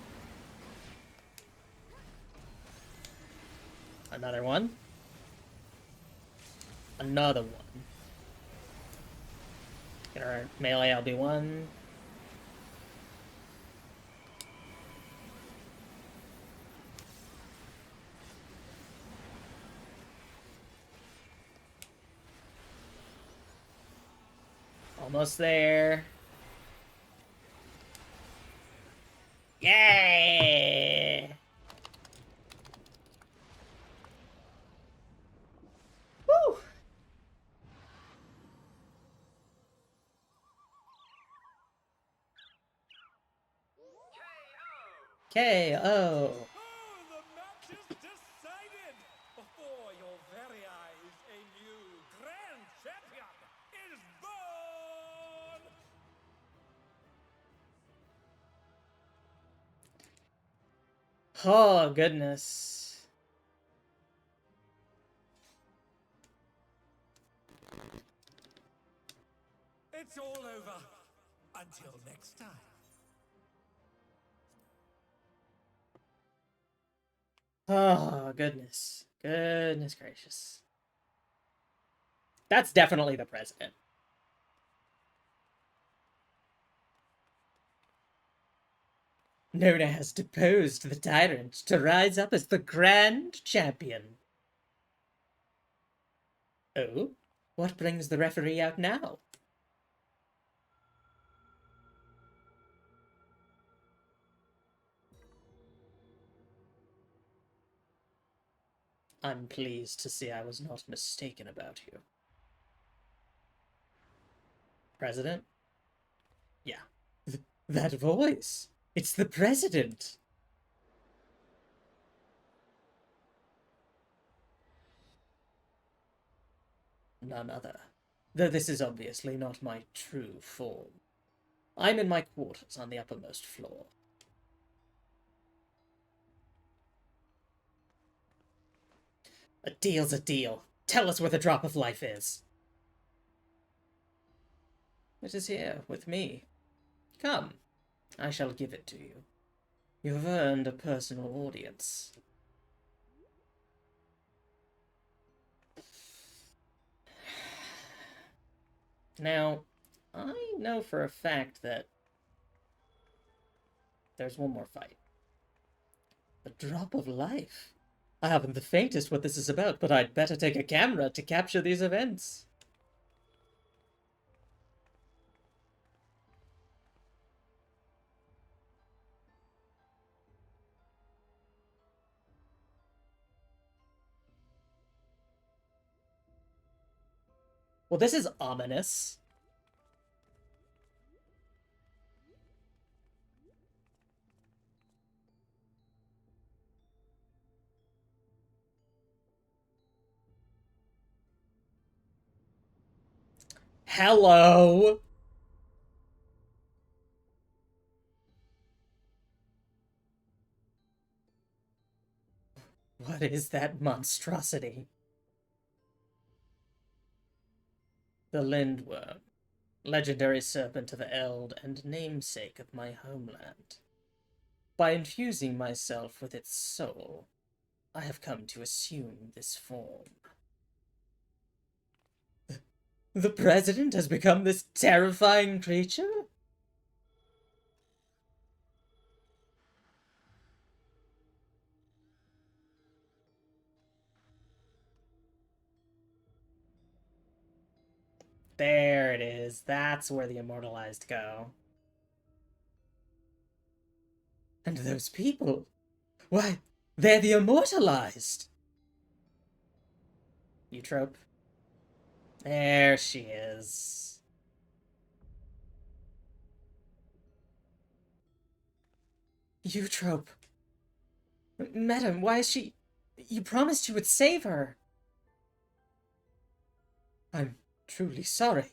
Another one. Another one. Get our melee LB1. Almost there. Yay! Woo! KO! The match is decided! Before your very eyes, a new grand champion is born! Oh, goodness. It's all over. Until next time. Oh, goodness. Goodness gracious. That's definitely the president. Nona has deposed the tyrant to rise up as the grand champion. Oh? What brings the referee out now? I'm pleased to see I was not mistaken about you. President? Yeah. That voice! It's the president! None other. Though this is obviously not my true form. I'm in my quarters on the uppermost floor. A deal's a deal. Tell us where the drop of life is. It is here, with me. Come, I shall give it to you. You have earned a personal audience. Now, I know for a fact that there's one more fight. The drop of life. I haven't the faintest what this is about, but I'd better take a camera to capture these events. Well, this is ominous. Hello! What is that monstrosity? The Lindworm, legendary serpent of Eld and namesake of my homeland. By infusing myself with its soul, I have come to assume this form. The President has become this terrifying creature? There it is. That's where the immortalized go. And those people, why, they're the immortalized! Eutrope. There she is. Eutrope. Madam, why is she... You promised you would save her. I'm truly sorry.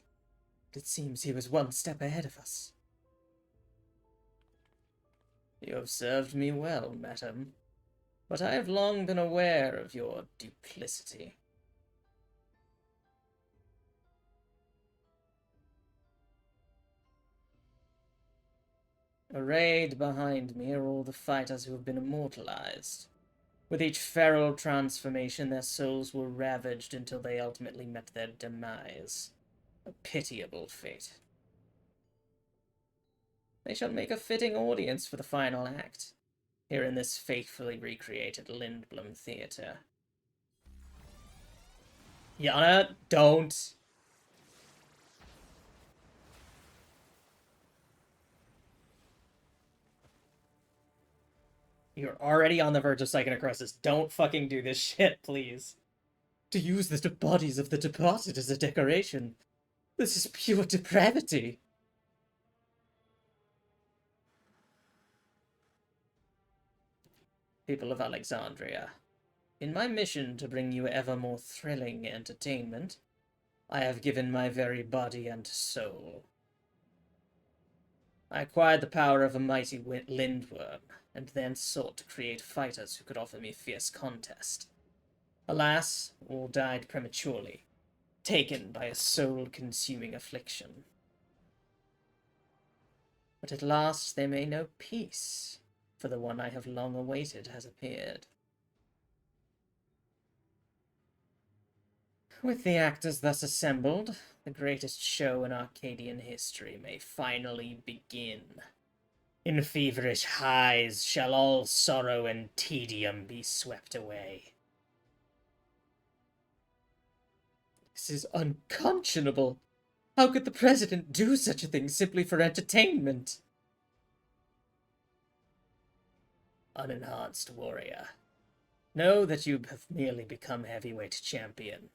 It seems he was one step ahead of us. You have served me well, madam, but I have long been aware of your duplicity. Arrayed behind me are all the fighters who have been immortalized. With each feral transformation, their souls were ravaged until they ultimately met their demise. A pitiable fate. They shall make a fitting audience for the final act, here in this faithfully recreated Lindblom Theatre. Yana, don't! You're already on the verge of psychonecrosis. Don't fucking do this shit, please. To use the bodies of the departed as a decoration. This is pure depravity. People of Alexandria, in my mission to bring you ever more thrilling entertainment, I have given my very body and soul. I acquired the power of a mighty Lindworm, and then sought to create fighters who could offer me fierce contest. Alas, all died prematurely, taken by a soul-consuming affliction. But at last they may know peace, for the one I have long awaited has appeared. With the actors thus assembled, the greatest show in Arcadian history may finally begin. In feverish highs shall all sorrow and tedium be swept away. This is unconscionable. How could the President do such a thing simply for entertainment? Unenhanced warrior, know that you have merely become heavyweight champion.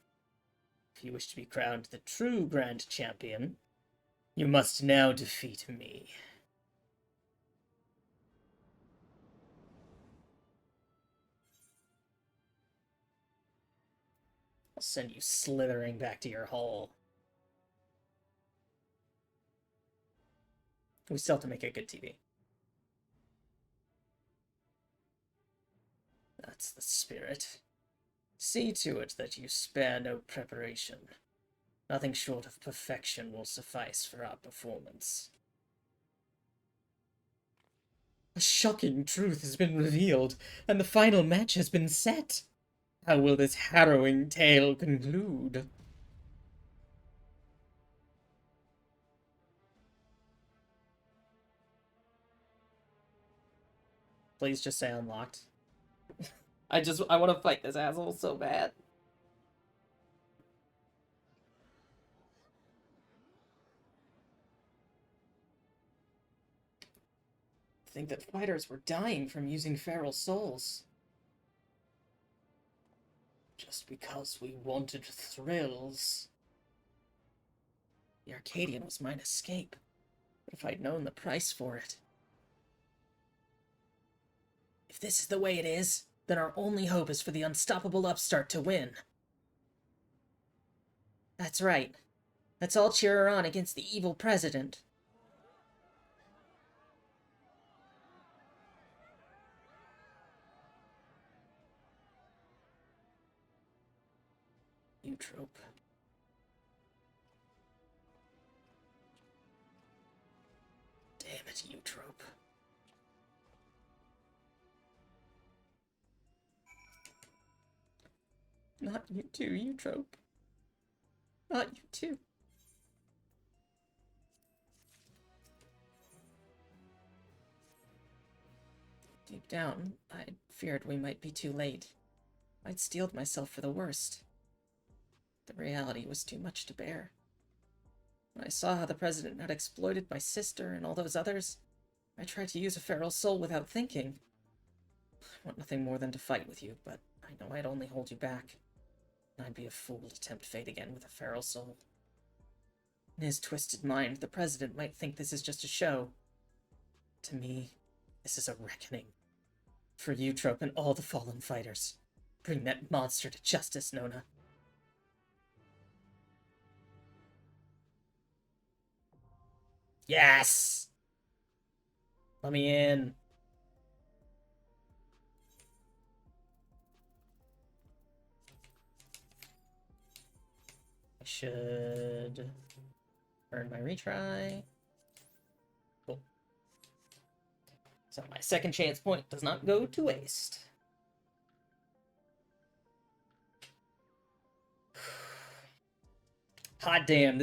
If you wish to be crowned the true Grand Champion, you must now defeat me. I'll send you slithering back to your hole. We still have to make a good TV. That's the spirit. See to it that you spare no preparation. Nothing short of perfection will suffice for our performance. A shocking truth has been revealed, and the final match has been set. How will this harrowing tale conclude? Please just say unlocked. I want to fight this asshole so bad. Think that fighters were dying from using feral souls. Just because we wanted thrills. The Arcadion was mine escape, but if I'd known the price for it. If this is the way it is, then our only hope is for the unstoppable upstart to win. That's right. Let's all cheer her on against the evil president. Eutrope. Damn it, Eutrope. Not you too, Eutrope. Not you too. Deep down, I feared we might be too late. I'd steeled myself for the worst. The reality was too much to bear. When I saw how the president had exploited my sister and all those others, I tried to use a feral soul without thinking. I want nothing more than to fight with you, but I know I'd only hold you back. And I'd be a fool to tempt fate again with a feral soul. In his twisted mind, the president might think this is just a show. To me, this is a reckoning. For Eutrope and all the fallen fighters. Bring that monster to justice, Nona. Yes! Let me in. I should earn my retry. Cool. So my second chance point does not go to waste. Hot damn,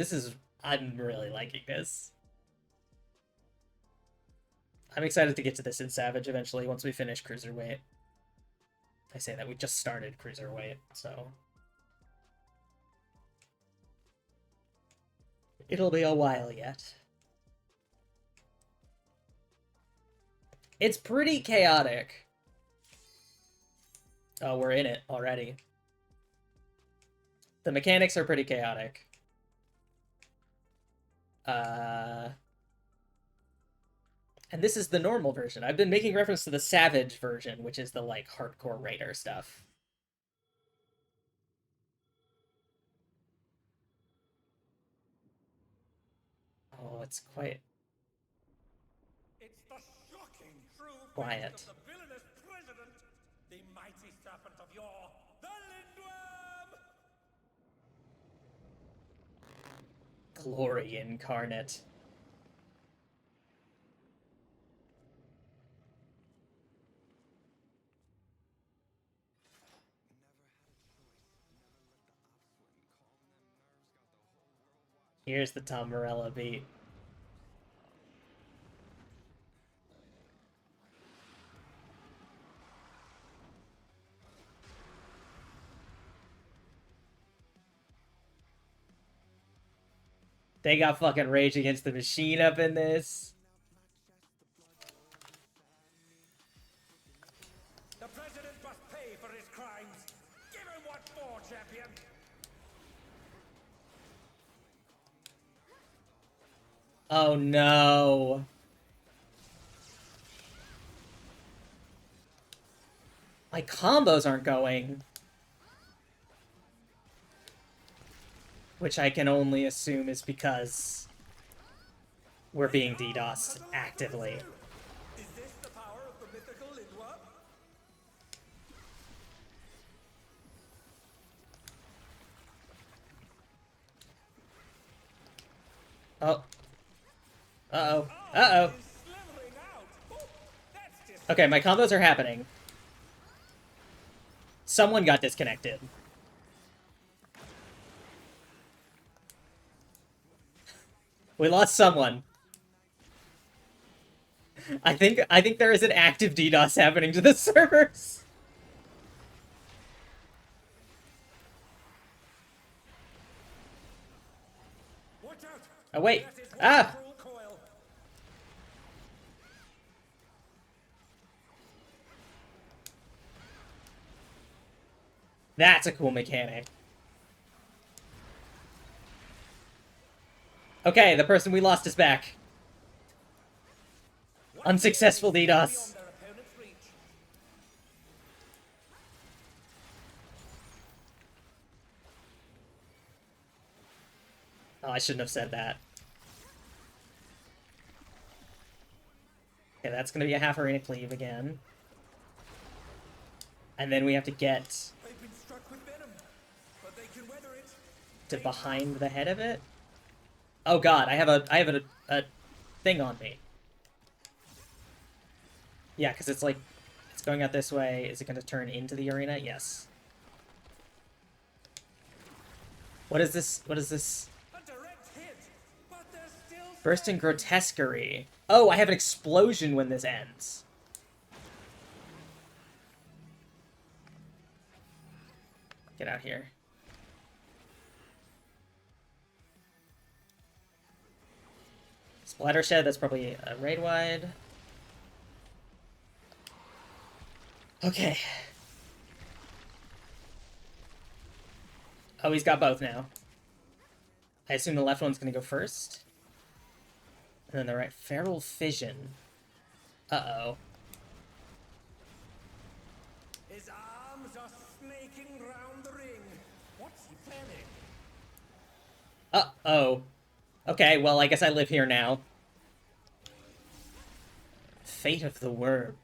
I'm really liking this. I'm excited to get to this in Savage eventually once we finish Cruiserweight. I say that we just started Cruiserweight, so it'll be a while yet. It's pretty chaotic. Oh, we're in it already. The mechanics are pretty chaotic. And this is the normal version. I've been making reference to the Savage version, which is the, like, hardcore raider stuff. Oh, it's quite... It's the shocking true quiet. of the villainous president, the mighty serpent of yore, the Lindworm! Glory incarnate. Here's the Tom Morello beat. They got fucking Rage Against the Machine up in this. The president must pay for his crimes. Give him what for, champion. Oh no. My combos aren't going. Which I can only assume is because we're being DDoSed actively. Is this the power of the mythical Lindwa? Oh. Uh-oh. Uh-oh. Okay, my combos are happening. Someone got disconnected. We lost someone. I think there is an active DDoS happening to the servers. Oh wait. Ah! That's a cool mechanic. Okay, the person we lost is back. Unsuccessful DDoS. Oh, I shouldn't have said that. Okay, that's gonna be a half arena cleave again. And then we have to get to behind the head of it. Oh god, I have a thing on me. Yeah, because it's like, it's going out this way. Is it going to turn into the arena? Yes. What is this? What is this? Burst in grotesquerie. Oh, I have an explosion when this ends. Get out here. Splatter shed, that's probably a raid wide. Okay. Oh, he's got both now. I assume the left one's gonna go first. And then the right. Feral fission. Uh-oh. His arms are snaking round the ring. What's he planning? Uh-oh. Okay, well, I guess I live here now. Fate of the worm.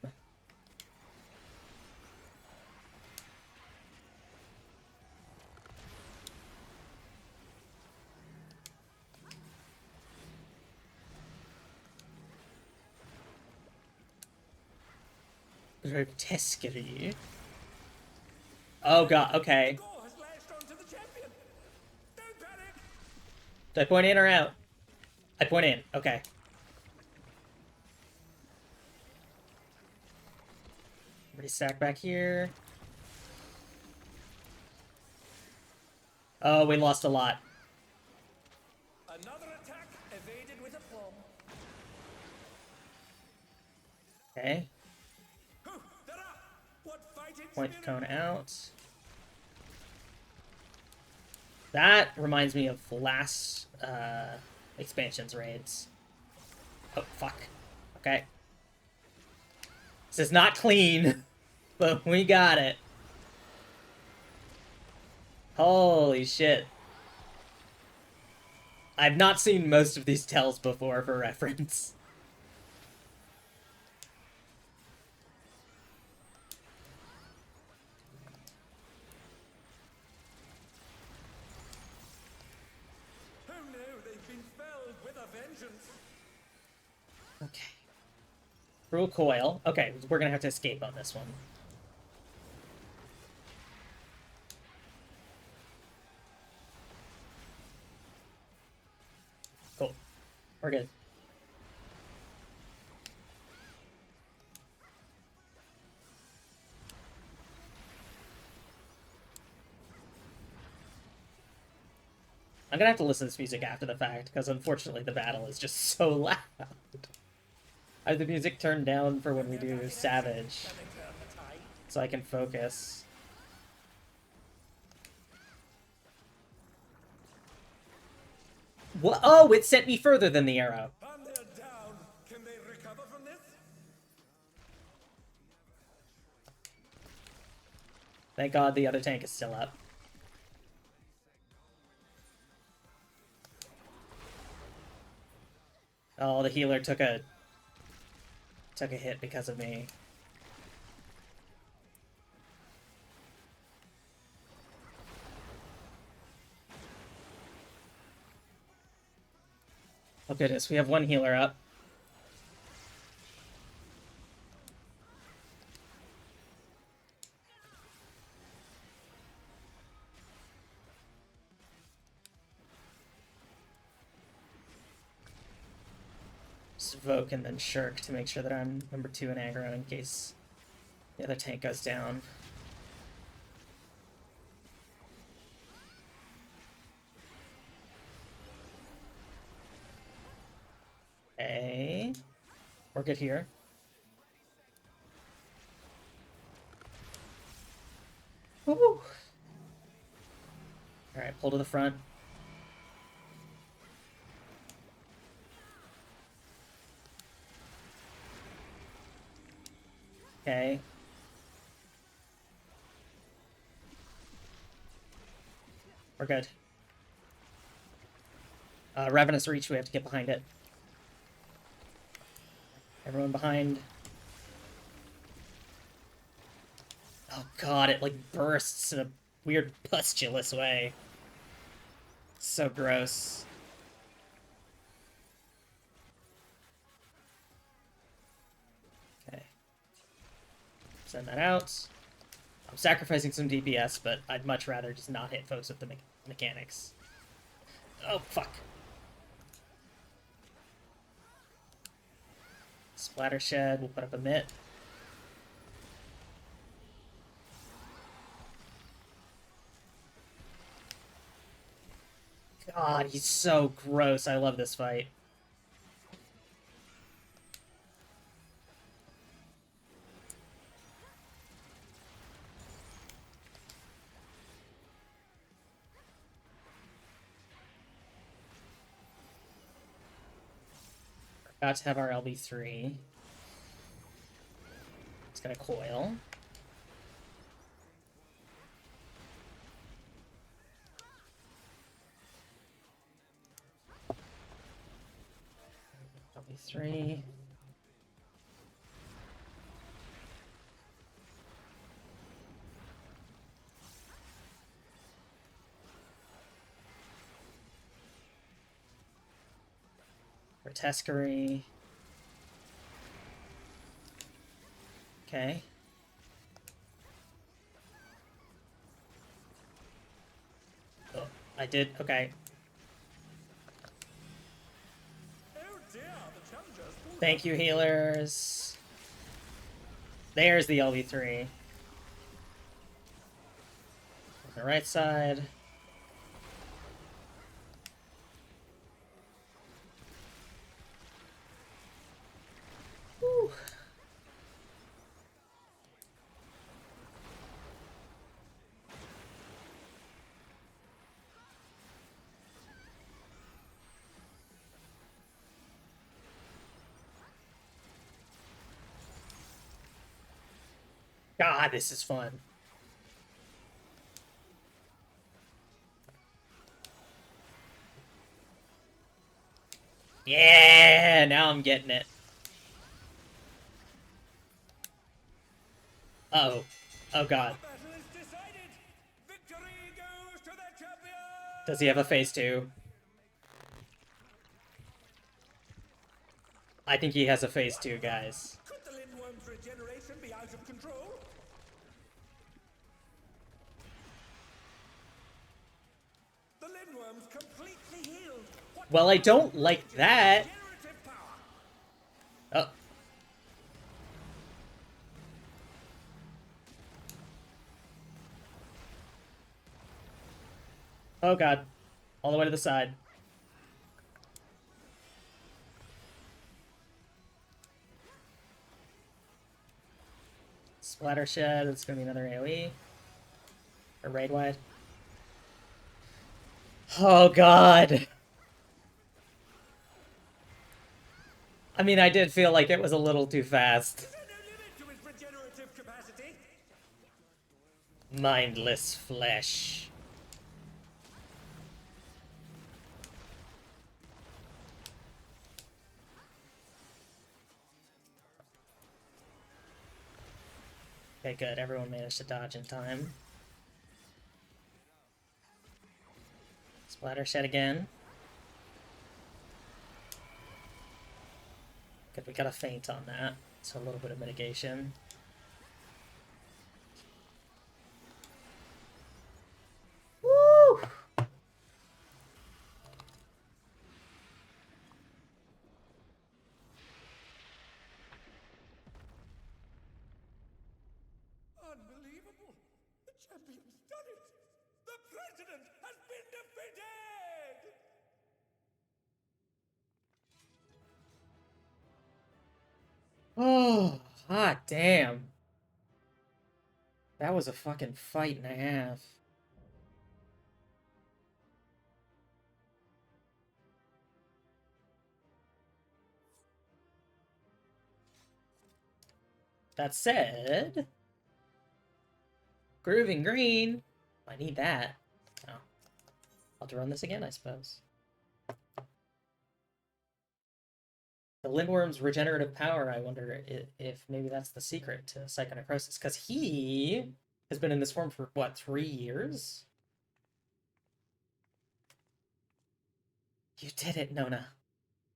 Grotesquerie. Oh god, okay. Do I point in or out? I point in, okay. Restack back here. Oh, we lost a lot. Another attack evaded with aplomb. Okay. Point the cone out. That reminds me of last expansion's raids. Oh, fuck. Okay. This is not clean, but we got it. Holy shit. I've not seen most of these tells before for reference. Okay. Cruel coil. Okay, we're gonna have to escape on this one. Cool. We're good. I'm gonna have to listen to this music after the fact, because unfortunately the battle is just so loud. I have the music turned down for when we do Savage, so I can focus. What? Oh, it sent me further than the arrow. Can they recover from this? Thank God the other tank is still up. Oh, the healer took a hit because of me. Oh goodness, we have one healer up. Evoke and then Shirk to make sure that I'm number 2 in aggro in case the other tank goes down. Okay. We're good here. Woo! Alright, pull to the front. Okay. We're good. Ravenous Reach, we have to get behind it. Everyone behind. Oh god, it like bursts in a weird pustulous way. So gross. Okay. Send that out. I'm sacrificing some DPS, but I'd much rather just not hit folks with the mechanics. Oh, fuck. Splatter Shed, we'll put up a mitt. God, he's so gross. I love this fight. About to have our LB3. It's gonna coil. LB3. Grotesquerie. Okay. Oh, I did. Okay. Thank you, healers. There's the LV3. On the right side. Whew. God, this is fun. Yeah, now I'm getting it. Uh-oh. Oh, God. Does he have a phase 2? I think he has a phase 2, guys. Could the Lindworm's regeneration be out of control? The Lindworm's completely healed. Well, I don't like that. Oh. Oh, God. All the way to the side. Splatter Shed, it's gonna be another AoE. Or raid wide. Oh, God. I mean, I did feel like it was a little too fast. Mindless flesh. Okay, good. Everyone managed to dodge in time. Splatter shed again. Good, we got a feint on that, so a little bit of mitigation. Woo! Unbelievable! The champion's done it! The president has been defeated! Oh, hot damn. That was a fucking fight and a half. That said, grooving green. I need that. Oh. I'll have to run this again, I suppose. The Lindworm's regenerative power, I wonder if maybe that's the secret to Psychonecrosis, because he has been in this form for, what, 3 years? You did it, Nona.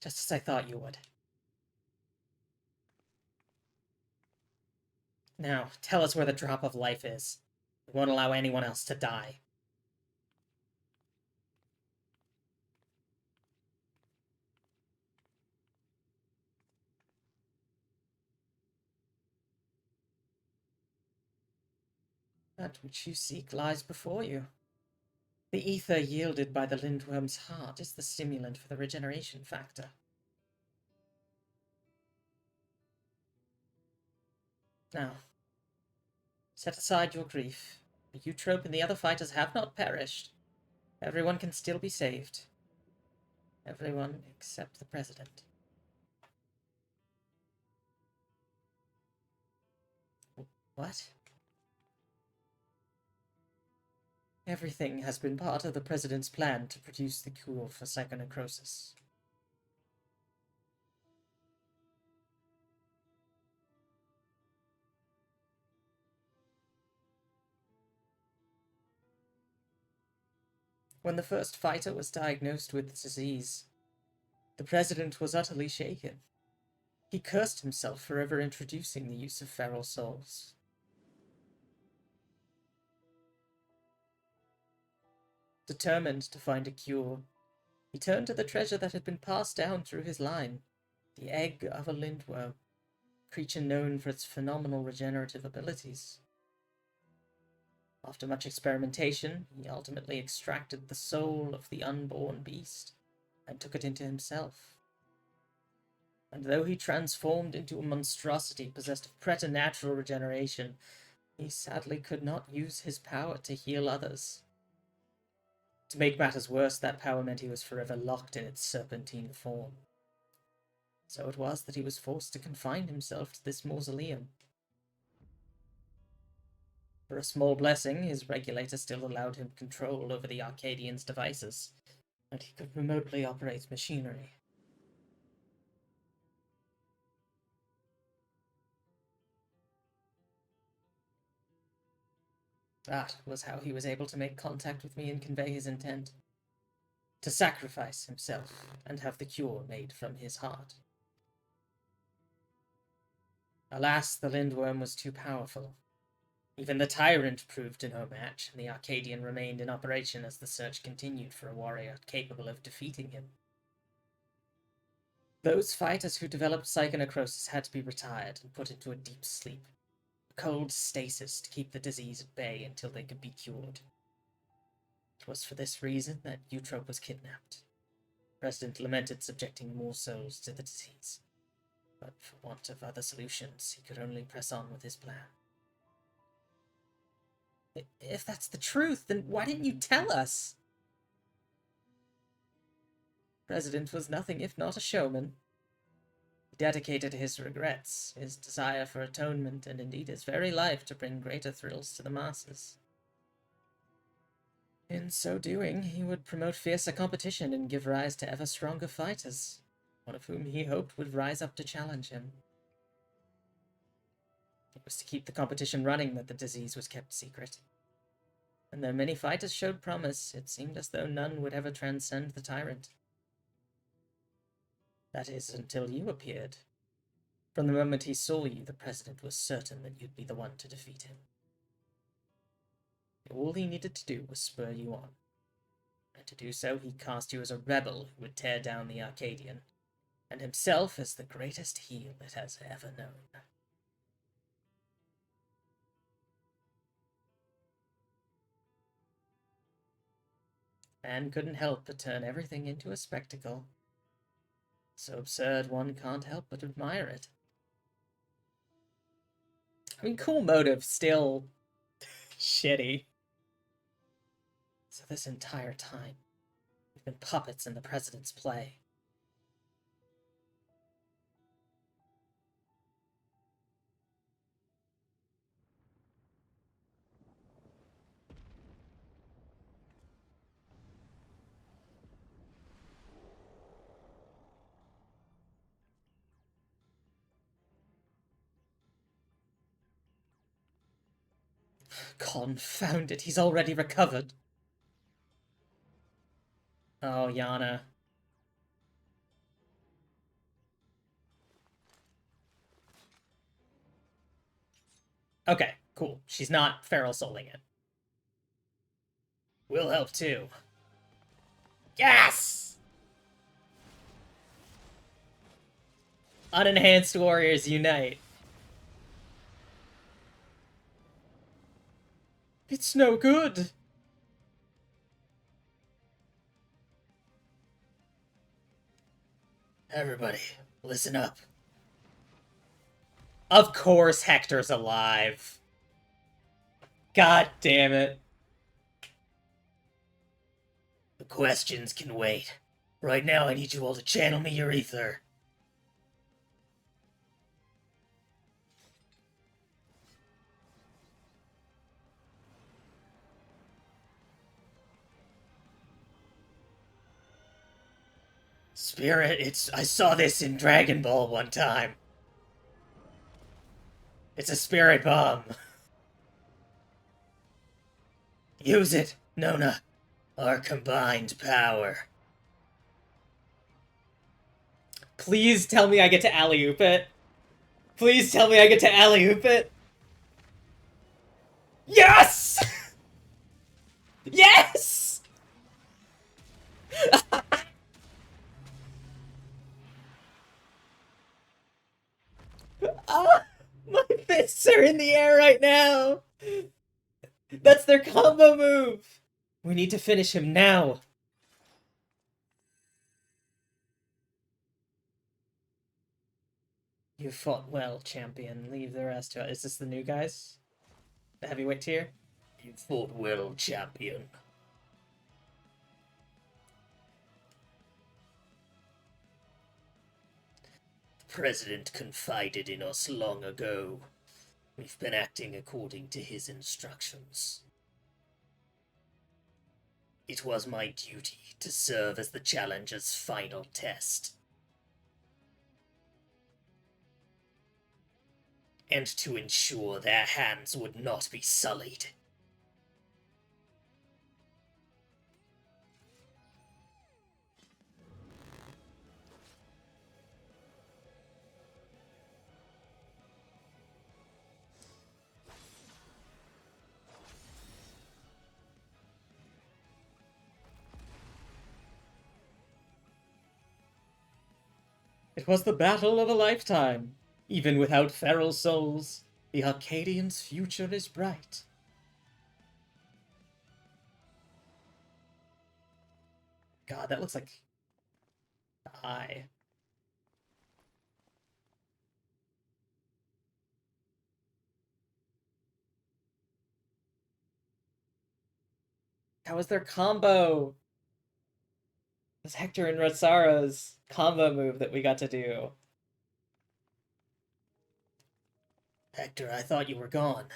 Just as I thought you would. Now, tell us where the drop of life is. We won't allow anyone else to die. That which you seek lies before you. The ether yielded by the Lindworm's heart is the stimulant for the regeneration factor. Now, set aside your grief. Eutrope and the other fighters have not perished. Everyone can still be saved. Everyone except the president. What? Everything has been part of the president's plan to produce the cure for psychonecrosis. When the first fighter was diagnosed with the disease, the president was utterly shaken. He cursed himself for ever introducing the use of feral souls. Determined to find a cure, he turned to the treasure that had been passed down through his line, the egg of a lindworm, a creature known for its phenomenal regenerative abilities. After much experimentation, he ultimately extracted the soul of the unborn beast and took it into himself. And though he transformed into a monstrosity possessed of preternatural regeneration, he sadly could not use his power to heal others. To make matters worse, that power meant he was forever locked in its serpentine form. So it was that he was forced to confine himself to this mausoleum. For a small blessing, his regulator still allowed him control over the Arcadian's devices, and he could remotely operate machinery. That was how he was able to make contact with me and convey his intent. To sacrifice himself and have the cure made from his heart. Alas, the Lindworm was too powerful. Even the Tyrant proved no match, and the Arcadian remained in operation as the search continued for a warrior capable of defeating him. Those fighters who developed psychonecrosis had to be retired and put into a deep sleep, a cold stasis to keep the disease at bay until they could be cured. It was for this reason that Eutrope was kidnapped. The President lamented subjecting more souls to the disease, but for want of other solutions, he could only press on with his plan. If that's the truth, then why didn't you tell us? The President was nothing if not a showman. He dedicated his regrets, his desire for atonement, and indeed his very life to bring greater thrills to the masses. In so doing, he would promote fiercer competition and give rise to ever stronger fighters, one of whom he hoped would rise up to challenge him. It was to keep the competition running that the disease was kept secret. And though many fighters showed promise, it seemed as though none would ever transcend the tyrant. That is, until you appeared. From the moment he saw you, the President was certain that you'd be the one to defeat him. All he needed to do was spur you on. And to do so, he cast you as a rebel who would tear down the Arcadion, and himself as the greatest heel it has ever known. Man couldn't help but turn everything into a spectacle. So absurd one can't help but admire it. I mean, cool motive, still shitty. So this entire time, we've been puppets in the President's play. Confound it, he's already recovered. Oh, Yana. Okay, cool. She's not feral souling it. We'll help too. Yes! Unenhanced warriors unite. It's no good. Everybody, listen up. Of course Hector's alive. God damn it. The questions can wait. Right now I need you all to channel me your ether. Spirit, I saw this in Dragon Ball one time. It's a spirit bomb. Use it, Nona. Our combined power. Please tell me I get to alley-oop it. Please tell me I get to alley-oop it. Yes! Yes! My fists are in the air right now. That's their combo move. We need to finish him now. You fought well, champion. Leave the rest to it. Is this the new guys? The heavyweight tier? You fought well, champion. The President confided in us long ago. We've been acting according to his instructions. It was my duty to serve as the challenger's final test. And to ensure their hands would not be sullied. It was the battle of a lifetime. Even without feral souls, the Arcadian's future is bright. God, that looks like the eye. That was their combo. It was Hector and Rosara's combo move that we got to do. Hector, I thought you were gone.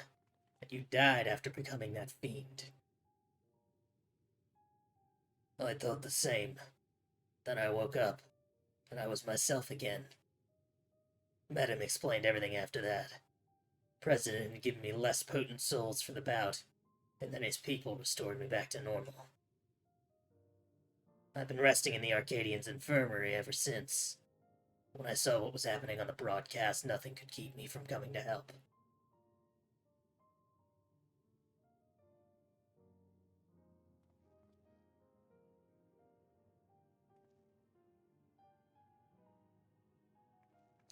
That you died after becoming that fiend. I thought the same. Then I woke up, and I was myself again. Madam explained everything after that. President had given me less potent souls for the bout, and then his people restored me back to normal. I've been resting in the Arcadion's infirmary ever since. When I saw what was happening on the broadcast, nothing could keep me from coming to help.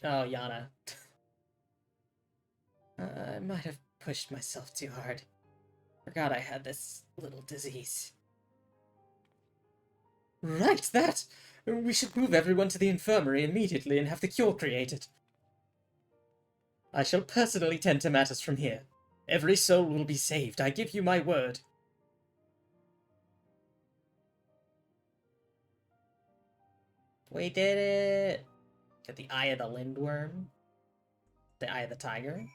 Oh, Yana. I might have pushed myself too hard. Forgot I had this little disease. Right, that! We should move everyone to the infirmary immediately and have the cure created. I shall personally tend to matters from here. Every soul will be saved, I give you my word. We did it! Got the Eye of the Lindworm. The Eye of the Tiger.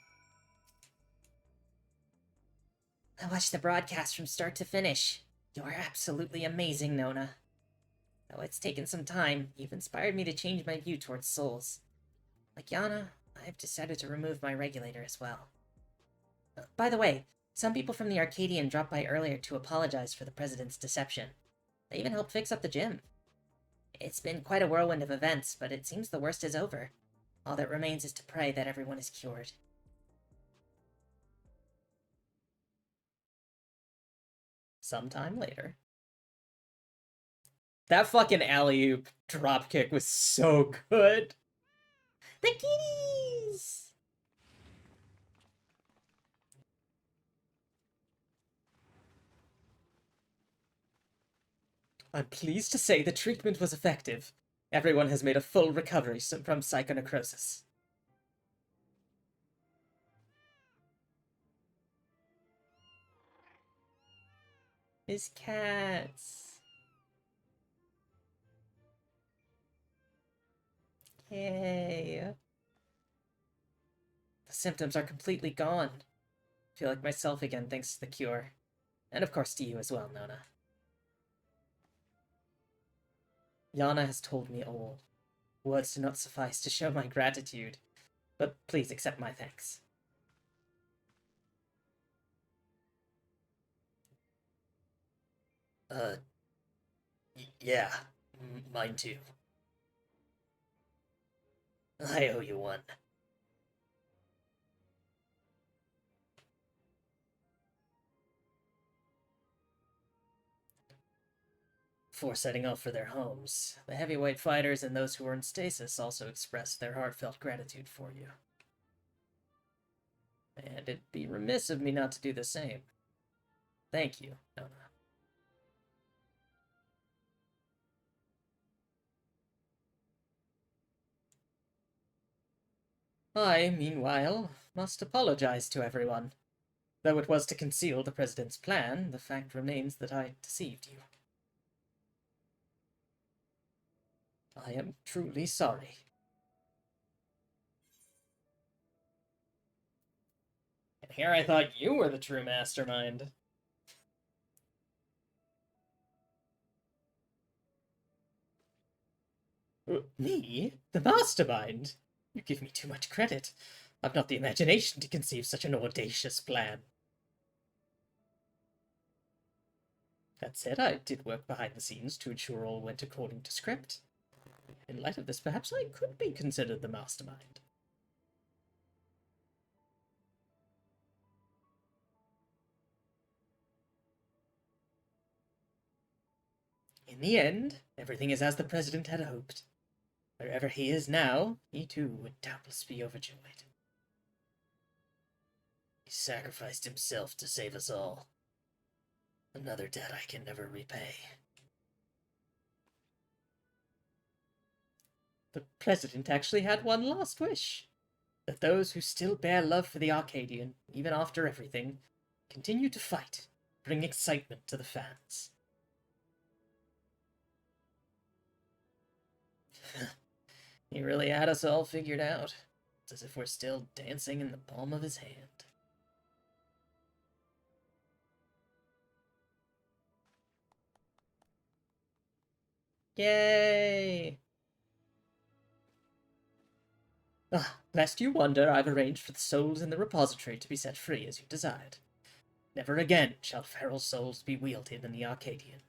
I watched the broadcast from start to finish. You're absolutely amazing, Nona. Though it's taken some time, you've inspired me to change my view towards souls. Like Yana, I've decided to remove my regulator as well. By the way, some people from the Arcadion dropped by earlier to apologize for the President's deception. They even helped fix up the gym. It's been quite a whirlwind of events, but it seems the worst is over. All that remains is to pray that everyone is cured. Sometime later. That fucking alley-oop dropkick was so good. The kitties! I'm pleased to say the treatment was effective. Everyone has made a full recovery from psychonecrosis. His cats. Yay. The symptoms are completely gone. I feel like myself again thanks to the cure. And of course to you as well, Nona. Yana has told me all. Words do not suffice to show my gratitude, but please accept my thanks. Yeah, mine too. I owe you one. Before setting off for their homes, the heavyweight fighters and those who were in stasis also expressed their heartfelt gratitude for you. And it'd be remiss of me not to do the same. Thank you, Nona. I, meanwhile, must apologize to everyone. Though it was to conceal the President's plan, the fact remains that I deceived you. I am truly sorry. And here I thought you were the true mastermind. Me? The mastermind? You give me too much credit. I've not the imagination to conceive such an audacious plan. That said, I did work behind the scenes to ensure all went according to script. In light of this, perhaps I could be considered the mastermind. In the end, everything is as the President had hoped. Wherever he is now, he too would doubtless be overjoyed. He sacrificed himself to save us all. Another debt I can never repay. The President actually had one last wish. That those who still bear love for the Arcadion, even after everything, continue to fight, bring excitement to the fans. He really had us all figured out. It's as if we're still dancing in the palm of his hand. Yay! Ah, Lest you wonder, I've arranged for the souls in the repository to be set free as you desired. Never again shall feral souls be wielded in the Arcadion.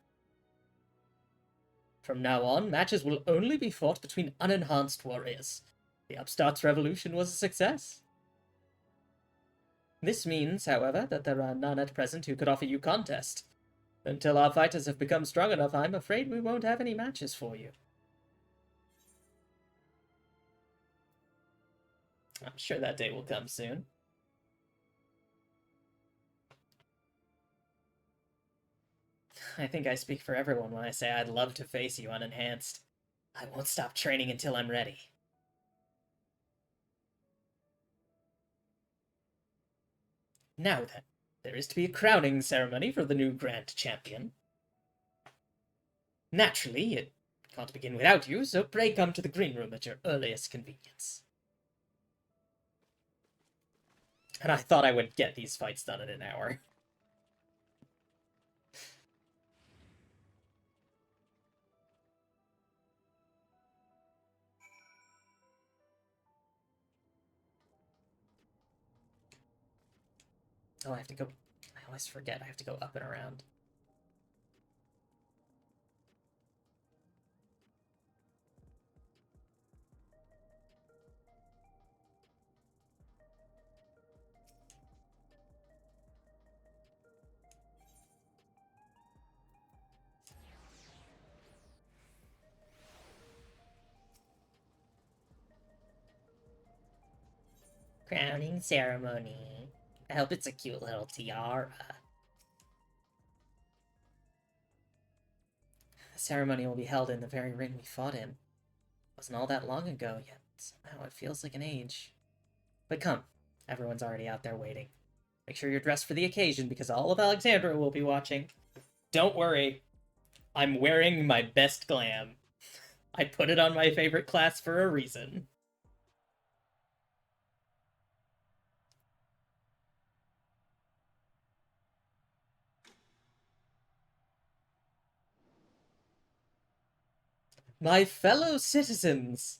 From now on, matches will only be fought between unenhanced warriors. The upstart's revolution was a success. This means, however, that there are none at present who could offer you contest. Until our fighters have become strong enough, I'm afraid we won't have any matches for you. I'm sure that day will come soon. I think I speak for everyone when I say I'd love to face you unenhanced. I won't stop training until I'm ready. Now then, there is to be a crowning ceremony for the new Grand Champion. Naturally, it can't begin without you, so pray come to the green room at your earliest convenience. And I thought I would get these fights done in an hour. Oh, I have to go... I always forget I have to go up and around. Crowning ceremony. I hope it's a cute little tiara. The ceremony will be held in the very ring we fought in. It wasn't all that long ago, yet somehow it feels like an age. But come, everyone's already out there waiting. Make sure you're dressed for the occasion, because all of Alexandria will be watching. Don't worry, I'm wearing my best glam. I put it on my favorite class for a reason. My fellow citizens,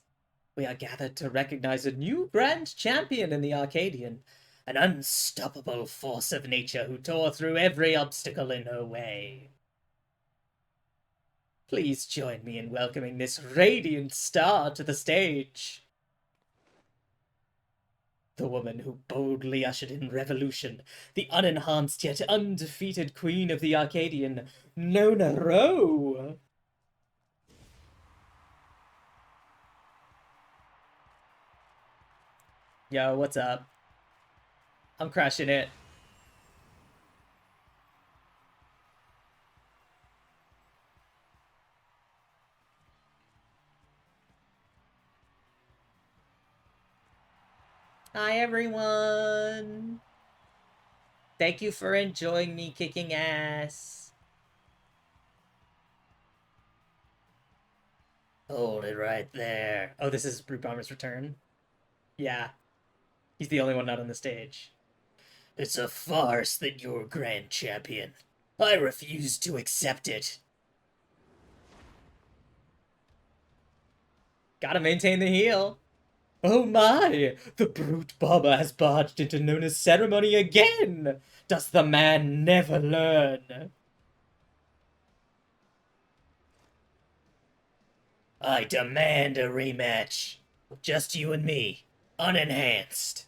we are gathered to recognize a new grand champion in the Arcadion, an unstoppable force of nature who tore through every obstacle in her way. Please join me in welcoming this radiant star to the stage. The woman who boldly ushered in revolution, the unenhanced yet undefeated queen of the Arcadion, Nona Rowe. Yo, what's up? I'm crushing it. Hi, everyone. Thank you for enjoying me kicking ass. Hold it right there. Oh, this is Brute Bomber's return? Yeah. He's the only one not on the stage. It's a farce that you're Grand Champion. I refuse to accept it. Gotta maintain the heel. Oh my! The Brute Bomber has barged into Nona's ceremony again! Does the man never learn? I demand a rematch. Just you and me, unenhanced.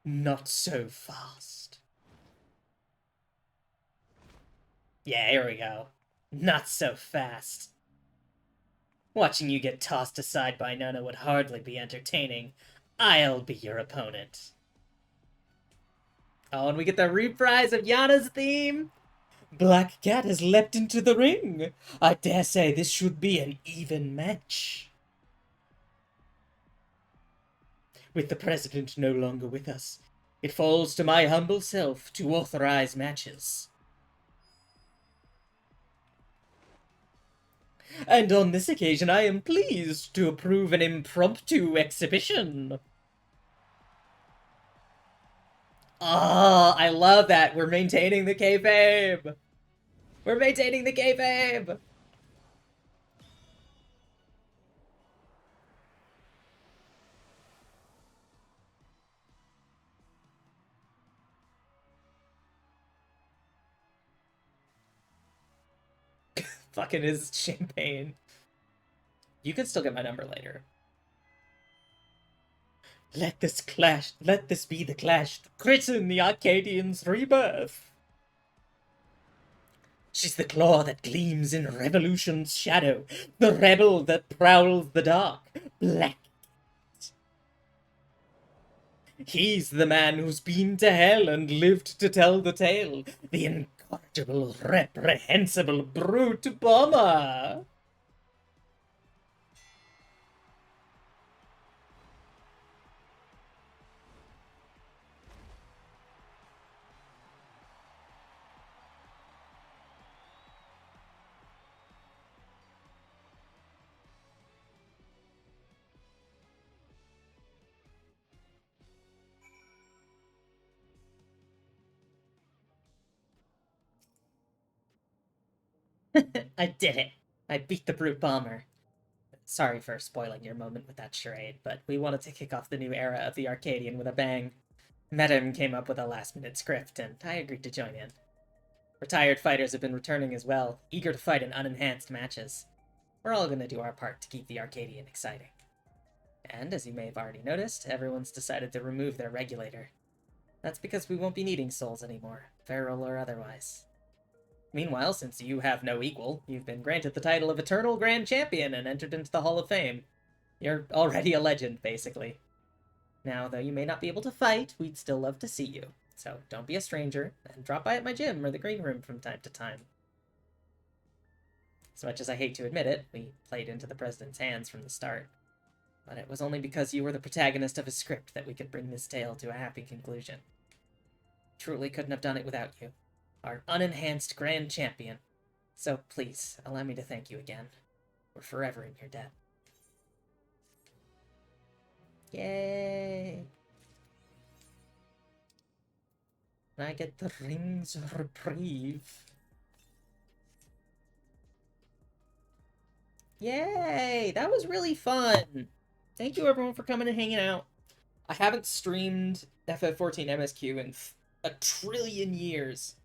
Not so fast. Yeah, here we go. Not so fast. Watching you get tossed aside by Nona would hardly be entertaining. I'll be your opponent. Oh, and we get the reprise of Yana's theme! Black Cat has leapt into the ring! I dare say this should be an even match. With the President no longer with us, it falls to my humble self to authorize matches. And on this occasion, I am pleased to approve an impromptu exhibition. Ah, I love that. We're maintaining the kayfabe. We're maintaining the kayfabe. fucking is champagne. You can still get my number later. Let this be the clash to christen the Arcadian's rebirth. She's the claw that gleams in revolution's shadow, the rebel that prowls the dark, black. He's the man who's been to hell and lived to tell the tale, the incorrigible, reprehensible brute bomber. I did it! I beat the brute bomber. Sorry for spoiling your moment with that charade, but we wanted to kick off the new era of the Arcadian with a bang. Madam came up with a last-minute script, and I agreed to join in. Retired fighters have been returning as well, eager to fight in unenhanced matches. We're all gonna do our part to keep the Arcadian exciting. And, as you may have already noticed, everyone's decided to remove their regulator. That's because we won't be needing souls anymore, feral or otherwise. Meanwhile, since you have no equal, you've been granted the title of Eternal Grand Champion and entered into the Hall of Fame. You're already a legend, basically. Now, though you may not be able to fight, we'd still love to see you. So don't be a stranger, and drop by at my gym or the green room from time to time. As much as I hate to admit it, we played into the President's hands from the start. But it was only because you were the protagonist of his script that we could bring this tale to a happy conclusion. Truly couldn't have done it without you. Our unenhanced Grand Champion. So please, allow me to thank you again. We're forever in your debt. Yay! And I get the Rings of Reprieve. Yay! That was really fun! Thank you everyone for coming and hanging out. I haven't streamed FF14 MSQ in a trillion years.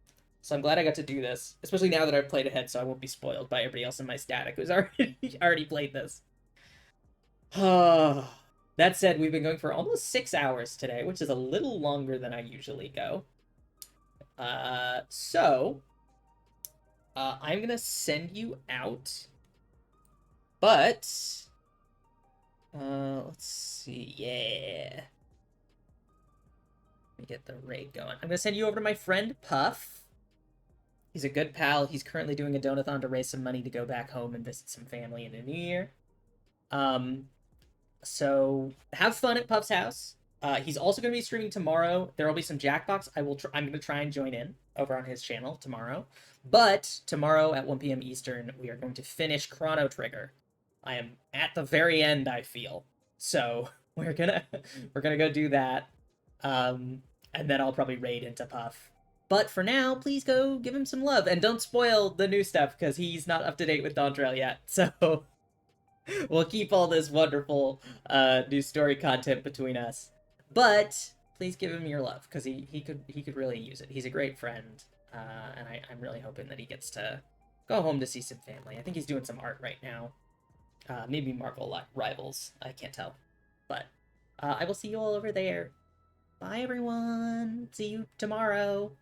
So I'm glad I got to do this, especially now that I've played ahead, so I won't be spoiled by everybody else in my static who's already played this. That said, we've been going for almost 6 hours today, which is a little longer than I usually go. I'm gonna send you out, but let's see, yeah. Let me get the raid going. I'm gonna send you over to my friend Puff. He's a good pal. He's currently doing a donathon to raise some money to go back home and visit some family in the new year. So have fun at Puff's house. He's also going to be streaming tomorrow. There will be some Jackbox. I'm going to try and join in over on his channel tomorrow. But tomorrow at 1 p.m. Eastern, we are going to finish Chrono Trigger. I am at the very end, I feel. So we're gonna go do that. And then I'll probably raid into Puff. But for now, please go give him some love. And don't spoil the new stuff, because he's not up to date with Dawntrail yet. So we'll keep all this wonderful new story content between us. But please give him your love, because he could really use it. He's a great friend. And I'm really hoping that he gets to go home to see some family. I think he's doing some art right now. Maybe Marvel Rivals. I can't tell. But I will see you all over there. Bye, everyone. See you tomorrow.